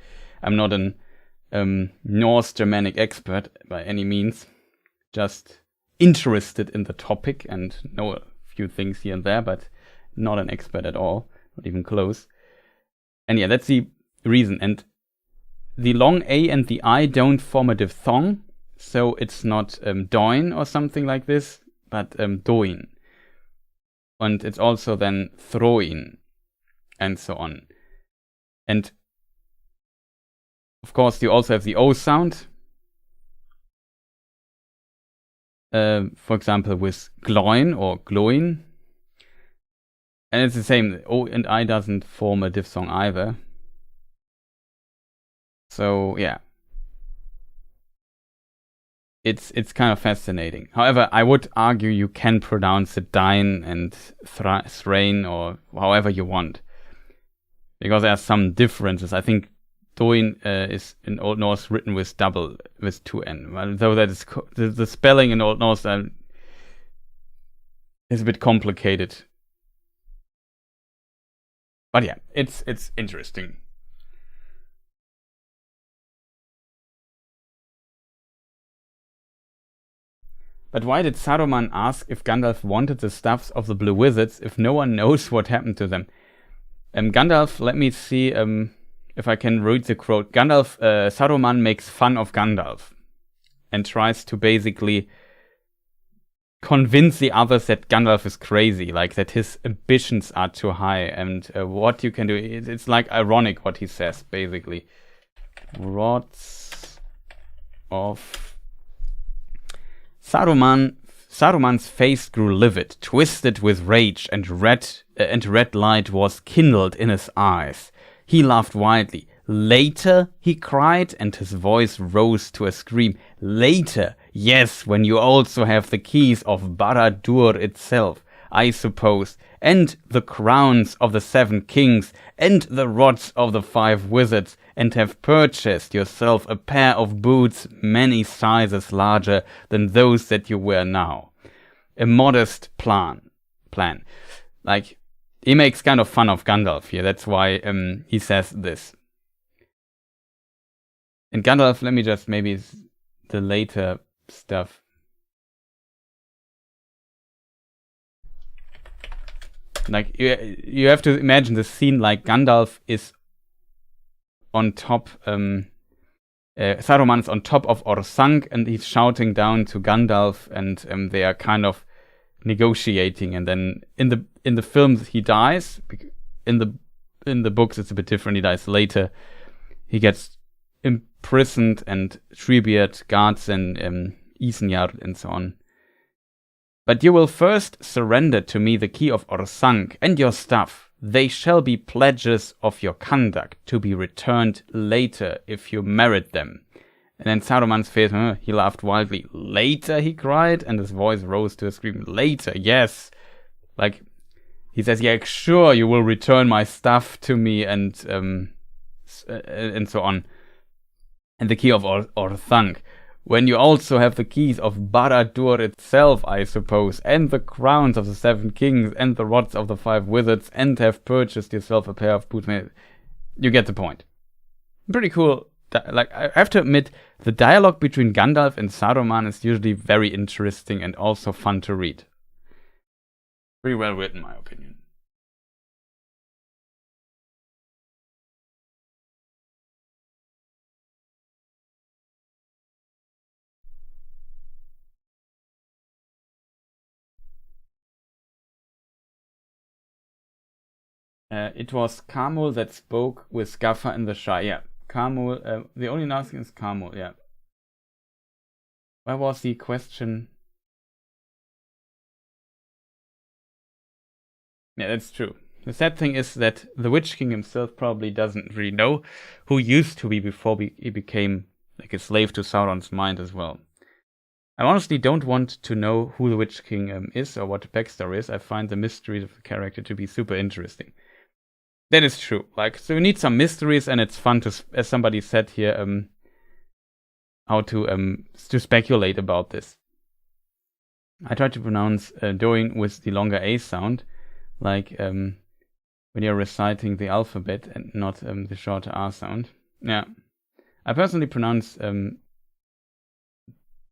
I'm not an Norse Germanic expert by any means. Just interested in the topic and know a few things here and there, but not an expert at all, not even close. And yeah, that's the reason. And the long A and the I don't form a diphthong, so it's not doin or something like this, but doin. And it's also then throin, and so on. And of course, you also have the O sound. For example, with gloin or gloin. And it's the same. O and I doesn't form a diphthong either. So, yeah. It's kind of fascinating. However, I would argue you can pronounce it Dain and Thrain or however you want. Because there are some differences. I think Doin is in Old Norse written with two N. Though that is the spelling in Old Norse is a bit complicated. But yeah, it's interesting. But why did Saruman ask if Gandalf wanted the stuffs of the Blue Wizards if no one knows what happened to them? Gandalf, let me see if I can read the quote. Saruman makes fun of Gandalf and tries to basically convince the others that Gandalf is crazy, like that his ambitions are too high and what you can do. It's like ironic what he says, basically. Rods of... Saruman's face grew livid, twisted with rage, and red light was kindled in his eyes. He laughed wildly. "Later?" he cried, and his voice rose to a scream. "Later? Yes, when you also have the keys of Barad-dûr itself, I suppose, and the crowns of the 7 kings, and the rods of the 5 wizards, and have purchased yourself a pair of boots many sizes larger than those that you wear now. A modest plan. Like, he makes kind of fun of Gandalf here. That's why he says this. And Gandalf, let me just maybe the later stuff. Like, you have to imagine the scene like Gandalf is on top, Saruman is on top of Orsang, and he's shouting down to Gandalf, and they are kind of negotiating. And then in the films he dies. In the books it's a bit different. He dies later. He gets imprisoned, and Treebeard guards and Isengard and so on. But you will first surrender to me the key of Orsang and your stuff. They shall be pledges of your conduct, to be returned later if you merit them. And then Saruman's face, he laughed wildly. Later, he cried, and his voice rose to a scream. Later, yes. Like, he says, yeah, sure, you will return my stuff to me, and so on. And the key of Orthanc. When you also have the keys of Barad-dûr itself, I suppose, and the crowns of the 7 kings, and the rods of the 5 wizards, and have purchased yourself a pair of boots. You get the point. Pretty cool. Like, I have to admit, the dialogue between Gandalf and Saruman is usually very interesting and also fun to read. Pretty well written, in my opinion. It was Carmul that spoke with Gaffer in the Shire. Yeah, Carmul. The only last thing is Carmul. Yeah. Where was the question? Yeah, that's true. The sad thing is that the Witch King himself probably doesn't really know who he used to be before he became like a slave to Sauron's mind as well. I honestly don't want to know who the Witch King is or what the backstory is. I find the mystery of the character to be super interesting. That is true. Like, so you need some mysteries, and it's fun to, as somebody said here, how to speculate about this. I try to pronounce Doin with the longer A sound, like when you're reciting the alphabet and not the shorter R sound. Yeah. I personally pronounce Dine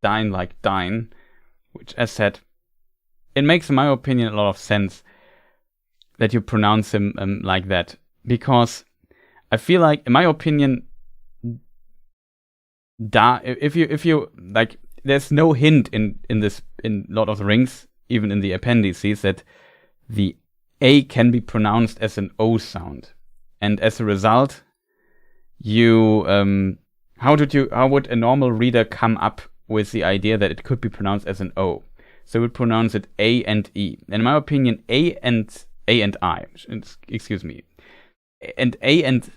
like Dine, which, as said, it makes, in my opinion, a lot of sense that you pronounce him like that, because I feel like, in my opinion, if you like, there's no hint in Lord of the Rings, even in the appendices, that the A can be pronounced as an O sound, and as a result, how would a normal reader come up with the idea that it could be pronounced as an O? So we pronounce it A and E. And in my opinion, A and I, excuse me, and A and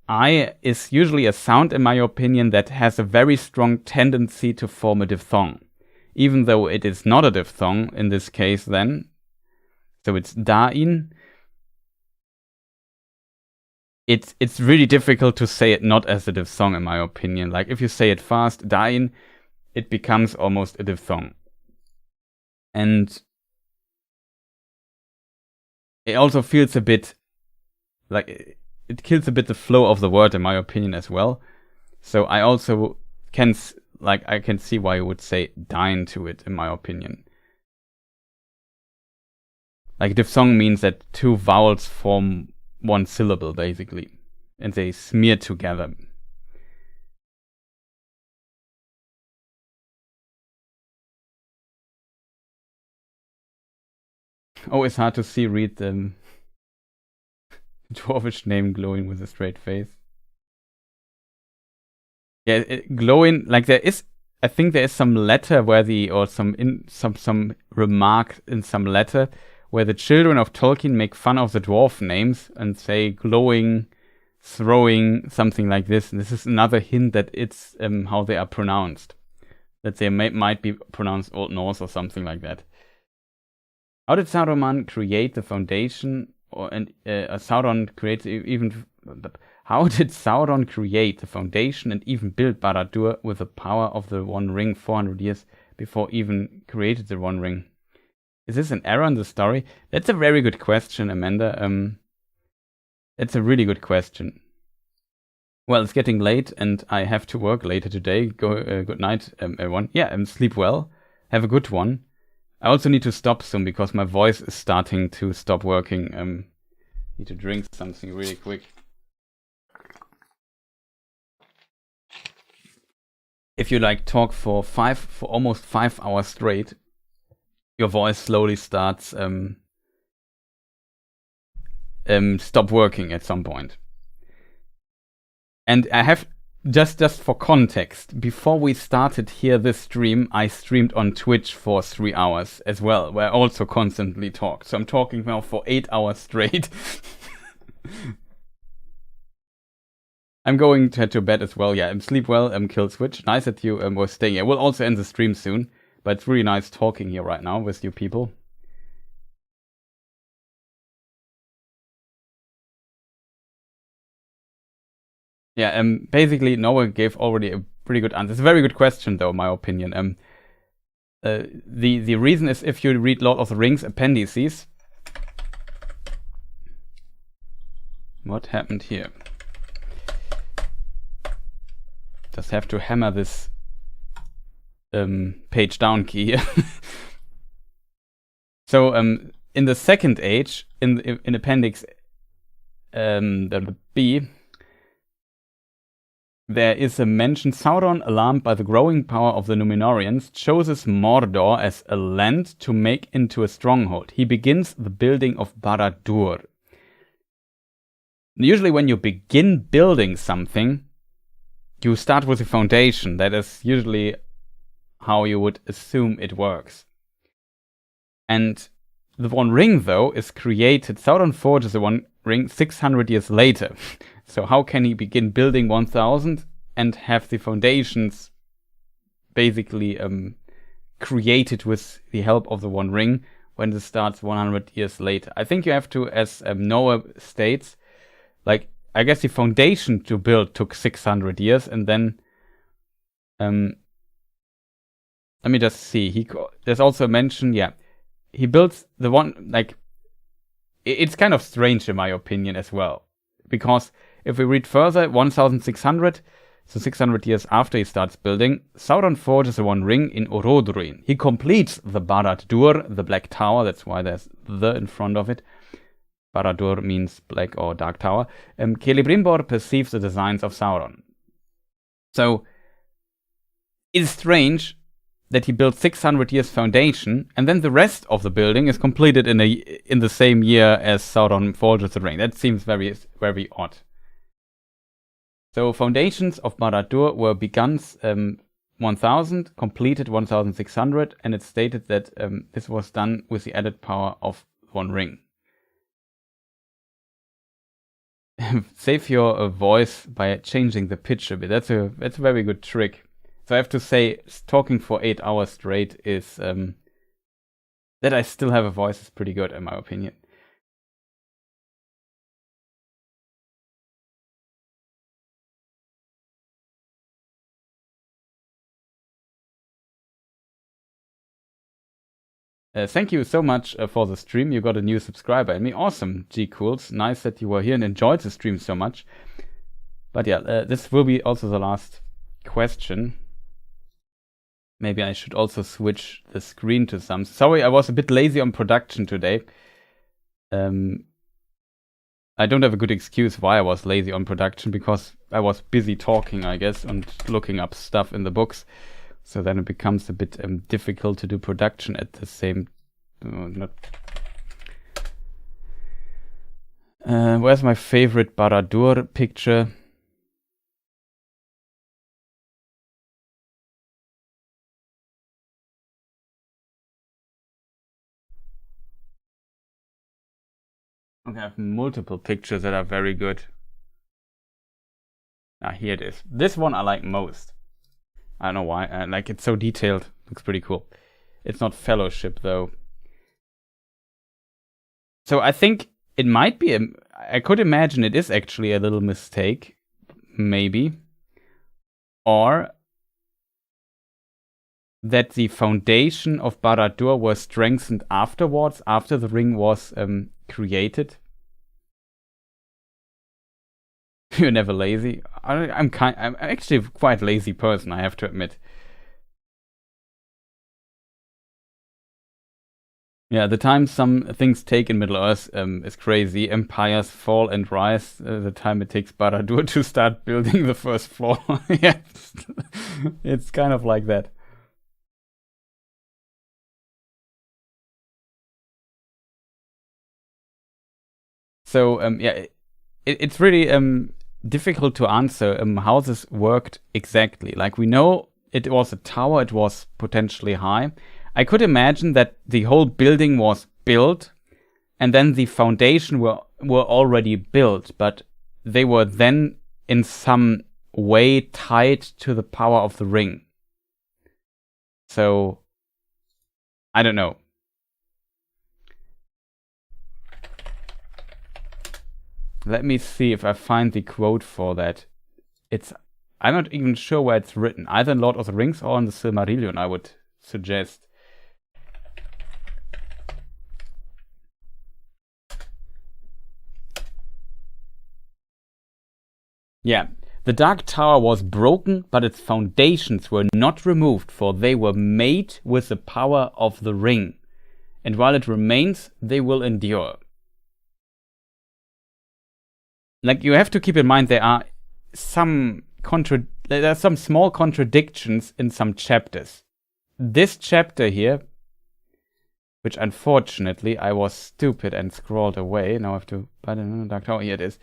I is usually a sound, in my opinion, that has a very strong tendency to form a diphthong, even though it is not a diphthong in this case then. So it's Da'in. It's really difficult to say it not as a diphthong, in my opinion. Like, if you say it fast, Da'in, it becomes almost a diphthong. And it also feels a bit like it kills a bit the flow of the word, in my opinion, as well. So I also can see why you would say dine to it, in my opinion. Like, diphthong means that 2 vowels form 1 syllable, basically, and they smear together. Oh, it's hard to read the dwarvish name glowing with a straight face. Yeah, glowing, like, I think there is some letter where some remark in some letter where the children of Tolkien make fun of the dwarf names and say glowing, throwing, something like this. And this is another hint that it's how they are pronounced. That they might be pronounced Old Norse or something like that. How did Saruman create the foundation, Sauron creates even? How did Sauron create the foundation and even build Barad-dûr with the power of the One Ring 400 years before even created the One Ring? Is this an error in the story? That's a very good question, Amanda. It's a really good question. Well, it's getting late and I have to work later today. Good night, everyone. Yeah, sleep well. Have a good one. I also need to stop soon because my voice is starting to stop working. Need to drink something really quick. If you like talk for almost 5 hours straight, your voice slowly starts stop working at some point. And I have just for context, before we started here this stream, I streamed on Twitch for 3 hours as well, where I also constantly talked. So I'm talking now for 8 hours straight. I'm going to head to bed as well. Yeah, sleep well, kill switch. Nice that you were staying here. We'll also end the stream soon, but it's really nice talking here right now with you people. Yeah, basically Noah gave already a pretty good answer. It's a very good question though, in my opinion. The reason is if you read Lord of the Rings appendices. What happened here? Just have to hammer this page down key here. So in the second age, in appendix B, there is a mention: Sauron, alarmed by the growing power of the Númenóreans, chooses Mordor as a land to make into a stronghold. He begins the building of Barad-dûr. Usually when you begin building something, you start with a foundation. That is usually how you would assume it works. And the One Ring, though, is created. Sauron forges the One Ring 600 years later. So how can he begin building 1000 and have the foundations basically created with the help of the One Ring when this starts 100 years later? I think you have to, as Noah states, like, I guess the foundation to build took 600 years, and then let me just see. There's also a mention, yeah, he builds the one, like, it's kind of strange in my opinion as well, because if we read further, 1600, so 600 years after he starts building, Sauron forges the One Ring in Orodruin. He completes the Barad-dûr, the Black Tower. That's why there's the in front of it. Barad-dûr means black or dark tower. Celebrimbor perceives the designs of Sauron. So it's strange that he built 600 years foundation, and then the rest of the building is completed in the same year as Sauron forges the ring. That seems very, very odd. So foundations of Barad-dûr were begun 1000, completed 1600, and it's stated that this was done with the added power of One Ring. Save your voice by changing the pitch a bit. That's a very good trick. So I have to say, talking for 8 hours straight is that I still have a voice is pretty good in my opinion. Thank you so much for the stream. You got a new subscriber in me. Awesome, G Cools. Nice that you were here and enjoyed the stream so much. But yeah, this will be also the last question. Maybe I should also switch the screen to some. Sorry, I was a bit lazy on production today. I don't have a good excuse why I was lazy on production, because I was busy talking, I guess, and looking up stuff in the books. So then it becomes a bit difficult to do production at the same. Where's my favorite Barad-dûr picture? I have multiple pictures that are very good. Ah, here it is. This one I like most. I don't know why. Like, it's so detailed. Looks pretty cool. It's not Fellowship though. So I think it might be, I could imagine it is actually a little mistake, maybe. Or that the foundation of Barad-dûr was strengthened afterwards, after the ring was created. You're never lazy. I'm actually a quite lazy person, I have to admit. Yeah, the time some things take in Middle-earth is crazy. Empires fall and rise. The time it takes Barad-dûr to start building the first floor. Yeah, it's kind of like that. So yeah, it's really difficult to answer how this worked exactly. Like, we know it was a tower, it was potentially high. I could imagine that the whole building was built and then the foundation were already built, but they were then in some way tied to the power of the ring. So, I don't know. Let me see if I find the quote for that. I'm not even sure where it's written. Either in Lord of the Rings or in the Silmarillion, I would suggest. Yeah, the Dark Tower was broken, but its foundations were not removed, for they were made with the power of the ring. And while it remains, they will endure. Like, you have to keep in mind there are some small contradictions in some chapters. This chapter here, which unfortunately I was stupid and scrolled away. Now I have to put in the Dark Tower. Here it is.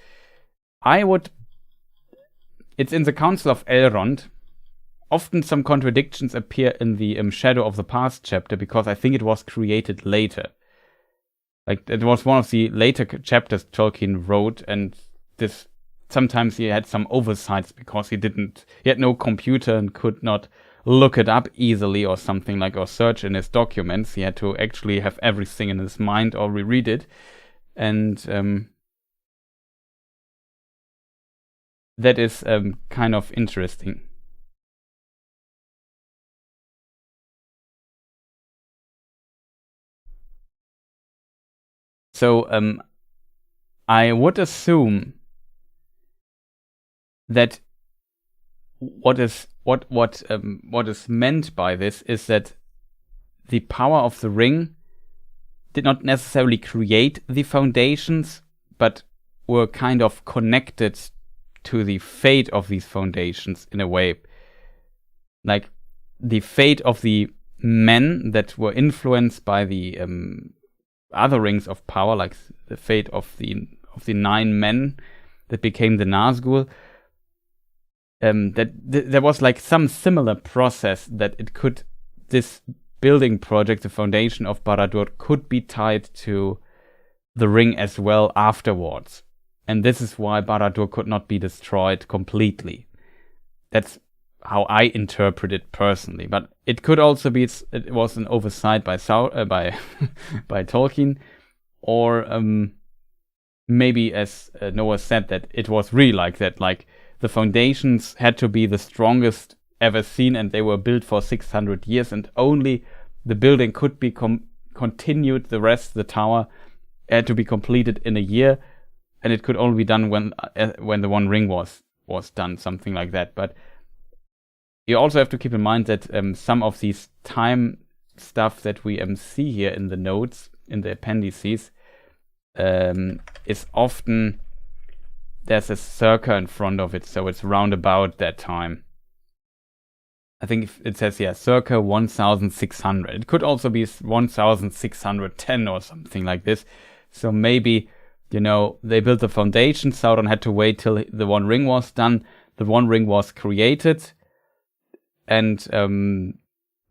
It's in the Council of Elrond. Often some contradictions appear in the Shadow of the Past chapter, because I think it was created later. Like, it was one of the later chapters Tolkien wrote, and sometimes he had some oversights because he had no computer and could not look it up easily or something like, or search in his documents. He had to actually have everything in his mind or reread it. And that is kind of interesting. So I would assume that what is meant by this is that the power of the ring did not necessarily create the foundations, but were kind of connected to the fate of these foundations in a way. Like, the fate of the men that were influenced by the other rings of power, like the fate of the 9 men that became the Nazgûl. There was like some similar process that this building project, the foundation of Barad-dûr, could be tied to the ring as well afterwards. And this is why Barad-dûr could not be destroyed completely. That's how I interpret it personally. But it could also be it was an oversight by by Tolkien, or maybe, as Noah said, that it was really like that. Like, the foundations had to be the strongest ever seen, and they were built for 600 years, and only the building could be continued. The rest of the tower had to be completed in a year, and it could only be done when the One Ring was done, something like that. But you also have to keep in mind that some of these time stuff that we see here in the notes, in the appendices, is often, there's a circa in front of it, so it's round about that time. I think it says here circa 1600. It could also be 1610 or something like this. So maybe, they built the foundation. Sauron had to wait till the One Ring was done. The One Ring was created, and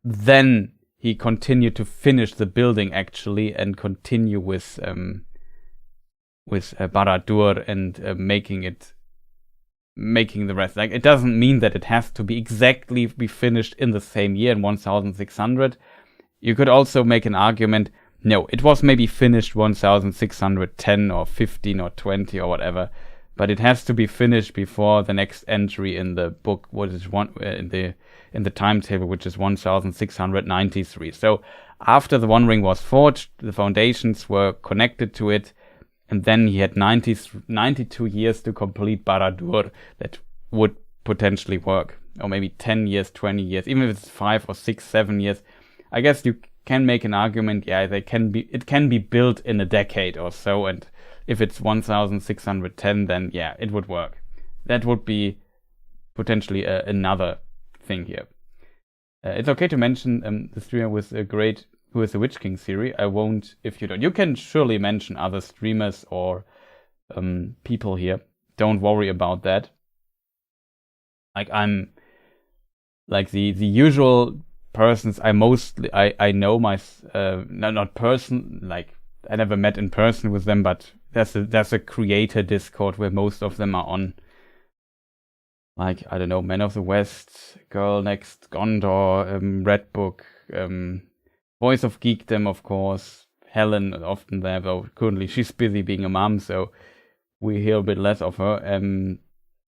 then he continued to finish the building actually, and continue with Barad-dûr and making the rest. Like, it doesn't mean that it has to be finished in the same year in 1600. You could also make an argument No, it was maybe finished 1610 or 15 or 20 or whatever, but it has to be finished before the next entry in the book, what is in the timetable, which is 1693. So after the One Ring was forged, the foundations were connected to it, and then he had 92 years to complete Barad-dûr. That would potentially work, or maybe 10 years, 20 years, even if it's 5 or 6, 7 years. I guess you can make an argument, yeah, it can be built in a decade or so, and if it's 1610, then yeah, it would work. That would be potentially another thing here. It's okay to mention the streamer with a great Who is the Witch King series. I won't if you don't. You can surely mention other streamers or people here. Don't worry about that. Like I'm like the usual persons. I know not person, like I never met in person with them, but there's a creator Discord where most of them are on. Like, I don't know, Men of the West, Girl Next Gondor, Red Book, Voice of Geekdom, of course, Helen often there, though currently she's busy being a mom, so we hear a bit less of her.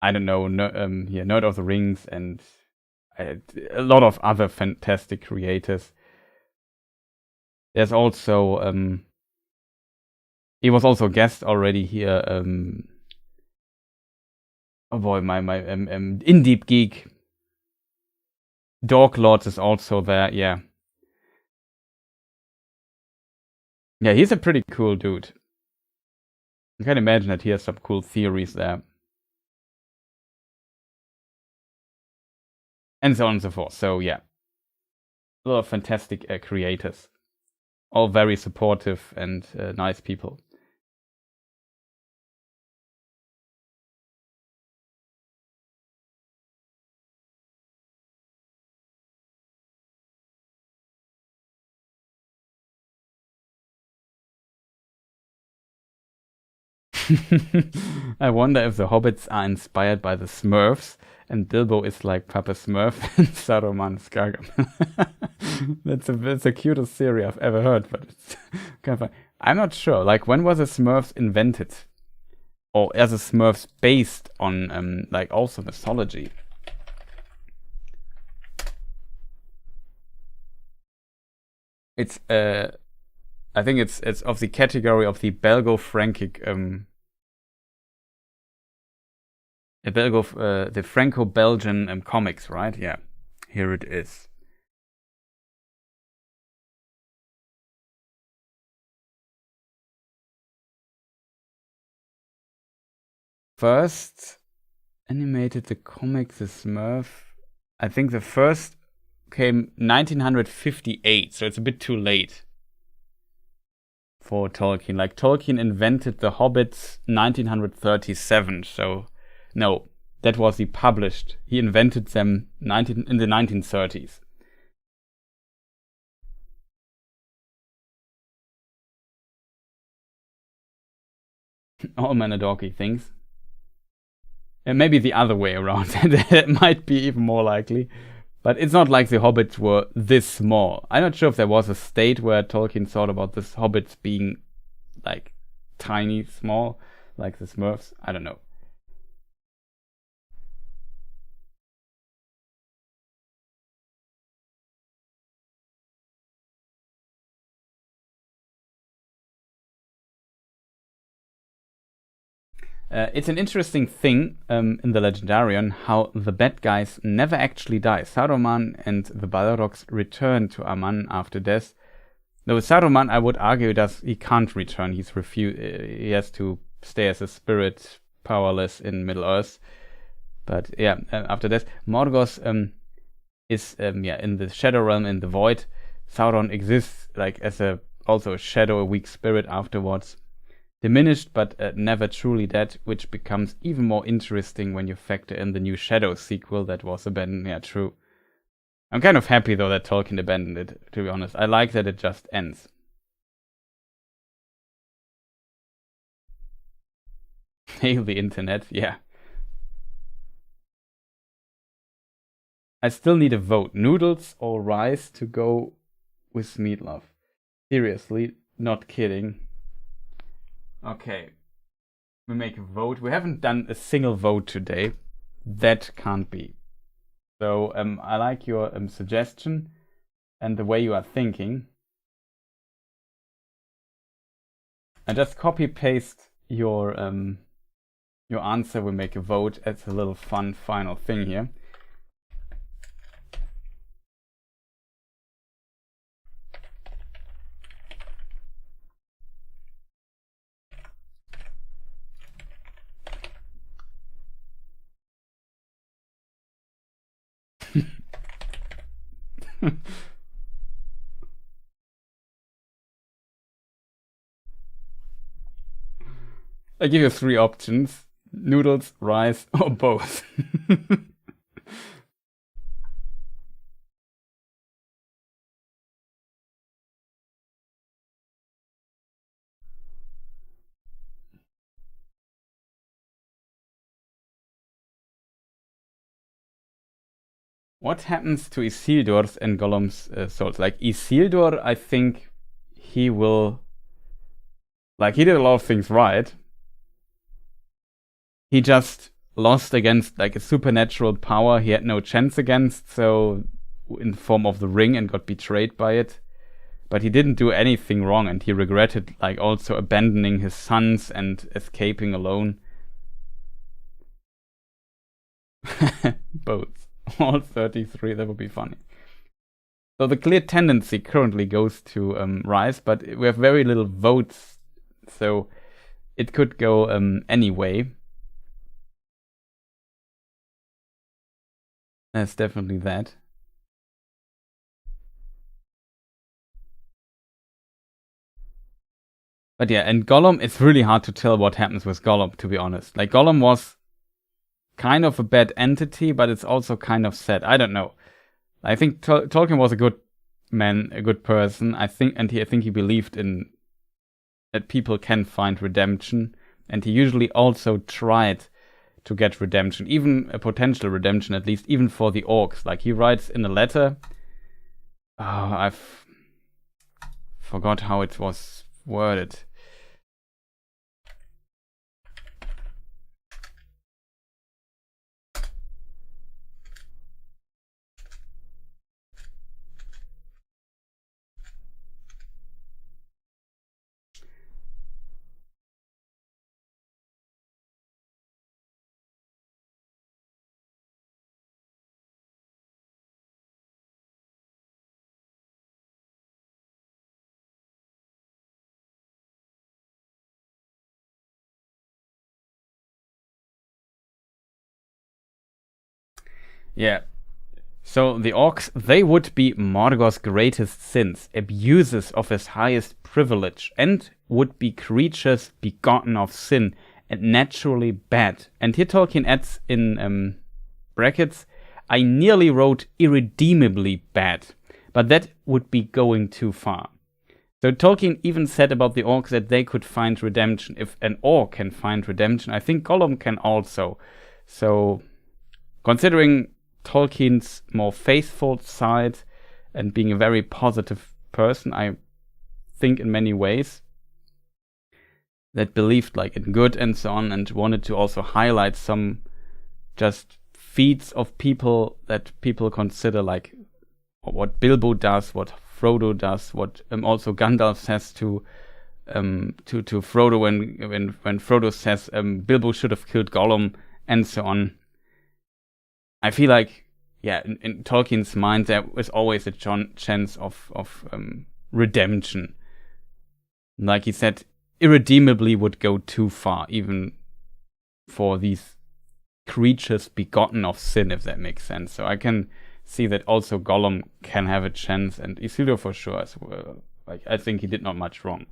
I don't know, Nerd of the Rings, and a lot of other fantastic creators. There's also, he was also a guest already here, oh boy, my In Deep Geek. Dork Lords is also there, yeah. Yeah, he's a pretty cool dude. I can imagine that he has some cool theories there. And so on and so forth. So yeah, a lot of fantastic creators. All very supportive and nice people. I wonder if the hobbits are inspired by the Smurfs and Bilbo is like Papa Smurf and Saruman is Gargam. That's the cutest theory I've ever heard, but it's kind of fun. I'm not sure. Like, when was the Smurfs invented? Or as a Smurfs based on like also mythology? It's I think it's of the category of the Belgo-Frankic the Franco-Belgian comics, right? Yeah, here it is. First animated the comic The Smurf. I think the first came 1958, so it's a bit too late for Tolkien. Like, Tolkien invented the Hobbits 1937, so no, that was he published. He invented them in the 1930s. All manner dorky things. And maybe the other way around. That might be even more likely. But it's not like the hobbits were this small. I'm not sure if there was a state where Tolkien thought about the hobbits being like tiny, small, like the Smurfs. I don't know. It's an interesting thing in the Legendarion how the bad guys never actually die. Saruman and the Balrogs return to Aman after death. Though Saruman, I would argue, he can't return. He has to stay as a spirit, powerless in Middle Earth. But yeah, after death, Morgoth is in the Shadow Realm, in the Void. Sauron exists like as also a shadow, a weak spirit afterwards. Diminished but never truly dead, which becomes even more interesting when you factor in the new Shadow sequel that was abandoned. Yeah, true. I'm kind of happy though that Tolkien abandoned it, to be honest. I like that it just ends. Hail the internet, yeah. I still need a vote. Noodles or rice to go with meatloaf? Seriously, not kidding. Okay, we make a vote. We haven't done a single vote today. That can't be. So I like your suggestion and the way you are thinking. I just copy paste your answer. We make a vote. It's a little fun final thing here. I give you 3 options: noodles, rice, or both. What happens to Isildur's and Gollum's souls? Like, Isildur, I think he will... Like, he did a lot of things right. He just lost against, like, a supernatural power he had no chance against, so in the form of the ring, and got betrayed by it. But he didn't do anything wrong, and he regretted, like, also abandoning his sons and escaping alone. Both. All 33, that would be funny. So the clear tendency currently goes to Rice, but we have very little votes, so it could go anyway. There's definitely that. But yeah, and Gollum, it's really hard to tell what happens with Gollum, to be honest. Like, Gollum was kind of a bad entity, but it's also kind of sad. I don't know. I think Tolkien was a good man, a good person. I think he believed in that people can find redemption, and he usually also tried to get redemption, even a potential redemption, at least, even for the orcs. Like, he writes in a letter. I've forgot how it was worded. Yeah. So the orcs, they would be Morgoth's greatest sins, abuses of his highest privilege, and would be creatures begotten of sin and naturally bad. And here Tolkien adds in brackets, I nearly wrote irredeemably bad, but that would be going too far. So Tolkien even said about the orcs that they could find redemption. If an orc can find redemption, I think Gollum can also. So, considering Tolkien's more faithful side and being a very positive person, I think in many ways, that believed like in good and so on, and wanted to also highlight some just feats of people that people consider, like what Bilbo does, what Frodo does, what also Gandalf says to Frodo when Frodo says Bilbo should have killed Gollum, and so on. I feel like, yeah, in Tolkien's mind, there was always a chance of redemption. Like he said, irredeemably would go too far, even for these creatures begotten of sin, if that makes sense. So I can see that also Gollum can have a chance, and Isildur for sure as well. Like, I think he did not much wrong.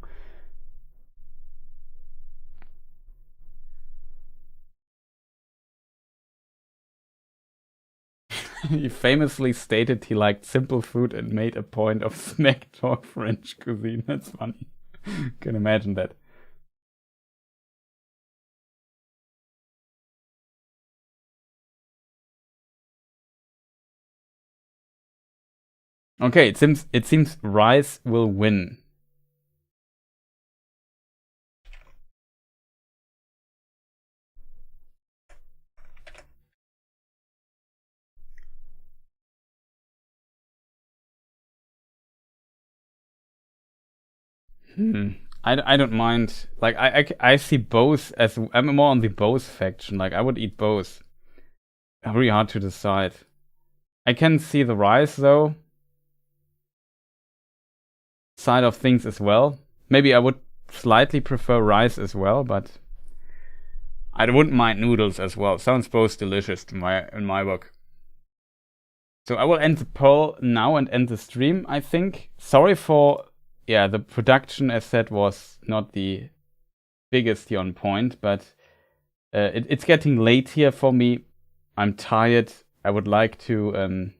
He famously stated he liked simple food and made a point of smack talk French cuisine. That's funny. Can imagine that. Okay, it seems Rice will win. I don't mind. Like, I see both as... I'm more on the both faction. Like, I would eat both. Really hard to decide. I can see the rice, though. Side of things as well. Maybe I would slightly prefer rice as well, but... I wouldn't mind noodles as well. Sounds both delicious in my book. So I will end the poll now and end the stream, I think. Sorry for... Yeah, the production, as said, was not the biggest here on point, but it's getting late here for me. I'm tired. I would like to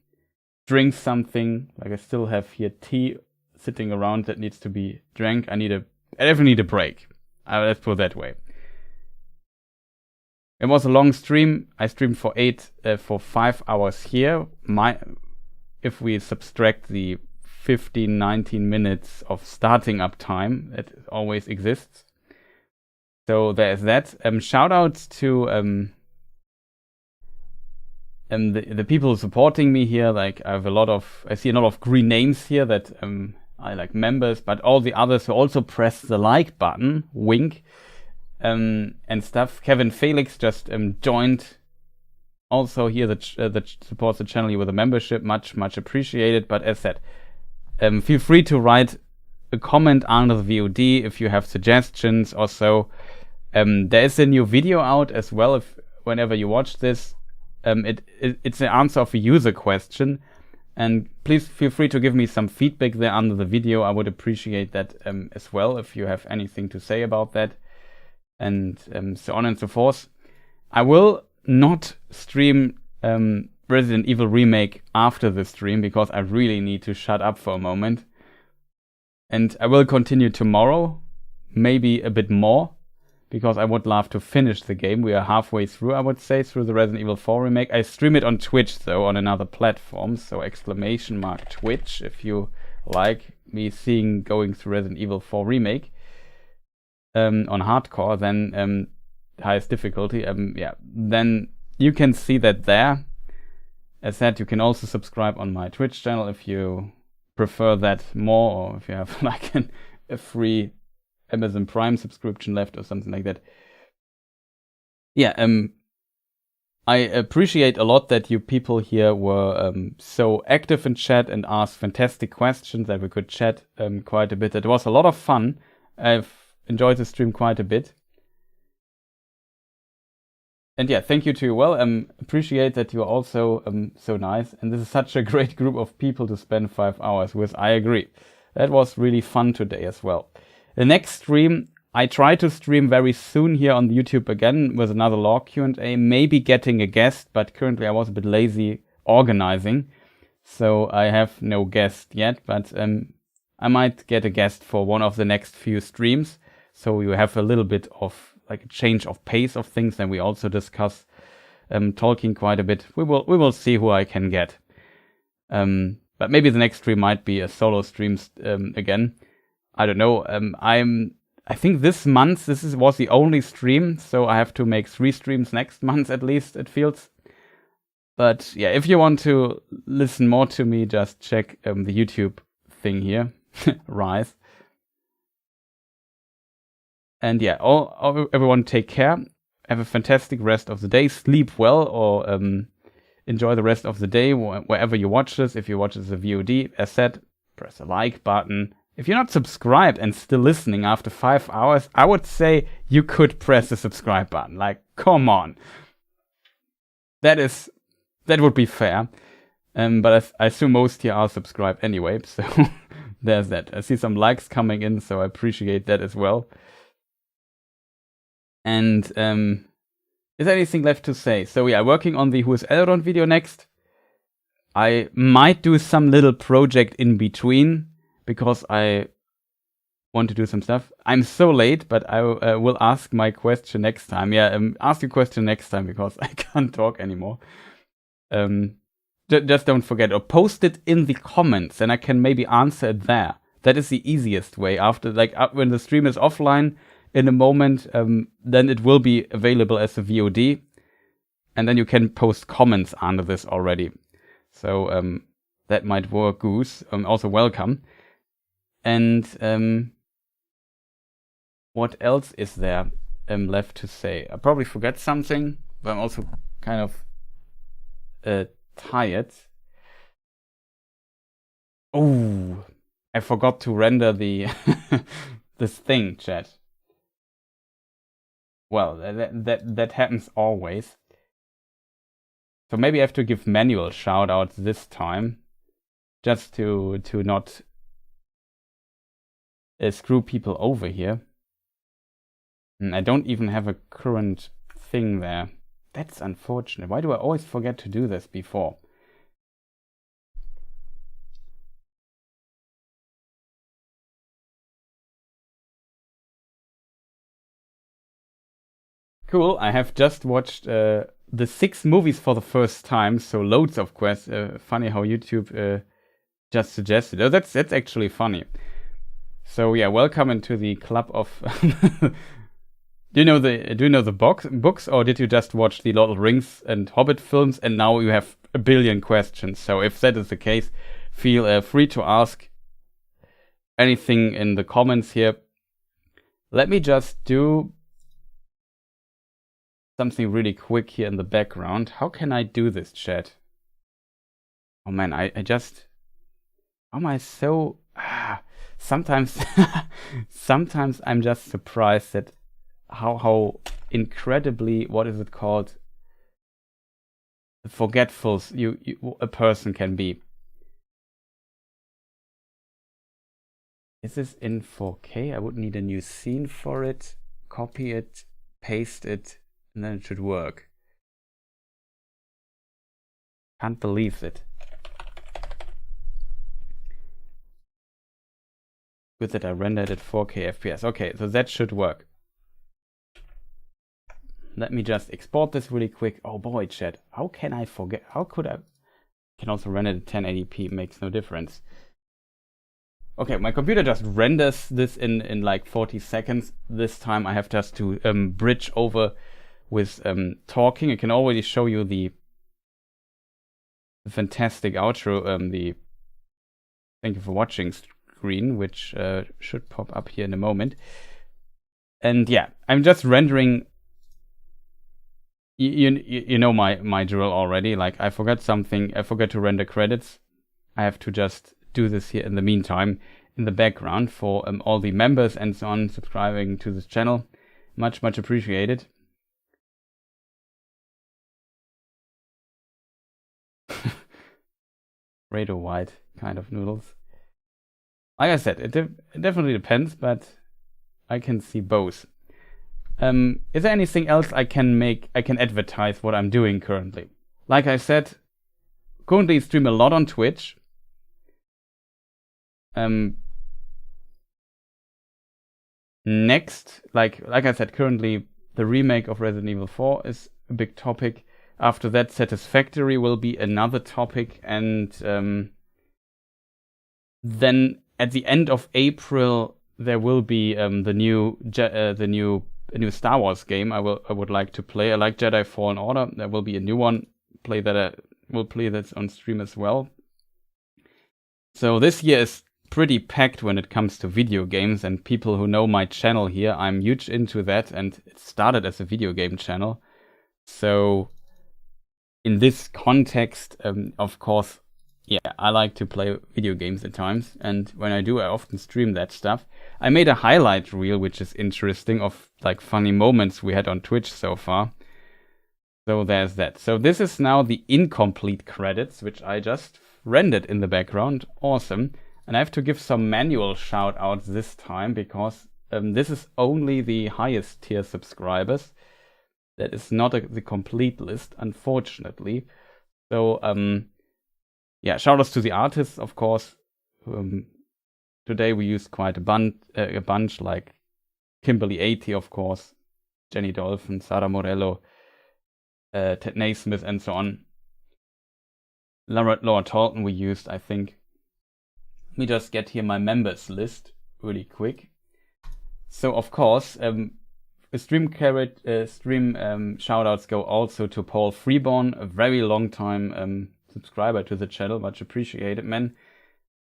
drink something. Like, I still have here tea sitting around that needs to be drank. I definitely need a break. Let's put it that way. It was a long stream. I streamed for 5 hours here. If we subtract the 15-19 minutes of starting up time that always exists. So there's that. Shout out to the people supporting me here. Like, I see a lot of green names here that I like members, but all the others who also press the like button, wink, and stuff. Kevin Felix just joined. Also here that supports the channel here with a membership, much appreciated. But as said, feel free to write a comment under the VOD if you have suggestions or so. There is a new video out as well. Whenever you watch this, it's the answer of a user question, and please feel free to give me some feedback there under the video. I would appreciate that as well if you have anything to say about that, and so on and so forth. I will not stream Resident Evil Remake after the stream because I really need to shut up for a moment. And I will continue tomorrow, maybe a bit more, because I would love to finish the game. We are halfway through, I would say, through the Resident Evil 4 Remake. I stream it on Twitch, though, on another platform, so !Twitch if you like me going through Resident Evil 4 Remake on hardcore, then highest difficulty, then you can see that there. As said, you can also subscribe on my Twitch channel if you prefer that more, or if you have like a free Amazon Prime subscription left or something like that. Yeah, I appreciate a lot that you people here were so active in chat and asked fantastic questions, that we could chat quite a bit. It was a lot of fun. I've enjoyed the stream quite a bit. And yeah, thank you to you. Well, appreciate that you're also so nice. And this is such a great group of people to spend 5 hours with. I agree. That was really fun today as well. The next stream, I try to stream very soon here on YouTube again with another lore Q&A, maybe getting a guest, but currently I was a bit lazy organizing, so I have no guest yet, but I might get a guest for one of the next few streams, so you have a little bit of like a change of pace of things, and we also discuss Tolkien quite a bit. We will see who I can get. But maybe the next stream might be a solo stream again. I don't know. I think this month was the only stream, so I have to make 3 streams next month at least, it feels. But yeah, if you want to listen more to me, just check the YouTube thing here, Rise. And yeah, everyone take care. Have a fantastic rest of the day. Sleep well, or enjoy the rest of the day wherever you watch this. If you watch this as a VOD, as said, press the like button. If you're not subscribed and still listening after 5 hours, I would say you could press the subscribe button. Like, come on. That would be fair. But I assume most here are subscribed anyway, so there's that. I see some likes coming in, so I appreciate that as well. And is there anything left to say? So yeah, working on the Who is Elrond video next. I might do some little project in between, because I want to do some stuff. I'm so late, but I will ask my question next time. Yeah, ask your question next time, because I can't talk anymore. Just don't forget, or post it in the comments, and I can maybe answer it there. That is the easiest way. After, like, when the stream is offline in a moment, then it will be available as a VOD, and then you can post comments under this already. So that might work, Goose. Also welcome. And what else is there left to say? I probably forget something, but I'm also kind of tired. Oh, I forgot to render the this thing, chat. Well, that happens always. So maybe I have to give manual shoutouts this time, just to not screw people over here. And I don't even have a current thing there. That's unfortunate. Why do I always forget to do this before? Cool, I have just watched the 6 movies for the first time, so loads of questions. Funny how YouTube just suggested. Oh, that's actually funny. So yeah, welcome into the club of. Do you know the books, or did you just watch the Lord of the Rings and Hobbit films, and now you have a billion questions? So if that is the case, feel free to ask anything in the comments here. Let me just do something really quick here in the background. How can I do this, chat? Oh man, I just... How am I so... sometimes sometimes I'm just surprised at how incredibly, what is it called, forgetful a person can be. Is this in 4K? I would need a new scene for it. Copy it, paste it, and then it should work. Can't believe it. Good that I rendered at 4K FPS. Okay, so that should work. Let me just export this really quick. Oh boy, chat. How can I forget? How could I? Can also render it at 1080p. Makes no difference. Okay, my computer just renders this in like 40 seconds. This time I have just to bridge over with talking. I can already show you the fantastic outro, the thank you for watching screen, which should pop up here in a moment. And yeah, I'm just rendering. You know my drill already. Like, I forgot something. I forgot to render credits. I have to just do this here in the meantime in the background for all the members and so on subscribing to this channel. Much appreciated. Red or white kind of noodles. Like I said, it definitely depends, but I can see both. Is there anything else I can advertise what I'm doing currently? Like I said, currently stream a lot on Twitch. Next, like I said, currently the remake of Resident Evil 4 is a big topic. After that, Satisfactory will be another topic, and then at the end of April there will be a new Star Wars game I would like to play. I like Jedi Fallen Order. There will be a new one. Will play that on stream as well. So this year is pretty packed when it comes to video games, and people who know my channel here, I'm huge into that, and it started as a video game channel. So in this context, of course, yeah, I like to play video games at times, and when I do, I often stream that stuff. I made a highlight reel, which is interesting, of like funny moments we had on Twitch so far. So there's that. So this is now the incomplete credits, which I just rendered in the background. Awesome. And I have to give some manual shout outs this time, because this is only the highest tier subscribers. That is not the complete list, unfortunately. So yeah, shout outs to the artists, of course. Today we used quite a bunch, like Kimberly80, of course, Jenny Dolphin, Sara Morello, Ted Naismith, and so on. Laura Tolkien we used, I think. Let me just get here my members list really quick. So, of course, stream shoutouts go also to Paul Freeborn, a very long time subscriber to the channel. Much appreciated, man.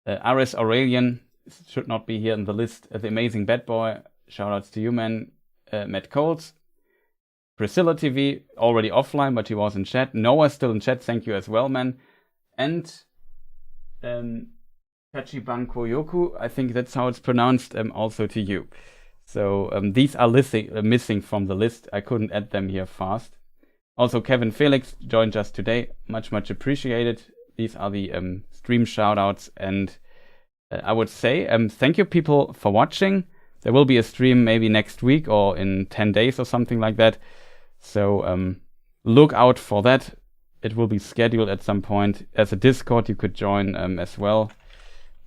Aris Aurelian should not be here in the list. The Amazing Bad Boy, Shoutouts to you, man. Matt Coles. Priscilla TV, already offline, but he was in chat. Noah's still in chat, thank you as well, man. And Tachiban Koyoku, I think that's how it's pronounced, also to you. So these are missing from the list. I couldn't add them here fast. Also, Kevin Felix joined us today. Much appreciated. These are the stream shoutouts. And I would say thank you, people, for watching. There will be a stream maybe next week or in 10 days or something like that. So look out for that. It will be scheduled at some point. As a Discord, you could join as well.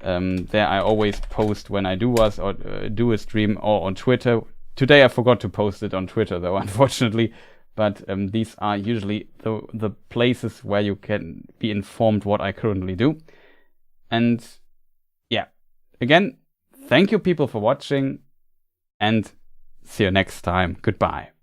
There I always post when I do a stream, or on Twitter. Today I forgot to post it on Twitter though, unfortunately. But these are usually the places where you can be informed what I currently do. And yeah, again, thank you, people, for watching, and see you next time. Goodbye.